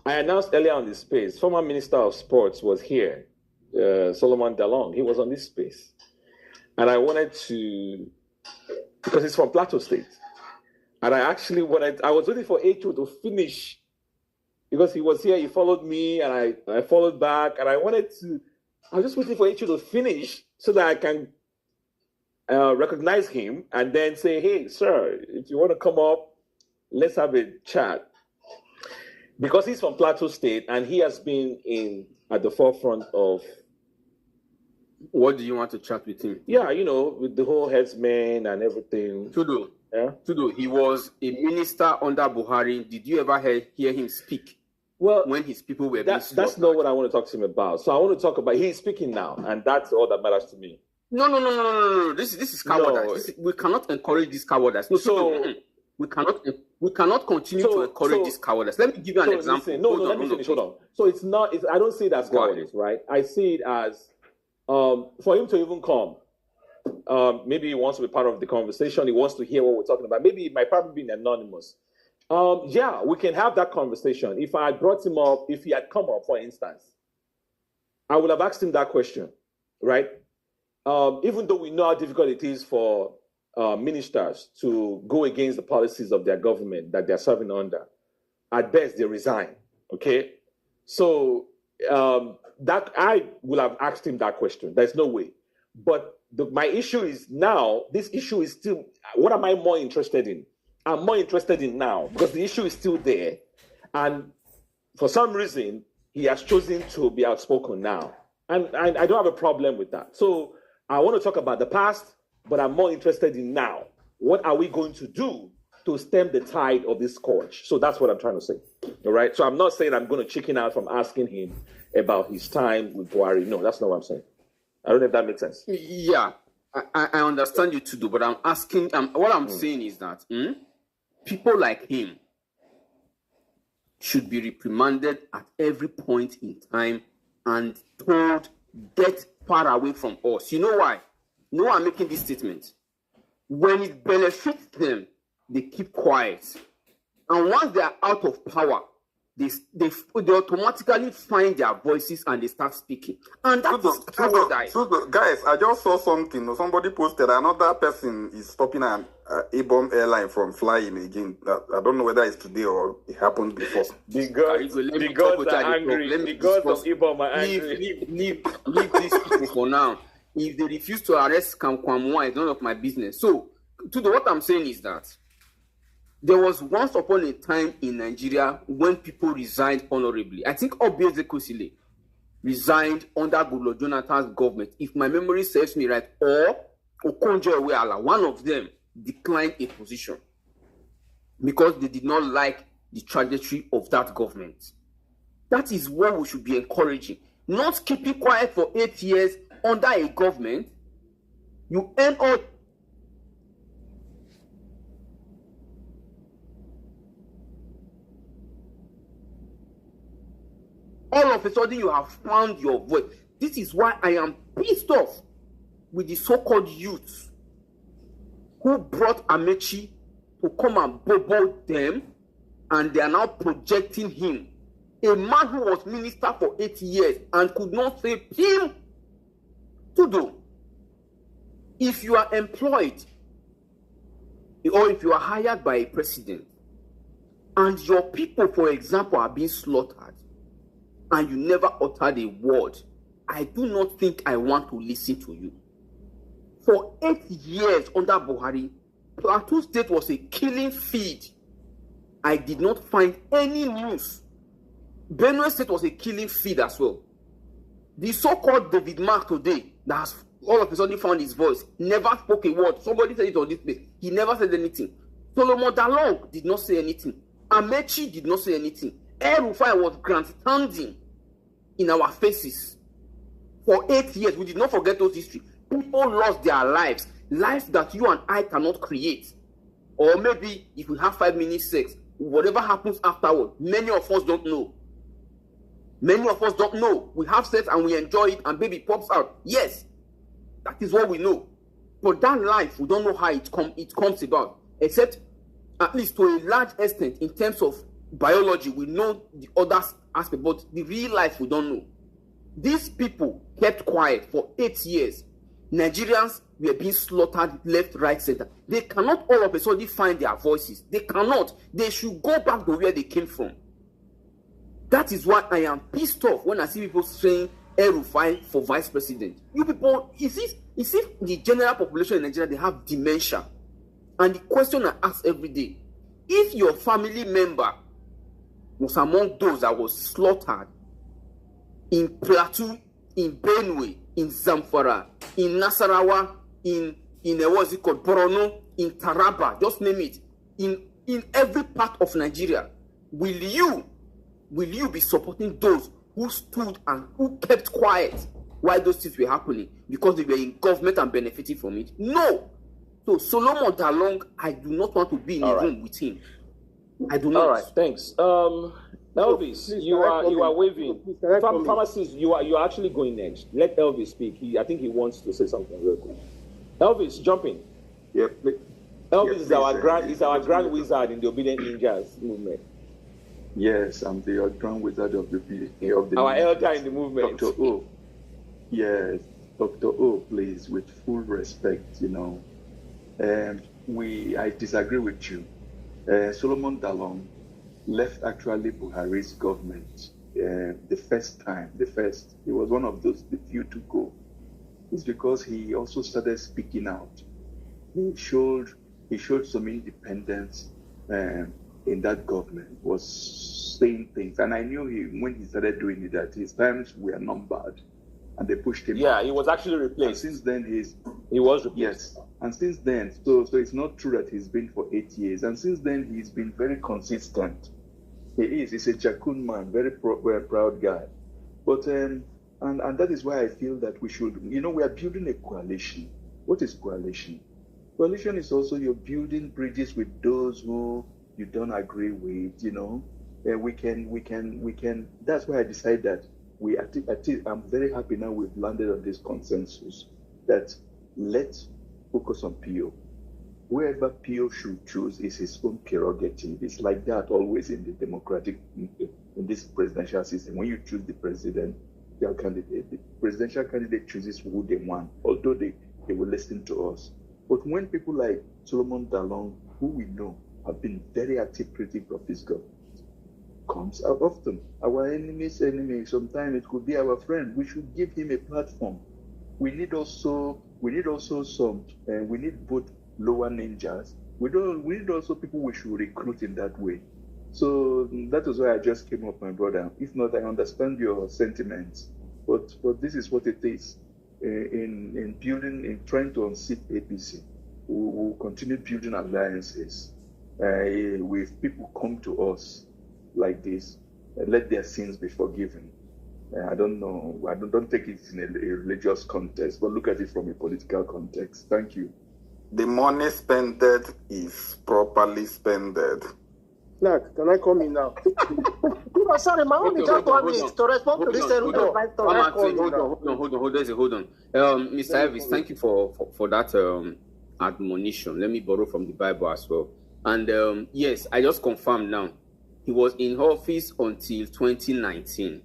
I announced earlier on this space, former Minister of Sports was here, Solomon Dalong. He was on this space. And I wanted to, because he's from Plateau State. And I was waiting for H.O. to finish because he was here, he followed me, and I followed back. And I was just waiting for H.O. to finish so that I can recognize him and then say, hey, sir, if you want to come up, let's have a chat. Because he's from Plateau State and he has been at the forefront of. What do you want to chat with him? Yeah, with the whole headsman and everything. Tudo. Yeah? Tudo, he was a minister under Buhari. Did you ever hear him speak? Well, when his people were being slaughtered? That's not what I want to talk to him about. So I want to talk about, he's speaking now, and that's all that matters to me. No. This is cowardice. We cannot encourage this cowardice. No, so we cannot continue to encourage this cowardice. Let me give you an example. Listen, let me finish. Hold on. So it's not. I don't see it as cowardice, right? I see it as for him to even come. Maybe he wants to be part of the conversation. He wants to hear what we're talking about. Maybe it might probably be anonymous. Yeah, we can have that conversation. If I had brought him up, if he had come up, for instance, I would have asked him that question, right? Even though we know how difficult it is for ministers to go against the policies of their government that they're serving under, at best they resign, okay? So that I will have asked him that question. There's no way. But my issue is now, this issue is still, what am I more interested in? I'm more interested in now because the issue is still there. And for some reason, he has chosen to be outspoken now. And I don't have a problem with that. So I want to talk about the past, but I'm more interested in now. What are we going to do to stem the tide of this scourge? So that's what I'm trying to say. All right. So I'm not saying I'm going to chicken out from asking him about his time with Buhari. No, that's not what I'm saying. I don't know if that makes sense. Yeah, I understand you too, but I'm asking, what I'm saying is that people like him should be reprimanded at every point in time and told, get far away from us. You know why? You know why I'm making this statement? When it benefits them, they keep quiet. And once they are out of power, they automatically find their voices and they start speaking. And that's guys, I just saw something. Somebody posted another person is stopping an A-bomb airline from flying again. I don't know whether it's today or it happened before. The gods are angry. The gods of A-bomb are angry. Leave these people for now. If they refuse to arrest Kamkwamwa, it's none of my business. So, what I'm saying is that there was once upon a time in Nigeria when people resigned honorably. I think Obidient Ekosile resigned under Goodluck Jonathan's government, if my memory serves me right, or Okonjo-Iweala, one of them declined a position because they did not like the trajectory of that government. That is what we should be encouraging. Not keeping quiet for 8 years under a government. You end up all of a sudden you have found your voice. This is why I am pissed off with the so-called youths who brought Amechi to come and bobo them, and they are now projecting him. A man who was minister for 8 years and could not say him to do. If you are employed or if you are hired by a president and your people, for example, are being slaughtered, and you never uttered a word, I do not think I want to listen to you. For 8 years under Buhari, Plateau State was a killing field. I did not find any news. Benue State was a killing field as well. The so-called David Mark today, that has all of a sudden found his voice, never spoke a word. Somebody said it on this place. He never said anything. Solomon Dalong did not say anything. Amechi did not say anything. El-Rufai was grandstanding in our faces for 8 years. We did not forget those history. People lost their lives that you and I cannot create. Or maybe if we have 5 minutes sex, whatever happens afterward, many of us don't know. Many of us don't know. We have sex and we enjoy it and baby pops out. Yes, that is what we know. But that life, we don't know how it comes about. Except, at least to a large extent, in terms of biology, we know the other aspect, but the real life we don't know. These people kept quiet for 8 years. Nigerians were being slaughtered left, right, center. They cannot all of a sudden find their voices. They cannot. They should go back to where they came from. That is why I am pissed off when I see people saying El-Rufai for vice president. You people, is it the general population in Nigeria, they have dementia? And the question I ask every day, if your family member was among those that was slaughtered in Plateau, in Benue, in Zamfara, in Nasarawa, in what's it called, Borno, in Taraba, just name it, in every part of Nigeria, will you be supporting those who stood and who kept quiet while those things were happening because they were in government and benefiting from it? No. So Solomon Dalong, I do not want to be in a room with him. I do not. All right, thanks. Elvis, you are waving. Pharmacist, you are actually going next. Let Elvis speak. I think he wants to say something real quick. Elvis, jump in. Yeah. Elvis is our grand wizard in the Obidient Ninjas movement. Yes, I'm the grand wizard of the our elder in the movement. Dr. O. Yes, Dr. O, please, with full respect, I disagree with you. Solomon Dalong left actually Buhari's government the first time, he was one of the few to go. It's because he also started speaking out. He showed some independence in that government, was saying things. And I knew when he started doing it, that his times were numbered and they pushed him out. He was actually replaced. And since then, he was replaced. Yes. And since then, so it's not true that he's been for 8 years. And since then, he's been very consistent. He's a Jakun man, very proud guy. But, and that is why I feel that we should, we are building a coalition. What is coalition? Coalition is also you're building bridges with those who you don't agree with, we can, that's why I decided that I'm very happy now we've landed on this consensus that let's focus on PO. Whoever PO should choose is his own prerogative. It's like that always in the democratic, in this presidential system. When you choose the presidential candidate, the presidential candidate chooses who they want, although they will listen to us. But when people like Solomon Dalong, who we know have been very active critics of this government, comes out often. Our enemy's enemy, sometimes it could be our friend. We should give him a platform. We need both lower ninjas. We need also people we should recruit in that way. So that is why I just came up, my brother. If not, I understand your sentiments, but this is what it is. In trying to unseat APC, we'll continue building alliances. If people come to us like this, let their sins be forgiven. I don't know. I don't take it in a religious context, but look at it from a political context. Thank you. The money spent is properly spent. Look, can I come in now? Sorry, my own is just 1 minute to respond to this. Hold on. Mr. Elvis, thank you for that admonition. Let me borrow from the Bible as well. And yes, I just confirmed now. He was in office until 2019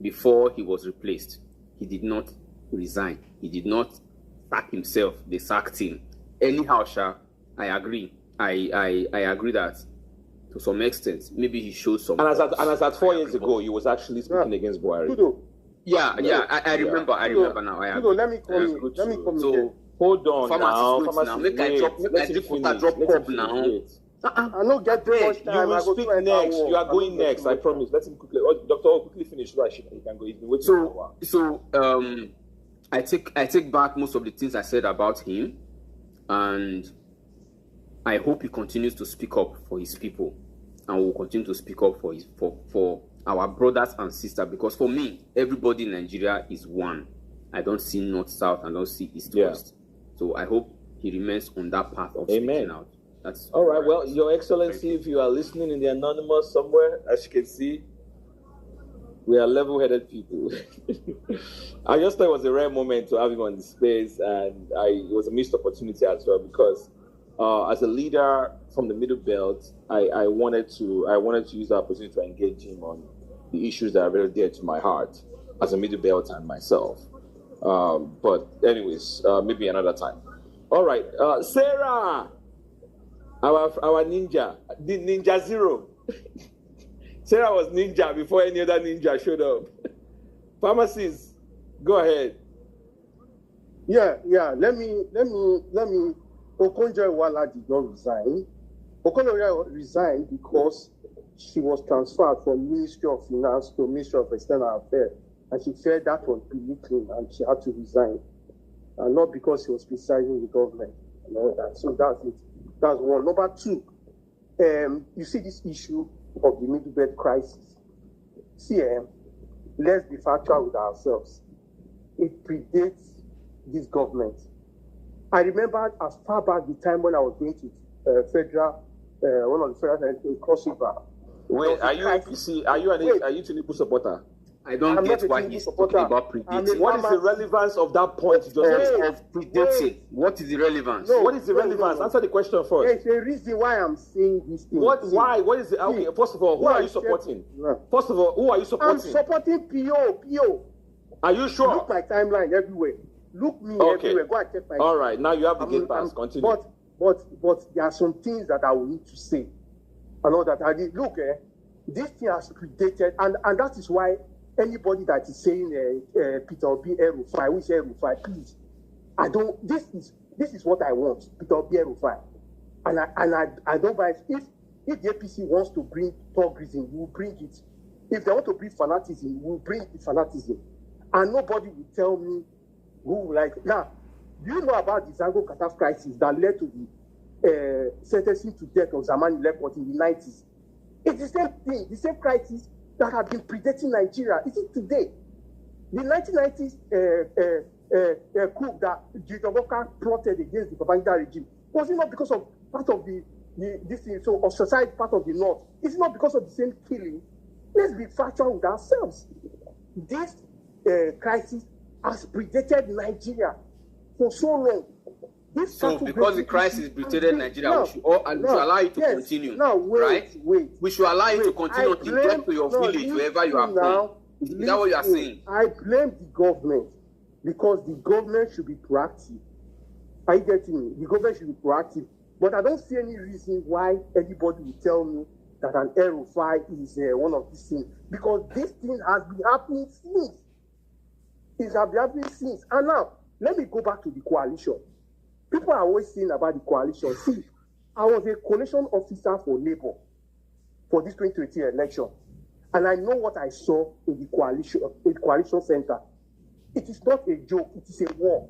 before he was replaced. He did not resign. He did not sack himself. They sacked him. Anyhow, I agree. I agree that to some extent, maybe he showed some. And as at 4 years ago, he was actually speaking against Buhari. I remember. I remember now. Let me come. So hold on now. Make I drop cup now. I don't get too much time. You will speak next. You are going next. I promise. Let him quickly. Doctor, quickly finish so he can go. He's been waiting for a while. So I take back most of the things I said about him, and I hope he continues to speak up for his people, and will continue to speak up for our brothers and sisters. Because for me, everybody in Nigeria is one. I don't see north south. I don't see east west. So I hope he remains on that path of speaking out. That's all right. Well, Your Excellency, if you are listening in the anonymous somewhere, as you can see, we are level-headed people. I just thought it was a rare moment to have him on the space, and it was a missed opportunity as well because, as a leader from the Middle Belt, I wanted to use the opportunity to engage him on the issues that are very dear to my heart as a Middle Belt and myself. But anyways, maybe another time. All right, Sarah. Our ninja, the Ninja Zero. Sarah was ninja before any other ninja showed up. Pharmacies, go ahead. Yeah. Let me. Okonjo-Iweala did not resign. Okonjo-Iweala resigned because she was transferred from Ministry of Finance to Ministry of External Affairs, and she felt that was belittling, and she had to resign, and not because she was criticizing the government and all that. So that's it. That's one. Number two, you see this issue of the Middle Belt crisis. See, let's be factual with ourselves. It predates this government. I remember as far back the time when I was going to one of the federal in Cross River. Wait, are you APC? Are you Tinubu supporter? I don't get why he's talking about predating. What is the relevance of that point? Predating. What is the relevance? What is the relevance? Answer the question first. There's a reason why I'm saying this thing. Why? What is it? Okay, first of all, who are you supporting? First of all, who are you supporting? I'm supporting PO. Are you sure? Look my timeline everywhere. Look me everywhere. Go and check my. All right, now you have the gate pass. Continue. But there are some things that I will need to say. And all that I did. Look, This thing has predated, and that is why anybody that is saying Peter Obi Erufai, which Erufai, please, I don't. This is what I want, Peter Obi Erufai, and I don't buy it. If the APC wants to bring tokenism, we'll bring it. If they want to bring fanaticism, we'll bring the fanaticism, and nobody will tell me who like now. Do you know about the Zango Kataf crisis that led to the sentencing to death of Zamani Lepot in the 90s? It's the same thing, the same crisis that had been predating Nigeria. Is it today? The 1990s coup that Jijogoka plotted against the Babangida regime, was it not because of part of this thing, so ostracized part of the North? Is it not because of the same killing? Let's be factual with ourselves. This crisis has predated Nigeria for so long. So because the crisis predated Nigeria, we should allow you to continue. Now, wait. We should allow you to continue until you get to your village, wherever you have come. Is that what you are saying? I blame the government because the government should be proactive. Are you getting me? The government should be proactive. But I don't see any reason why anybody will tell me that an Erufai is one of these things. Because this thing has been happening since. It has been happening since. And now, let me go back to the coalition. People are always saying about the coalition. See, I was a coalition officer for Labour for this 2020 election. And I know what I saw in the coalition center. It is not a joke, it is a war.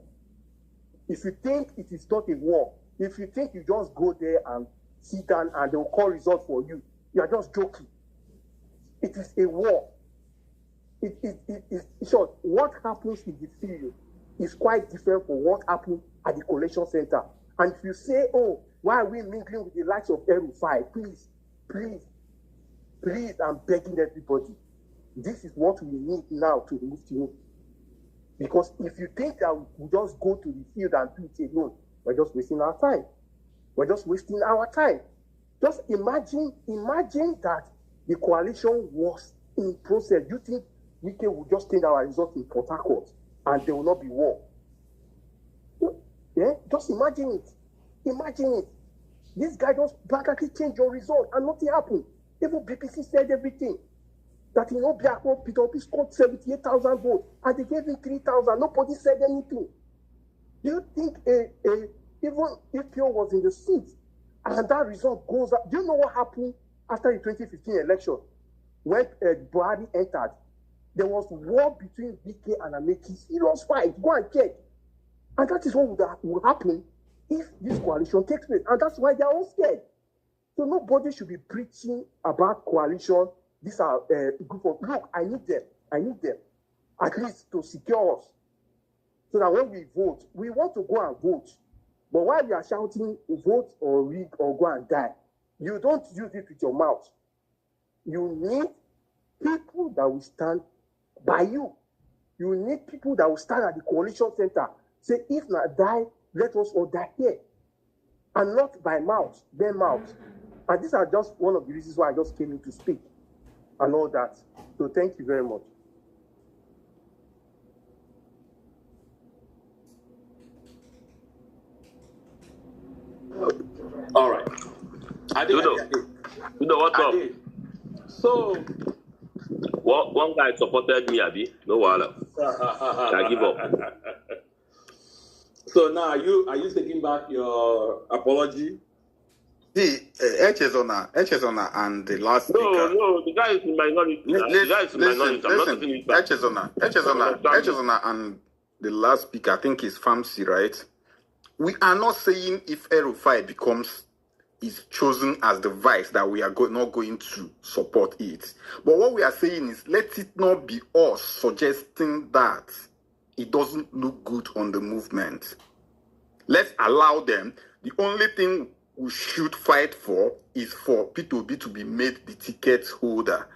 If you think it is not a war, if you think you just go there and sit down and they will call results for you, you are just joking. It is a war. So what happens in the field is quite different from what happened at the coalition center. And if you say, oh, why are we mingling with the likes of Erufai? Please, I'm begging everybody. This is what we need now to lift you. Because if you think that we just go to the field and do it alone, we're just wasting our time. We're just wasting our time. Just imagine that the coalition was in process. You think we will just change our results in Port Harcourt and there will not be war? Yeah, just imagine it. Imagine it. This guy just practically changed your result and nothing happened. Even BBC said everything. That in Obiako, Peter Obi scored 78,000 votes and they gave him 3,000. Nobody said anything. Do you think even if Pio was in the seat and that result goes up? Do you know what happened after the 2015 election? When Buhari entered, there was war between BK and Ameki. Serious fight. Go and check. And that is what would happen if this coalition takes place. And that's why they are all scared. So nobody should be preaching about coalition. These are a group of, look, I need them. At least to secure us. So that when we vote, we want to go and vote. But while you are shouting, vote or rig or go and die, you don't use it with your mouth. You need people that will stand by you. You need people that will stand at the coalition center. Say, if not die, let us all die here. And not by mouth, their mouth. And these are just one of the reasons why I just came in to speak and all that. So thank you very much. All right. You know what's up? So, one guy supported me, Abi. No wahala. I give up. So now, are you taking back your apology? The Echezona and the last speaker. No, the guy is in minority. The guy is in minority. I'm not taking it back. Echezona and the last speaker, I think is Famsi, right? We are not saying if Erufai is chosen as the vice that we are not going to support it. But what we are saying is let it not be us suggesting that it doesn't look good on the movement. Let's allow them. The only thing we should fight for is for P2B to be made the ticket holder.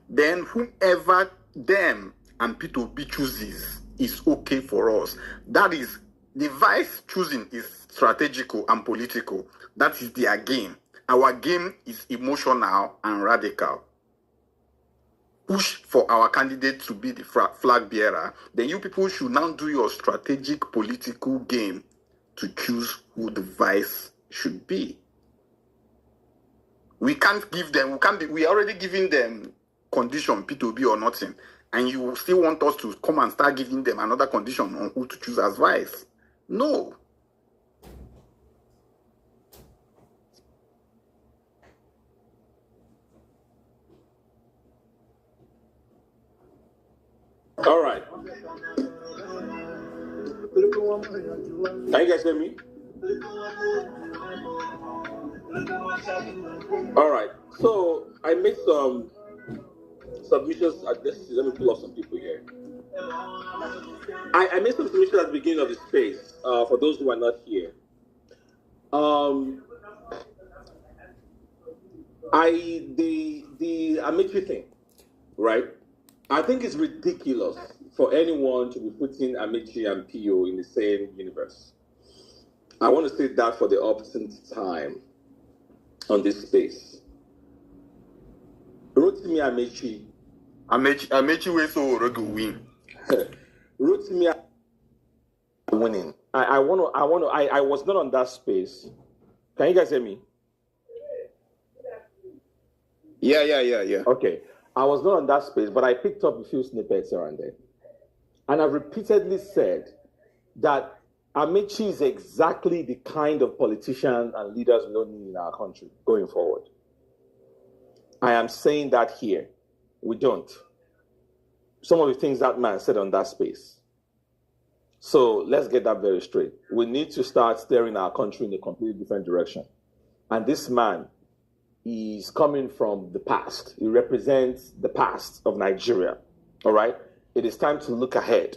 Then whoever them and P2B chooses is okay for us. That is, the vice choosing is strategical and political. That is their game. Our game is emotional and radical. Push for our candidate to be the flag bearer. Then you people should now do your strategic political game to choose who the vice should be. We can't give them. We are already giving them condition P2B or nothing, and you still want us to come and start giving them another condition on who to choose as vice? No. All right. Can you guys hear me? All right. So I made some submissions. Let me pull up some people here. I made some submissions at the beginning of the space for those who are not here. The Amici thing, right? I think it's ridiculous for anyone to be putting Amici and PO in the same universe. I want to say that for the upteenth time on this space. Rotimi Amici way so win. Rotimi winning. I was not on that space. Can you guys hear me? Yeah. Okay. I was not on that space, but I picked up a few snippets around there. And I've repeatedly said that Amici is exactly the kind of politician and leaders we don't need in our country going forward. I am saying that here. We don't. Some of the things that man said on that space. So let's get that very straight. We need to start steering our country in a completely different direction. And this man is coming from the past. He represents the past of Nigeria. All right? It is time to look ahead.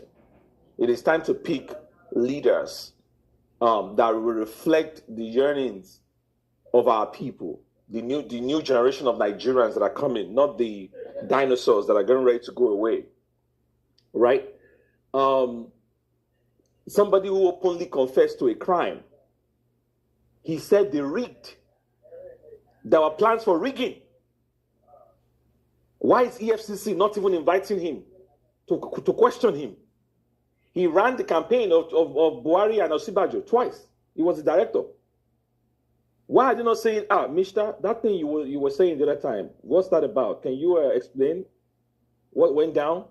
It is time to pick leaders that will reflect the yearnings of our people, the new generation of Nigerians that are coming, not the dinosaurs that are getting ready to go away. Right? Somebody who openly confessed to a crime. He said they rigged. There were plans for rigging. Why is EFCC not even inviting him to question him? He ran the campaign of Buhari and Osibajo twice. He was the director. Why are they not saying, Mr., that thing you were saying the other time, what's that about? Can you explain what went down?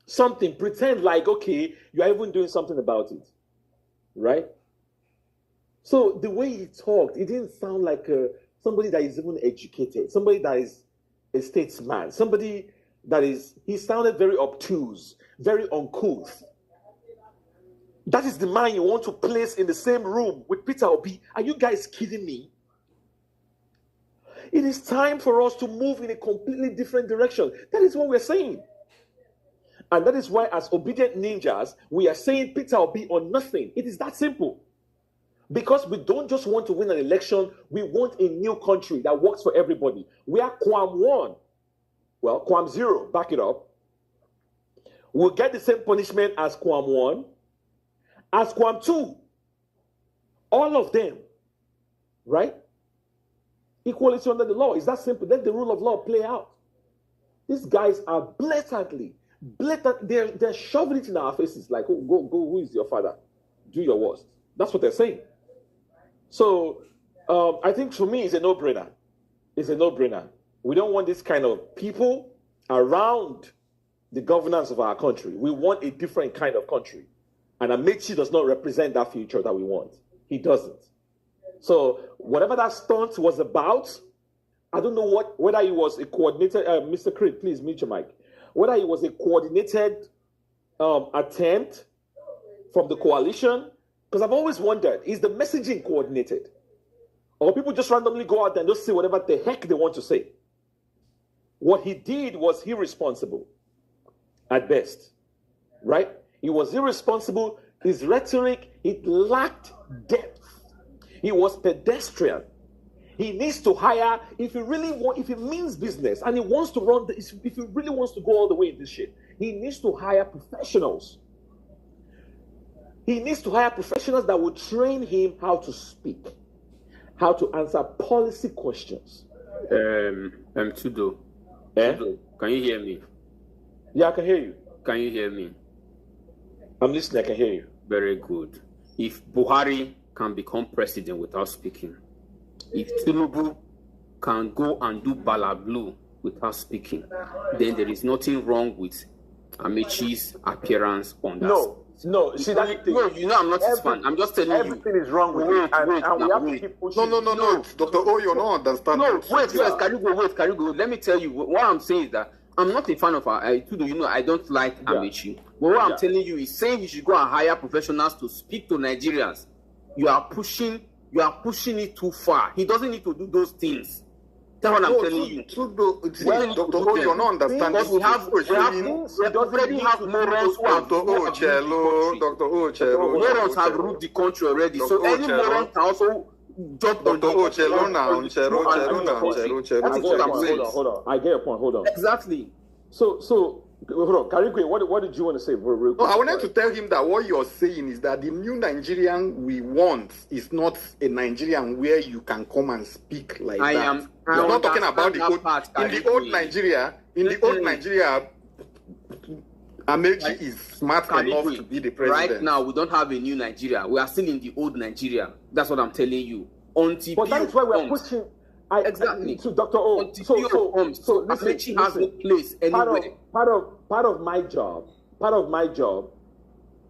Something, pretend like, okay, you are even doing something about it, right? So the way he talked, it didn't sound like somebody that is even educated, somebody that is a statesman, somebody that he sounded very obtuse, very uncouth. That is the man you want to place in the same room with Peter Obi. Are you guys kidding me? It is time for us to move in a completely different direction. That is what we're saying. And that is why, as obedient ninjas, we are saying Peter Obi or nothing. It is that simple. Because we don't just want to win an election, we want a new country that works for everybody. We are Quam 1. Well, Quam 0, back it up. We'll get the same punishment as Quam 1, as Quam 2. All of them. Right? Equality under the law. It's that simple. Let the rule of law play out. These guys are blatantly, they're shoving it in our faces like, go, who is your father? Do your worst. That's what they're saying. So I think for me, it's a no-brainer. It's a no-brainer. We don't want this kind of people around the governance of our country. We want a different kind of country. And Amici does not represent that future that we want. He doesn't. So whatever that stunt was about, I don't know whether he was a coordinated, Mr. Creed, please mute your mic. Whether it was a coordinated attempt from the coalition, because I've always wondered, is the messaging coordinated? Or people just randomly go out there and just say whatever the heck they want to say? What he did was irresponsible, at best, right? He was irresponsible. His rhetoric, it lacked depth. He was pedestrian. He needs to hire, if he means business and he wants to run, if he really wants to go all the way in this shit, he needs to hire professionals. He needs to hire professionals that will train him how to speak, how to answer policy questions. Tudo. Tudo, can you hear me? Yeah, I can hear you. Can you hear me? I'm listening, I can hear you. Very good. If Buhari can become president without speaking, if Tinubu can go and do balablu without speaking, then there is nothing wrong with Amechi's appearance on that. No, see that's the thing. No, you know I'm not his fan. I'm just telling you. Everything is wrong with it, and we have to keep pushing. No. Dr. O, you're not understanding. No, wait, Karigo. Let me tell you. What I'm saying is that I'm not a fan of Tudo. You know, I don't like Amechi. But what I'm telling you is saying you should go and hire professionals to speak to Nigerians. You are pushing it too far. He doesn't need to do those things. That's what I'm telling you. Dr. O, you're not understanding. Because we already have morons who have morons have ruled the country already. So any moron can also jump on Hold on. I get your point. Hold on. Exactly. So hold on, Karikwe, what did you want to say? Real quick? I wanted to tell him that what you're saying is that the new Nigerian we want is not a Nigerian where you can come and speak like that. You're not talking about the old part. In the old Nigeria, Amechi is smart enough to be the president. Right now, we don't have a new Nigeria. We are still in the old Nigeria. That's what I'm telling you. But that is why we're pushing. Exactly. To Dr. O. So Amechi has no place anywhere. Part of my job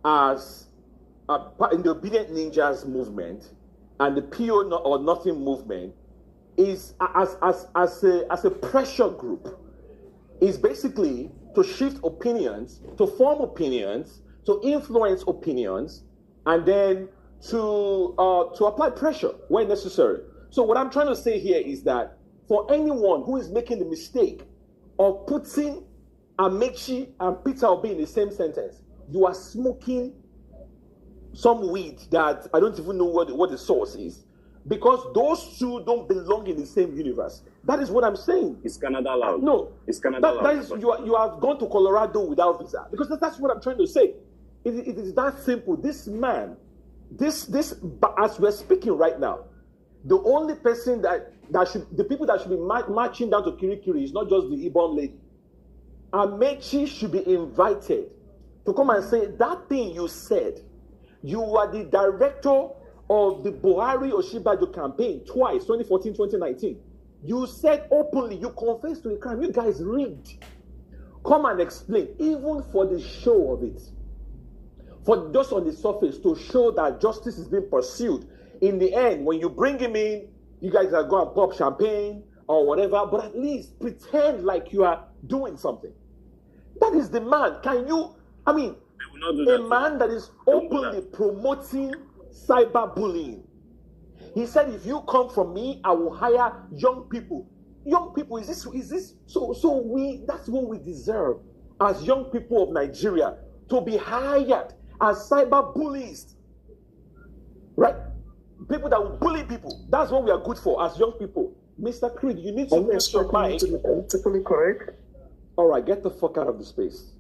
as in the Obidient Ninjas movement and the PO or Nothing movement is as a pressure group is basically to shift opinions, to form opinions, to influence opinions, and then to apply pressure when necessary. So what I'm trying to say here is that for anyone who is making the mistake of putting Amechi and Peter Obi in the same sentence, you are smoking some weed that I don't even know what the source is. Because those two don't belong in the same universe. That is what I'm saying. Is Canada allowed? No. Is Canada allowed? That is, you have gone to Colorado without visa. Because that's what I'm trying to say. It is that simple. This man, this as we're speaking right now, the only person the people that should be marching down to Kirikiri is not just the Ibom lady. Amechi should be invited to come and say, that thing you said, you are the director of the Buhari Oshibajo campaign twice, 2014, 2019. You said openly, you confessed to a crime. You guys rigged. Come and explain, even for the show of it. For just on the surface, to show that justice is being pursued. In the end, when you bring him in, you guys are going to pop champagne or whatever, but at least pretend like you are doing something. That is the man. Can you, a man that is openly promoting cyberbullying. He said, if you come from me, I will hire young people. Young people, is this so we that's what we deserve as young people of Nigeria, to be hired as cyberbullies. Right? People that will bully people. That's what we are good for as young people. Mr. Creed, you need to mute your mic. To be politically correct. All right, get the fuck out of the space.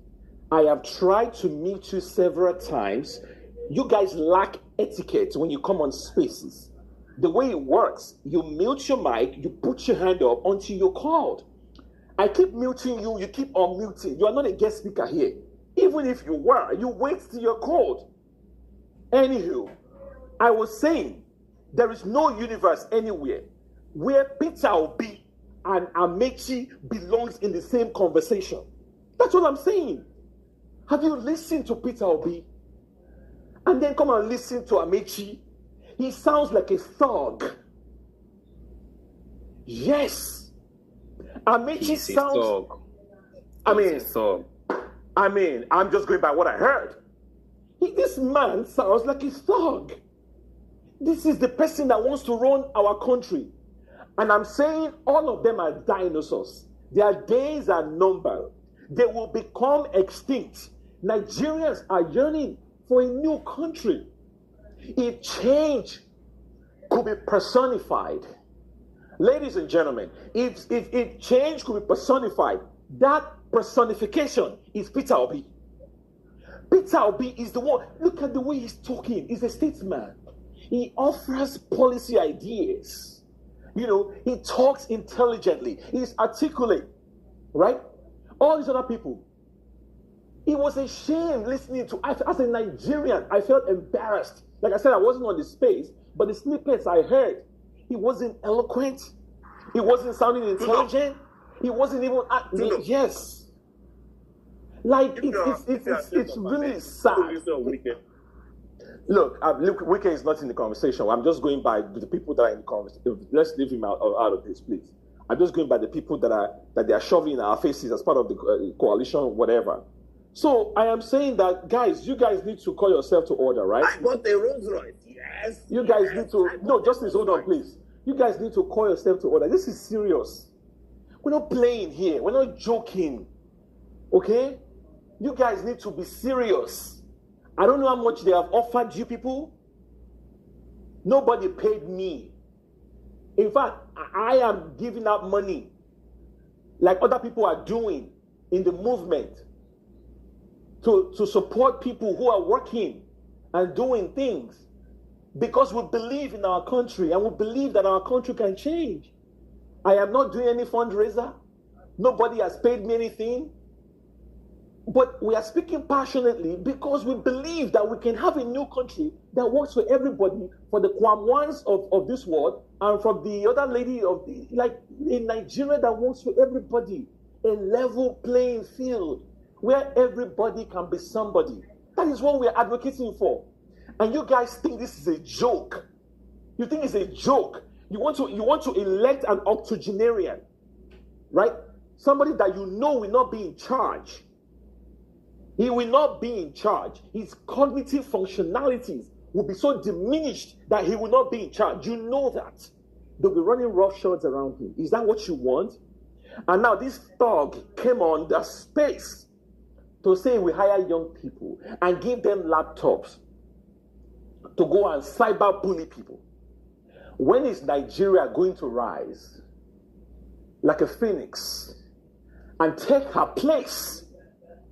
I have tried to meet you several times. You guys lack etiquette when you come on spaces. The way it works, you mute your mic, you put your hand up until you're called. I keep muting you, you keep unmuting. You are not a guest speaker here. Even if you were, you wait till you're called. Anywho, I was saying, there is no universe anywhere where Peter Obi and Amechi belongs in the same conversation. That's what I'm saying. Have you listened to Peter Obi? And then come and listen to Amechi. He sounds like a thug. Yes. Amechi sounds... I'm just going by what I heard. This man sounds like a thug. This is the person that wants to run our country. And I'm saying all of them are dinosaurs. Their days are numbered. They will become extinct. Nigerians are yearning for a new country. If change could be personified, ladies and gentlemen, if change could be personified, that personification is Peter Obi. Peter Obi is the one. Look at the way he's talking. He's a statesman. He offers policy ideas. You know, he talks intelligently. He's articulate, right? All these other people. It was a shame listening to, as a Nigerian, I felt embarrassed. Like I said, I wasn't on the space, but the snippets I heard, he wasn't eloquent. He wasn't sounding intelligent. He wasn't even acting. Yes. Like, it's really sad. Look, Wike is not in the conversation. I'm just going by the people that are in the conversation. Let's leave him out of this, please. I'm just going by the people that they are shoving in our faces as part of the coalition, whatever. So I am saying that, guys, you guys need to call yourself to order, right? I bought a Rolls Royce. Yes. You guys need to. No, Justice, hold on, please. You guys need to call yourself to order. This is serious. We're not playing here. We're not joking. Okay? You guys need to be serious. I don't know how much they have offered you people. Nobody paid me. In fact, I am giving out money like other people are doing in the movement to support people who are working and doing things because we believe in our country and we believe that our country can change. I am not doing any fundraiser. Nobody has paid me anything. But we are speaking passionately because we believe that we can have a new country that works for everybody, for the Kwamwans of this world, and from the other lady like a Nigeria that works for everybody, a level playing field where everybody can be somebody. That is what we are advocating for. And you guys think this is a joke. You think it's a joke. You want to elect an octogenarian, right? Somebody that you know will not be in charge. He will not be in charge. His cognitive functionalities will be so diminished that he will not be in charge. You know that. They'll be running roughshods around him. Is that what you want? And now this thug came on the space to say we hire young people and give them laptops to go and cyber bully people. When is Nigeria going to rise like a phoenix and take her place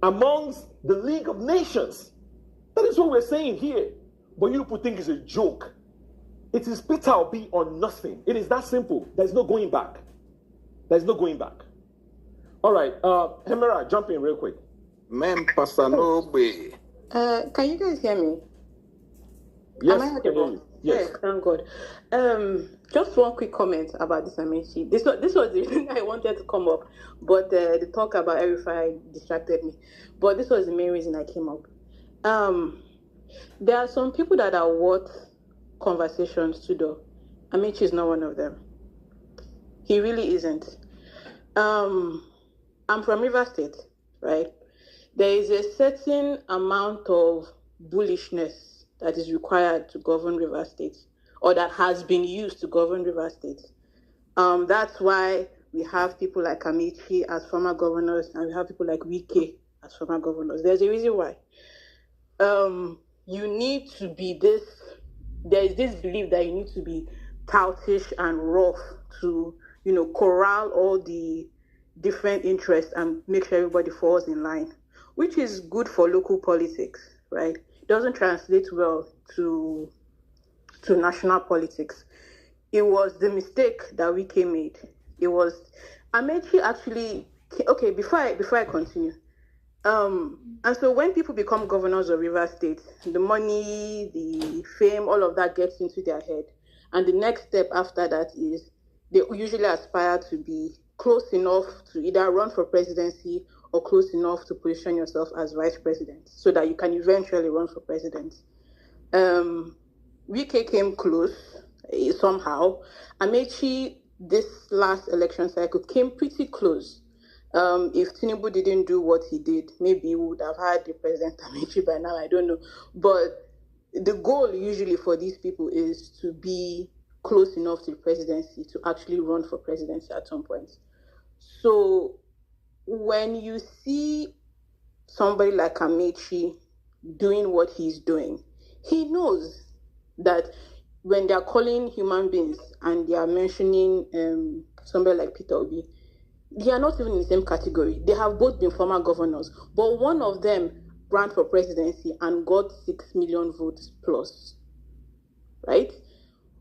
amongst the League of Nations? That is what we're saying here. But you people think it's a joke. It is Peter Obi or nothing. It is that simple. There's no going back. There's no going back. All right, Hemera, jump in real quick. Can you guys hear me? Yes, Am I audible? Yes. Thank God. Just one quick comment about this Amici. This was the reason I wanted to come up, but the talk about Erifai distracted me. But this was the main reason I came up. There are some people that are worth conversations to do. Amici is not one of them. He really isn't. I'm from River State, right? There is a certain amount of bullishness that is required to govern River State, or that has been used to govern River State. That's why we have people like Amici as former governors, and we have people like Wike as former governors. There's a reason why. You need to be this, there is this belief that you need to be toutish and rough to, corral all the different interests and make sure everybody falls in line, which is good for local politics, right? It doesn't translate well to national politics. It was the mistake that Wike made. It was Amechi actually. Okay, before I continue, and so when people become governors of River State, the money, the fame, all of that gets into their head, and the next step after that is they usually aspire to be close enough to either run for presidency or close enough to position yourself as vice president, so that you can eventually run for president. Wike came close somehow. Amechi, this last election cycle, came pretty close. If Tinubu didn't do what he did, maybe we would have had the President Amechi by now, I don't know. But the goal usually for these people is to be close enough to the presidency to actually run for presidency at some point. So when you see somebody like Amechi doing what he's doing, he knows that when they're calling human beings and they are mentioning somebody like Peter Obi, they are not even in the same category. They have both been former governors, but one of them ran for presidency and got 6 million votes plus, right?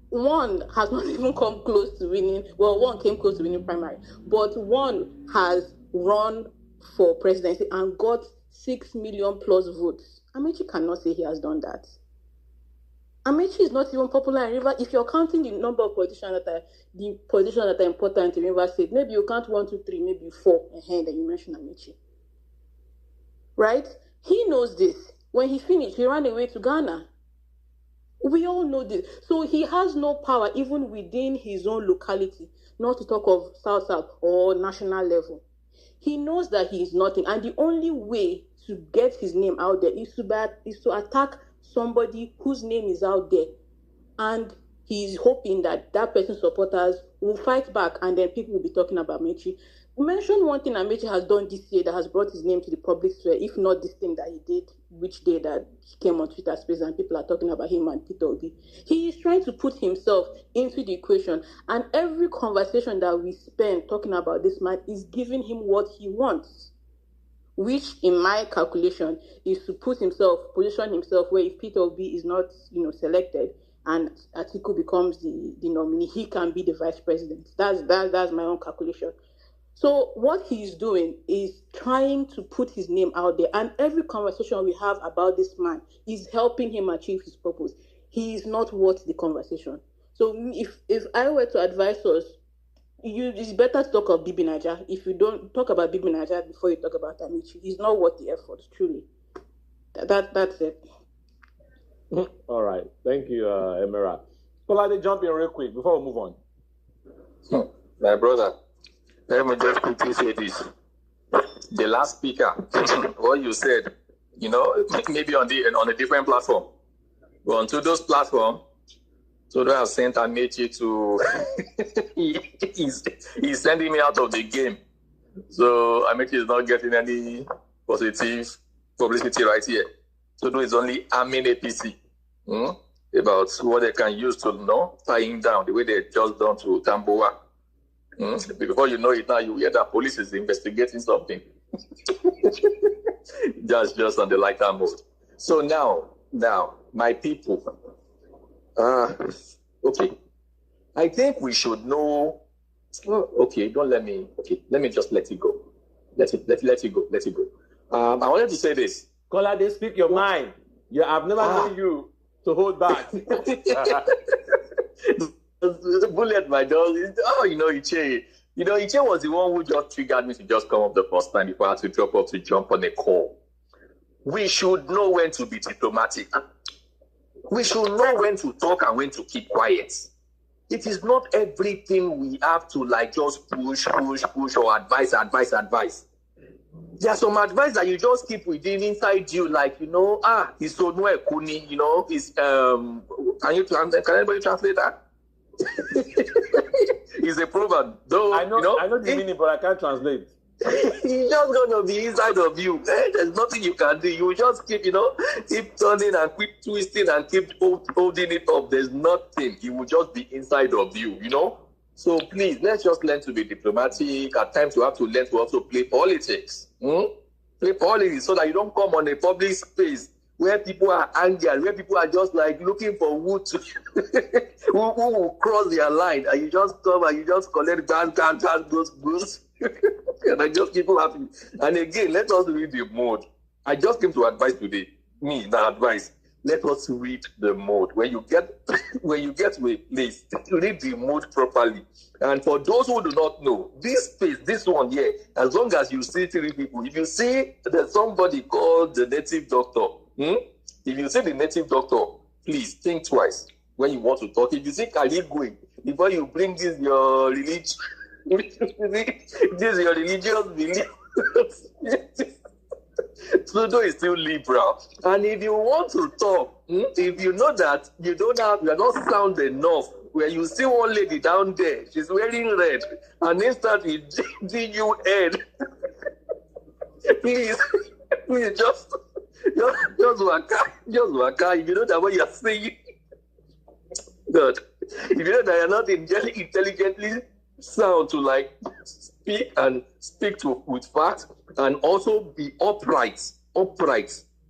One has not even come close to winning. Well, one came close to winning primary, but one has run for presidency and got 6 million plus votes. Amechi cannot say he has done that. Amechi is not even popular in Rivers. If you're counting the number of politicians that are important in Rivers State, maybe you count 1, 2, 3, maybe 4 ahead that you mentioned Amechi. Right? He knows this. When he finished, he ran away to Ghana. We all know this. So he has no power even within his own locality, not to talk of South or national level. He knows that he is nothing, and the only way to get his name out there is to attack somebody whose name is out there, and he's hoping that that person's supporters will fight back, and then people will be talking about Amechi. Mention one thing Amechi has done this year that has brought his name to the public sphere, if not this thing that he did, which day that he came on Twitter space and people are talking about him and Peter Obi. He is trying to put himself into the equation, and every conversation that we spend talking about this man is giving him what he wants, which in my calculation is to position himself where if Peter Obi is not, selected and Atiku becomes the nominee, he can be the vice president. That's my own calculation. So what he's doing is trying to put his name out there, and every conversation we have about this man is helping him achieve his purpose. He is not worth the conversation. So if I were to advise us, it's better to talk of Bibi Naja. If you don't talk about Bibi Naja before you talk about Amechi, he's not worth the effort, truly. That's it. All right. Thank you, Emira. Polade, jump in real quick before we move on. My brother, let me just quickly say this. The last speaker, what you said, maybe on a different platform. But on those platforms, so they have sent Amechi to he's sending me out of the game. So Amechi is not getting any positive publicity right here. So no, it's only Amin APC about what they can use to tie him down the way they just done to Tamboa. Before you know it now, you hear that police is investigating something. just on the lighter mode. So now, my people, okay, I think we should know. Okay, don't let me. Okay, let me just let it go. Let it go. I wanted to say this. Kolade, speak your mind. I've never known you to hold back. Bullet, my dog. Iche. Iche was the one who just triggered me to just come up the first time before I had to drop off to jump on a call. We should know when to be diplomatic. We should know when to talk and when to keep quiet. It is not everything we have to just push or advise. There are some advice that you just keep within inside you, it's so no kuni, it's can anybody translate that? It's a proverb, though. I know the meaning, but I can't translate. It's just gonna be inside of you. There's nothing you can do. You just keep turning and keep twisting and keep holding it up. There's nothing. It will just be inside of you, So please, let's just learn to be diplomatic. At times, you have to learn to also play politics. Play politics so that you don't come on a public space where people are angry, where people are just looking for who will cross their line, and you just come and you just collect goes. And I just keep happy. And again, let us read the mode. I just came to advise today. Advice. Let us read the mode. When you get to a place, read the mode properly. And for those who do not know, this space, this one here, as long as you see 3 people, if you see there's somebody called the native doctor, if you see the native doctor, please think twice when you want to talk. If you see Kaligwe, before you bring this your religion, this your religious belief. Pluto is still Libra, and if you want to talk, if you know that you are not sound enough, where you see one lady down there, she's wearing red, and instantly you head. please just waka. If you know that what you're saying, good. If you know that you're not intelligently sound to speak with facts, and also be upright,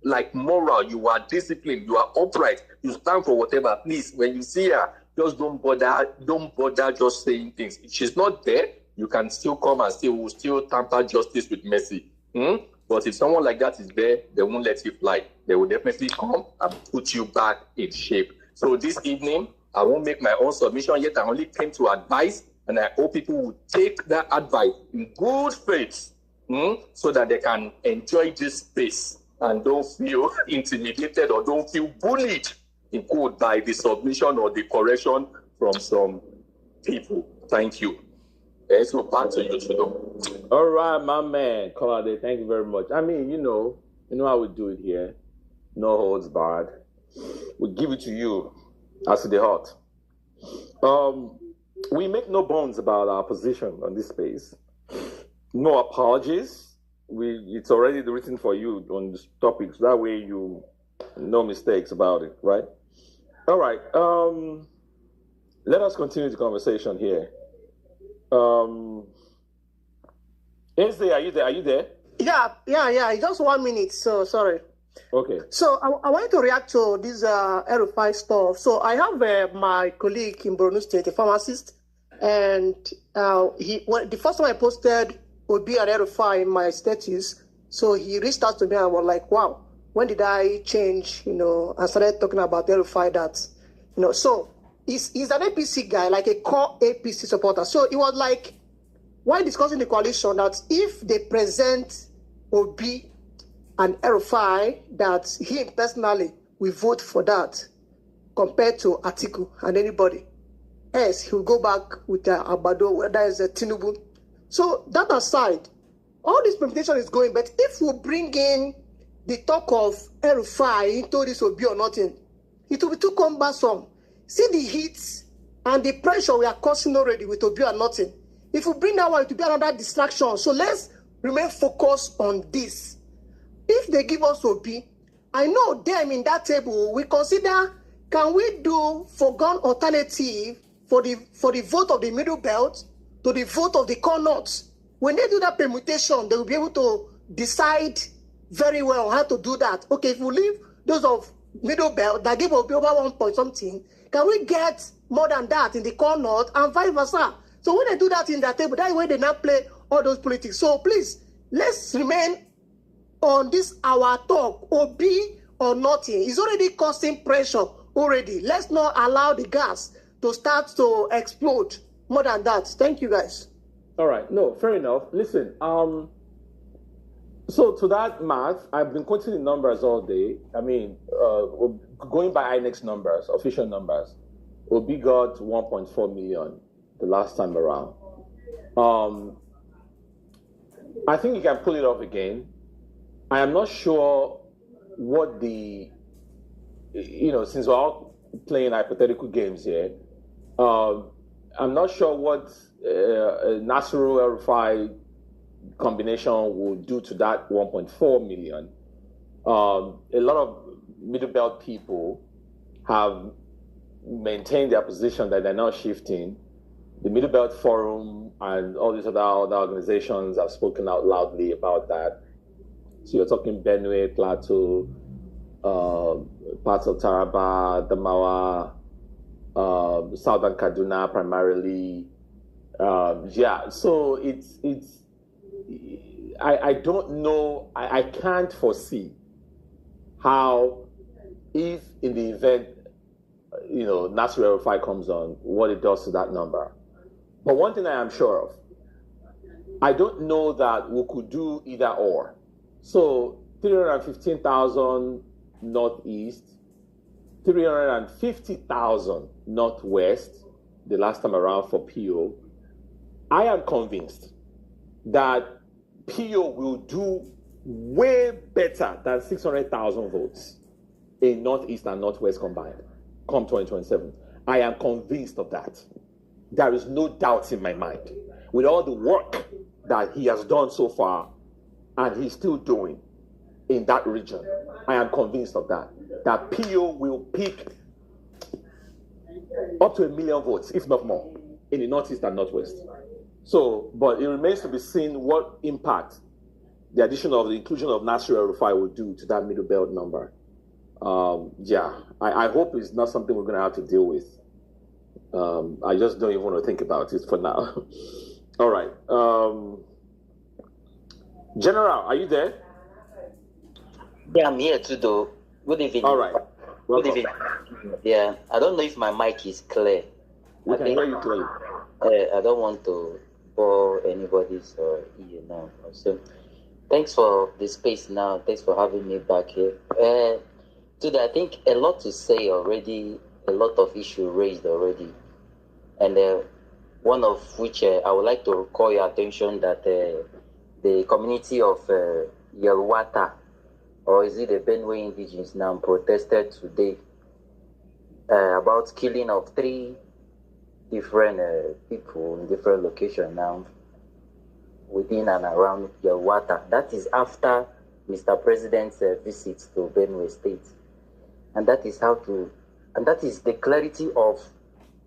like moral. You are disciplined, you are upright, you stand for whatever. Please, when you see her, just don't bother just saying things. If she's not there, you can still come and still tamper justice with mercy. But if someone like that is there, they won't let you fly. They will definitely come and put you back in shape. So this evening, I won't make my own submission yet. I only came to advise, and I hope people will take that advice in good faith, so that they can enjoy this space and don't feel intimidated or don't feel bullied in quote by the submission or the correction from some people. Thank you. So back to you, Tudo. All right, my man, Colade, thank you very much. I mean, you know how we do it here. No holds barred. We give it to you as the heart. We make no bones about our position on this space. No apologies. It's already written for you on this topic, so that way you no mistakes about it, right? All right. Let us continue the conversation here. Ainsley, are you there? Are you there? Yeah. Just 1 minute. So sorry. Okay. So I wanted to react to this L5 stuff. So I have my colleague in Borno State, a pharmacist, and the first time I posted would be an L5 in my status. So he reached out to me and was like, "Wow, when did I change?" And started talking about L5 that, So he's an APC guy, like a core APC supporter. So it was like, while discussing the coalition, that if they present Obi and L5, that he personally will vote for that compared to Atiku and anybody else, he will go back with Abado, whether it's Tinubu. So that aside, all this presentation is going, but if we bring in the talk of L5 into this Obi or nothing, it will be too cumbersome. See the heat and the pressure we are causing already with Obi or nothing. If we bring that one, it will be another distraction. So let's remain focused on this. If they give us Obi, I know them in that table, we consider, can we do foregone alternative for the vote of the middle belt to the vote of the core north? When they do that permutation, they will be able to decide very well how to do that. Okay, if we leave those of middle belt that give Obi over 1 point something, can we get more than that in the core north and vice versa? So when they do that in that table, that way they now play all those politics. So please, let's remain on this our talk, Obi or nothing. It's already causing pressure already. Let's not allow the gas to start to explode more than that. Thank you, guys. All right. No, fair enough. Listen, so to that math, I've been quoting the numbers all day. I mean, going by INEX numbers, official numbers, Obi got 1.4 million the last time around. I think you can pull it off again. I am not sure what since we're all playing hypothetical games here, I'm not sure what Nasiru El-Rufai combination will do to that 1.4 million. A lot of middle belt people have maintained their position that they're not shifting. The Middle Belt Forum and all these other organizations have spoken out loudly about that. So you're talking Benue, Plateau, parts of Taraba, Damawa, Southern Kaduna primarily. So I don't know, I can't foresee how, if in the event, Nasir El-Rufai comes on, what it does to that number. But one thing I am sure of, I don't know that we could do either or. So 315,000 Northeast, 350,000 Northwest, the last time around for PO. I am convinced that PO will do way better than 600,000 votes in Northeast and Northwest combined come 2027. I am convinced of that. There is no doubt in my mind. With all the work that he has done so far, and he's still doing in that region, I am convinced of that. That PO will pick up to 1 million votes, if not more, in the Northeast and Northwest. So, but it remains to be seen what impact the inclusion of Nasir El-Rufai will do to that middle belt number. I hope it's not something we're going to have to deal with. I just don't even want to think about it for now. All right. General, are you there? Yeah, I'm here too, though. Good evening. All right. Welcome. Good evening. Yeah, I don't know if my mic is clear. We can hear you clearly. I don't want to bore anybody's So, thanks for the space now. Thanks for having me back here. Today, I think a lot to say already, a lot of issues raised already. And one of which I would like to call your attention that the community of Yelwata, or is it the Benue indigenous now, protested today about killing of 3 different people in different locations now within and around Yelwata. That is after Mr. President's visit to Benue State. And that is the clarity of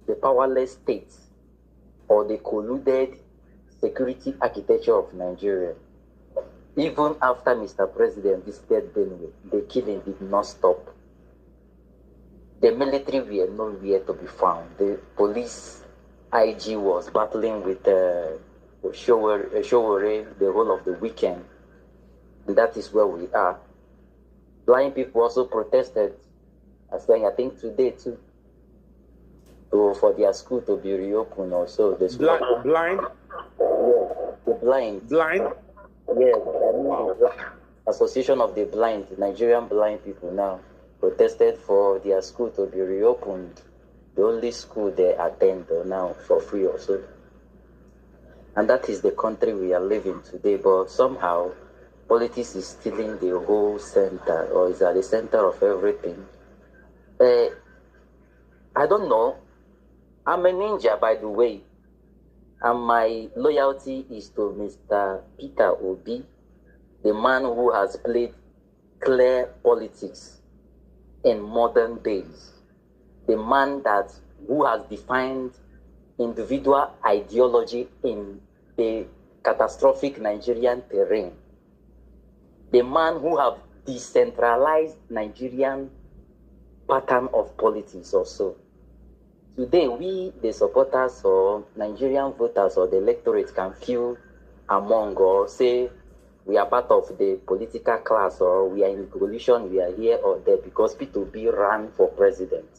the powerless state or the colluded security architecture of Nigeria. Even after Mr. President visited Benue, the killing did not stop. The military were nowhere to be found. The police IG was battling with Showore the whole of the weekend. And that is where we are. Blind people also protested, I think today too, for their school to be reopened also. The school blind? Yeah, the blind. Blind? Yeah, Association of the Blind, Nigerian blind people now, protested for their school to be reopened. The only school they attend now for free also. And that is the country we are living today. But somehow, politics is stealing the whole center, or is at the center of everything. I don't know. I'm a ninja, by the way. And my loyalty is to Mr. Peter Obi, the man who has played clear politics in modern days. The man who has defined individual ideology in the catastrophic Nigerian terrain. The man who have decentralized Nigerian pattern of politics also. Today, we, the supporters or Nigerian voters or the electorate, can feel among or say we are part of the political class or we are in coalition, we are here or there because P2B ran for president.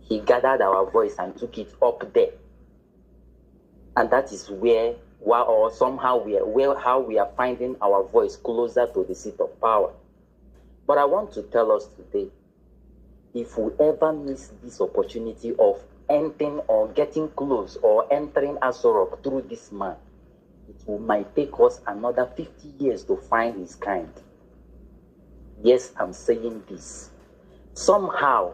He gathered our voice and took it up there. And that is where, or somehow how we are finding our voice closer to the seat of power. But I want to tell us today, if we ever miss this opportunity of entering or getting close or entering Asorok through this man, it might take us another 50 years to find his kind. Yes, I'm saying this. Somehow,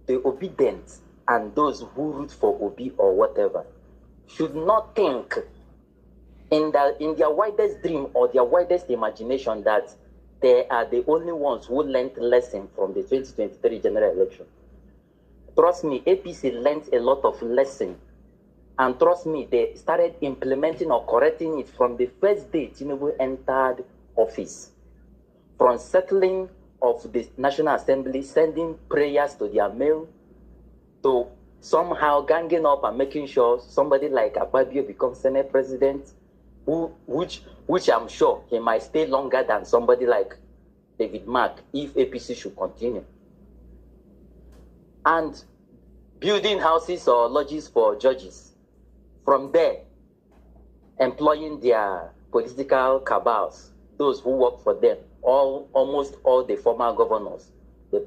the Obidient and those who root for Obi or whatever should not think in their widest dream or their widest imagination that they are the only ones who learned lesson from the 2023 general election. Trust me, APC learned a lot of lesson. And trust me, they started implementing or correcting it from the first day Tinubu entered office. From settling of the National Assembly, sending prayers to their mail, to somehow ganging up and making sure somebody like Akpabio becomes Senate President, which I'm sure he might stay longer than somebody like David Mark if APC should continue. And building houses or lodges for judges. From there, employing their political cabals, those who work for them, almost all the former governors, the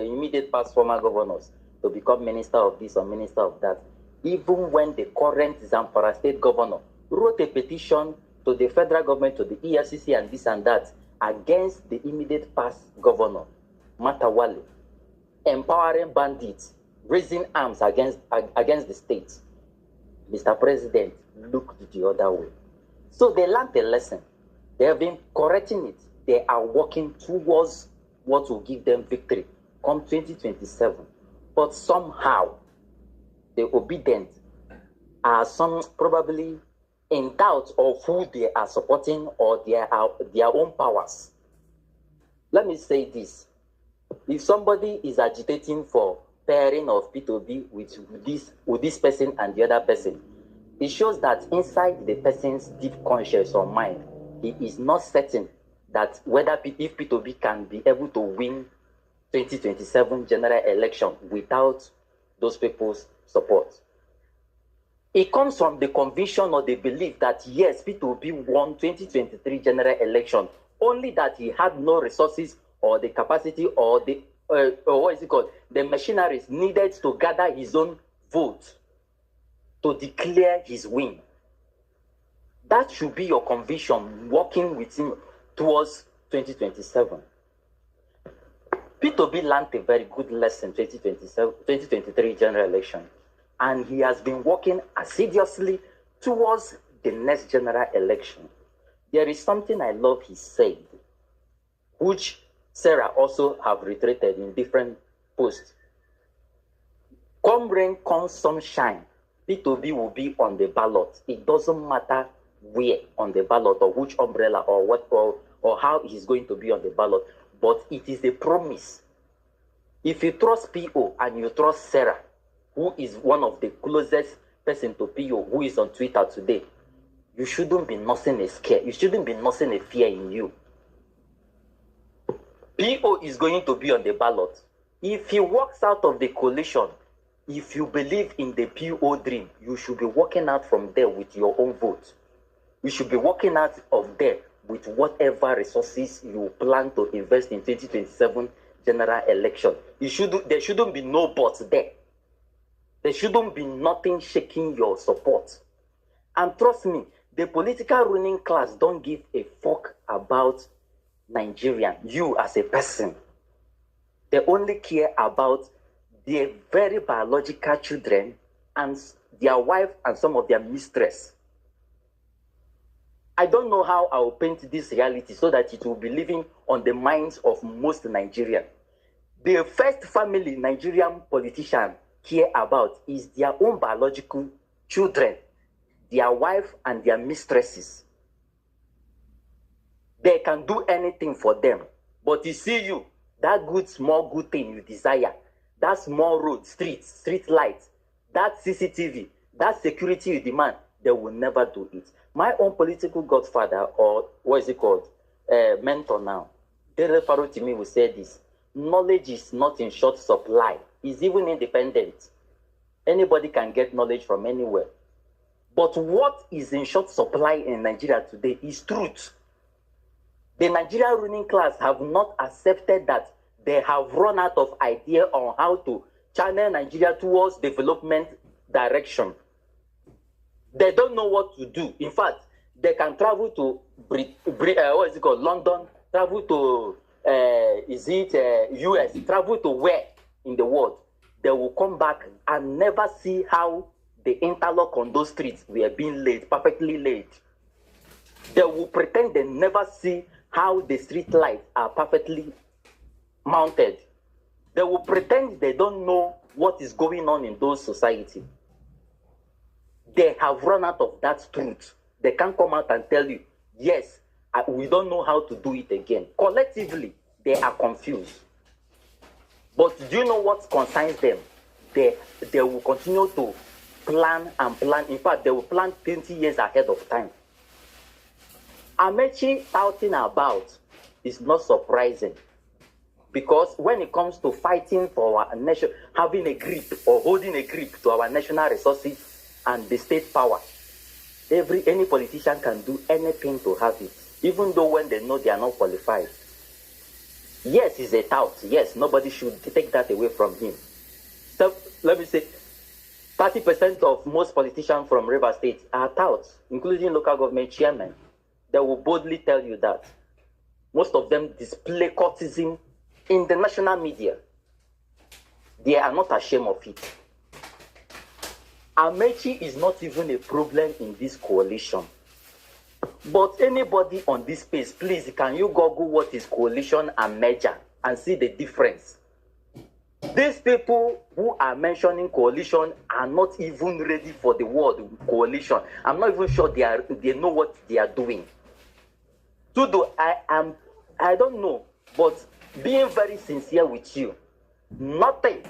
immediate past former governors, to become minister of this or minister of that. Even when the current Zamfara state governor wrote a petition to the federal government, to the EFCC and this and that, against the immediate past governor, Matawale, empowering bandits, raising arms against the state. Mr. President looked the other way. So they learned a lesson. They have been correcting it. They are working towards what will give them victory come 2027. But somehow, the Obidient are probably in doubt of who they are supporting or their own powers. Let me say this. If somebody is agitating for pairing of P2B with this person and the other person, it shows that inside the person's deep conscience or mind, he is not certain that if P2B can be able to win 2027 general election without those people's support. It comes from the conviction or the belief that yes, P2B won 2023 general election, only that he had no resources or the capacity or the the machineries needed to gather his own vote to declare his win. That should be your conviction working with him towards 2027. P2B learned a very good lesson 2023 general election, and he has been working assiduously towards the next general election. There is something I love he said, which Sarah also have reiterated in different posts. Come rain, come sunshine, P2B will be on the ballot. It doesn't matter where on the ballot or which umbrella or what or how he's going to be on the ballot, but it is a promise. If you trust PO and you trust Sarah, who is one of the closest person to PO, who is on Twitter today, you shouldn't be nursing a scare. You shouldn't be nursing a fear in you. PO is going to be on the ballot. If he walks out of the coalition, if you believe in the PO dream, you should be walking out from there with your own vote. You should be walking out of there with whatever resources you plan to invest in 2027 general election. There shouldn't be no buts there. There shouldn't be nothing shaking your support. And trust me, the political ruling class don't give a fuck about Nigerian, you as a person. They only care about their very biological children and their wife and some of their mistress. I don't know how I will paint this reality so that it will be living on the minds of most Nigerians. The first family Nigerian politicians care about is their own biological children, their wife and their mistresses. They can do anything for them. But you see you, that good, small, good thing you desire, that small road, street lights, that CCTV, that security you demand, they will never do it. My own political godfather, or what is it called, mentor now, Dele Farotimi will say this: knowledge is not in short supply. It's even independent. Anybody can get knowledge from anywhere. But what is in short supply in Nigeria today is truth. The Nigerian ruling class have not accepted that they have run out of idea on how to channel Nigeria towards development direction. They don't know what to do. In fact, they can travel to London, travel to US, travel to where in the world. They will come back and never see how the interlock on those streets were being laid, perfectly laid. They will pretend they never see how the street lights are perfectly mounted. They will pretend they don't know what is going on in those societies. They have run out of that truth. They can't come out and tell you, yes, we don't know how to do it again. Collectively, they are confused. But do you know what concerns them? They will continue to plan and plan. In fact, they will plan 20 years ahead of time. Amechi touting about is not surprising, because when it comes to fighting for our nation, having a grip or holding a grip to our national resources and the state power, any politician can do anything to have it, even though when they know they are not qualified. Yes, he's a tout. Yes, nobody should take that away from him. So let me say, 30% of most politicians from River State are touts, including local government chairmen. They will boldly tell you that. Most of them display courtesan in the national media. They are not ashamed of it. Amechi is not even a problem in this coalition. But anybody on this space, please, can you Google what is coalition and merger and see the difference? These people who are mentioning coalition are not even ready for the word coalition. I'm not even sure they know what they are doing. Tudo, I don't know, but being very sincere with you, nothing,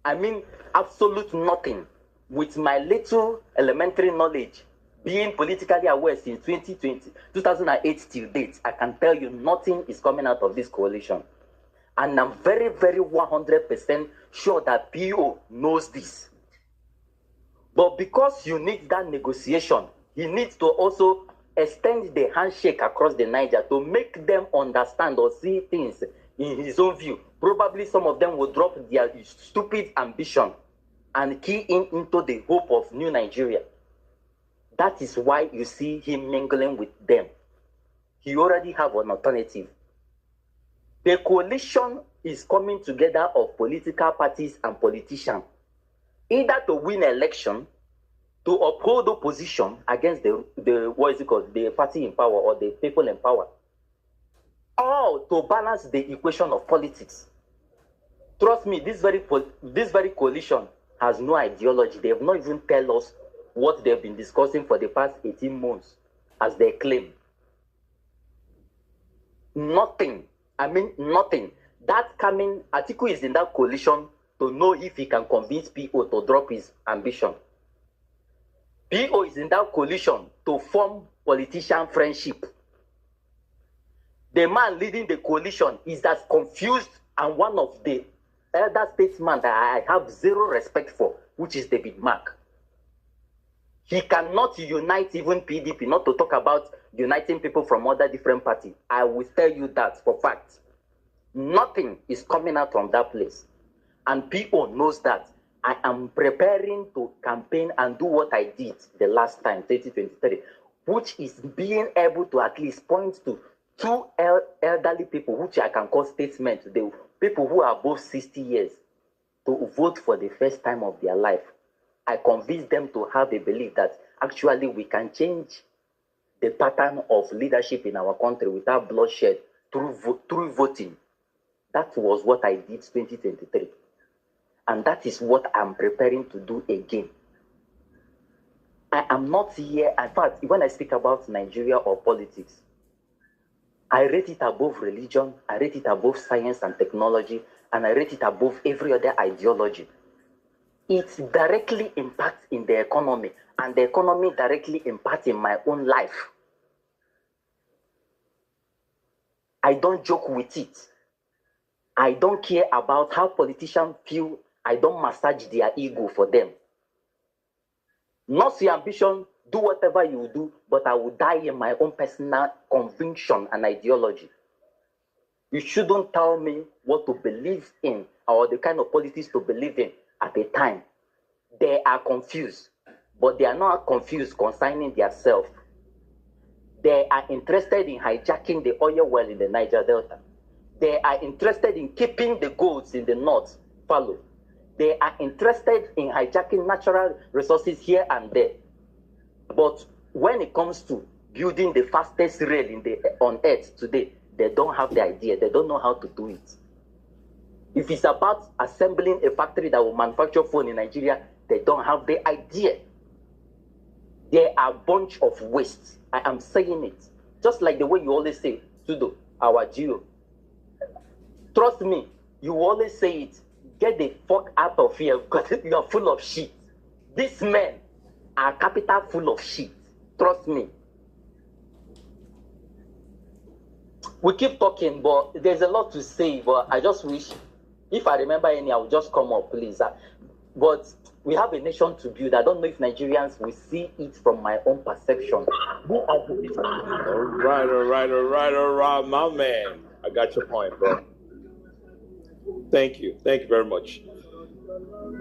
I mean absolute nothing, with my little elementary knowledge, being politically aware since 2008 till date, I can tell you nothing is coming out of this coalition. And I'm very, very 100% sure that PO knows this. But because you need that negotiation, he needs to also extend the handshake across the Niger to make them understand or see things in his own view. Probably some of them will drop their stupid ambition and key in into the hope of new Nigeria. That is why you see him mingling with them. He already have an alternative. The coalition is coming together of political parties and politicians, either to win election, to uphold opposition against the what is it called, the party in power or the people in power, or to balance the equation of politics. Trust me, this very coalition has no ideology. They have not even tell us what they've been discussing for the past 18 months, as they claim. Nothing. I mean, nothing. That coming, Atiku is in that coalition to know if he can convince PO to drop his ambition. PO is in that coalition to form politician friendship. The man leading the coalition is as confused and one of the elder statesmen that I have zero respect for, which is David Mark. He cannot unite even PDP, not to talk about uniting people from other different parties. I will tell you that for fact. Nothing is coming out from that place. And PO knows that. I am preparing to campaign and do what I did the last time, 2023, which is being able to at least point to two elderly people, which I can call statesmen, the people who are above 60 years, to vote for the first time of their life. I convince them to have a belief that actually we can change the pattern of leadership in our country without bloodshed through voting. That was what I did 2023. And that is what I'm preparing to do again. I am not here. In fact, when I speak about Nigeria or politics, I rate it above religion, I rate it above science and technology, and I rate it above every other ideology. It directly impacts in the economy, and the economy directly impacts in my own life. I don't joke with it. I don't care about how politicians feel. I don't massage their ego for them. Not your ambition, do whatever you do, but I will die in my own personal conviction and ideology. You shouldn't tell me what to believe in or the kind of politics to believe in at a time. They are confused, but they are not confused concerning themselves. They are interested in hijacking the oil well in the Niger Delta. They are interested in keeping the goats in the north fallow. They are interested in hijacking natural resources here and there. But when it comes to building the fastest rail on earth today, they don't have the idea. They don't know how to do it. If it's about assembling a factory that will manufacture phone in Nigeria, they don't have the idea. They are a bunch of waste. I am saying it. Just like the way you always say, Sudo, our Geo. Trust me, you always say it. Get the fuck out of here because you are full of shit. These men are capital full of shit. Trust me. We keep talking, but there's a lot to say, but I just wish, if I remember any, I will just come up, please. But we have a nation to build. I don't know if Nigerians will see it from my own perception. Who are the people? All right, my man. I got your point, bro. Thank you very much.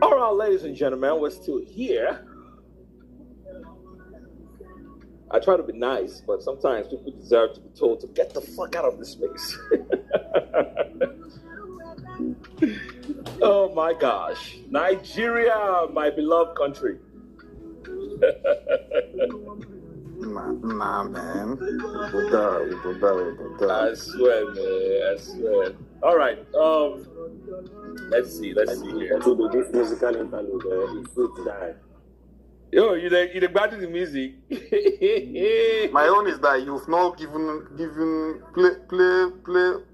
All right, ladies and gentlemen, we're still here. I try to be nice, but sometimes people deserve to be told to get the fuck out of this space. Oh my gosh. Nigeria, my beloved country. Nah, man. I swear, man. I swear. All right. Let's see here. To this musical interlude, it's good to die. Yo, you back to the music. My own is that you've not given play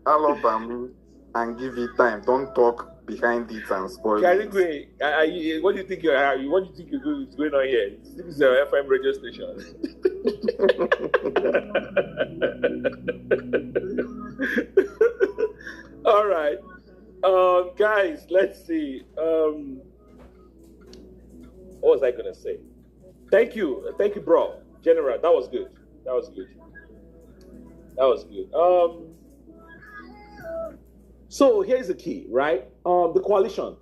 album and give it time. Don't talk behind it and spoil it. What do you think is going on here? This is an FM radio station. All right. Guys, let's see. What was I gonna say? Thank you, bro. General, that was good. So here's the key, right? The coalition.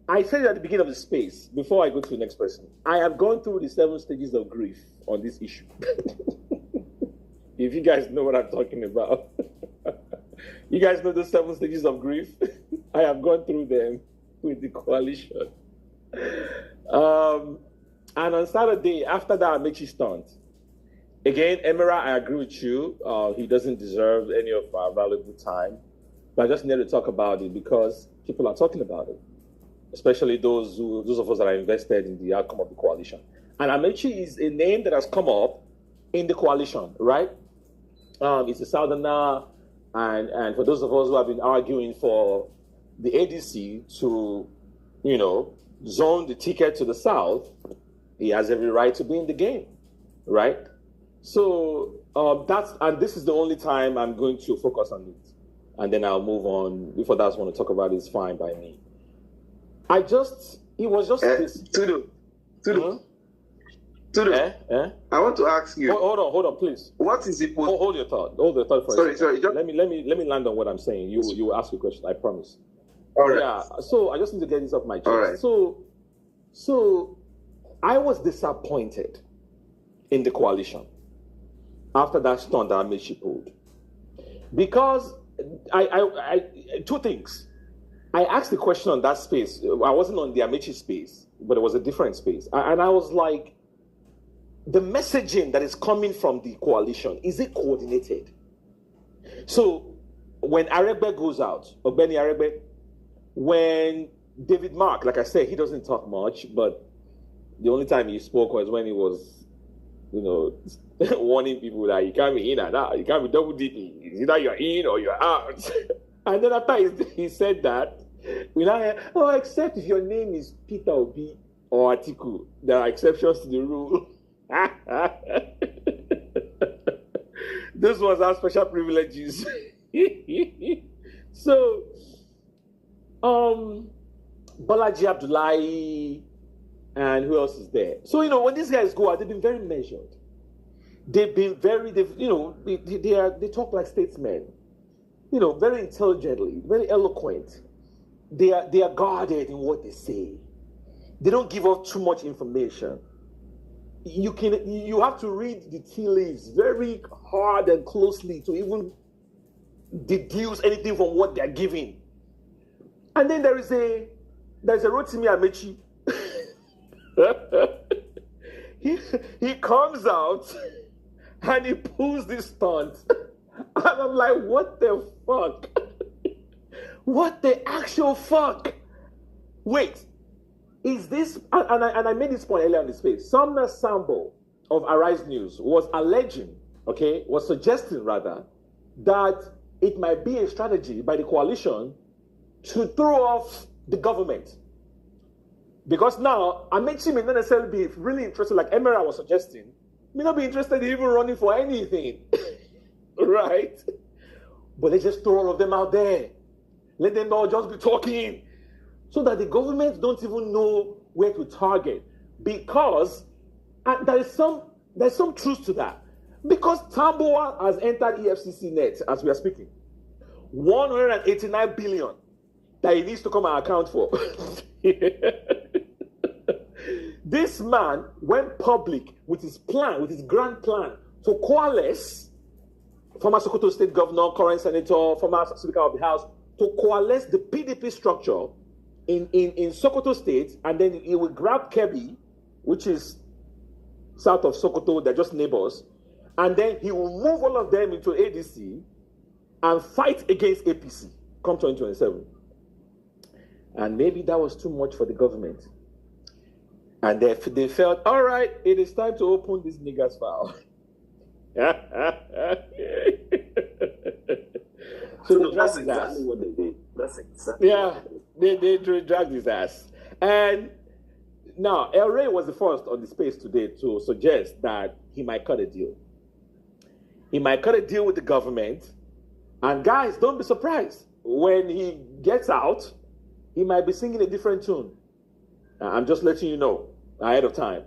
I said at the beginning of the space, before I go to the next person, I have gone through the 7 stages of grief on this issue. If you guys know what I'm talking about. You guys know the 7 stages of grief? I have gone through them with the coalition. And on Saturday, after that Amechi stunt, again, Emira, I agree with you. He doesn't deserve any of our valuable time. But I just need to talk about it because people are talking about it, especially those of us that are invested in the outcome of the coalition. And Amechi is a name that has come up in the coalition, right? It's a Southerner, and for those of us who have been arguing for the ADC to, zone the ticket to the South, he has every right to be in the game, right? So this is the only time I'm going to focus on it, and then I'll move on. If others want to talk about it, it's fine by me. It was just this. Tudu, I want to ask you. Hold on, please. What is the hold your thought. Hold your thought for a second. Sorry. Let me land on what I'm saying. You will ask a question. I promise. All right. Yeah. So I just need to get this off my chest. All right. So I was disappointed in the coalition after that stunt that Amechi pulled, because I two things. I asked the question on that space. I wasn't on the Amechi space, but it was a different space, and I was like, the messaging that is coming from the coalition, is it coordinated? So when Aregbe goes out, Ogbeni Aregbe, when David Mark, like I said, he doesn't talk much, but the only time he spoke was when he was, warning people that you can't be in and out, you can't be double dipping. It's either you're in or you're out. And then after he said that, we now hear, except if your name is Peter Obi or Atiku, there are exceptions to the rule. This was our special privileges. So, Balaji Abdullahi, and who else is there? So, when these guys go out, they've been very measured. They've been they talk like statesmen, very intelligently, very eloquent. They are guarded in what they say. They don't give out too much information. You have to read the tea leaves very hard and closely to even deduce anything from what they're giving. And then there's a Rotimi Amechi. he comes out and he pulls this stunt. And I'm like, what the fuck? What the actual fuck? Wait. Is this, and I made this point earlier in the space, Sumner Sambo of Arise News was suggesting rather, that it might be a strategy by the coalition to throw off the government. Because now, Amechi may not necessarily be really interested, like Emira was suggesting, may not be interested in even running for anything, right? But let's just throw all of them out there. Let them all just be talking, so that the government don't even know where to target. Because, and there's some truth to that. Because Tamboa has entered EFCC net as we are speaking. 189 billion that he needs to come and account for. This man went public with his plan, with his grand plan, to coalesce former Sokoto State Governor, current Senator, former Speaker of the House, to coalesce the PDP structure in Sokoto State, and then he will grab Kebbi, which is south of Sokoto, they're just neighbors, and then he will move all of them into ADC and fight against APC come 2027. And maybe that was too much for the government. And they felt, all right, it is time to open this nigger's file. So that's exactly what they did. That's exactly they dragged his ass. And now, El Rey was the first on the space today to suggest that he might cut a deal. He might cut a deal with the government. And guys, don't be surprised. when he gets out, he might be singing a different tune. I'm just letting you know ahead of time.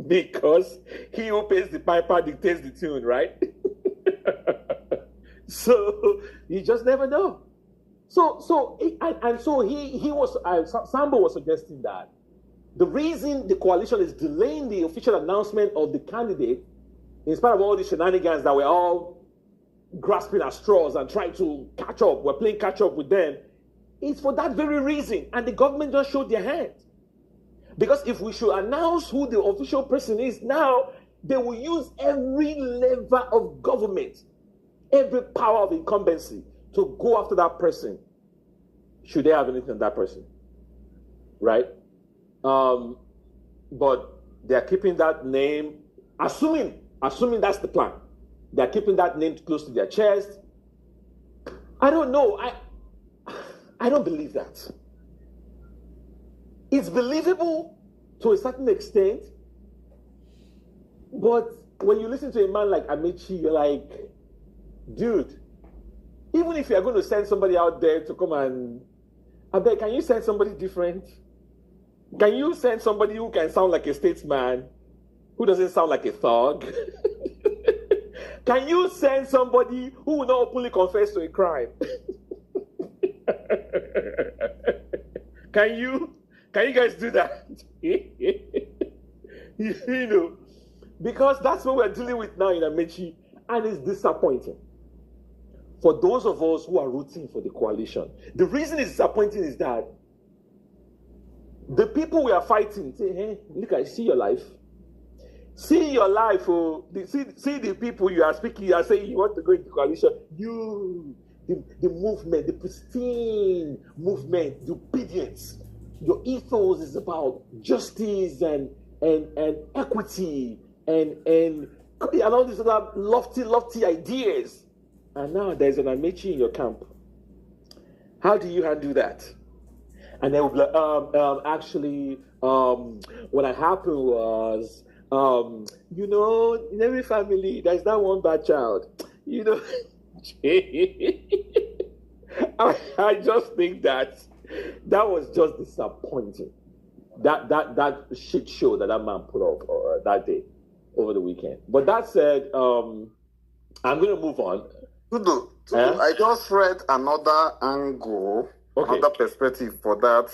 Because he who pays the piper dictates the tune, right? So you just never know. So he was, Sambo was suggesting that the reason the coalition is delaying the official announcement of the candidate, in spite of all the shenanigans that we're all grasping at straws and trying to catch up, we're playing catch up with them, is for that very reason. And the government just showed their hand. Because if we should announce who the official person is now, they will use every lever of government, every power of incumbency to go after that person, should they have anything on that person, right? But they're keeping that name, assuming that's the plan. They're keeping that name close to their chest. I don't know. I don't believe that. It's believable to a certain extent, but when you listen to a man like Amaechi, you're like, dude, even if you're going to send somebody out there to come and, I beg, can you send somebody different? Can you send somebody who can sound like a statesman, who doesn't sound like a thug? Can you send somebody who will not openly confess to a crime? Can you guys do that? You know, because that's what we're dealing with now in Amaechi, and it's disappointing for those of us who are rooting for the coalition. The reason it's disappointing is that the people we are fighting say, hey, look, I see your life. See your life, see the people you are speaking, you are saying you want to go into coalition. The movement, the pristine movement, the obedience. Your ethos is about justice and equity and all these other lofty ideas. And now there's an Amaechi in your camp. How do you handle that? And they will be like, actually, what had happened was, you know, in every family, there's that one bad child. You know, I just think that was just disappointing. That shit show that man put up that day over the weekend. But that said, I'm going to move on. Tudo, I just read another angle, another perspective for that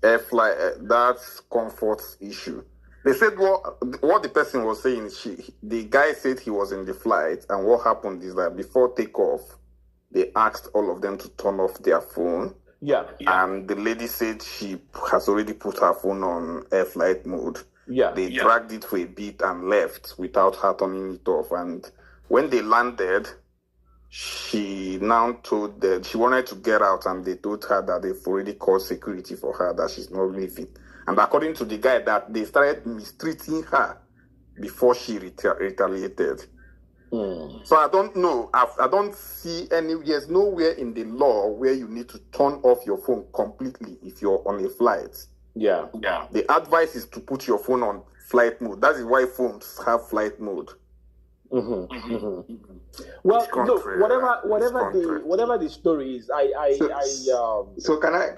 that comfort issue. They said what the person was saying, the guy said he was in the flight, and what happened is that before takeoff, they asked all of them to turn off their phone. Yeah. And the lady said she has already put her phone on air flight mode. Yeah. They dragged it for a bit and left without her turning it off. And when they landed, she now told that she wanted to get out, and they told her that they've already called security for her, that she's not leaving. And according to the guy, that they started mistreating her before she retaliated. So I don't know. I don't see there's nowhere in the law where you need to turn off your phone completely if you're on a flight. Yeah. The advice is to put your phone on flight mode. That is why phones have flight mode. Well, look, whatever the story is, So can I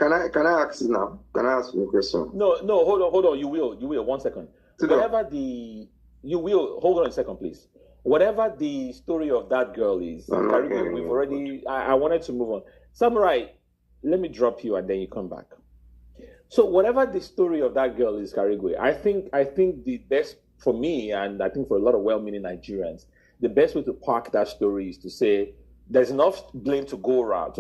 ask you now? Can I ask you a question? No, hold on. You will. 1 second. Hold on a second, please. Whatever the story of that girl is, we've already. I wanted to move on. Samurai, let me drop you and then you come back. So whatever the story of that girl is, Karigwe, I think the best for me, and I think for a lot of well-meaning Nigerians, the best way to park that story is to say there's enough blame to go around.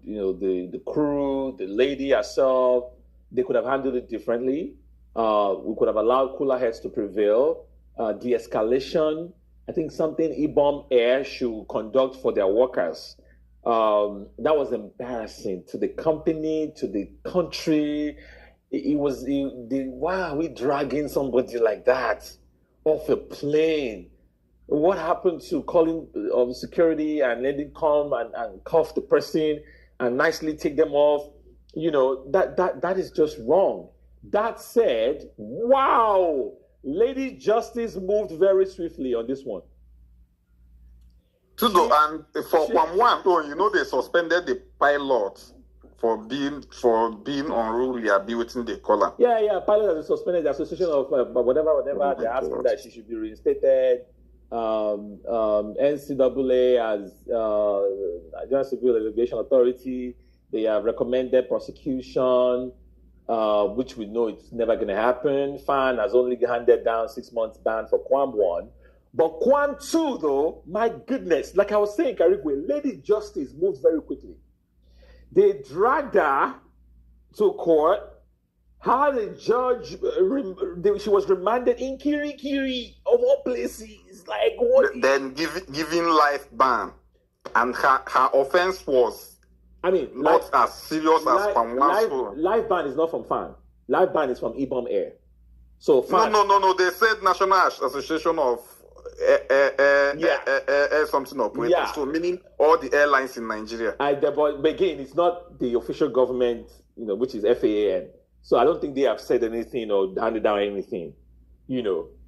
You know, the crew, the lady herself, they could have handled it differently. We could have allowed cooler heads to prevail. De-escalation. I think something IBOM Air should conduct for their workers. That was embarrassing to the company, to the country. Why are we dragging somebody like that off a plane? What happened to calling security and letting them come and cuff the person and nicely take them off? You know, that is just wrong. That said, wow, Lady Justice moved very swiftly on this one. And for one, you know, they suspended the pilot for being unruly, abusing the color. Yeah. Pilot has suspended the association of whatever. They're asking that she should be reinstated. NCAA as Nigerian Civil Aviation Authority, they have recommended prosecution, which we know it's never going to happen. FAN has only handed down 6 months ban for Quam 1. But Quam 2, though, my goodness, like I was saying, Karigwe, Lady Justice moves very quickly. They dragged her to court. How the judge, she was remanded in Kirikiri, of all places. Like what? Then giving life ban. And her offense was not as serious as Quam 1. Life ban is not from FAN. Life ban is from IBOM Air. So FAN, No. They said National Association of Air something operators. Yeah. So meaning all the airlines in Nigeria. But again, it's not the official government, which is FAAN. So I don't think they have said anything or handed down anything,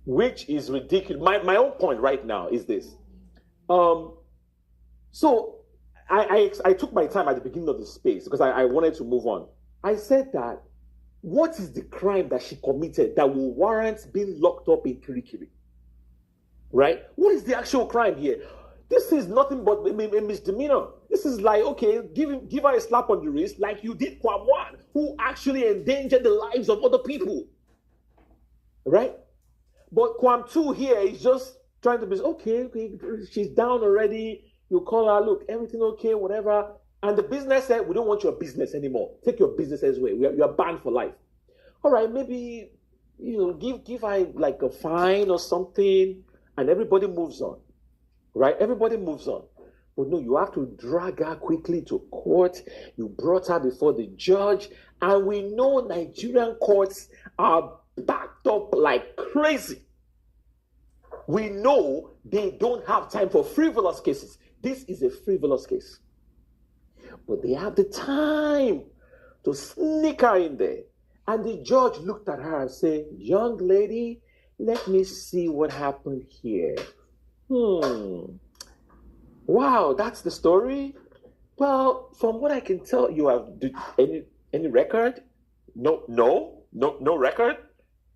which is ridiculous. My own point right now is this. So I took my time at the beginning of the space because I wanted to move on. I said that what is the crime that she committed that will warrant being locked up in Kirikiri? Right? What is the actual crime here? This is nothing but a misdemeanor. This is like, okay, give her a slap on the wrist like you did Quam 1, who actually endangered the lives of other people. Right? But Quam 2 here is just trying to be, okay, she's down already. You call her, look, everything okay, whatever. And the business said, we don't want your business anymore. Take your business away. You're banned for life. All right, maybe, give her like a fine or something, and everybody moves on. Right? Everybody moves on. But no, you have to drag her quickly to court. You brought her before the judge. And we know Nigerian courts are backed up like crazy. We know they don't have time for frivolous cases. This is a frivolous case. But they have the time to sneak her in there. And the judge looked at her and said, young lady, let me see what happened here. Wow, that's the story? Well, from what I can tell, you have any record? No record?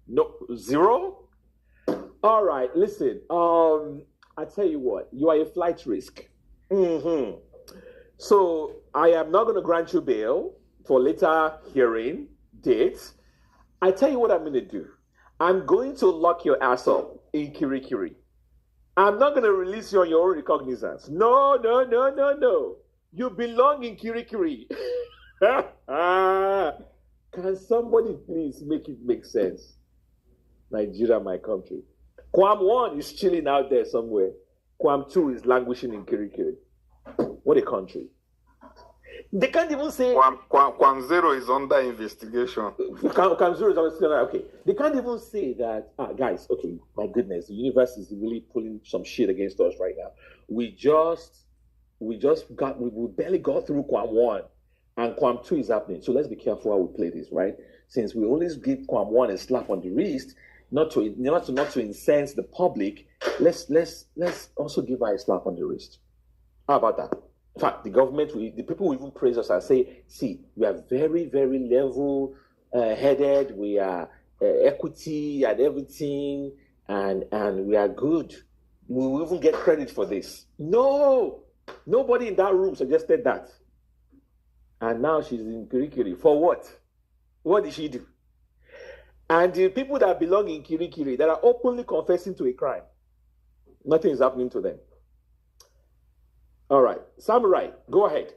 No, zero? All right, listen, I tell you what, you are a flight risk. So I am not going to grant you bail for later hearing dates. I tell you what I'm going to do. I'm going to lock your ass up in Kirikiri. I'm not going to release you on your own recognizance. No. You belong in Kirikiri. Can somebody please make it make sense? Nigeria, my country. Quam 1 is chilling out there somewhere. Quam 2 is languishing in Kirikiri. What a country. They can't even say... Quam 0 is under investigation. Quam 0 is under okay. They can't even say that, guys, okay, my goodness, the universe is really pulling some shit against us right now. We barely got through Quam 1, and Quam 2 is happening. So let's be careful how we play this, right? Since we always give Quam 1 a slap on the wrist, not to incense the public, let's also give her a slap on the wrist. How about that? In fact, the government, the people will even praise us and say, see, we are very, very level-headed, we are equity and everything, and we are good. We will even get credit for this. No! Nobody in that room suggested that. And now she's in Kirikiri. For what? What did she do? And the people that belong in Kirikiri, that are openly confessing to a crime, nothing is happening to them. All right. Samurai, go ahead.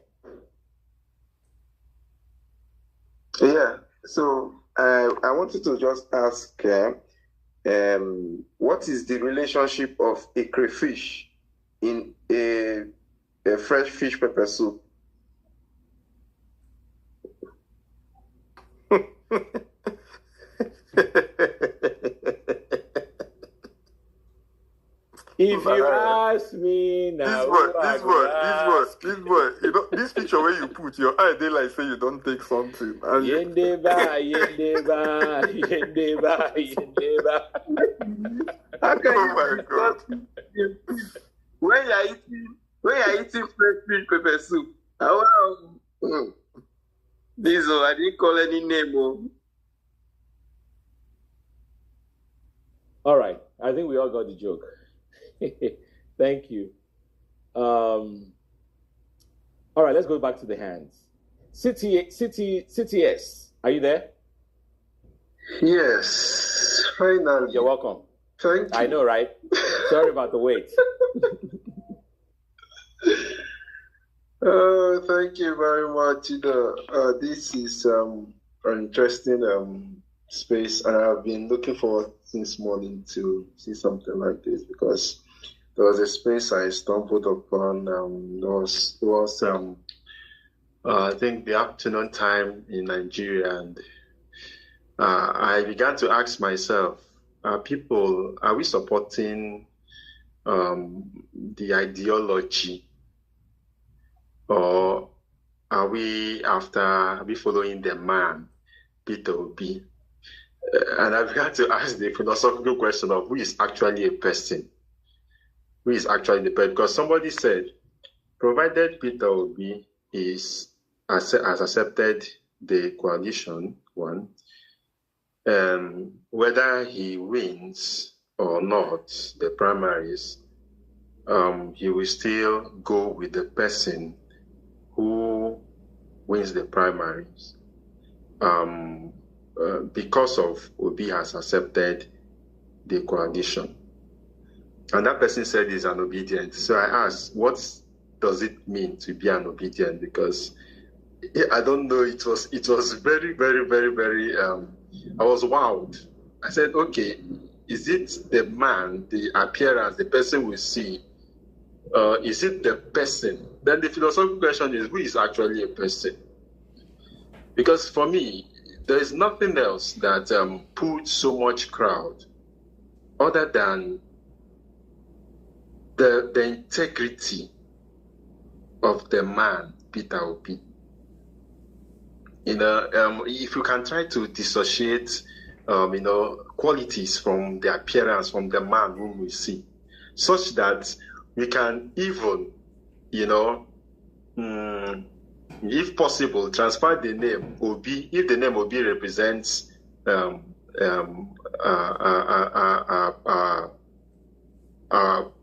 Yeah. So I wanted to just ask, what is the relationship of a crayfish in a fresh fish pepper soup? If you ask me now, this word, this picture where you put your eye, they like say you don't take something. Yendeba. How can you? God. When you're eating When you're eating fresh fish pepper soup, this I didn't call any name. All right. I think we all got the joke. Thank you. All right, let's go back to the hands. CTS, are you there? Yes, finally. You're welcome. Thank you. I know, right? Sorry about the wait. Thank you very much. This is an interesting space, and I've been looking forward since morning to see something like this, because there was a space I stumbled upon. It was I think the afternoon time in Nigeria, and I began to ask myself, are we supporting the ideology, or are we following the man, Peter Obi? And I began to ask the philosophical question of who is actually a person? Who is actually the person? Because somebody said, provided Peter Obi has accepted the coalition one, whether he wins or not the primaries, he will still go with the person who wins the primaries, because of Obi has accepted the coalition. And that person said he's an obedient. So I asked, what does it mean to be an obedient? Because I don't know, it was very, very, very, very, I was wowed. I said, okay, is it the man, the appearance, the person we see? Is it the person? Then the philosophical question is, who is actually a person? Because for me, there is nothing else that puts so much crowd other than the integrity of the man, Peter Obi. If you can try to dissociate, qualities from the appearance, from the man whom we see, such that we can even, if possible, transfer the name Obi, if the name Obi represents a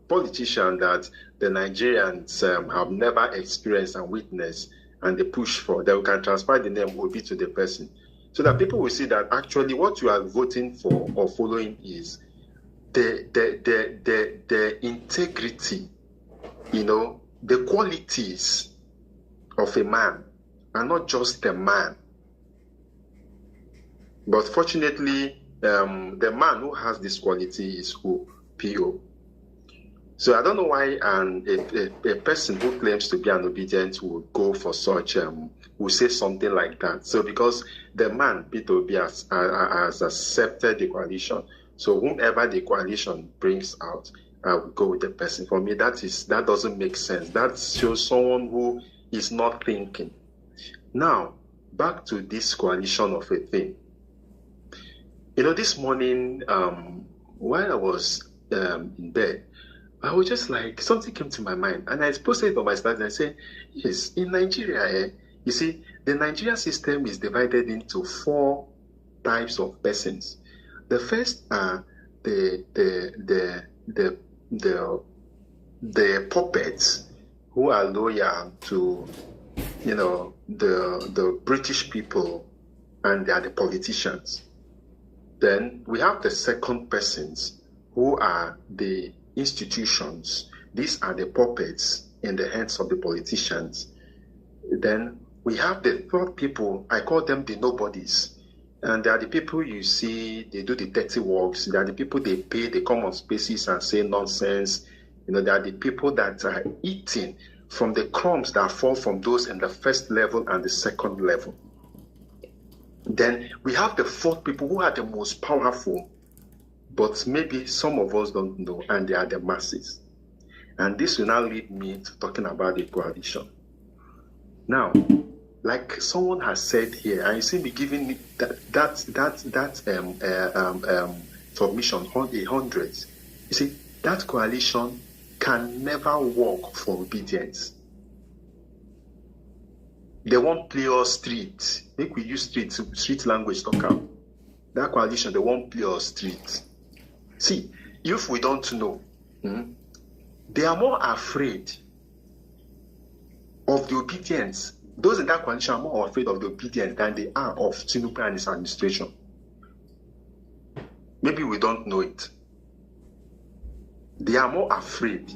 politician that the Nigerians have never experienced and witnessed, and they push for, that we can transfer the name Obi to the person, so that people will see that actually what you are voting for or following is the integrity, the qualities of a man, and not just the man. But fortunately, the man who has this quality is who? P.O. So I don't know why a person who claims to be an obedient would go for such, will say something like that. So because the man, Peter Obi, has accepted the coalition, so whomever the coalition brings out, I will go with the person. For me, that doesn't make sense. That shows someone who is not thinking. Now, back to this coalition of a thing. This morning, while I was in bed, I was just like, something came to my mind, and I posted it on my status, and I said, yes, in Nigeria, you see, the Nigerian system is divided into 4 types of persons. The first are the puppets who are loyal to, the British people, and they are the politicians. Then we have the second persons who are the institutions. These are the puppets in the hands of the politicians. Then we have the third people, I call them the nobodies. And they are the people you see, they do the dirty works. They are the people they pay, they come on spaces and say nonsense. They are the people that are eating from the crumbs that fall from those in the first level and the second level. Then we have the fourth people who are the most powerful, but maybe some of us don't know, and they are the masses. And this will now lead me to talking about the coalition. Now, like someone has said here, and you see me giving me that submission, 100. You see, that coalition can never work for obedience. They won't play us street. Make we use street language talk out. That coalition, they won't play us street. See, if we don't know, they are more afraid of the obedience. Those in that coalition are more afraid of the obedience than they are of Tinubu and his administration. Maybe we don't know it. They are more afraid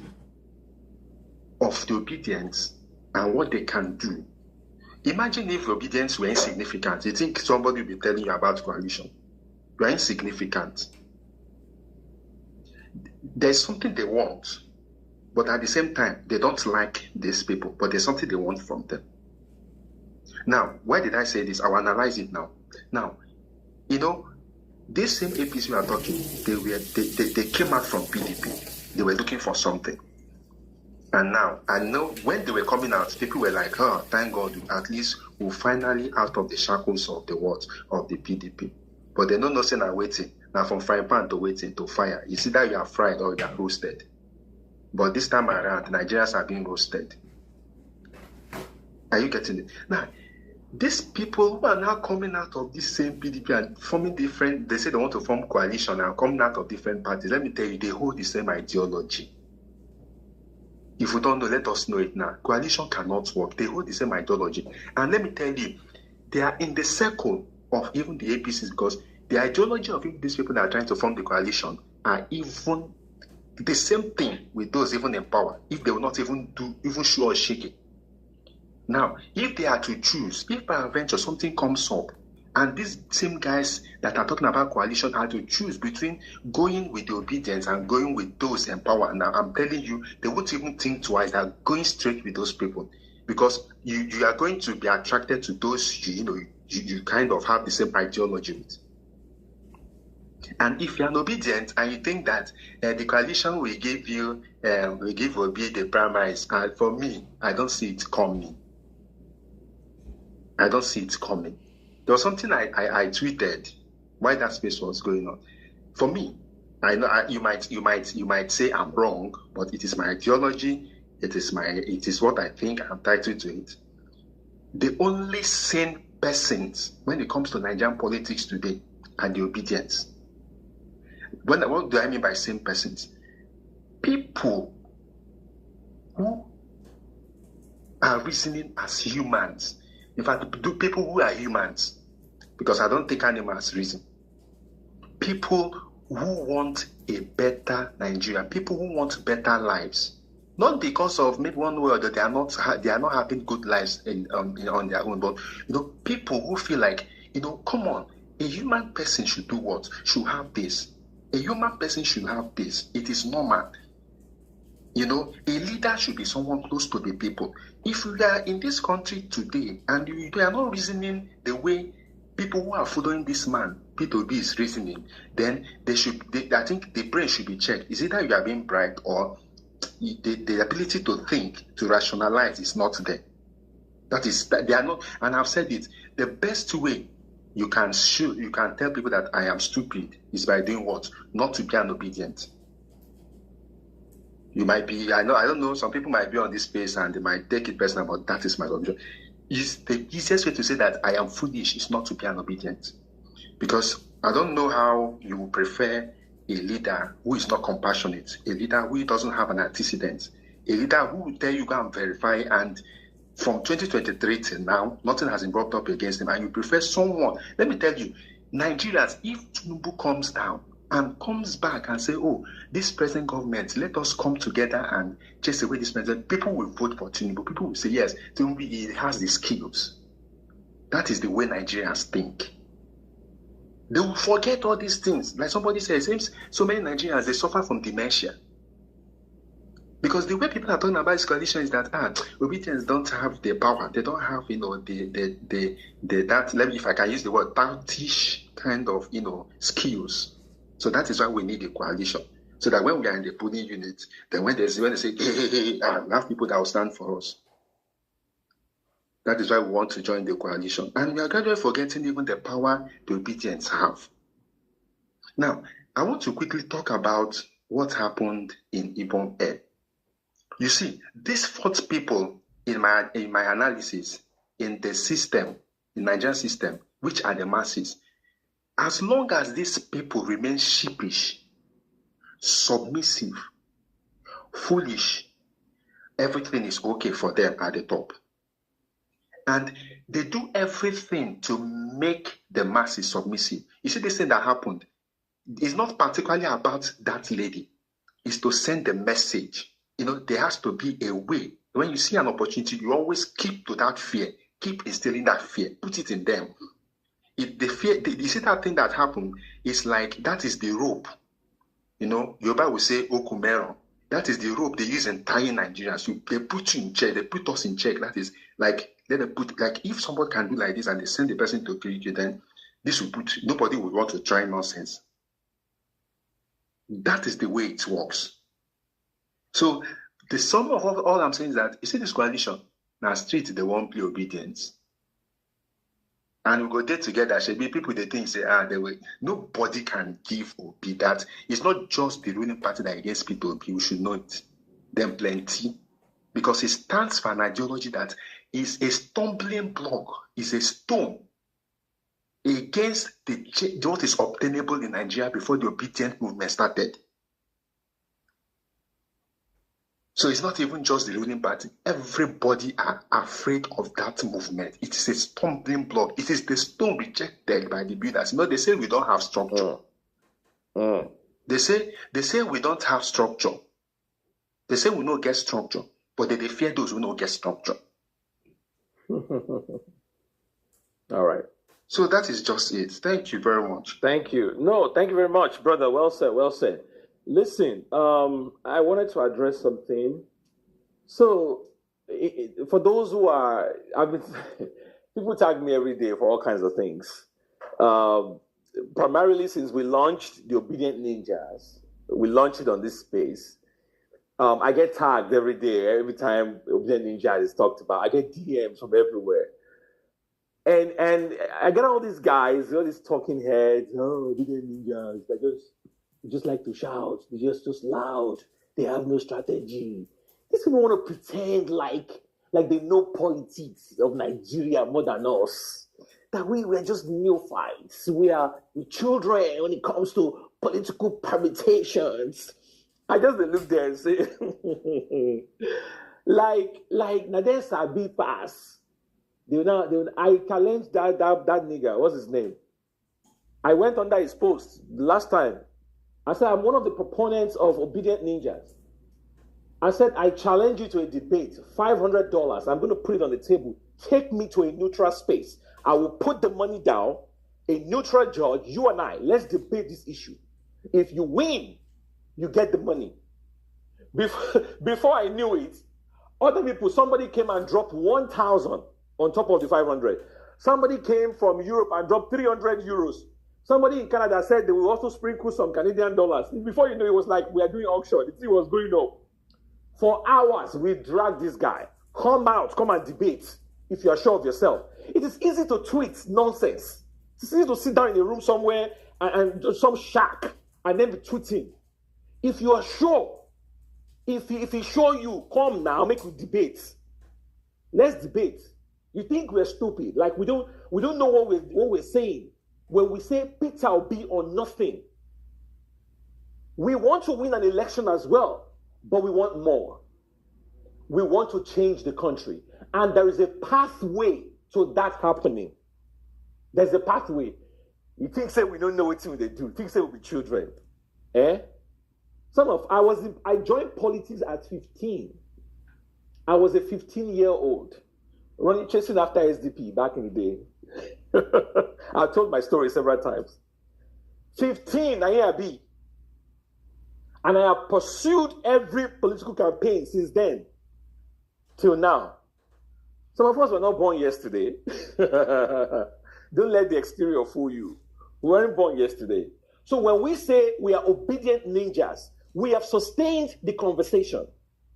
of the obedience and what they can do. Imagine if obedience were insignificant. You think somebody will be telling you about coalition. You are insignificant. There's something they want, but at the same time, they don't like these people, but there's something they want from them. Now, why did I say this? I will analyze it now. Now, this same APC we are talking, they came out from PDP. They were looking for something. And now, I know when they were coming out, people were like, thank God, at least we're finally out of the shackles of the world of the PDP. But they know nothing are waiting. Now, from frying pan to waiting to fire. You see that you are fried or you are roasted. But this time around, Nigerians are being roasted. Are you getting it? Now, these people who are now coming out of this same PDP and forming different, they say they want to form coalition and coming out of different parties. Let me tell you, they hold the same ideology. If we don't know, let us know it now. Coalition cannot work. They hold the same ideology. And let me tell you, they are in the circle of even the APCs because the ideology of these people that are trying to form the coalition are even the same thing with those even in power, if they will not even show or shake it. Now, if they are to choose, if by adventure something comes up, and these same guys that are talking about coalition are to choose between going with the obedience and going with those in power, now I'm telling you, they won't even think twice. They're going straight with those people because you are going to be attracted to those you kind of have the same ideology with. And if you're an obedient and you think that the coalition will give you, will give Obi the primaries, for me, I don't see it coming. I don't see it coming. There was something I tweeted while that space was going on. For me, I know you might say I'm wrong, but it is my ideology. It is what I think. I'm entitled to it. The only sane persons when it comes to Nigerian politics today are the obedience. What do I mean by sane persons? People who are reasoning as humans. In fact, people who are humans, because I don't think animals reason. People who want a better Nigeria, people who want better lives, not because of maybe one way or the other, they are not having good lives on their own, but people who feel like come on, a human person should do what? Should have this. A human person should have this. It is normal. A leader should be someone close to the people. If we are in this country today and you are not reasoning the way people who are following this man, P2B, is reasoning, then I think the brain should be checked. Is either you are being bribed or the ability to think, to rationalize is not there. They are not, and I've said it, the best way you can tell people that I am stupid is by doing what? Not to be an obedient. You might be, I don't know, some people might be on this space and they might take it personal, but that is my objection. The easiest way to say that I am foolish is not to be an obedient. Because I don't know how you would prefer a leader who is not compassionate, a leader who doesn't have an antecedent, a leader who will tell you go and verify, and from 2023 till now, nothing has been brought up against him, and you prefer someone. Let me tell you, Nigerians, if Tinubu comes down and comes back and say, oh, this present government, let us come together and chase away this president, people will vote for Tinubu. People will say, yes, Tinubu, he has the skills. That is the way Nigerians think. They will forget all these things. Like somebody says, so many Nigerians, they suffer from dementia. Because the way people are talking about this coalition is that obedience don't have the power. They don't have, if I can use the word, tartish kind of, skills. So that is why we need a coalition. So that when we are in the polling unit, then when they say, hey, we have people that will stand for us. That is why we want to join the coalition. And we are gradually forgetting even the power the obedience have. Now, I want to quickly talk about what happened in Ibom Air. You see, these fourth people in my analysis in the system, in Nigerian system, which are the masses, as long as these people remain sheepish, submissive, foolish, everything is okay for them at the top. And they do everything to make the masses submissive. You see, this thing that happened is not particularly about that lady. It's to send the message. You know, there has to be a way. When you see an opportunity, you always keep to that fear. Keep instilling that fear. Put it in them. If the fear, you see that thing that happened, it's like that is the rope. You know, Yoruba will say Okumero. That is the rope they use in tying Nigerians. They put you in check. They put us in check. That is like, then they put, like, if somebody can do like this and they send the person to kill you, then this will put, nobody would want to try nonsense. That is the way it works. So the sum of all I'm saying is that, you see this coalition, now street they won't play obedience. And we go there together, should be people they think say, they will. Nobody can give Obi that. It's not just the ruling party that against Peter Obi. We should know it. Them plenty. Because it stands for an ideology that is a stumbling block, is a stone against what is obtainable in Nigeria before the Obidient movement started. So it's not even just the ruling party. Everybody are afraid of that movement. It is a stumbling block. It is the stone rejected by the builders. You know, they say we don't have structure. They say we don't have structure. They say we don't get structure, but they fear those who don't get structure. All right. So that is just it. Thank you very much. Thank you. No, thank you very much, brother. Well said. Well said. Listen, I wanted to address something. So, for those who are, people tag me every day for all kinds of things. Primarily since we launched the Obidient Ninjas, we launched it on this space. I get tagged every day. Every time Obidient Ninja is talked about, I get DMs from everywhere. And I get all these guys, all these talking heads, Obidient Ninjas, they just like to shout. They're just loud. They have no strategy. These people want to pretend like they know politics of Nigeria more than us. That we are just neophytes. We are children when it comes to political permutations. I just look there and say, like Nader Sabi pass. I challenged that nigga. What's his name? I went under his post last time. I said, I'm one of the proponents of Obidient Ninjas. I said, I challenge you to a debate, $500. I'm going to put it on the table. Take me to a neutral space. I will put the money down, a neutral judge, you and I. Let's debate this issue. If you win, you get the money. Before I knew it, other people, somebody came and dropped 1,000 on top of the 500. Somebody came from Europe and dropped 300 euros. Somebody in Canada said they will also sprinkle some Canadian dollars. Before you know, it was like we are doing auction. The thing was going up. For hours, we dragged this guy. Come out, come and debate if you are sure of yourself. It is easy to tweet nonsense. It's easy to sit down in a room somewhere and some shack and then be tweeting. If you are sure, if he's sure you, come now, make we debate. Let's debate. You think we're stupid? Like we don't know what we're saying. When we say Peter will be or nothing, we want to win an election as well, but we want more. We want to change the country. And there is a pathway to that happening. There's a pathway. You think say we don't know what they do. You think say we'll be children. I joined politics at 15. I was a 15-year-old chasing after SDP back in the day. I've told my story several times. 15, I be. And I have pursued every political campaign since then till now. Some of us were not born yesterday. Don't let the exterior fool you. We weren't born yesterday. So when we say we are obedient ninjas, we have sustained the conversation,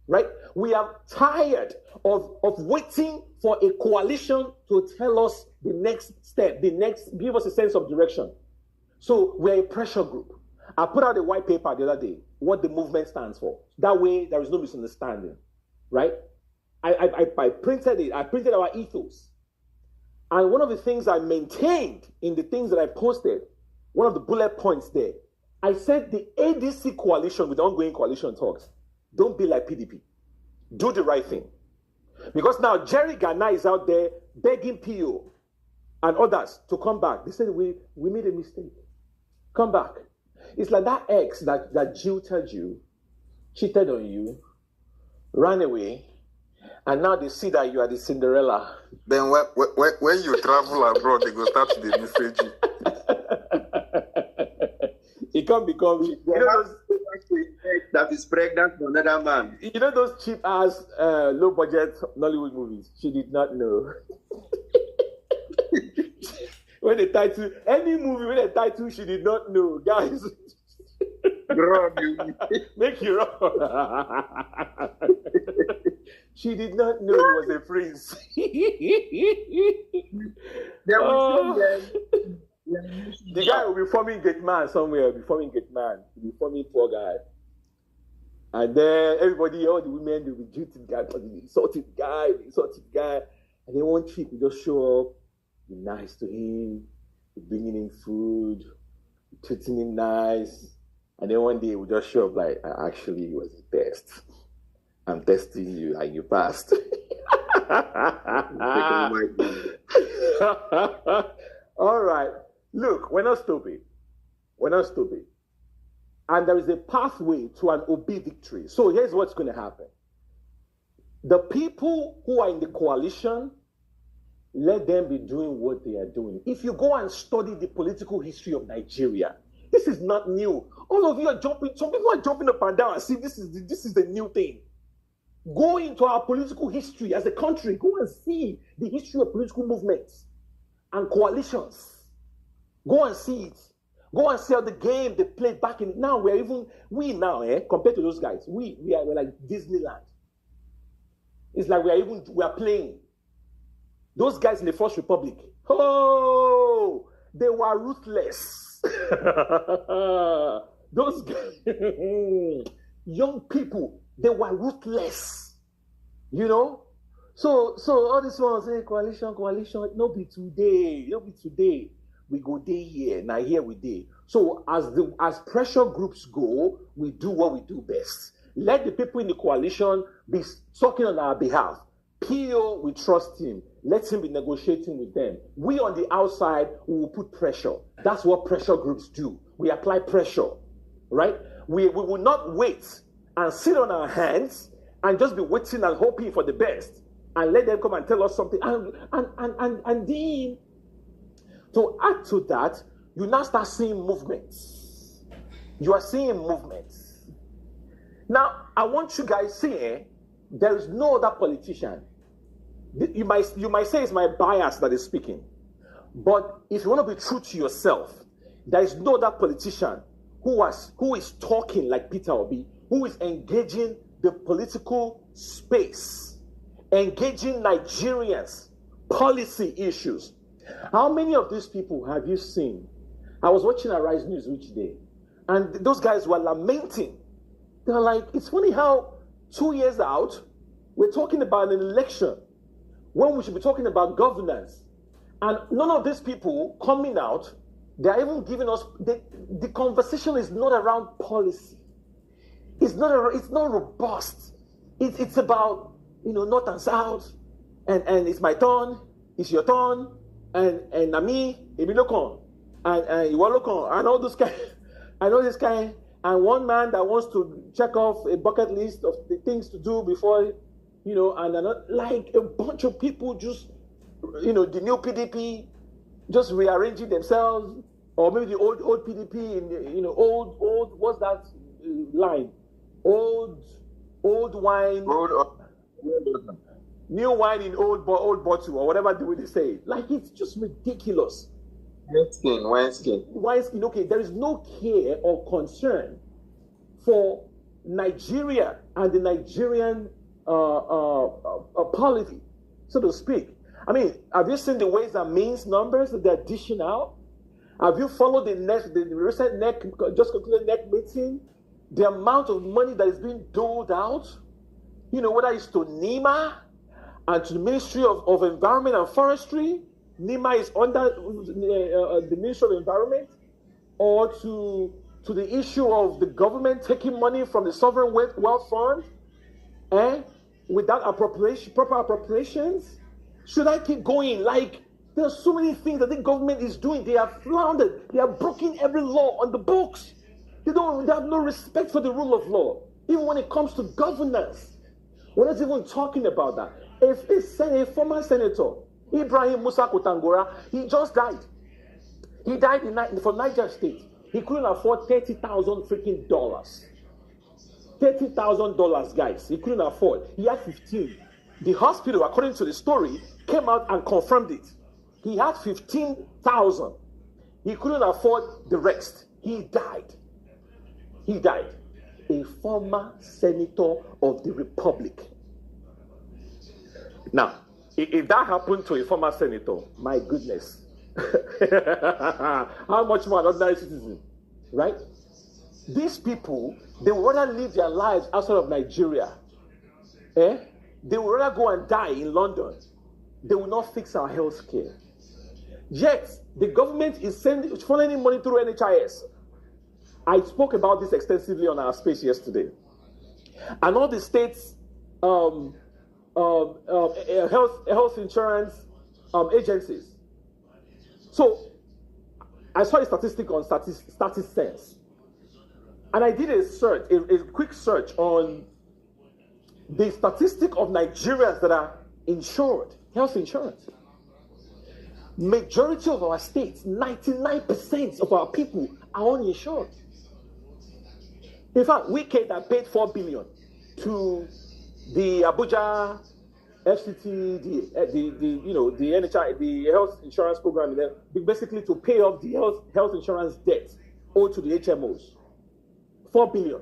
right? We are tired of waiting for a coalition to tell us the next step, give us a sense of direction. So we're a pressure group. I put out a white paper the other day, what the movement stands for. That way, there is no misunderstanding. right? I printed it. I printed our ethos. And one of the things I maintained in the things that I posted, one of the bullet points there, I said the ADC coalition with ongoing coalition talks, don't be like PDP. Do the right thing. Because now Jerry Ghana is out there begging PO and others to come back. They said, we made a mistake. Come back. It's like that ex that jilted you, cheated on you, ran away, and now they see that you are the Cinderella. Then when you travel abroad, they go start to message you. It can become, you know, those, that is pregnant for another man. You know those cheap ass, low budget Nollywood movies? She did not know. When the title, any movie with a title, she did not know, guys. Make you wrong. She did not know he was a prince. The guy will be forming gate man somewhere. He'll be forming gate man. He'll be forming poor guy. And then everybody, all the women, they'll be guilty guy for the insulted guy, And then one chick will just show up, be nice to him, be bringing him food, treating him nice. And then one day we'll just show up like, actually, it was the test. I'm testing you and you passed. All right. Look, we're not stupid. We're not stupid. And there is a pathway to an Obi victory. So here's what's going to happen. The people who are in the coalition, let them be doing what they are doing. If you go and study the political history of Nigeria, this is not new. All of you are jumping, some people are jumping up and down and see this is the new thing. Go into our political history as a country. Go and see the history of political movements and coalitions. Go and see it. Go and see how the game they played back in. Now compared to those guys, we're like Disneyland. It's like we are playing. Those guys in the First Republic, they were ruthless. Those guys, young people, they were ruthless. You know? So all this one say coalition, no be today. We go day here, now here we day. So as pressure groups go, we do what we do best. Let the people in the coalition be talking on our behalf. PO, we trust him. Let him be negotiating with them. We on the outside, we will put pressure. That's what pressure groups do. We apply pressure, right? We will not wait and sit on our hands and just be waiting and hoping for the best and let them come and tell us something. And then, to add to that, you now start seeing movements. You are seeing movements. Now, I want you guys seeing there is no other politician. You might say it's my bias that is speaking. But if you want to be true to yourself, there is no other politician who is talking like Peter Obi, who is engaging the political space, engaging Nigerians, policy issues. How many of these people have you seen? I was watching Arise News each day, and those guys were lamenting. They're like, it's funny how 2 years out, we're talking about an election when we should be talking about governance. And none of these people coming out, they're even giving us, the conversation is not around policy. It's not robust. It's about, north and south, and it's my turn, it's your turn, and Nami, Emilokon, and Iwalokon, and all those kind, and all this kind, and one man that wants to check off a bucket list of the things to do before, and another, like a bunch of people just, the new PDP just rearranging themselves, or maybe the old PDP in old what's that line? Old wine, new wine in old bottle, or whatever the way they say it. Like, it's just ridiculous. Wineskin. Okay, there is no care or concern for Nigeria and the Nigerian polity, so to speak. I mean, have you seen the Ways and Means numbers that they're dishing out? Have you followed the recent just concluded NEC meeting? The amount of money that is being doled out, whether it's to NEMA and to the Ministry of Environment and Forestry. NEMA is under the Ministry of Environment, or to the issue of the government taking money from the Sovereign Wealth Fund, without proper appropriations. Should I keep going? Like, there are so many things that the government is doing. They have floundered. They are breaking every law on the books. They have no respect for the rule of law. Even when it comes to governance, we're not even talking about that. A former senator, Ibrahim Musa Kotangora, he just died. He died from Niger State. He couldn't afford $30,000 freaking dollars. $30,000, guys. He couldn't afford. He had 15. The hospital, according to the story, came out and confirmed it. He had 15,000. He couldn't afford the rest. He died. He died. A former senator of the Republic. Now, if that happened to a former senator, my goodness. How much more an ordinary citizen, right? These people, they would rather live their lives outside of Nigeria. They would rather go and die in London. They will not fix our health care. Yet, the government is funneling money through NHIS. I spoke about this extensively on our space yesterday. And all the states' health insurance agencies. So, I saw a statistic on StatisSense. And I did a quick search on the statistic of Nigerians that are insured, health insurance. Majority of our states, 99% of our people are uninsured. In fact, we that paid $4 billion to the Abuja FCT, the NHI, the health insurance program, basically to pay off the health insurance debt owed to the HMOs. 4 billion.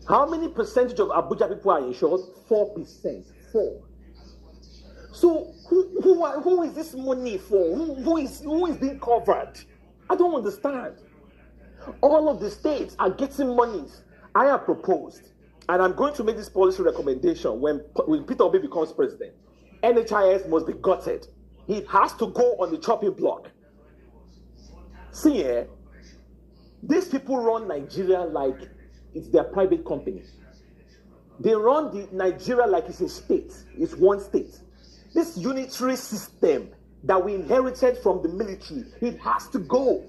How many percentage of Abuja people are insured? 4%. 4. So who is this money for? Who is being covered? I don't understand. All of the states are getting monies. I have proposed, and I'm going to make this policy recommendation when Peter Obi becomes president. NHIS must be gutted. It has to go on the chopping block. See, these people run Nigeria like it's their private company. They run Nigeria like it's a state. It's one state. This unitary system that we inherited from the military, it has to go.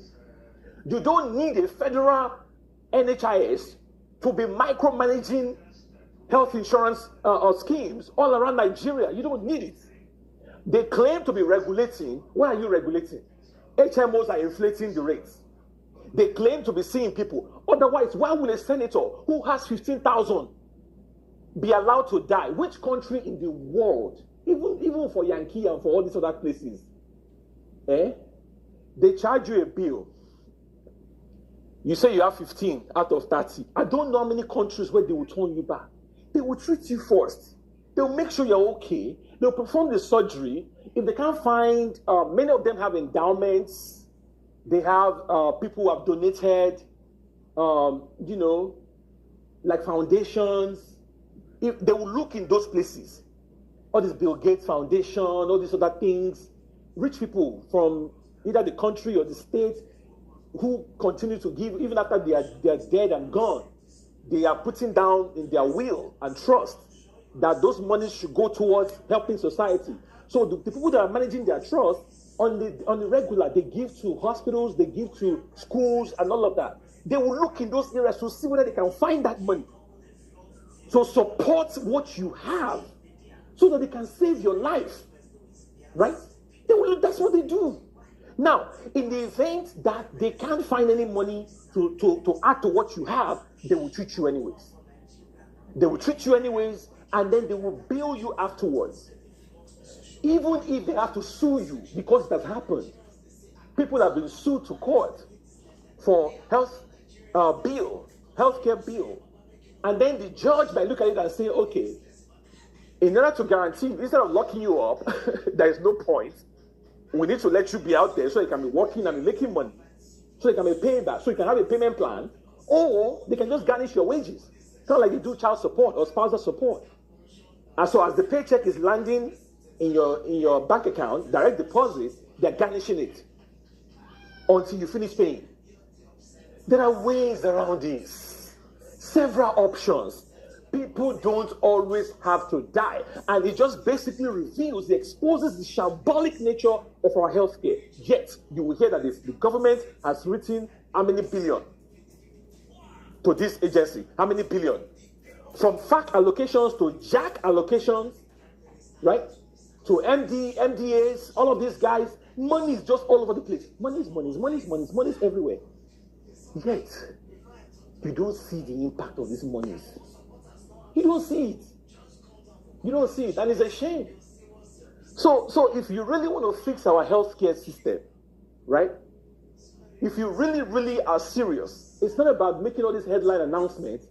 You don't need a federal NHIS to be micromanaging health insurance schemes all around Nigeria. You don't need it. They claim to be regulating. What are you regulating? HMOs are inflating the rates. They claim to be seeing people. Otherwise, why will a senator who has 15,000 be allowed to die? Which country in the world, even for Yankee and for all these other places, they charge you a bill. You say you have 15 out of 30. I don't know how many countries where they will turn you back. They will treat you first. They'll make sure you're okay. They'll perform the surgery. If they can't find, many of them have endowments. They have people who have donated, like foundations. If they will look in those places, all this Bill Gates Foundation, all these other things, rich people from either the country or the state who continue to give, even after they are dead and gone, they are putting down in their will and trust that those monies should go towards helping society. So the people that are managing their trust on the regular, they give to hospitals, they give to schools and all of that. They will look in those areas to see whether they can find that money. So support what you have so that they can save your life. Right? That's what they do. Now, in the event that they can't find any money to add to what you have, they will treat you anyways. They will treat you anyways, and then they will bill you afterwards. Even if they have to sue you because it has happened. People have been sued to court for healthcare bill. And then the judge might look at it and say, okay, in order to guarantee, instead of locking you up, there is no point. We need to let you be out there so you can be working and be making money. So you can be paying back. So you can have a payment plan. Or they can just garnish your wages. Kind of like you do child support or spousal support. And so as the paycheck is landing in your bank account, direct deposit, they're garnishing it until you finish paying. There are ways around this. Several options. People don't always have to die. And it just basically reveals, it exposes the shambolic nature of our healthcare. Yet, you will hear that the government has written how many billion to this agency? How many billion? From FAC allocations to JAC allocations, right? To MDAs, all of these guys, money is just all over the place. Money is everywhere. Yet, you don't see the impact of these monies. You don't see it. You don't see it, and it's a shame. So if you really want to fix our healthcare system, right? If you really, really are serious, it's not about making all these headline announcements,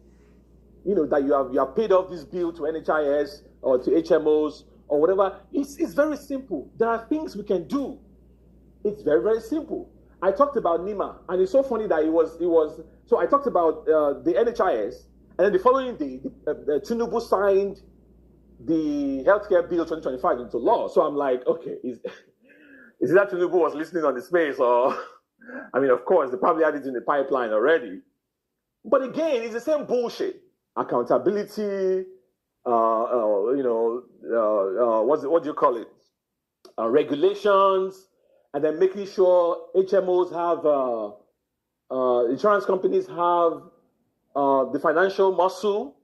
that you have paid off this bill to NHIS or to HMOs or whatever. It's very simple. There are things we can do. It's very, very simple. I talked about NEMA, and it's so funny that it was. So I talked about the NHIS, and then the following day, Tinubu signed the healthcare bill 2025 into law. So I'm like, okay, is it that Tinubu was listening on the space, or I mean, of course, they probably had it in the pipeline already. But again, it's the same bullshit. Accountability, what do you call it? Regulations, and then making sure HMOs have, insurance companies have the financial muscle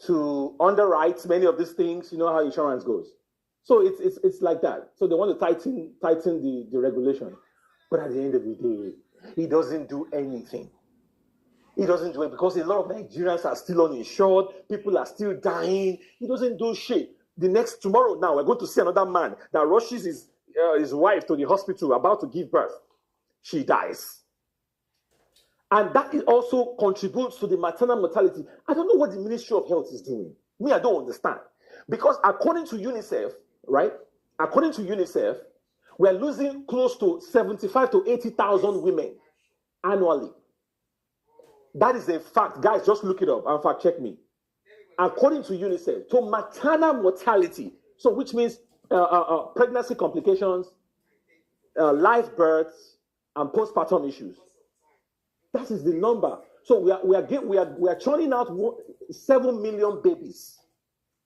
to underwrite many of these things. You know how insurance goes. So it's like that. So they want to tighten the regulation. But at the end of the day, he doesn't do anything. He doesn't do it because a lot of Nigerians are still uninsured. People are still dying. He doesn't do shit. Tomorrow now, we're going to see another man that rushes his wife to the hospital about to give birth. She dies. And that also contributes to the maternal mortality. I don't know what the Ministry of Health is doing. Me, I don't understand. Because according to UNICEF, right? According to UNICEF, we're losing close to 75 to 80,000 women annually. That is a fact. Guys, just look it up and fact check me. According to UNICEF, to maternal mortality, so which means pregnancy complications, live births, and postpartum issues. That is the number. So we are churning out 7 million babies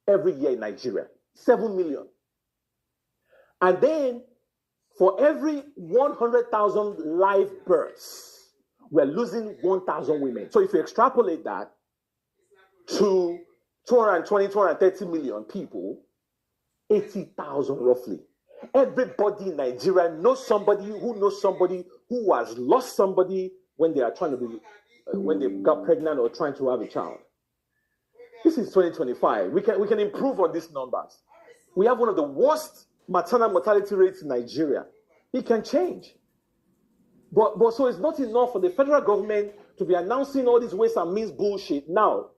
every year in Nigeria. 7 million. And then for every 100,000 live births, we're losing 1,000 women. So if you extrapolate that to 220, 230 million people, 80,000 roughly. Everybody in Nigeria knows somebody who has lost somebody when they are when they got pregnant or trying to have a child. This is 2025. We can improve on these numbers. We have one of the worst maternal mortality rates in Nigeria. It can change. But so it's not enough for the federal government to be announcing all these ways and means bullshit. Now,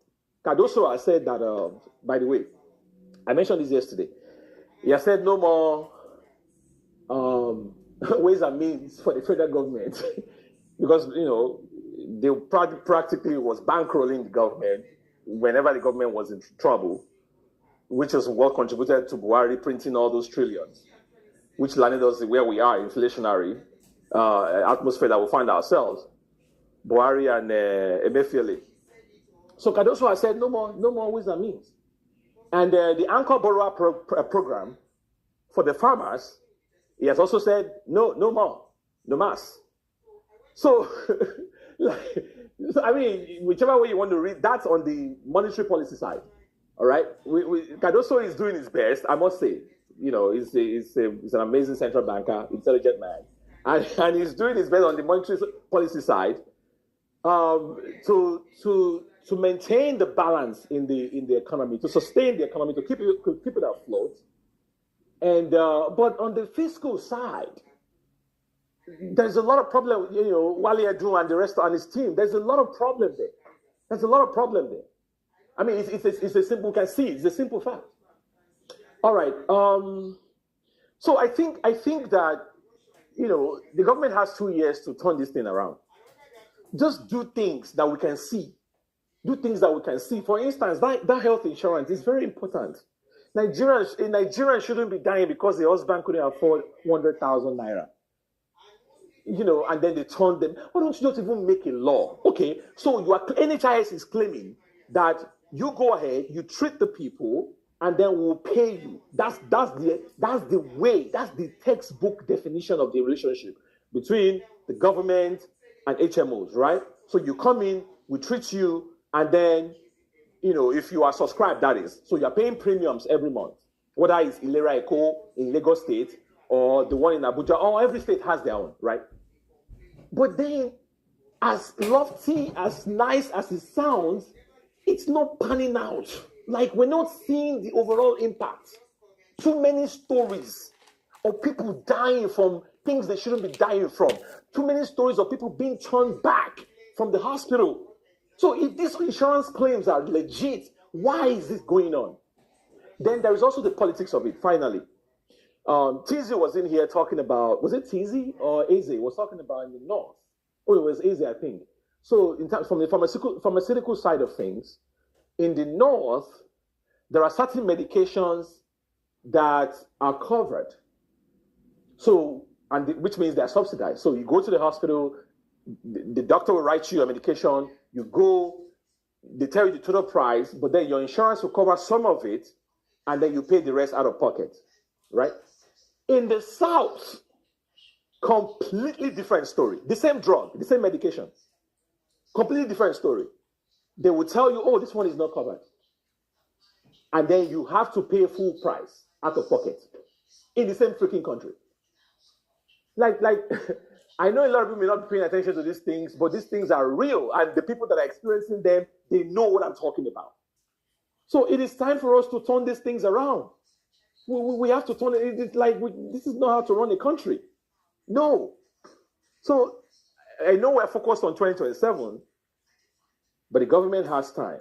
Cardoso has said that, by the way, I mentioned this yesterday. He has said no more ways and means for the federal government because, they practically was bankrolling the government whenever the government was in trouble, which is what contributed to Buhari printing all those trillions, which landed us where we are, inflationary atmosphere that we find ourselves, Buhari and Emefiele. So Cardoso has said no more ways and means. And the Anchor Borrower program for the farmers, he has also said no more, no mas. So, I mean, whichever way you want to read, that's on the monetary policy side. All right, Cardoso is doing his best, I must say. He's an amazing central banker, intelligent man. And he's doing his best on the monetary policy side to maintain the balance in the economy, to sustain the economy, to keep it afloat. And but on the fiscal side, there's a lot of problem. Wale Edu and the rest and his team. There's a lot of problem there. I mean, it's a simple. You can see it's a simple fact. All right. So I think that. The government has 2 years to turn this thing around. Just do things that we can see. do things that we can see. For instance, that health insurance is very important. Nigerians shouldn't be dying because the husband couldn't afford 100,000 naira. And then they turn them. Why don't you just even make a law? Okay, so NHIS is claiming that you go ahead, you treat the people, and then we'll pay you. That's the way, that's the textbook definition of the relationship between the government and HMOs, right? So you come in, we treat you, and then, if you are subscribed, that is. So you're paying premiums every month, whether it's Ilera Eko in Lagos State or the one in Abuja, or every state has their own, right? But then, as lofty, as nice as it sounds, it's not panning out. Like, we're not seeing the overall impact. Too many stories of people dying from things they shouldn't be dying from. Too many stories of people being turned back from the hospital. So if these insurance claims are legit, why is this going on? Then there is also the politics of it, finally. Tizi was in here talking about, was it Tizi or Eze? Was talking about in the north. Oh, it was Eze, I think. So in terms from the pharmaceutical side of things, in the north, there are certain medications that are covered. So, which means they're subsidized. So you go to the hospital, the doctor will write you a medication, you go, they tell you the total price, but then your insurance will cover some of it, and then you pay the rest out of pocket, right? In the South, completely different story. The same drug, the same medication, completely different story. They will tell you, oh, this one is not covered. And then you have to pay full price out of pocket in the same freaking country. Like, I know a lot of people may not be paying attention to these things, but these things are real. And the people that are experiencing them, they know what I'm talking about. So it is time for us to turn these things around. We have to turn it. It's like, this is not how to run a country. No. So I know we're focused on 2027, but the government has time.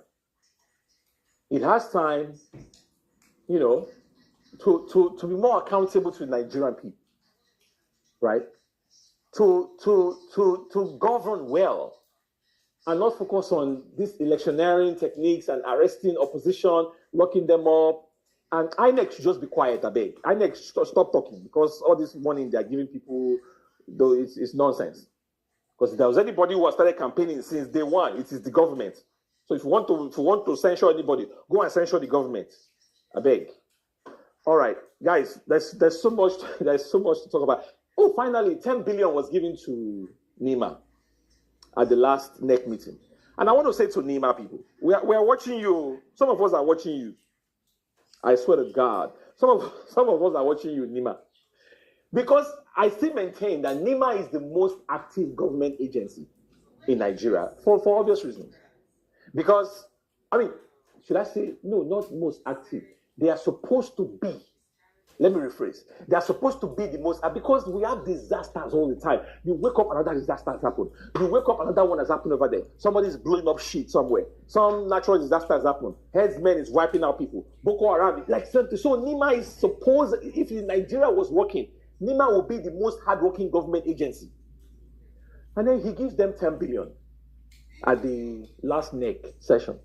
It has time, to be more accountable to the Nigerian people, right? To govern well and not focus on these electioneering techniques and arresting opposition, locking them up. And INEC should just be quiet, I beg. INEC should stop talking, because all this money they're giving people, though, it's nonsense. Because if there was anybody who has started campaigning since day one, it is the government. So if you want to censure anybody, go and censure the government. I beg. All right, guys, there's so much to talk about. Oh, finally, 10 billion was given to NEMA at the last NEC meeting. And I want to say to NEMA people, we are watching you. Some of us are watching you. I swear to God. Some of us are watching you, NEMA. Because I still maintain that NEMA is the most active government agency in Nigeria for obvious reasons. Because, should I say, no, not most active. They are supposed to be. Let me rephrase. They are supposed to be the most, because we have disasters all the time. You wake up, another disaster has happened. You wake up, another one has happened over there. Somebody's blowing up shit somewhere. Some natural disaster has happened. Headsman is wiping out people. Boko Haram. So NEMA is supposed, if Nigeria was working, NEMA will be the most hardworking government agency. And then he gives them 10 billion at the last NEC session.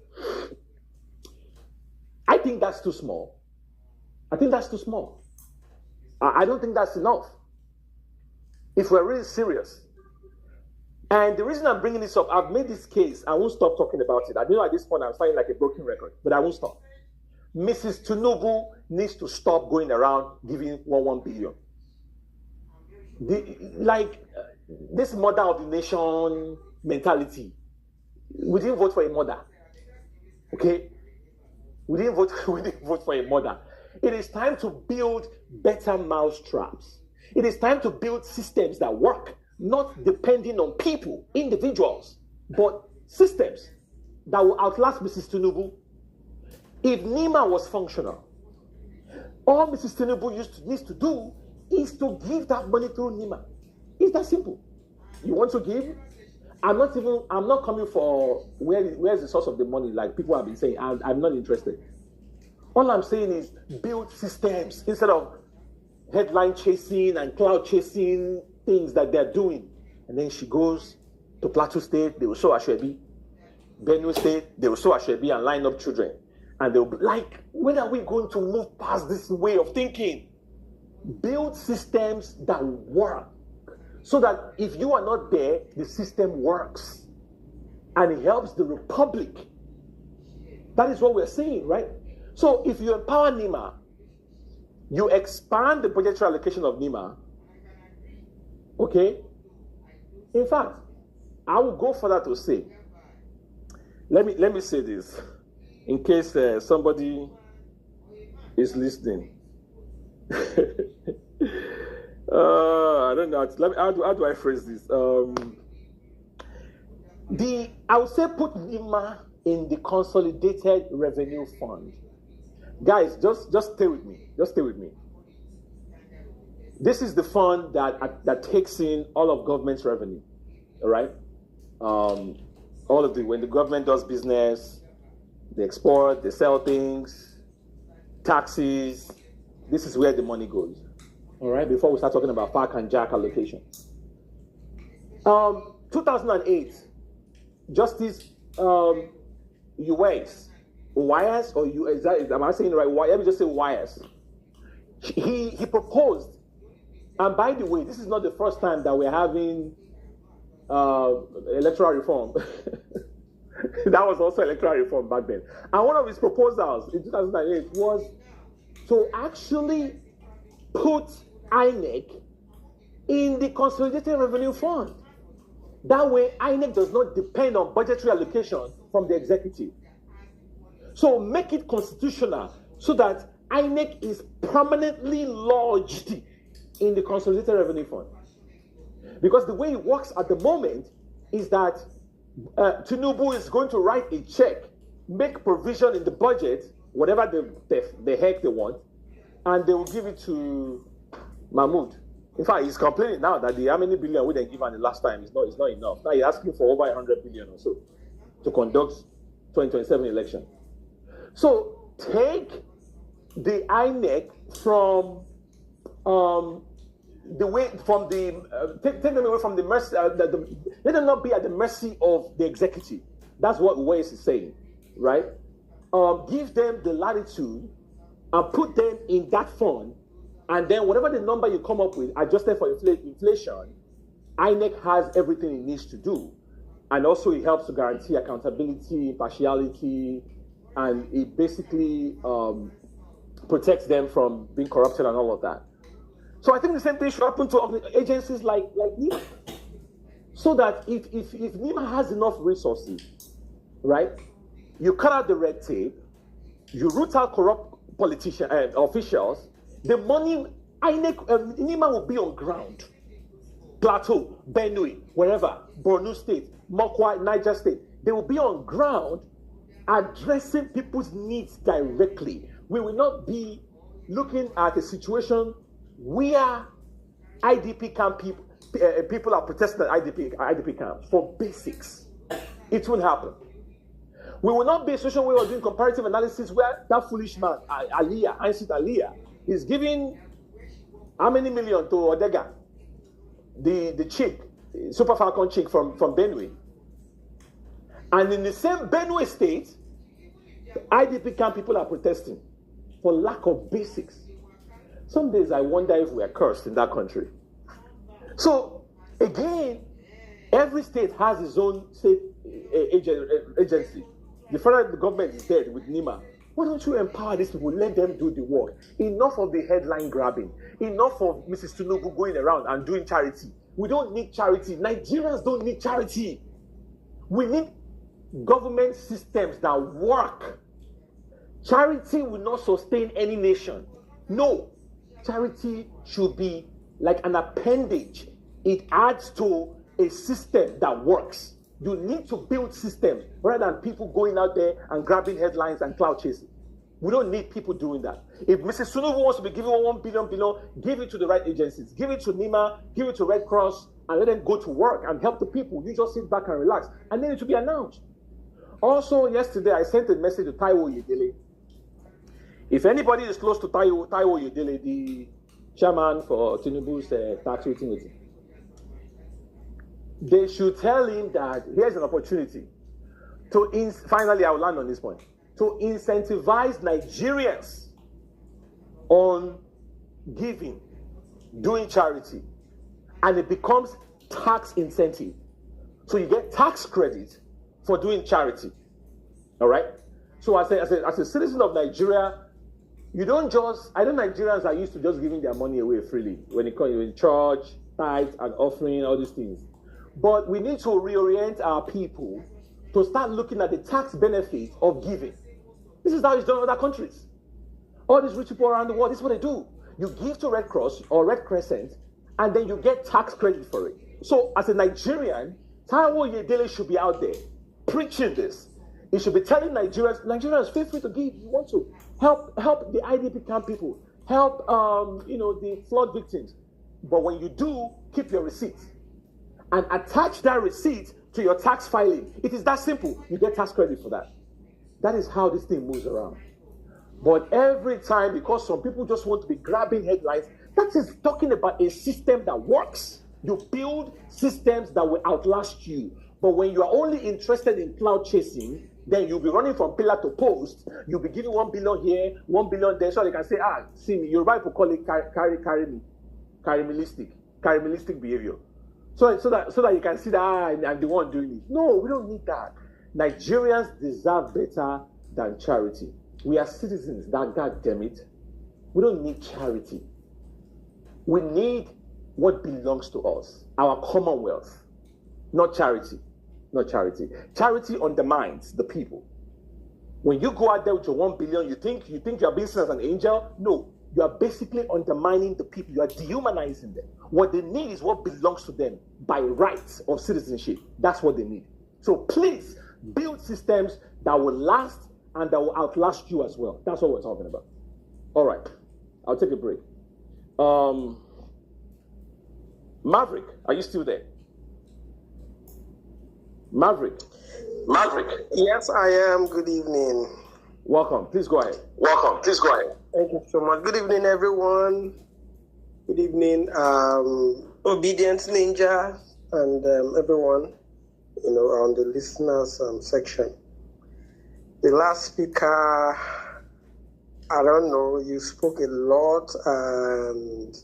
I think that's too small. I don't think that's enough. If we're really serious. And the reason I'm bringing this up, I've made this case. I won't stop talking about it. I know at this point I'm sounding like a broken record, but I won't stop. Mrs. Tinubu needs to stop going around giving 1 billion. This mother of the nation mentality. We didn't vote for a mother. Okay? We didn't vote for a mother. It is time to build better mousetraps. It is time to build systems that work, not depending on people, individuals, but systems that will outlast Mrs. Tinubu. If NEMA was functional, all Mrs. Tinubu needs to do is to give that money through NEMA. It's that simple. You want to give? I'm not coming for where's the source of the money, like people have been saying. I'm not interested. All I'm saying is build systems instead of headline chasing and cloud chasing things that they're doing. And then she goes to Plateau State, they will show Ashwebi. Benue State, they will sow Ashwebi and line up children. And they'll be like, when are we going to move past this way of thinking? Build systems that work so that if you are not there, the system works. And it helps the republic. That is what we're saying, right? So if you empower NIMA, you expand the budgetary allocation of NIMA, okay? In fact, I will go further to say, let me say this, in case somebody is listening. I don't know. How do I phrase this? I would say put NIMA in the consolidated revenue fund. Guys, just stay with me. Just stay with me. This is the fund that takes in all of government's revenue. All right? When the government does business, they export, they sell things, taxes. This is where the money goes. All right? Before we start talking about FAC and JAC allocation. 2008, Justice Wires, or am I saying it right? Let me just say Wires. He proposed, and by the way, this is not the first time that we're having electoral reform. That was also electoral reform back then. And one of his proposals in 2008 was to actually put INEC in the Consolidated Revenue Fund. That way, INEC does not depend on budgetary allocation from the executive. So make it constitutional so that INEC is permanently lodged in the Consolidated Revenue Fund. Because the way it works at the moment is that Tinubu is going to write a check, make provision in the budget, whatever the heck they want, and they will give it to Mahmoud. In fact, he's complaining now that how many billion we didn't give him the last time is not enough. Now he's asking for over 100 billion or so to conduct 2027 election. So take the INEC from take them away from the mercy. Let them not be at the mercy of the executive. That's what Weiss is saying, right? Give them the latitude and put them in that fund, and then whatever the number you come up with, adjusted for inflation, INEC has everything it needs to do, and also it helps to guarantee accountability, impartiality, and it basically protects them from being corrupted and all of that. So I think the same thing should happen to agencies like NIMA. So that if NIMA has enough resources, right, you cut out the red tape, you root out corrupt politicians, officials, the money, NIMA will be on ground. Plateau, Benue, wherever, Borno State, Mokwa, Niger State, they will be on ground addressing people's needs directly. We will not be looking at a situation where IDP camp people are protesting at IDP camps for basics. It won't happen. We will not be a situation where we're doing comparative analysis where that foolish man, Aliyah, is giving how many million to Odega, the chick, Super Falcon chick from Benue. And in the same Benue state, IDP camp people are protesting for lack of basics. Some days I wonder if we are cursed in that country. So, again, every state has its own state agency. The federal government is dead with NIMA. Why don't you empower these people? Let them do the work. Enough of the headline grabbing. Enough of Mrs. Tinubu going around and doing charity. We don't need charity. Nigerians don't need charity. We need government systems that work. Charity will not sustain any nation. No. Charity should be like an appendage. It adds to a system that works. You need to build systems rather than people going out there and grabbing headlines and cloud chasing. We don't need people doing that. If Mrs. Tinubu wants to be given 1 billion below, give it to the right agencies. Give it to NIMA, give it to Red Cross, and let them go to work and help the people. You just sit back and relax. And then it will be announced. Also, yesterday, I sent a message to Taiwo Yedele. If anybody is close to Taiwo Yedele, the chairman for Tinubu's tax meeting, they should tell him that here's an opportunity Finally, I will land on this point. To incentivize Nigerians on giving, doing charity, and it becomes tax incentive. So you get tax credit for doing charity. All right? So as a citizen of Nigeria, you don't just, I know Nigerians are used to just giving their money away freely when it comes to church, tithe, and offering, all these things. But we need to reorient our people to start looking at the tax benefits of giving. This is how it's done in other countries. All these rich people around the world, this is what they do. You give to Red Cross or Red Crescent, and then you get tax credit for it. So as a Nigerian, Taiwo Yedele should be out there preaching this. He should be telling Nigerians, feel free to give. You want to help the IDP camp people, help the flood victims. But when you do, keep your receipt and attach that receipt to your tax filing. It is that simple. You get tax credit for that. That is how this thing moves around. But every time, because some people just want to be grabbing headlines, that is talking about a system that works. You build systems that will outlast you. But when you are only interested in cloud chasing, then you'll be running from pillar to post. You'll be giving 1 billion here, 1 billion there, so they can say, see me. Yoruba people call it charismatic behavior. So that you can see that I'm the one doing it. No, we don't need that. Nigerians deserve better than charity. We are citizens, God damn it. We don't need charity. We need what belongs to us, our commonwealth, not charity. Not charity. Charity undermines the people. When you go out there with your 1 billion, you think you are being seen as an angel? No, you are basically undermining the people. You are dehumanizing them. What they need is what belongs to them by rights of citizenship. That's what they need. So please build systems that will last and that will outlast you as well. That's what we're talking about. All right, I'll take a break. Maverick, are you still there? Maverick. Yes, I am. Good evening. Welcome. Please go ahead. Thank you so much. Good evening, everyone. Good evening, Obidient Ninja, and everyone, on the listeners section. The last speaker, I don't know, you spoke a lot, and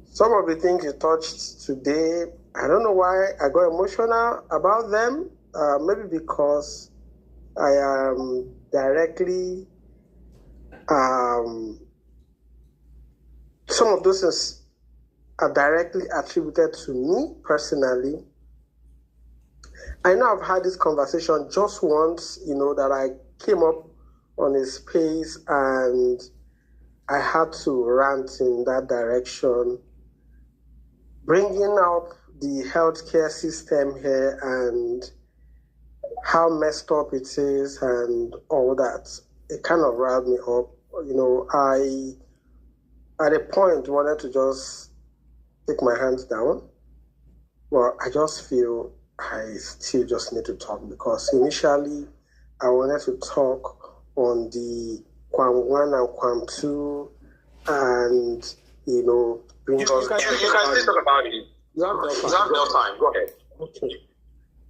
some of the things you touched today, I don't know why I got emotional about them. Maybe because I am directly, some of those things are directly attributed to me personally. I know I've had this conversation just once, that I came up on a space and I had to rant in that direction, bringing up the healthcare system here and how messed up it is and all that. It kind of riled me up. I, at a point, wanted to just take my hands down. Well, I just feel I still just need to talk because initially I wanted to talk on the Quam 1 and Quam 2 and, bring us... You can still talk about it. You have no time. Go ahead. Okay.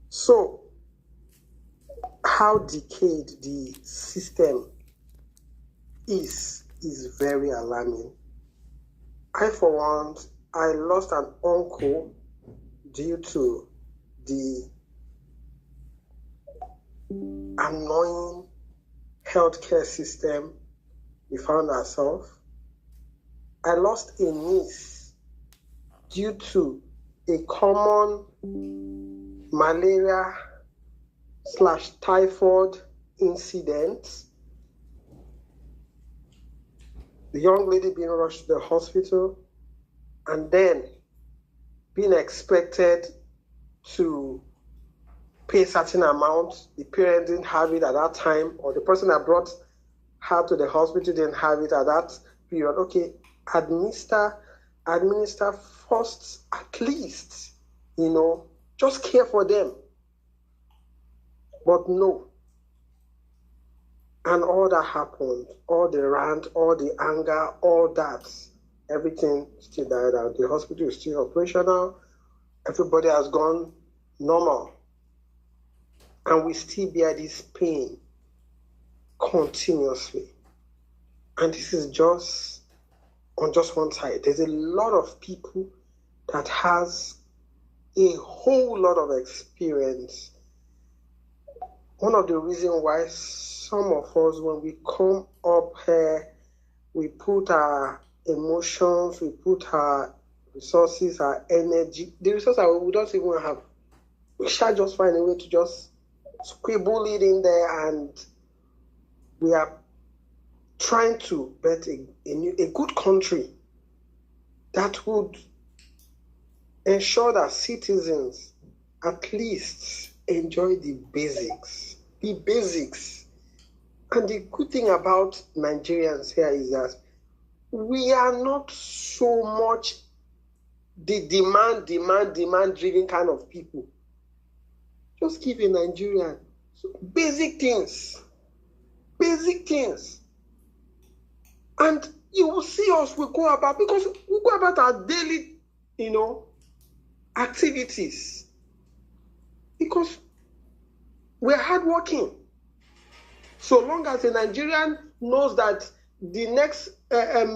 So, how decayed the system is very alarming. I, for one, I lost an uncle due to the annoying healthcare system we found ourselves. I lost a niece due to a common malaria/typhoid incident. The young lady being rushed to the hospital and then being expected to pay a certain amount. The parent didn't have it at that time, or the person that brought her to the hospital didn't have it at that period. Okay, administer first, at least, just care for them. But no. And all that happened, all the rant, all the anger, all that, everything still died out. The hospital is still operational. Everybody has gone normal. and we still bear this pain continuously. And this is just on just one side. There's a lot of people that has a whole lot of experience. One of the reasons why some of us, when we come up here, we put our emotions, we put our resources, our energy, the resources that we don't even have. We shall just find a way to just scribble it in there, and we are trying to build a good country that would ensure that citizens at least enjoy the basics. The basics. And the good thing about Nigerians here is that we are not so much the demand-driven kind of people. Just give a Nigerian basic things. Basic things. And you will see us, we go about, because we go about our daily, activities. Because we're hardworking. So long as a Nigerian knows that the next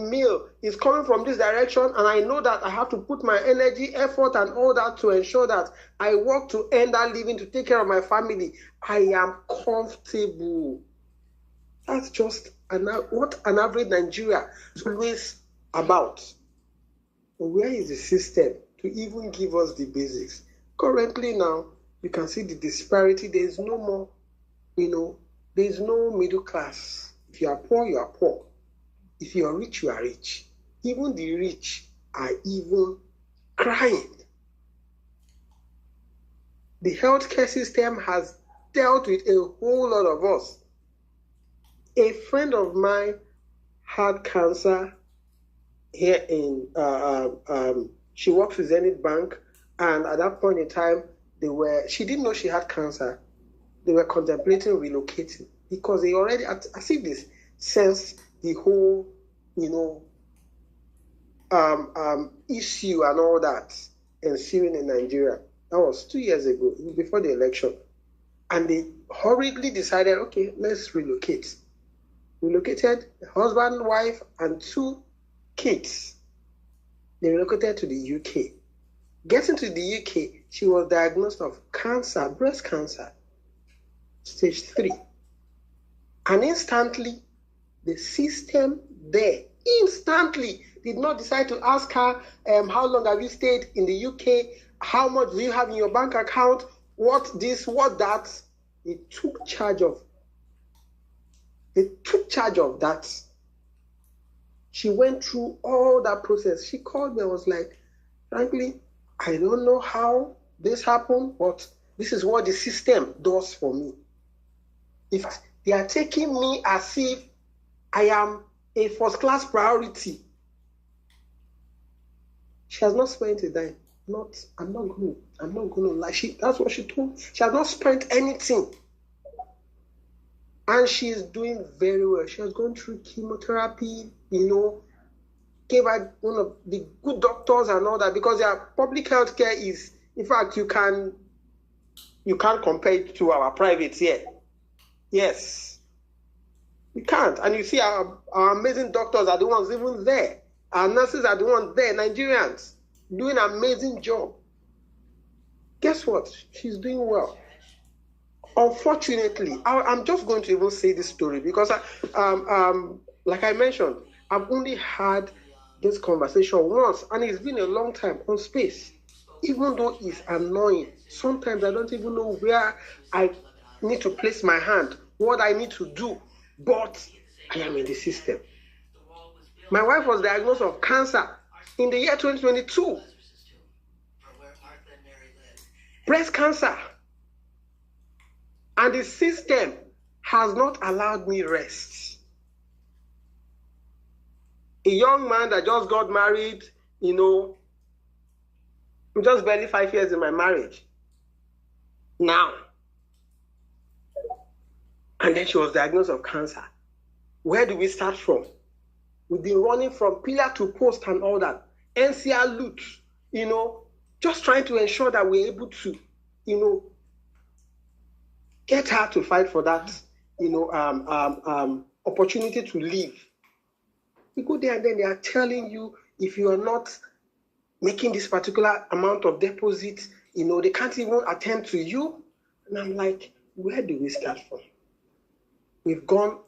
meal is coming from this direction, and I know that I have to put my energy, effort, and all that to ensure that I work to earn that living, to take care of my family, I am comfortable. That's just what an average Nigeria is always about. But where is the system to even give us the basics? Currently now, you can see the disparity. There is no more, there is no middle class. If you are poor, you are poor. If you are rich, you are rich. Even the rich are even crying. The healthcare system has dealt with a whole lot of us. A friend of mine had cancer here in, she works with Zenith Bank, and at that point in time, she didn't know she had cancer. They were contemplating relocating because they already, as if this sensed the whole, issue and all that ensuing in Nigeria. That was 2 years ago, before the election. And they hurriedly decided, okay, let's relocate. Relocated, husband, wife, and 2 kids. They relocated to the UK. Getting to the UK, she was diagnosed of cancer, breast cancer, stage 3. And instantly, the system there, instantly, did not decide to ask her, how long have you stayed in the UK? How much do you have in your bank account? What this, what that? They took charge of that. She went through all that process. She called me and was like, frankly, I don't know how this happened, but this is what the system does for me. If they are taking me as if I am a first-class priority, she has not spent a dime. I'm not going to lie. That's what she told me. She has not spent anything. And she is doing very well. She has gone through chemotherapy, gave her one of the good doctors and all that, because their public health care is, in fact, you can't compare it to our private here. Yes. You can't. And you see our amazing doctors are the ones even there. Our nurses are the ones there, Nigerians, doing an amazing job. Guess what? She's doing well. Unfortunately, I'm just going to even say this story because, like I mentioned, I've only had this conversation once, and it's been a long time on Space. Even though it's annoying, sometimes I don't even know where I need to place my hand, what I need to do, but I am in the system. My wife was diagnosed of cancer in the year 2022. Breast cancer. And the system has not allowed me rest. A young man that just got married, I'm just barely 5 years in my marriage. Now. And then she was diagnosed of cancer. Where do we start from? We've been running from pillar to post and all that. NCR loot, just trying to ensure that we're able to, get her to fight for that, opportunity to live. You go there and then they are telling you if you are not making this particular amount of deposit, they can't even attend to you. And I'm like, where do we start from? We've gone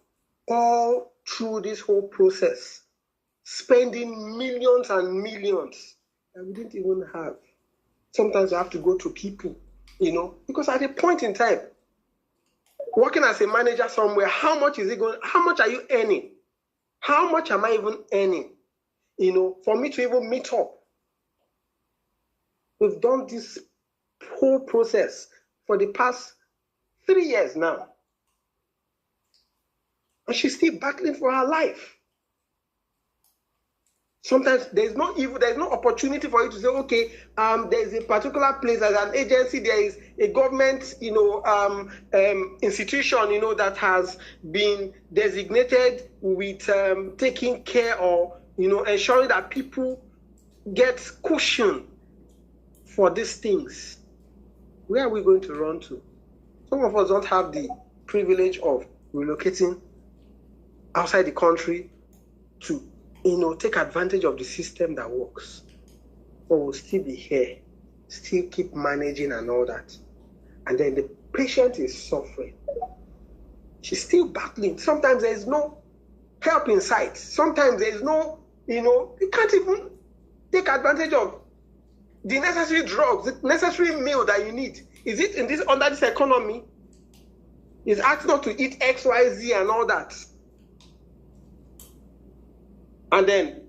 all through this whole process, spending millions and millions that we didn't even have. Sometimes I have to go to people, because at a point in time, working as a manager somewhere, how much are you earning? How much am I even earning? For me to even meet up. We've done this whole process for the past 3 years now. And she's still battling for her life. Sometimes there's no opportunity for you to say, okay, there's a particular place, as an agency, there is a government, institution, that has been designated with taking care or, ensuring that people get cushion for these things. Where are we going to run to? Some of us don't have the privilege of relocating outside the country to take advantage of the system that works. But we'll still be here, still keep managing and all that. And then the patient is suffering. She's still battling. Sometimes there is no help in sight. Sometimes there is no, you can't even take advantage of the necessary drugs, the necessary meal that you need. Is it under this economy? It's asked not to eat X, Y, Z and all that. And then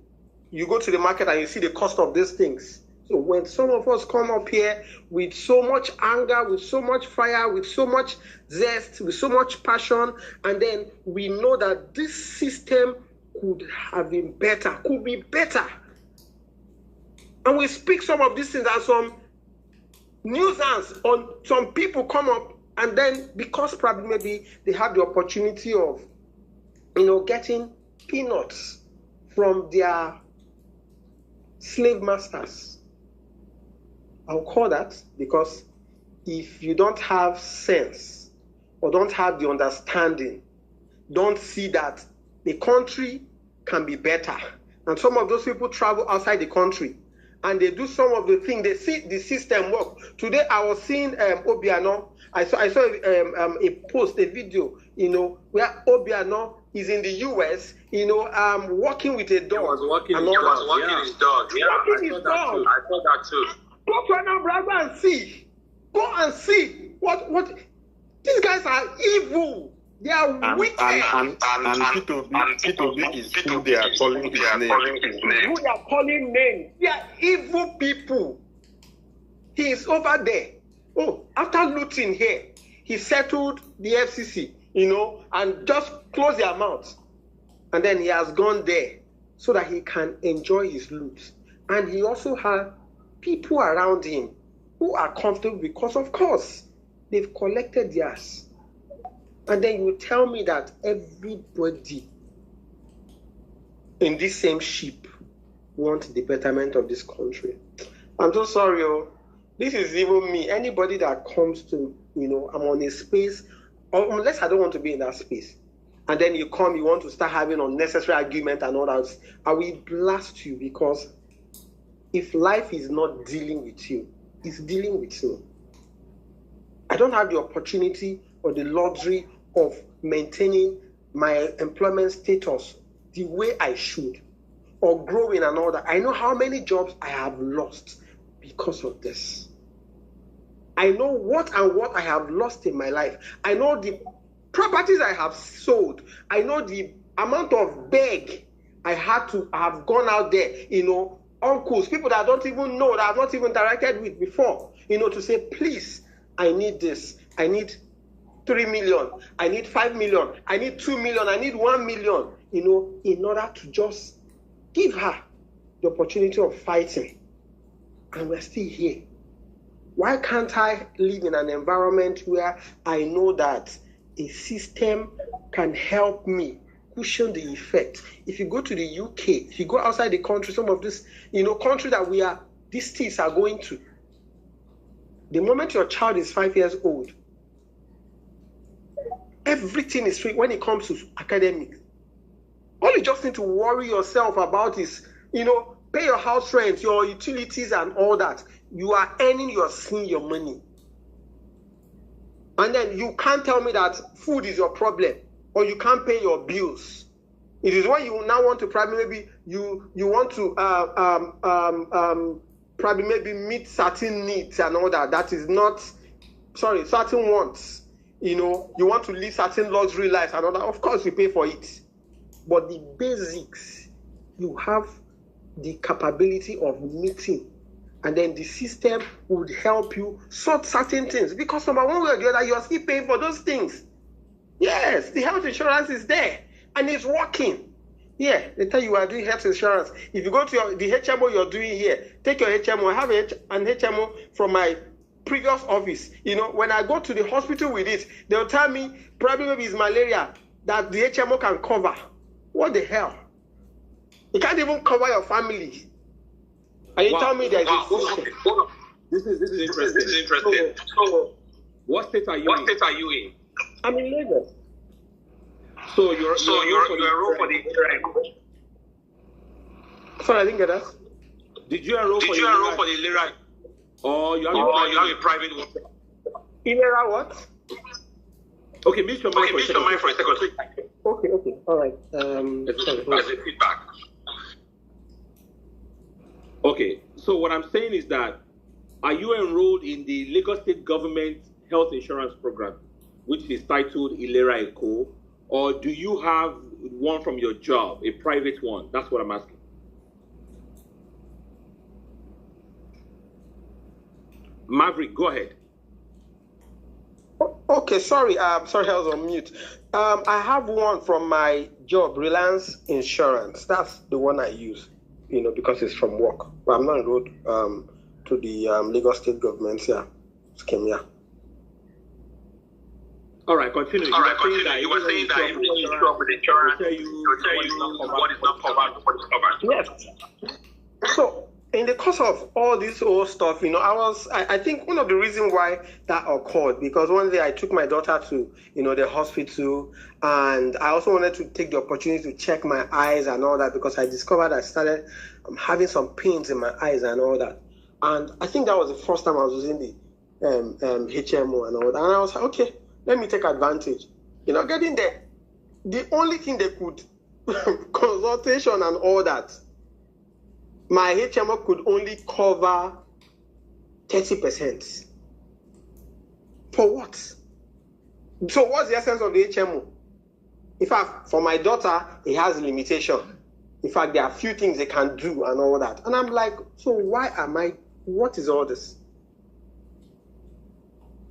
you go to the market and you see the cost of these things. So when some of us come up here with so much anger, with so much fire, with so much zest, with so much passion, and then we know that this system could have been better, could be better. And we speak some of these things and some nuisance on some people come up, and then because probably maybe they have the opportunity of, getting peanuts from their slave masters. I'll call that because if you don't have sense or don't have the understanding, don't see that the country can be better. And some of those people travel outside the country and they do some of the things, they see the system work. Today I was seeing Obiano. I saw a post, a video, where Obiano is in the US, walking with a dog. He was walking his dog. Yeah, I saw that too. Go to Anambra and see. Go and see what these guys are evil. They are wicked. And P2B is who they are calling his name. Who they are calling names. They are evil people. He is over there. Oh, after looting here, he settled the FCC, and just closed their mouths. And then he has gone there so that he can enjoy his loot. And he also has people around him who are comfortable because, of course, they've collected theirs. And then you tell me that everybody in this same ship wants the betterment of this country. I'm so sorry, this is even me. Anybody that comes to, I'm on a space, unless I don't want to be in that space, and then you come, you want to start having unnecessary argument and all that, I will blast you, because if life is not dealing with you, it's dealing with me. I don't have the opportunity or the luxury of maintaining my employment status the way I should, or growing and all that. I know how many jobs I have lost because of this. I know what I have lost in my life. I know the properties I have sold. I know the amount of beg I had to have gone out there, uncles, people that I don't even know, that I've not even interacted with before, to say, please, I need this. I need 3 million. I need 5 million. I need 2 million. I need 1 million, in order to just give her the opportunity of fighting. And we're still here. Why can't I live in an environment where I know that a system can help me cushion the effect? If you go to the UK, if you go outside the country, some of this, country that these states are going to, the moment your child is 5 years old, Everything is free when it comes to academics. All you just need to worry yourself about is, pay your house rent, your utilities and all that. You are earning your senior money. And then you can't tell me that food is your problem or you can't pay your bills. It is when you now want to probably maybe you want to probably maybe meet certain needs and all that. That is not, certain wants. You want to live certain luxury lives and all that. Of course, you pay for it. But the basics, you have the capability of meeting. And then the system would help you sort certain things. Because number one way or the other, you are still paying for those things. Yes, the health insurance is there. And it's working. Yeah, they tell you are doing health insurance. If you go to the HMO you're doing here, take your HMO. I have an HMO from my previous office. When I go to the hospital with it, they'll tell me probably maybe it's malaria that the HMO can cover. What the hell? It can't even cover your family. And you tell me that This is interesting. So, what state are you in? I'm in Lagos. So you're enrolled for the Ilera. Sorry, I didn't get that. Did you enroll for the Ilera? Or you have a private one? Ilera what? Okay, mute your mic for a second. Okay, all right. As a feedback. Okay, so what I'm saying is that, are you enrolled in the Lagos State Government Health Insurance Program, which is titled Ilera Eco, or do you have one from your job, a private one? That's what I'm asking. Maverick, go ahead. Okay, sorry, I was on mute. I have one from my job, Reliance Insurance. That's the one I use, because it's from work. But I'm not enrolled to the Lagos State Government scheme. Yeah. All right, continue. You were saying that if you insurance, they'll tell you what is not covered, what is covered. Yes. So, in the course of all this old stuff, I think one of the reasons why that occurred, because one day I took my daughter to, the hospital, and I also wanted to take the opportunity to check my eyes and all that, because I discovered I started having some pains in my eyes and all that. And I think that was the first time I was using the HMO and all that. And I was like, okay, let me take advantage. Getting there, the only thing they could, consultation and all that, my HMO could only cover 30%. For what? So what's the essence of the HMO? In fact, for my daughter, it has a limitation. In fact, there are few things they can do and all that. And I'm like, so what is all this?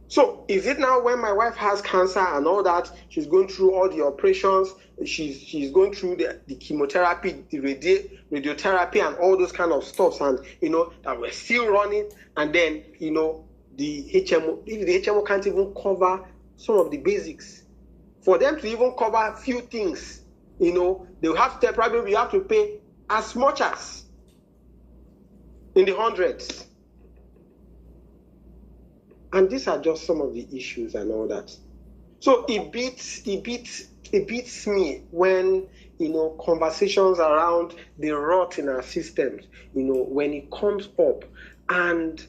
So is it now when my wife has cancer and all that, she's going through all the operations, she's going through the chemotherapy, the radiotherapy and all those kind of stuff, and that we're still running, and then the HMO, if the HMO can't even cover some of the basics, for them to even cover a few things, they'll have to probably have to pay as much as in the hundreds. And these are just some of the issues and all that. So it beats me when, conversations around the rot in our systems, when it comes up and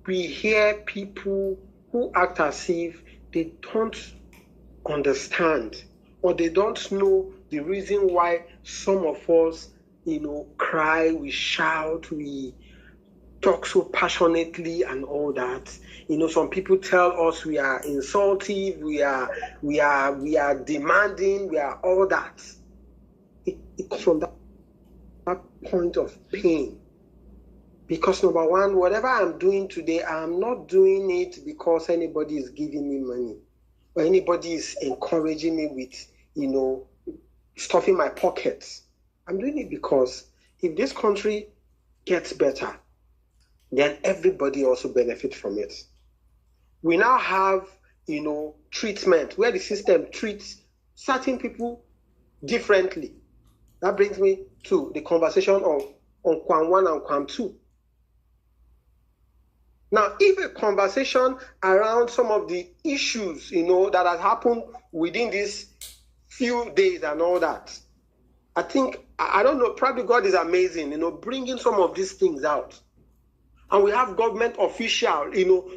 we hear people who act as if they don't understand or they don't know the reason why some of us, cry, we shout, we talk so passionately and all that. Some people tell us we are insultive, we are demanding, we are all that. It's from that point of pain. Because number one, whatever I'm doing today, I'm not doing it because anybody is giving me money or anybody is encouraging me with, stuffing my pockets. I'm doing it because if this country gets better, then everybody also benefits from it. We now have, treatment where the system treats certain people differently. That brings me to the conversation on Quam 1 and Quam 2. Now, if a conversation around some of the issues, that has happened within these few days and all that, I think, I don't know, probably God is amazing, bringing some of these things out. And we have government official,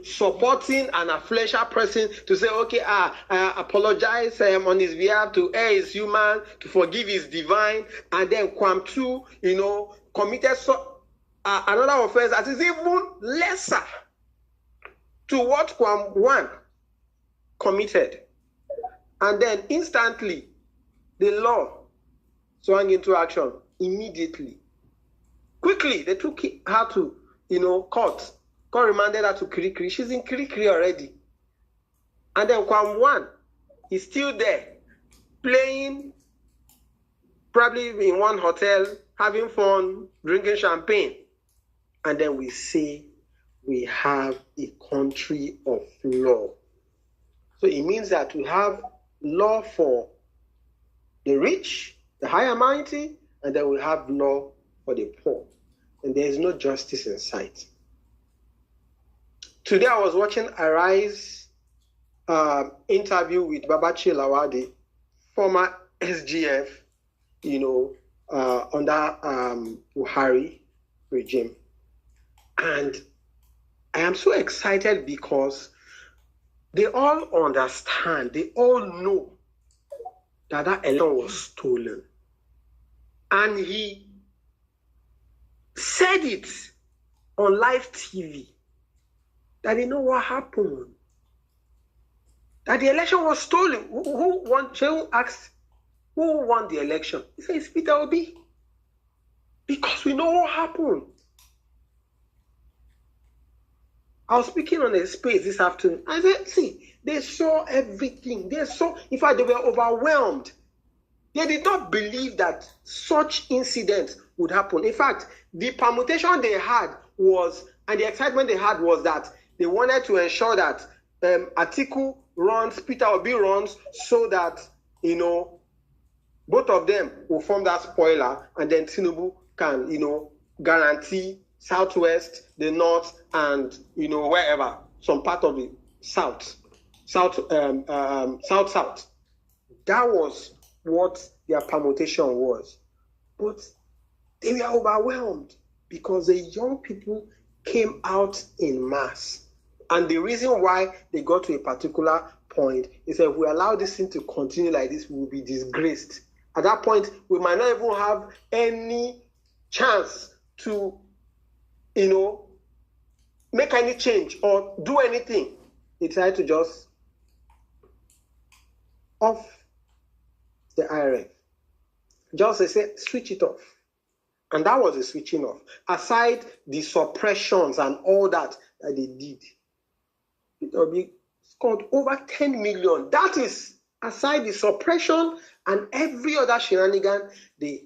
supporting an affluential person to say, okay, I apologize on his behalf, to err is human, to forgive is divine. And then Kwam 2, committed another offense that is even lesser to what Kwam 1 committed. And then instantly, the law swung into action immediately. Quickly, they took her to court. Court remanded her to Kirikiri. She's in Kirikiri already. And then Kwam 1 is still there, playing, probably in one hotel, having fun, drinking champagne. And then we say we have a country of law. So it means that we have law for the rich, the high and mighty, and then we have law for the poor. And there is no justice in sight. Today I was watching Arise interview with Babachi Lawade, former SGF, under Buhari regime. And I am so excited because they all understand, they all know that election was stolen. And he said it on live TV that they know what happened. That the election was stolen. Who won? Shehu asked, who won the election? He said, it's Peter Obi. Because we know what happened. I was speaking on a space this afternoon. I said, see, they saw everything. In fact, they were overwhelmed. They did not believe that such incidents would happen. In fact, the permutation they had was, and the excitement they had was that they wanted to ensure that Atiku runs, Peter Obi runs, so that, both of them will form that spoiler, and then Tinubu can, guarantee Southwest, the North, and, wherever, some part of the South. That was what their permutation was. But they were overwhelmed because the young people came out in mass. And the reason why they got to a particular point is that if we allow this thing to continue like this, we will be disgraced. At that point, we might not even have any chance to, make any change or do anything. They tried to just off the IRF. Just they said, switch it off. And that was the switching off. Aside the suppressions and all that they did, it will be scored over 10 million. That is aside the suppression and every other shenanigan they,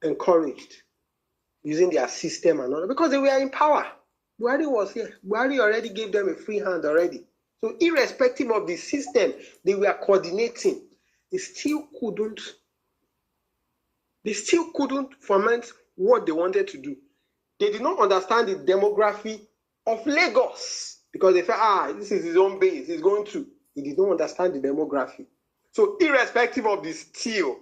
encouraged using their system and all that, because they were in power. Buhari was here. Buhari already gave them a free hand already. So irrespective of the system they were coordinating, they still couldn't ferment what they wanted to do. They did not understand the demography of Lagos because they felt, this is his own base, he's going to. They did not understand the demography. So irrespective of the steal,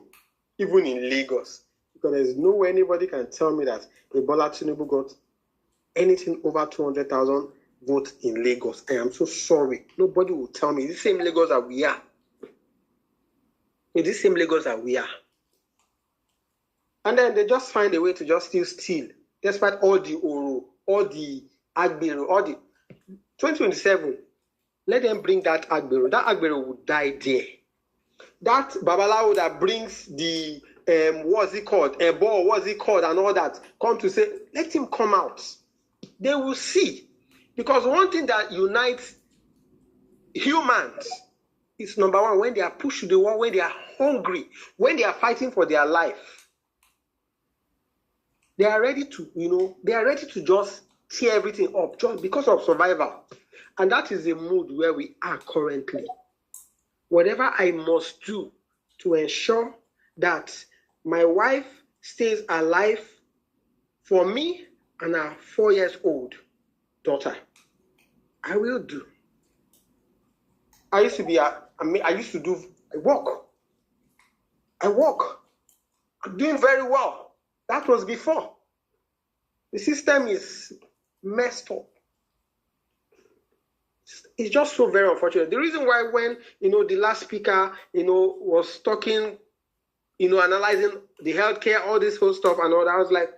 even in Lagos, because there's no way anybody can tell me that Bola Tinubu got anything over 200,000 votes in Lagos. I am so sorry. Nobody will tell me. It's the same Lagos that we are. It's the same Lagos that we are. And then they just find a way to just still steal, despite all the Oro, all the Agbero, all the 2027. Let them bring that Agbero. That Agbero will die there. That Babalawo that brings the what's it called? Ebo, what's it called, and all that, come to say, let him come out. They will see. Because one thing that unites humans is number one, when they are pushed to the wall, when they are hungry, when they are fighting for their life. They are ready to, they are ready to just tear everything up just because of survival. And that is the mood where we are currently. Whatever I must do to ensure that my wife stays alive for me and her 4 years old, daughter. I will do. I used to be I used to do work. I work. I'm doing very well. That was before. The system is messed up. It's just so very unfortunate. The reason why when, the last speaker, was talking, analyzing the healthcare, all this whole stuff and all that, I was like,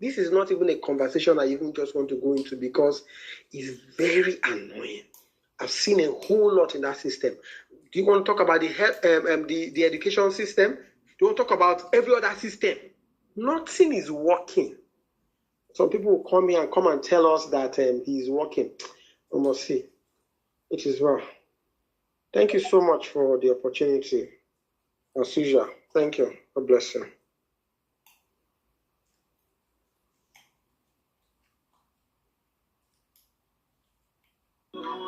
this is not even a conversation I even just want to go into because it's very annoying. I've seen a whole lot in that system. Do you want to talk about the health, the education system? Do you want to talk about every other system? Nothing is working. Some people will come here and come and tell us that he's working. We must see. It is well. Thank you so much for the opportunity. As usual. Thank you. God bless you.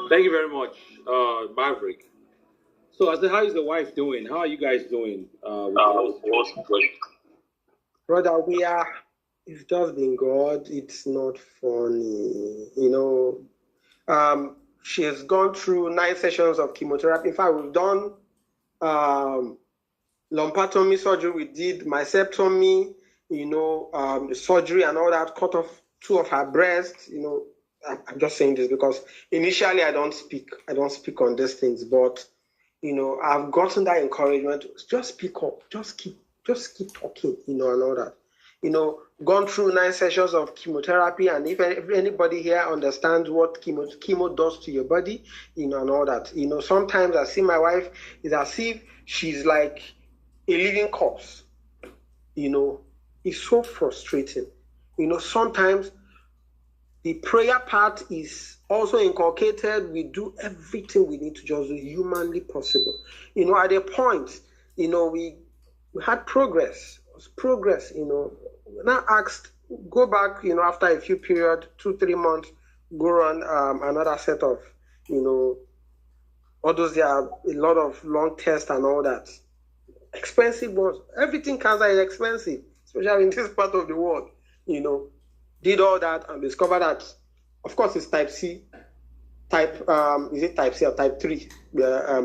Thank you very much, Maverick. So, how is the wife doing? How are you guys doing? Brother, it's just been God. It's not funny. She has gone through 9 sessions of chemotherapy. In fact, we've done lumpectomy surgery. We did mastectomy, the surgery and all that, cut off 2 of her breasts. I'm just saying this because initially I don't speak on these things, but I've gotten that encouragement. Just speak up, just keep talking, and all that. Gone through 9 sessions of chemotherapy, and if anybody here understands what chemo does to your body, and all that. Sometimes I see my wife is as if she's like a living corpse. It's so frustrating. Sometimes the prayer part is also inculcated. We do everything we need to just do humanly possible. At a point, we had progress. It was progress, Now asked, go back, after a few period, 2-3 months, go on another set of, all those, there are a lot of long tests and all that. Expensive ones. Everything cancer is expensive, especially in this part of the world, Did all that and discovered that, of course, it's type C. Is it type C or type 3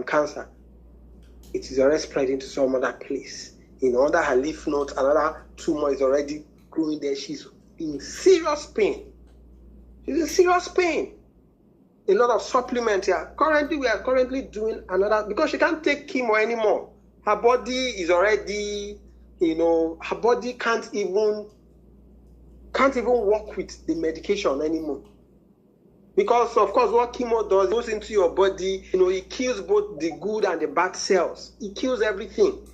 cancer? It is already spreading to some other place. Under her lymph nodes, another tumor is already growing there. She's in serious pain. She's in serious pain. A lot of supplement here. We are currently doing another, because she can't take chemo anymore. Her body is already, her body can't even work with the medication anymore. Because, of course, what chemo does, it goes into your body, it kills both the good and the bad cells. It kills everything.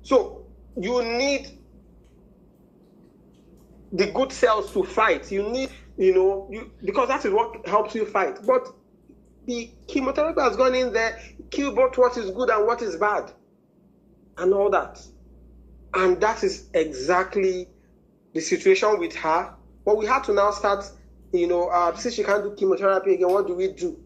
So, you need the good cells to fight. You need, because that is what helps you fight. But the chemotherapy has gone in there, kill both what is good and what is bad, and all that. And that is exactly the situation with her. But we have to now start, since she can't do chemotherapy again, what do we do?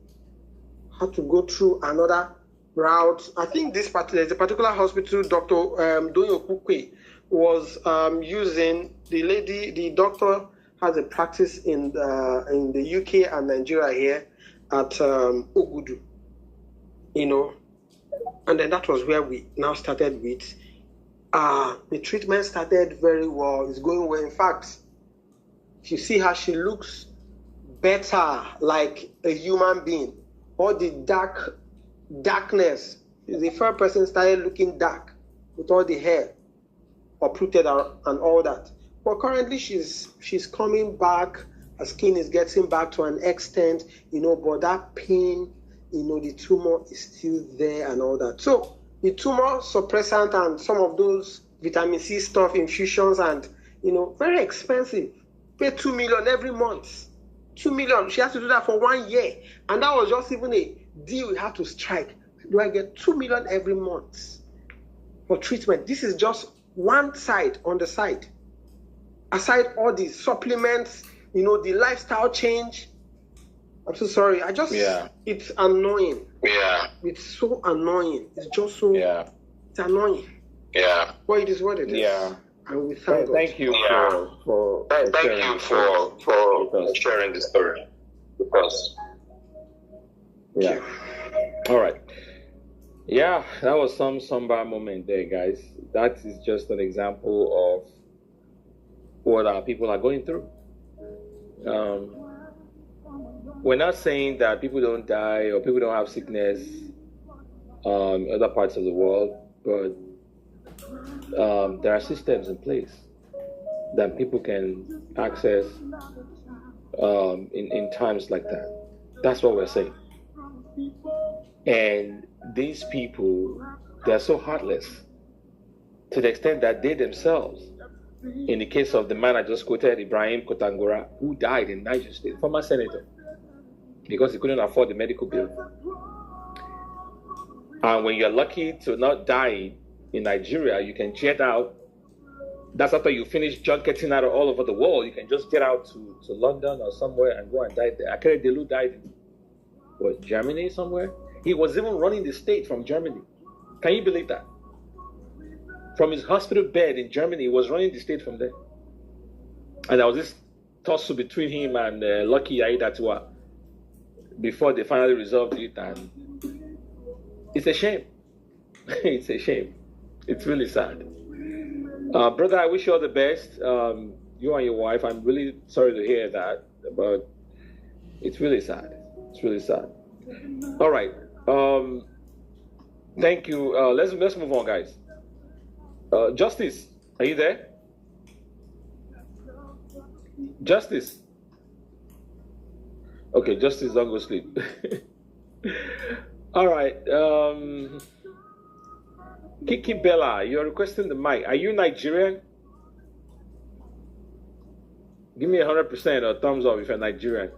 Have to go through another route. I think there's a particular hospital, Dr. Doyo Kukwe was using. The doctor has a practice in the UK and Nigeria here at Ogudu, and then that was where we now started with. The treatment started very well. It's going well. In fact, if you see how she looks better, like a human being. All the darkness. The first person started looking dark with all the hair uprooted and all that. But currently she's coming back. Her skin is getting back to an extent, but that pain, the tumor is still there and all that. So the tumor suppressant and some of those vitamin C stuff, infusions, and very expensive. Pay 2 million every month. 2 million. She has to do that for 1 year. And that was just even a deal we had to strike. Do I get 2 million every month for treatment? This is just one side on the side. Aside all these supplements, the lifestyle change. I'm so sorry. It's annoying. Yeah. It's so annoying. It's just so, it's annoying. Yeah. Well, it is what it is. Yeah. And we thank God. Thank you for sharing the story. Because yeah. All right. Yeah, that was some somber moment there, guys. That is just an example of what our people are going through. We're not saying that people don't die or people don't have sickness in other parts of the world, but there are systems in place that people can access in times like that. That's what we're saying. And these people, they're so heartless to the extent that they themselves, in the case of the man I just quoted, Ibrahim Kotangora, who died in Niger State, former senator, because he couldn't afford the medical bill. And when you're lucky to not die in Nigeria, you can jet out. That's after you finish junketing out all over the world. You can just get out to London or somewhere and go and die there. Akere Delu died in Germany somewhere? He was even running the state from Germany. Can you believe that? From his hospital bed in Germany, he was running the state from there. And there was this tussle between him and Lucky Aiyedatiwa before they finally resolved it. And it's a shame. It's a shame. It's really sad. Brother, I wish you all the best. You and your wife, I'm really sorry to hear that, but it's really sad. It's really sad. All right. Thank you. Let's move on, guys. Justice, are you there? Justice. Okay, Justice, don't go sleep. All right. Kiki Bella, you're requesting the mic. Are you Nigerian? Give me 100% or thumbs up if you're Nigerian.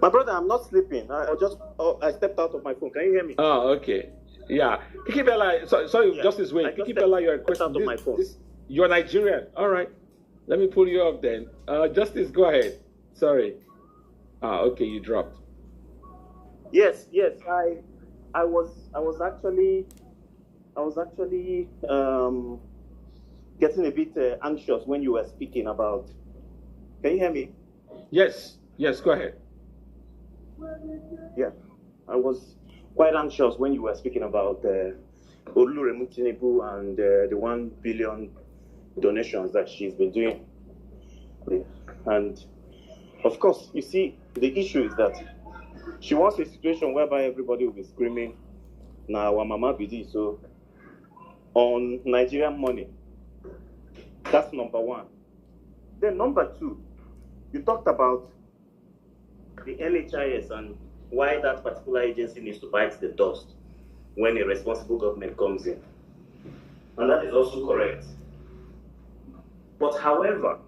My brother, I'm not sleeping. I stepped out of my phone. Can you hear me? Oh, okay. Yeah. Kiki Bella, sorry, yeah. Justice Wayne. Kiki Bella, you're requesting out of my phone. You're Nigerian. All right. Let me pull you up then. Justice, go ahead. Sorry. Okay, you dropped. Yes. I was actually getting a bit anxious when you were speaking about. Can you hear me? Yes, go ahead. Yeah, I was quite anxious when you were speaking about Oluremu Tinubu and the 1 billion donations that she's been doing. And of course, you see, the issue is that she wants a situation whereby everybody will be screaming, "Now, our mama BD," so on Nigerian money. That's number one. Then number two, you talked about the NHIS and why that particular agency needs to bite the dust when a responsible government comes in. And that is also correct. But however,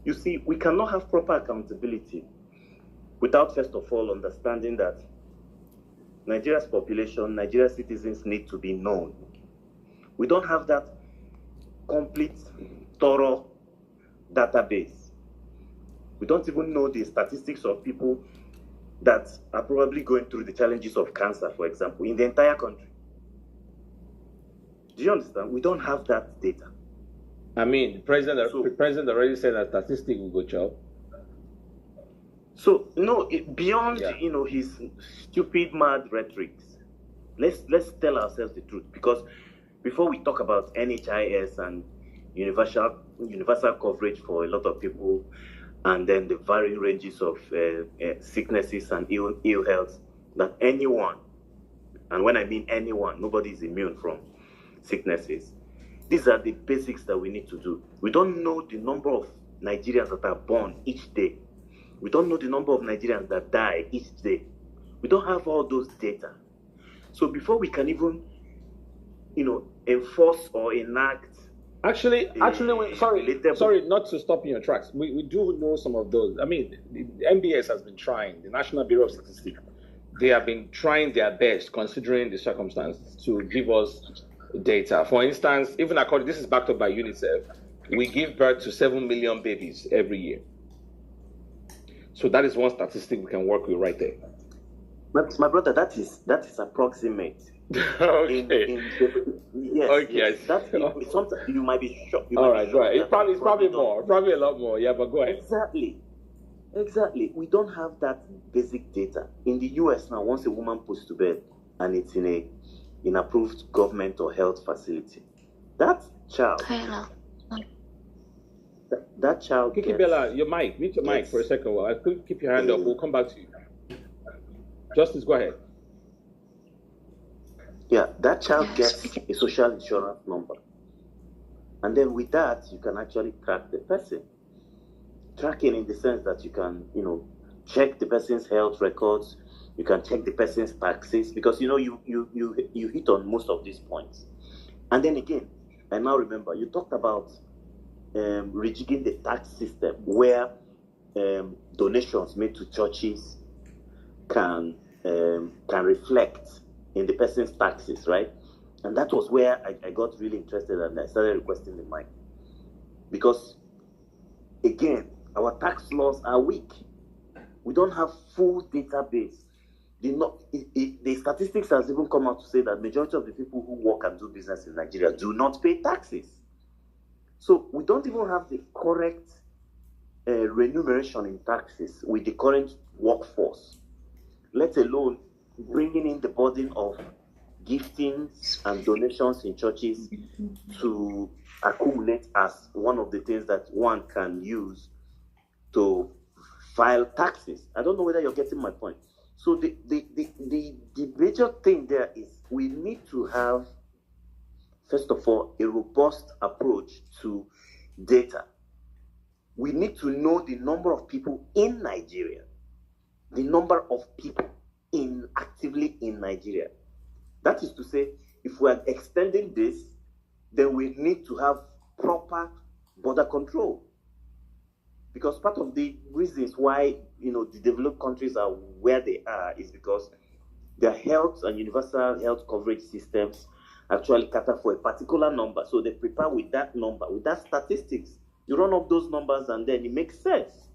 you see, we cannot have proper accountability without first of all understanding that Nigeria's population, Nigeria's citizens need to be known. We don't have that complete, thorough database. We don't even know the statistics of people that are probably going through the challenges of cancer, for example, in the entire country. Do you understand? We don't have that data. I mean, the president already said that statistic will go chop. So, beyond his stupid, mad rhetorics, let's tell ourselves the truth. Because before we talk about NHIS and universal coverage for a lot of people, and then the varying ranges of sicknesses and ill health that anyone, and when I mean anyone, nobody is immune from sicknesses. These are the basics that we need to do. We don't know the number of Nigerians that are born each day. We don't know the number of Nigerians that die each day. We don't have all those data. So before we can even, enforce or enact. Actually, sorry, not to stop in your tracks. We do know some of those. I mean, the NBS has been trying, the National Bureau of Statistics, they have been trying their best, considering the circumstances, to give us data. For instance, even according, this is backed up by UNICEF, we give birth to 7 million babies every year. So that is one statistic we can work with right there. My brother, that is approximate. Okay. Yes. Okay. Yes. Sometimes you might be shocked. All right, go ahead. It's probably more, probably a lot more. Yeah, but go ahead. Exactly. Exactly. We don't have that basic data. In the US now, once a woman puts to bed and it's in an approved government or health facility, that child, that child Kiki gets, Bella, your mic. Mute your mic for a second. I could keep your hand up. We'll come back to you. Justice, go ahead. Yeah, that child gets a social insurance number. And then with that, you can actually track the person. Tracking in the sense that you can, check the person's health records, you can check the person's taxes, because you hit on most of these points. And then again, I now remember you talked about rejigging the tax system where donations made to churches can reflect in the person's taxes, right? And that was where I got really interested and I started requesting the mic. Because again, our tax laws are weak. We don't have full database. The statistics has even come out to say that majority of the people who work and do business in Nigeria do not pay taxes. So we don't even have the correct remuneration in taxes with the current workforce, let alone bringing in the burden of giftings and donations in churches to accumulate as one of the things that one can use to file taxes. I don't know whether you're getting my point. So the major thing there is we need to have, first of all, a robust approach to data. We need to know the number of people in Nigeria, the number of people actively in Nigeria. That is to say, if we are extending this, then we need to have proper border control. Because part of the reasons why the developed countries are where they are is because their health and universal health coverage systems actually cater for a particular number. So they prepare with that number, with that statistics. You run up those numbers and then it makes sense.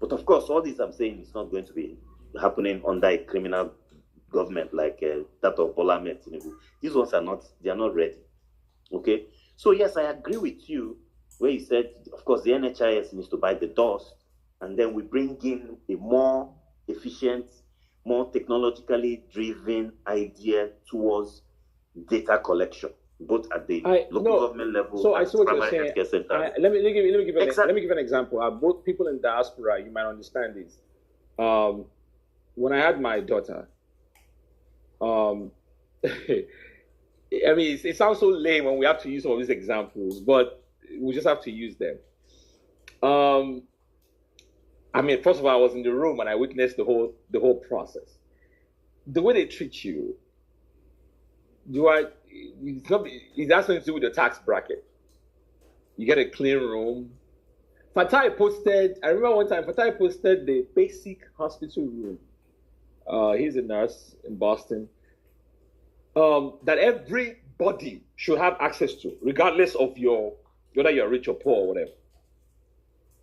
But of course, all this I'm saying is not going to be happening under a criminal government like that of Bola Ahmed Tinubu. These ones are not ready. Okay? So yes, I agree with you where you said, of course, the NHIS needs to bite the dust, and then we bring in a more efficient, more technologically driven idea towards data collection, both at the local government level. So I see what you're saying. Let me give an example. Both people in diaspora, you might understand this. When I had my daughter, I mean, it sounds so lame when we have to use some of these examples, but we just have to use them. I mean, first of all, I was in the room and I witnessed the whole process. The way they treat you, it has nothing to do with the tax bracket. You get a clean room. I remember one time, Fatai posted the basic hospital room. He's a nurse in Boston. That everybody should have access to, regardless of whether you're rich or poor or whatever.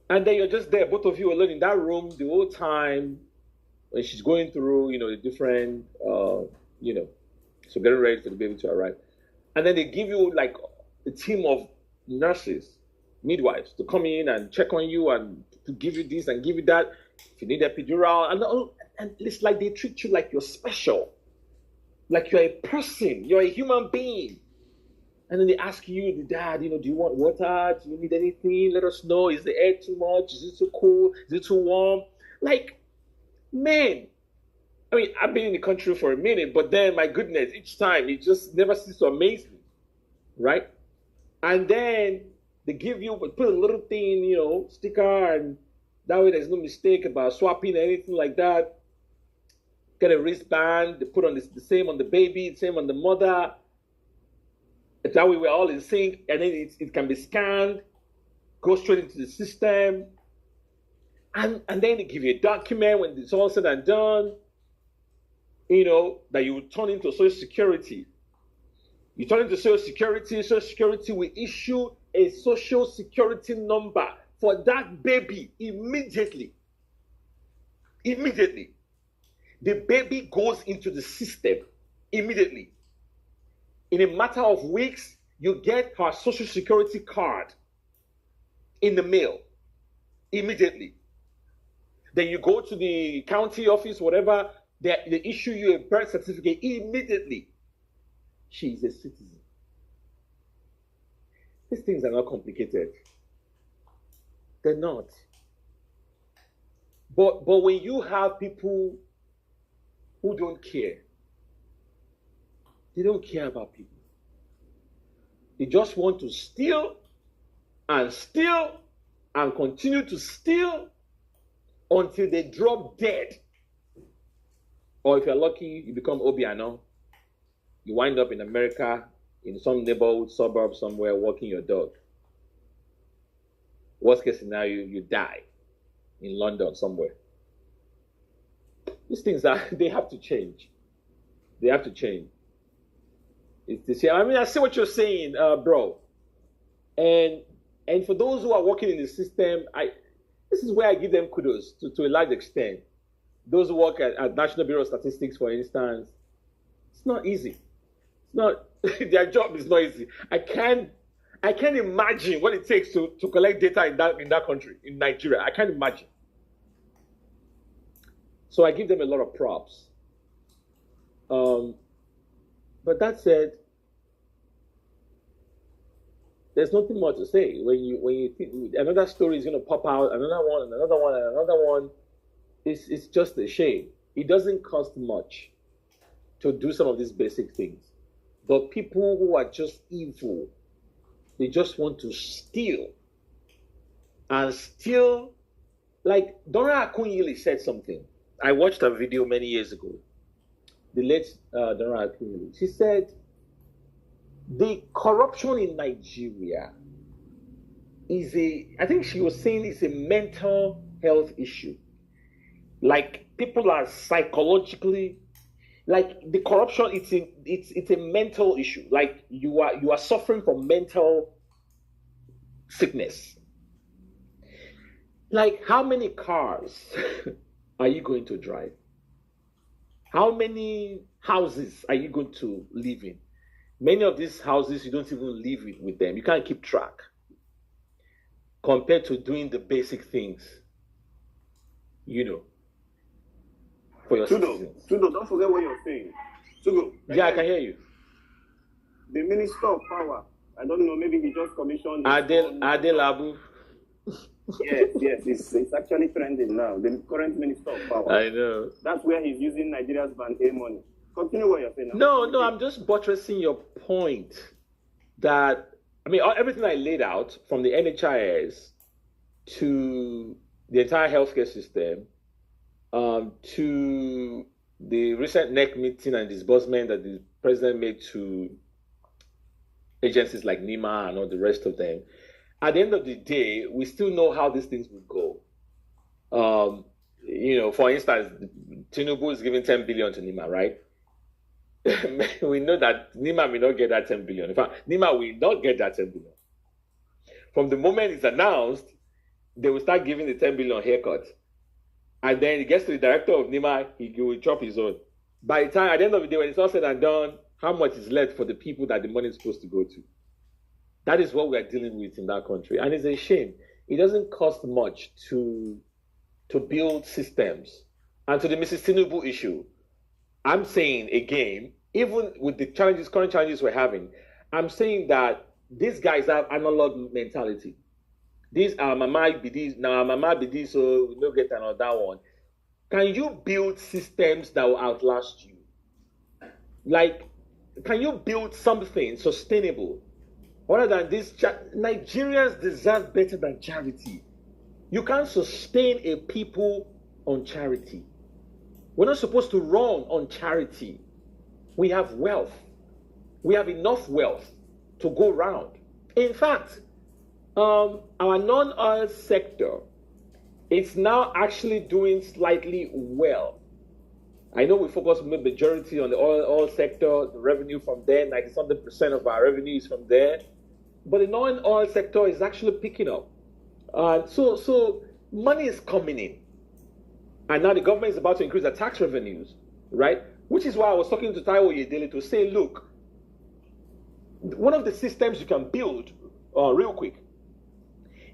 And then you're just there, both of you alone in that room the whole time when she's going through, the different, so getting ready for the baby to arrive. And then they give you like a team of nurses, midwives, to come in and check on you and to give you this and give you that. If you need epidural, and it's like they treat you like you're special. Like you're a person, you're a human being. And then they ask you, the dad, do you want water? Do you need anything? Let us know. Is the air too much? Is it too cool? Is it too warm? Like, man. I mean, I've been in the country for a minute, but then, my goodness, each time, it just never ceases to amaze me. Right? And then they put a little thing, sticker, and that way there's no mistake about swapping or anything like that. Get a wristband, they put on the same on the baby, the same on the mother. That way we're all in sync, and then it can be scanned, go straight into the system, and then they give you a document when it's all said and done, that you will turn into Social Security. You turn into Social Security will issue a Social Security number for that baby immediately. Immediately. The baby goes into the system immediately. In a matter of weeks, you get her Social Security card in the mail immediately. Then you go to the county office, whatever, they issue you a birth certificate immediately. She's a citizen. These things are not complicated. They're not. But when you have people who don't care, they don't care about people. They just want to steal and continue to steal until they drop dead. Or if you're lucky, you become Obidient. You wind up in America, in some neighborhood, suburb somewhere, walking your dog. Worst case scenario, you die in London somewhere. These things they have to change. They have to change. I see what you're saying, bro. And for those who are working in the system, this is where I give them kudos to a large extent. Those who work at National Bureau of Statistics, for instance, it's not easy. It's not their job is not easy. I can't imagine what it takes to collect data in that country, in Nigeria. I can't imagine. So I give them a lot of props. But that said, there's nothing more to say. When you think another story is going to pop out, another one, it's just a shame. It doesn't cost much to do some of these basic things. But people who are just evil, they just want to steal. And steal, like Dora Akunyili said something. I watched a video many years ago. The late Dora Akunyili. She said, the corruption in Nigeria I think she was saying it's a mental health issue. Like people are psychologically, like the corruption, it's a mental issue. Like you are suffering from mental sickness. Like how many cars are you going to drive? How many houses are you going to live in? Many of these houses, you don't even live with them. You can't keep track. Compared to doing the basic things, for your citizens. Tudo, don't forget what you're saying. Tudo. Yeah, I can hear you. The Minister of Power, I don't know, maybe he just commissioned... Adel Abu. Yes, it's actually trending now. The current Minister of Power. I know. That's where he's using Nigeria's Band A money. Continue what you're saying now. No, I'm just buttressing your point that, everything I laid out from the NHIS to the entire healthcare system, to the recent NEC meeting and disbursement that the president made to agencies like NEMA and all the rest of them, at the end of the day, we still know how these things will go. For instance, Tinubu is giving 10 billion to NEMA, right? We know that NEMA may not get that 10 billion. In fact, NEMA will not get that 10 billion. From the moment it's announced, they will start giving the 10 billion haircut. And then it gets to the director of NEMA, he will chop his own. By the time, at the end of the day, when it's all said and done, how much is left for the people that the money is supposed to go to? That is what we are dealing with in that country. And it's a shame. It doesn't cost much to build systems. And to the Mrs. Tinubu issue, I'm saying again, even with the current challenges we're having, I'm saying that these guys have analog mentality. These are mama be this, now mama be this, so we don't get another one. Can you build systems that will outlast you? Like, can you build something sustainable? Other than this, Nigerians deserve better than charity. You can't sustain a people on charity. We're not supposed to run on charity. We have wealth. We have enough wealth to go round. In fact, our non-oil sector is now actually doing slightly well. I know we focus the majority on the oil sector, the revenue from there, 90-something% of our revenue is from there. But the non-oil sector is actually picking up. So money is coming in. And now the government is about to increase the tax revenues, right? Which is why I was talking to Taiwo Yedele to say, look, one of the systems you can build real quick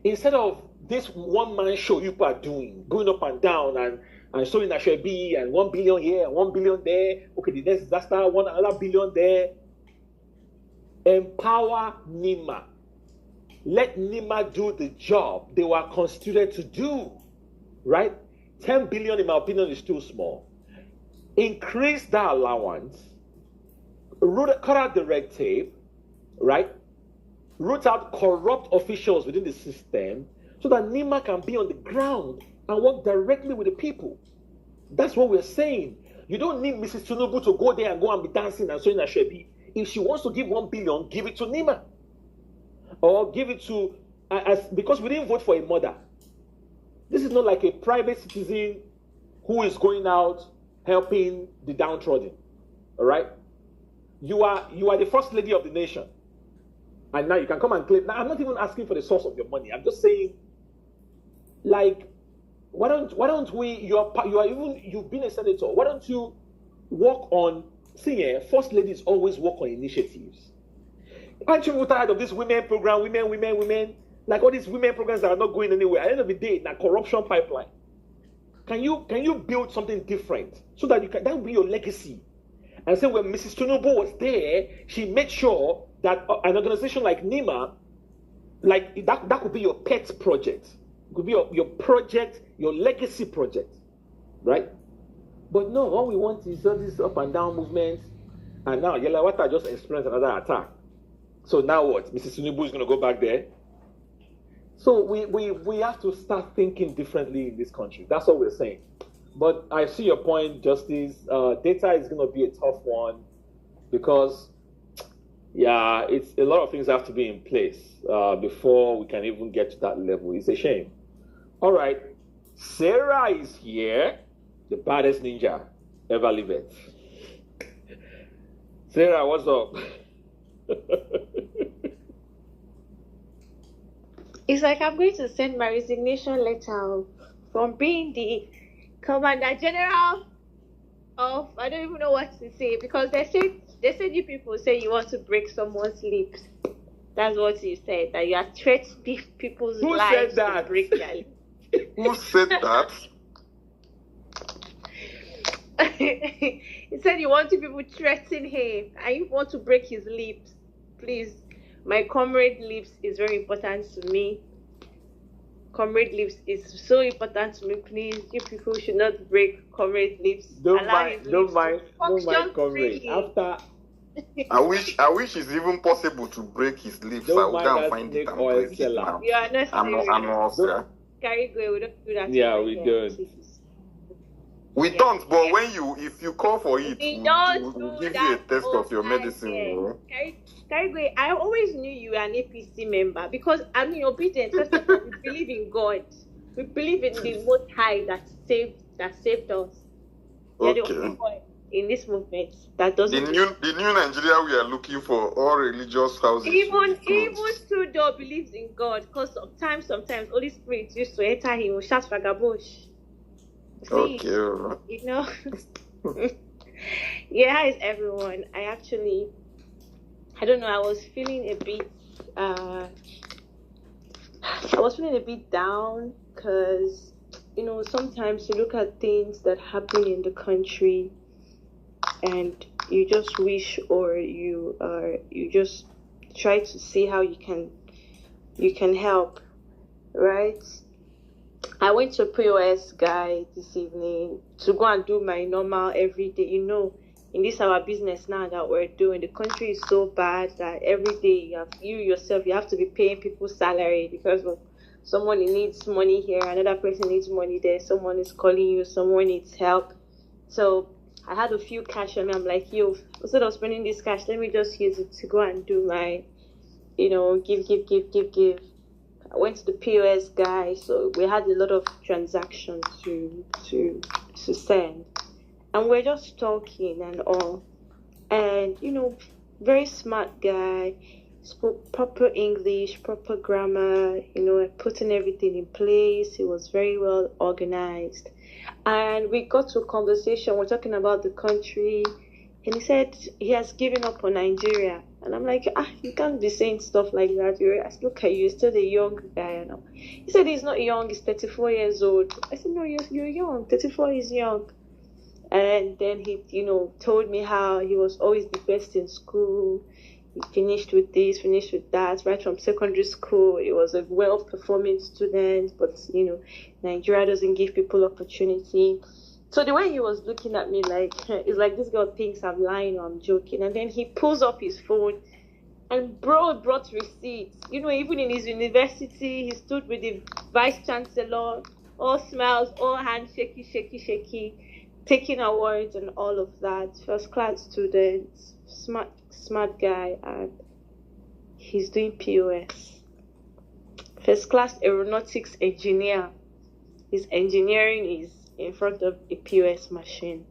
instead of this one-man show you people are doing, going up and down and showing that should be and 1 billion here and 1 billion there. Okay, the next disaster, another billion there. Empower NIMA. Let NIMA do the job they were constituted to do. Right? 10 billion, in my opinion, is too small. Increase that allowance. Cut out the red tape. Right? Root out corrupt officials within the system so that NIMA can be on the ground and work directly with the people. That's what we're saying. You don't need Mrs. Tinubu to go there and go and be dancing and showing Ashebi. If she wants to give 1 billion, give it to NIMA. Or give it to, because we didn't vote for a mother. This is not like a private citizen who is going out helping the downtrodden. All right? You are the first lady of the nation. And now you can come and claim. Now, I'm not even asking for the source of your money. I'm just saying, like, why don't we? You've been a senator. Why don't you work on? See, first ladies always work on initiatives. Aren't you tired of this women program? Women? Like all these women programs that are not going anywhere. At the end of the day, that corruption pipeline. Can you build something different so that that will be your legacy? And say when Mrs. Tinubu was there, she made sure that an organization like NIMA, like that could be your pet project. It could be your project, your legacy project, right? But no, all we want is all these up and down movements. And now Yelawata just experienced another attack. So now what? Mrs. Tinubu is going to go back there? So we have to start thinking differently in this country. That's what we're saying. But I see your point, Justice. Data is going to be a tough one because, yeah, it's a lot of things have to be in place before we can even get to that level. It's a shame. All right, Sarah is here, the baddest ninja ever lived. Sarah, what's up? It's like I'm going to send my resignation letter from being the Commander General of, I don't even know what to say, because they said you people say you want to break someone's lips. That's what you said, that you are threatening people's lives to break their lips. Who said that? He said you want people threaten him and you want to break his lips. Please, my comrade lips is very important to me. Comrade lips is so important to me. Please, you people should not break comrade lips. Don't mind comrade. After I wish it's even possible to break his lips. I will go and find it and break it now. You are not I'm Carry go, we don't do that. Yeah, we don't. We don't, but if you call for it, we'll give you a test of your medicine. Carry, I always knew you were an APC member because Obidient. First of all, we believe in God. We believe in the Most High that saved us. Okay. In this movement, that doesn't. The new Nigeria we are looking for, all religious houses. Even Trudeau believes in God because sometimes Holy Spirit used to enter him with shout vagabush. Okay. You know. Yeah, how is everyone? I don't know. I was feeling a bit down because sometimes you look at things that happen in the country and you just wish, or you just try to see how you can help, right? I went to POS guy this evening to go and do my normal everyday. In this our business now that we're doing, the country is so bad that every day you have to be paying people's salary because of someone needs money here, another person needs money there, someone is calling you, someone needs help. So I had a few cash on me. I'm like, instead of spending this cash, let me just use it to go and do my, give. I went to the POS guy, so we had a lot of transactions to send. And we're just talking and all. And, very smart guy, spoke proper English, proper grammar, putting everything in place. He was very well organized. And we got to a conversation. We're talking about the country. And he said he has given up on Nigeria. And I'm like, you can't be saying stuff like that. Look at you, you're still a young guy. You know. He said he's not young, he's 34 years old. I said, no, you're young. 34 is young. And then he, told me how he was always the best in school. He finished with this, finished with that. Right from secondary school, he was a well-performing student. But, Nigeria doesn't give people opportunity. So the way he was looking at me, like, it's like this girl thinks I'm lying or I'm joking. And then he pulls up his phone and brought receipts. Even in his university, he stood with the vice chancellor, all smiles, all hands shaky, taking awards and all of that. First class student, smart guy, and he's doing POS. First class aeronautics engineer. His engineering is in front of a POS machine.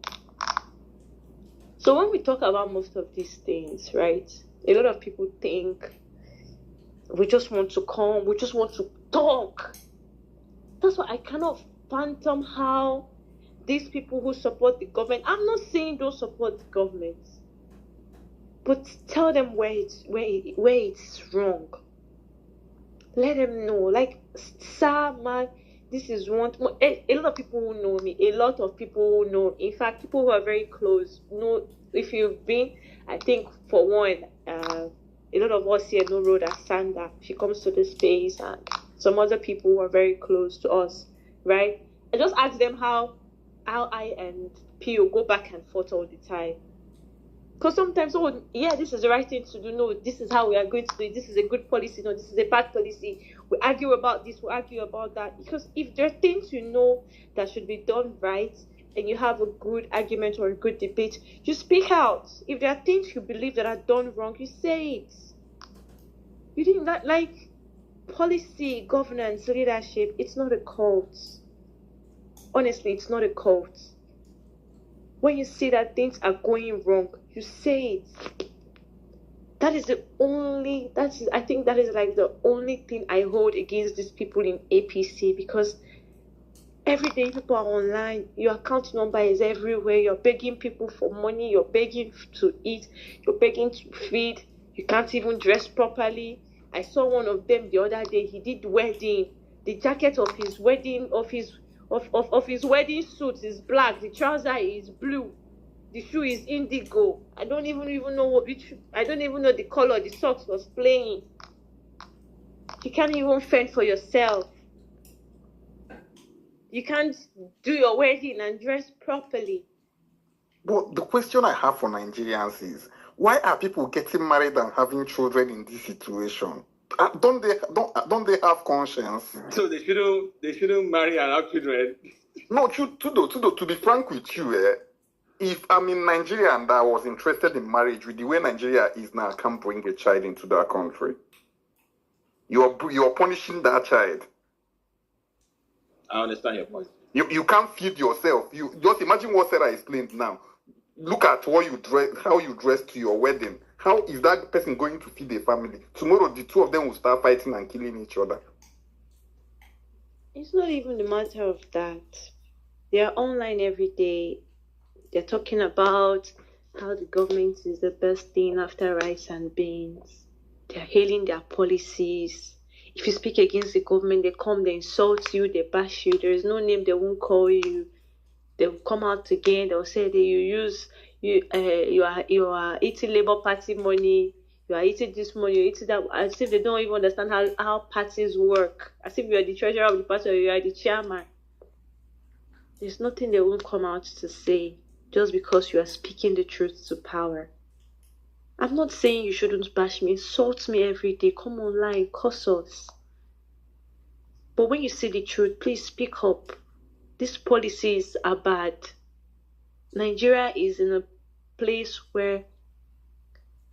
So when we talk about most of these things, right, a lot of people think we just want to come, we just want to talk. That's why I cannot fathom how these people who support the government, I'm not saying don't support the government, but tell them where it's wrong. Let them know, like, sir, man, this is one. A lot of people who know me, a lot of people who know, in fact, people who are very close, know. If you've been, I think, for one, a lot of us here know Rhoda Sanda. She comes to the space, and some other people who are very close to us, right? I just ask them how I and Pio go back and forth all the time. Because sometimes, this is the right thing to do. No, this is how we are going to do it. This is a good policy. No, this is a bad policy. We argue about this. We argue about that. Because if there are things that should be done right, and you have a good argument or a good debate, you speak out. If there are things you believe that are done wrong, you say it. You didn't like policy, governance, leadership. It's not a cult. Honestly, it's not a cult. When you see that things are going wrong, you say it. I think that is like the only thing I hold against these people in APC, because every day people are online, your account number is everywhere, you're begging people for money, you're begging to eat, you're begging to feed, you can't even dress properly. I saw one of them the other day, he did wedding, the jacket of his wedding, of his wedding suit is black, the trouser is blue, the shoe is indigo. I don't even know I don't even know the color the socks was playing. You can't even fend for yourself. You can't do your wedding and dress properly. But the question I have for Nigerians is, why are people getting married and having children in this situation? Don't they have conscience? So they shouldn't marry and have children. No, Tudo, to be frank with you, if I'm in Nigeria and I was interested in marriage, with the way Nigeria is now, I can't bring a child into that country. You're punishing that child. I understand your point. You can't feed yourself. You just imagine what Sarah explained now. Look at how you dress to your wedding. How is that person going to feed a family? Tomorrow, the two of them will start fighting and killing each other. It's not even the matter of that. They are online every day. They're talking about how the government is the best thing after rice and beans. They're hailing their policies. If you speak against the government, they come, they insult you, they bash you. There is no name they won't call you. They'll come out again. They'll say that you are eating Labour Party money. You are eating this money. You are eating that. As if they don't even understand how parties work. As if you are the treasurer of the party or you are the chairman. There's nothing they won't come out to say just because you are speaking the truth to power. I'm not saying you shouldn't bash me, insult me every day, come online, cuss us. But when you see the truth, please speak up. These policies are bad. Nigeria is in a place where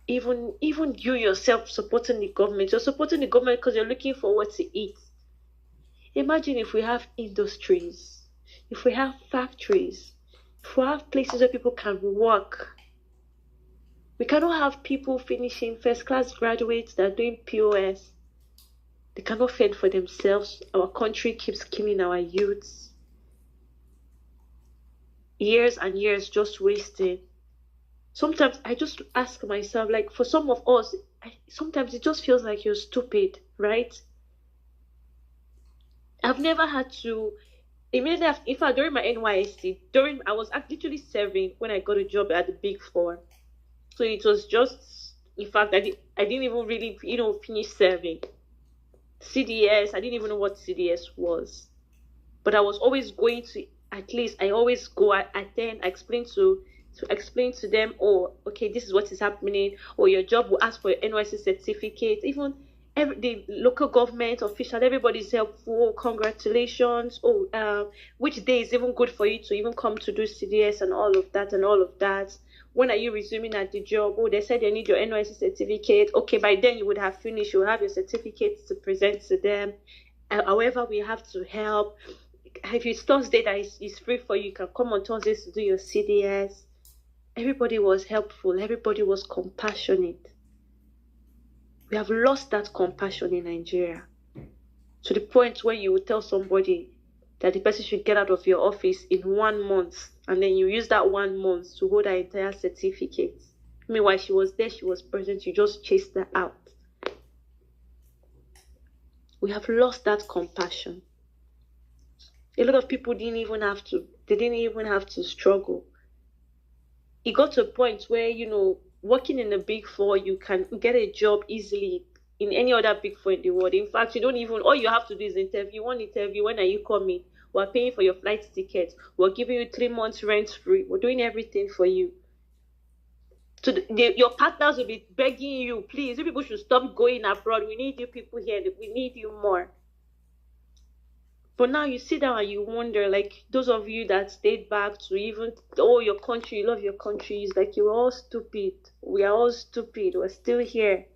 even you yourself supporting the government, you're supporting the government because you're looking for what to eat. Imagine if we have industries, if we have factories, if we have places where people can work. We cannot have people finishing first-class graduates that are doing POS. They cannot fend for themselves. Our country keeps killing our youths. Years and years just wasted. sometimes I just ask myself, like, for some of us, sometimes it just feels like you're stupid, right? I've never had to, immediately after, in fact, during my NYSC, I was literally serving when I got a job at the Big Four. So it was just, in fact, I didn't even really, finish serving. CDS, I didn't even know what CDS was. But I was always going to, at least, I always go, I explain to them, oh, okay, this is what is happening, or your job will ask for your NYC certificate. Even the local government official, everybody's helpful. Oh, congratulations. Oh, which day is even good for you to even come to do CDS and all of that. When are you resuming at the job? Oh, they said they need your NYC certificate. Okay, by then you would have finished. You'll have your certificate to present to them. However, we have to help. If it's Thursday that is free for you, you can come on Thursdays to do your CDS. Everybody was helpful. Everybody was compassionate. We have lost that compassion in Nigeria to the point where you would tell somebody that the person should get out of your office in 1 month, and then you use that 1 month to hold her entire certificate. Meanwhile, she was there, she was present, you just chased her out. We have lost that compassion. A lot of people didn't even have to struggle. It got to a point where, working in the Big Four, you can get a job easily in any other Big Four in the world. In fact, all you have to do is interview. One interview, when are you coming? We're paying for your flight ticket. We're giving you 3 months rent free. We're doing everything for you. So your partners will be begging you, please, you people should stop going abroad. We need you people here. We need you more. But now you sit down and you wonder, like, those of you that stayed back to even, your country, you love your country, it's like you're all stupid. We are all stupid. We're still here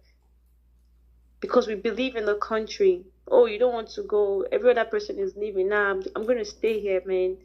because we believe in the country. Oh, you don't want to go. Every other person is leaving. Now I'm going to stay here, man.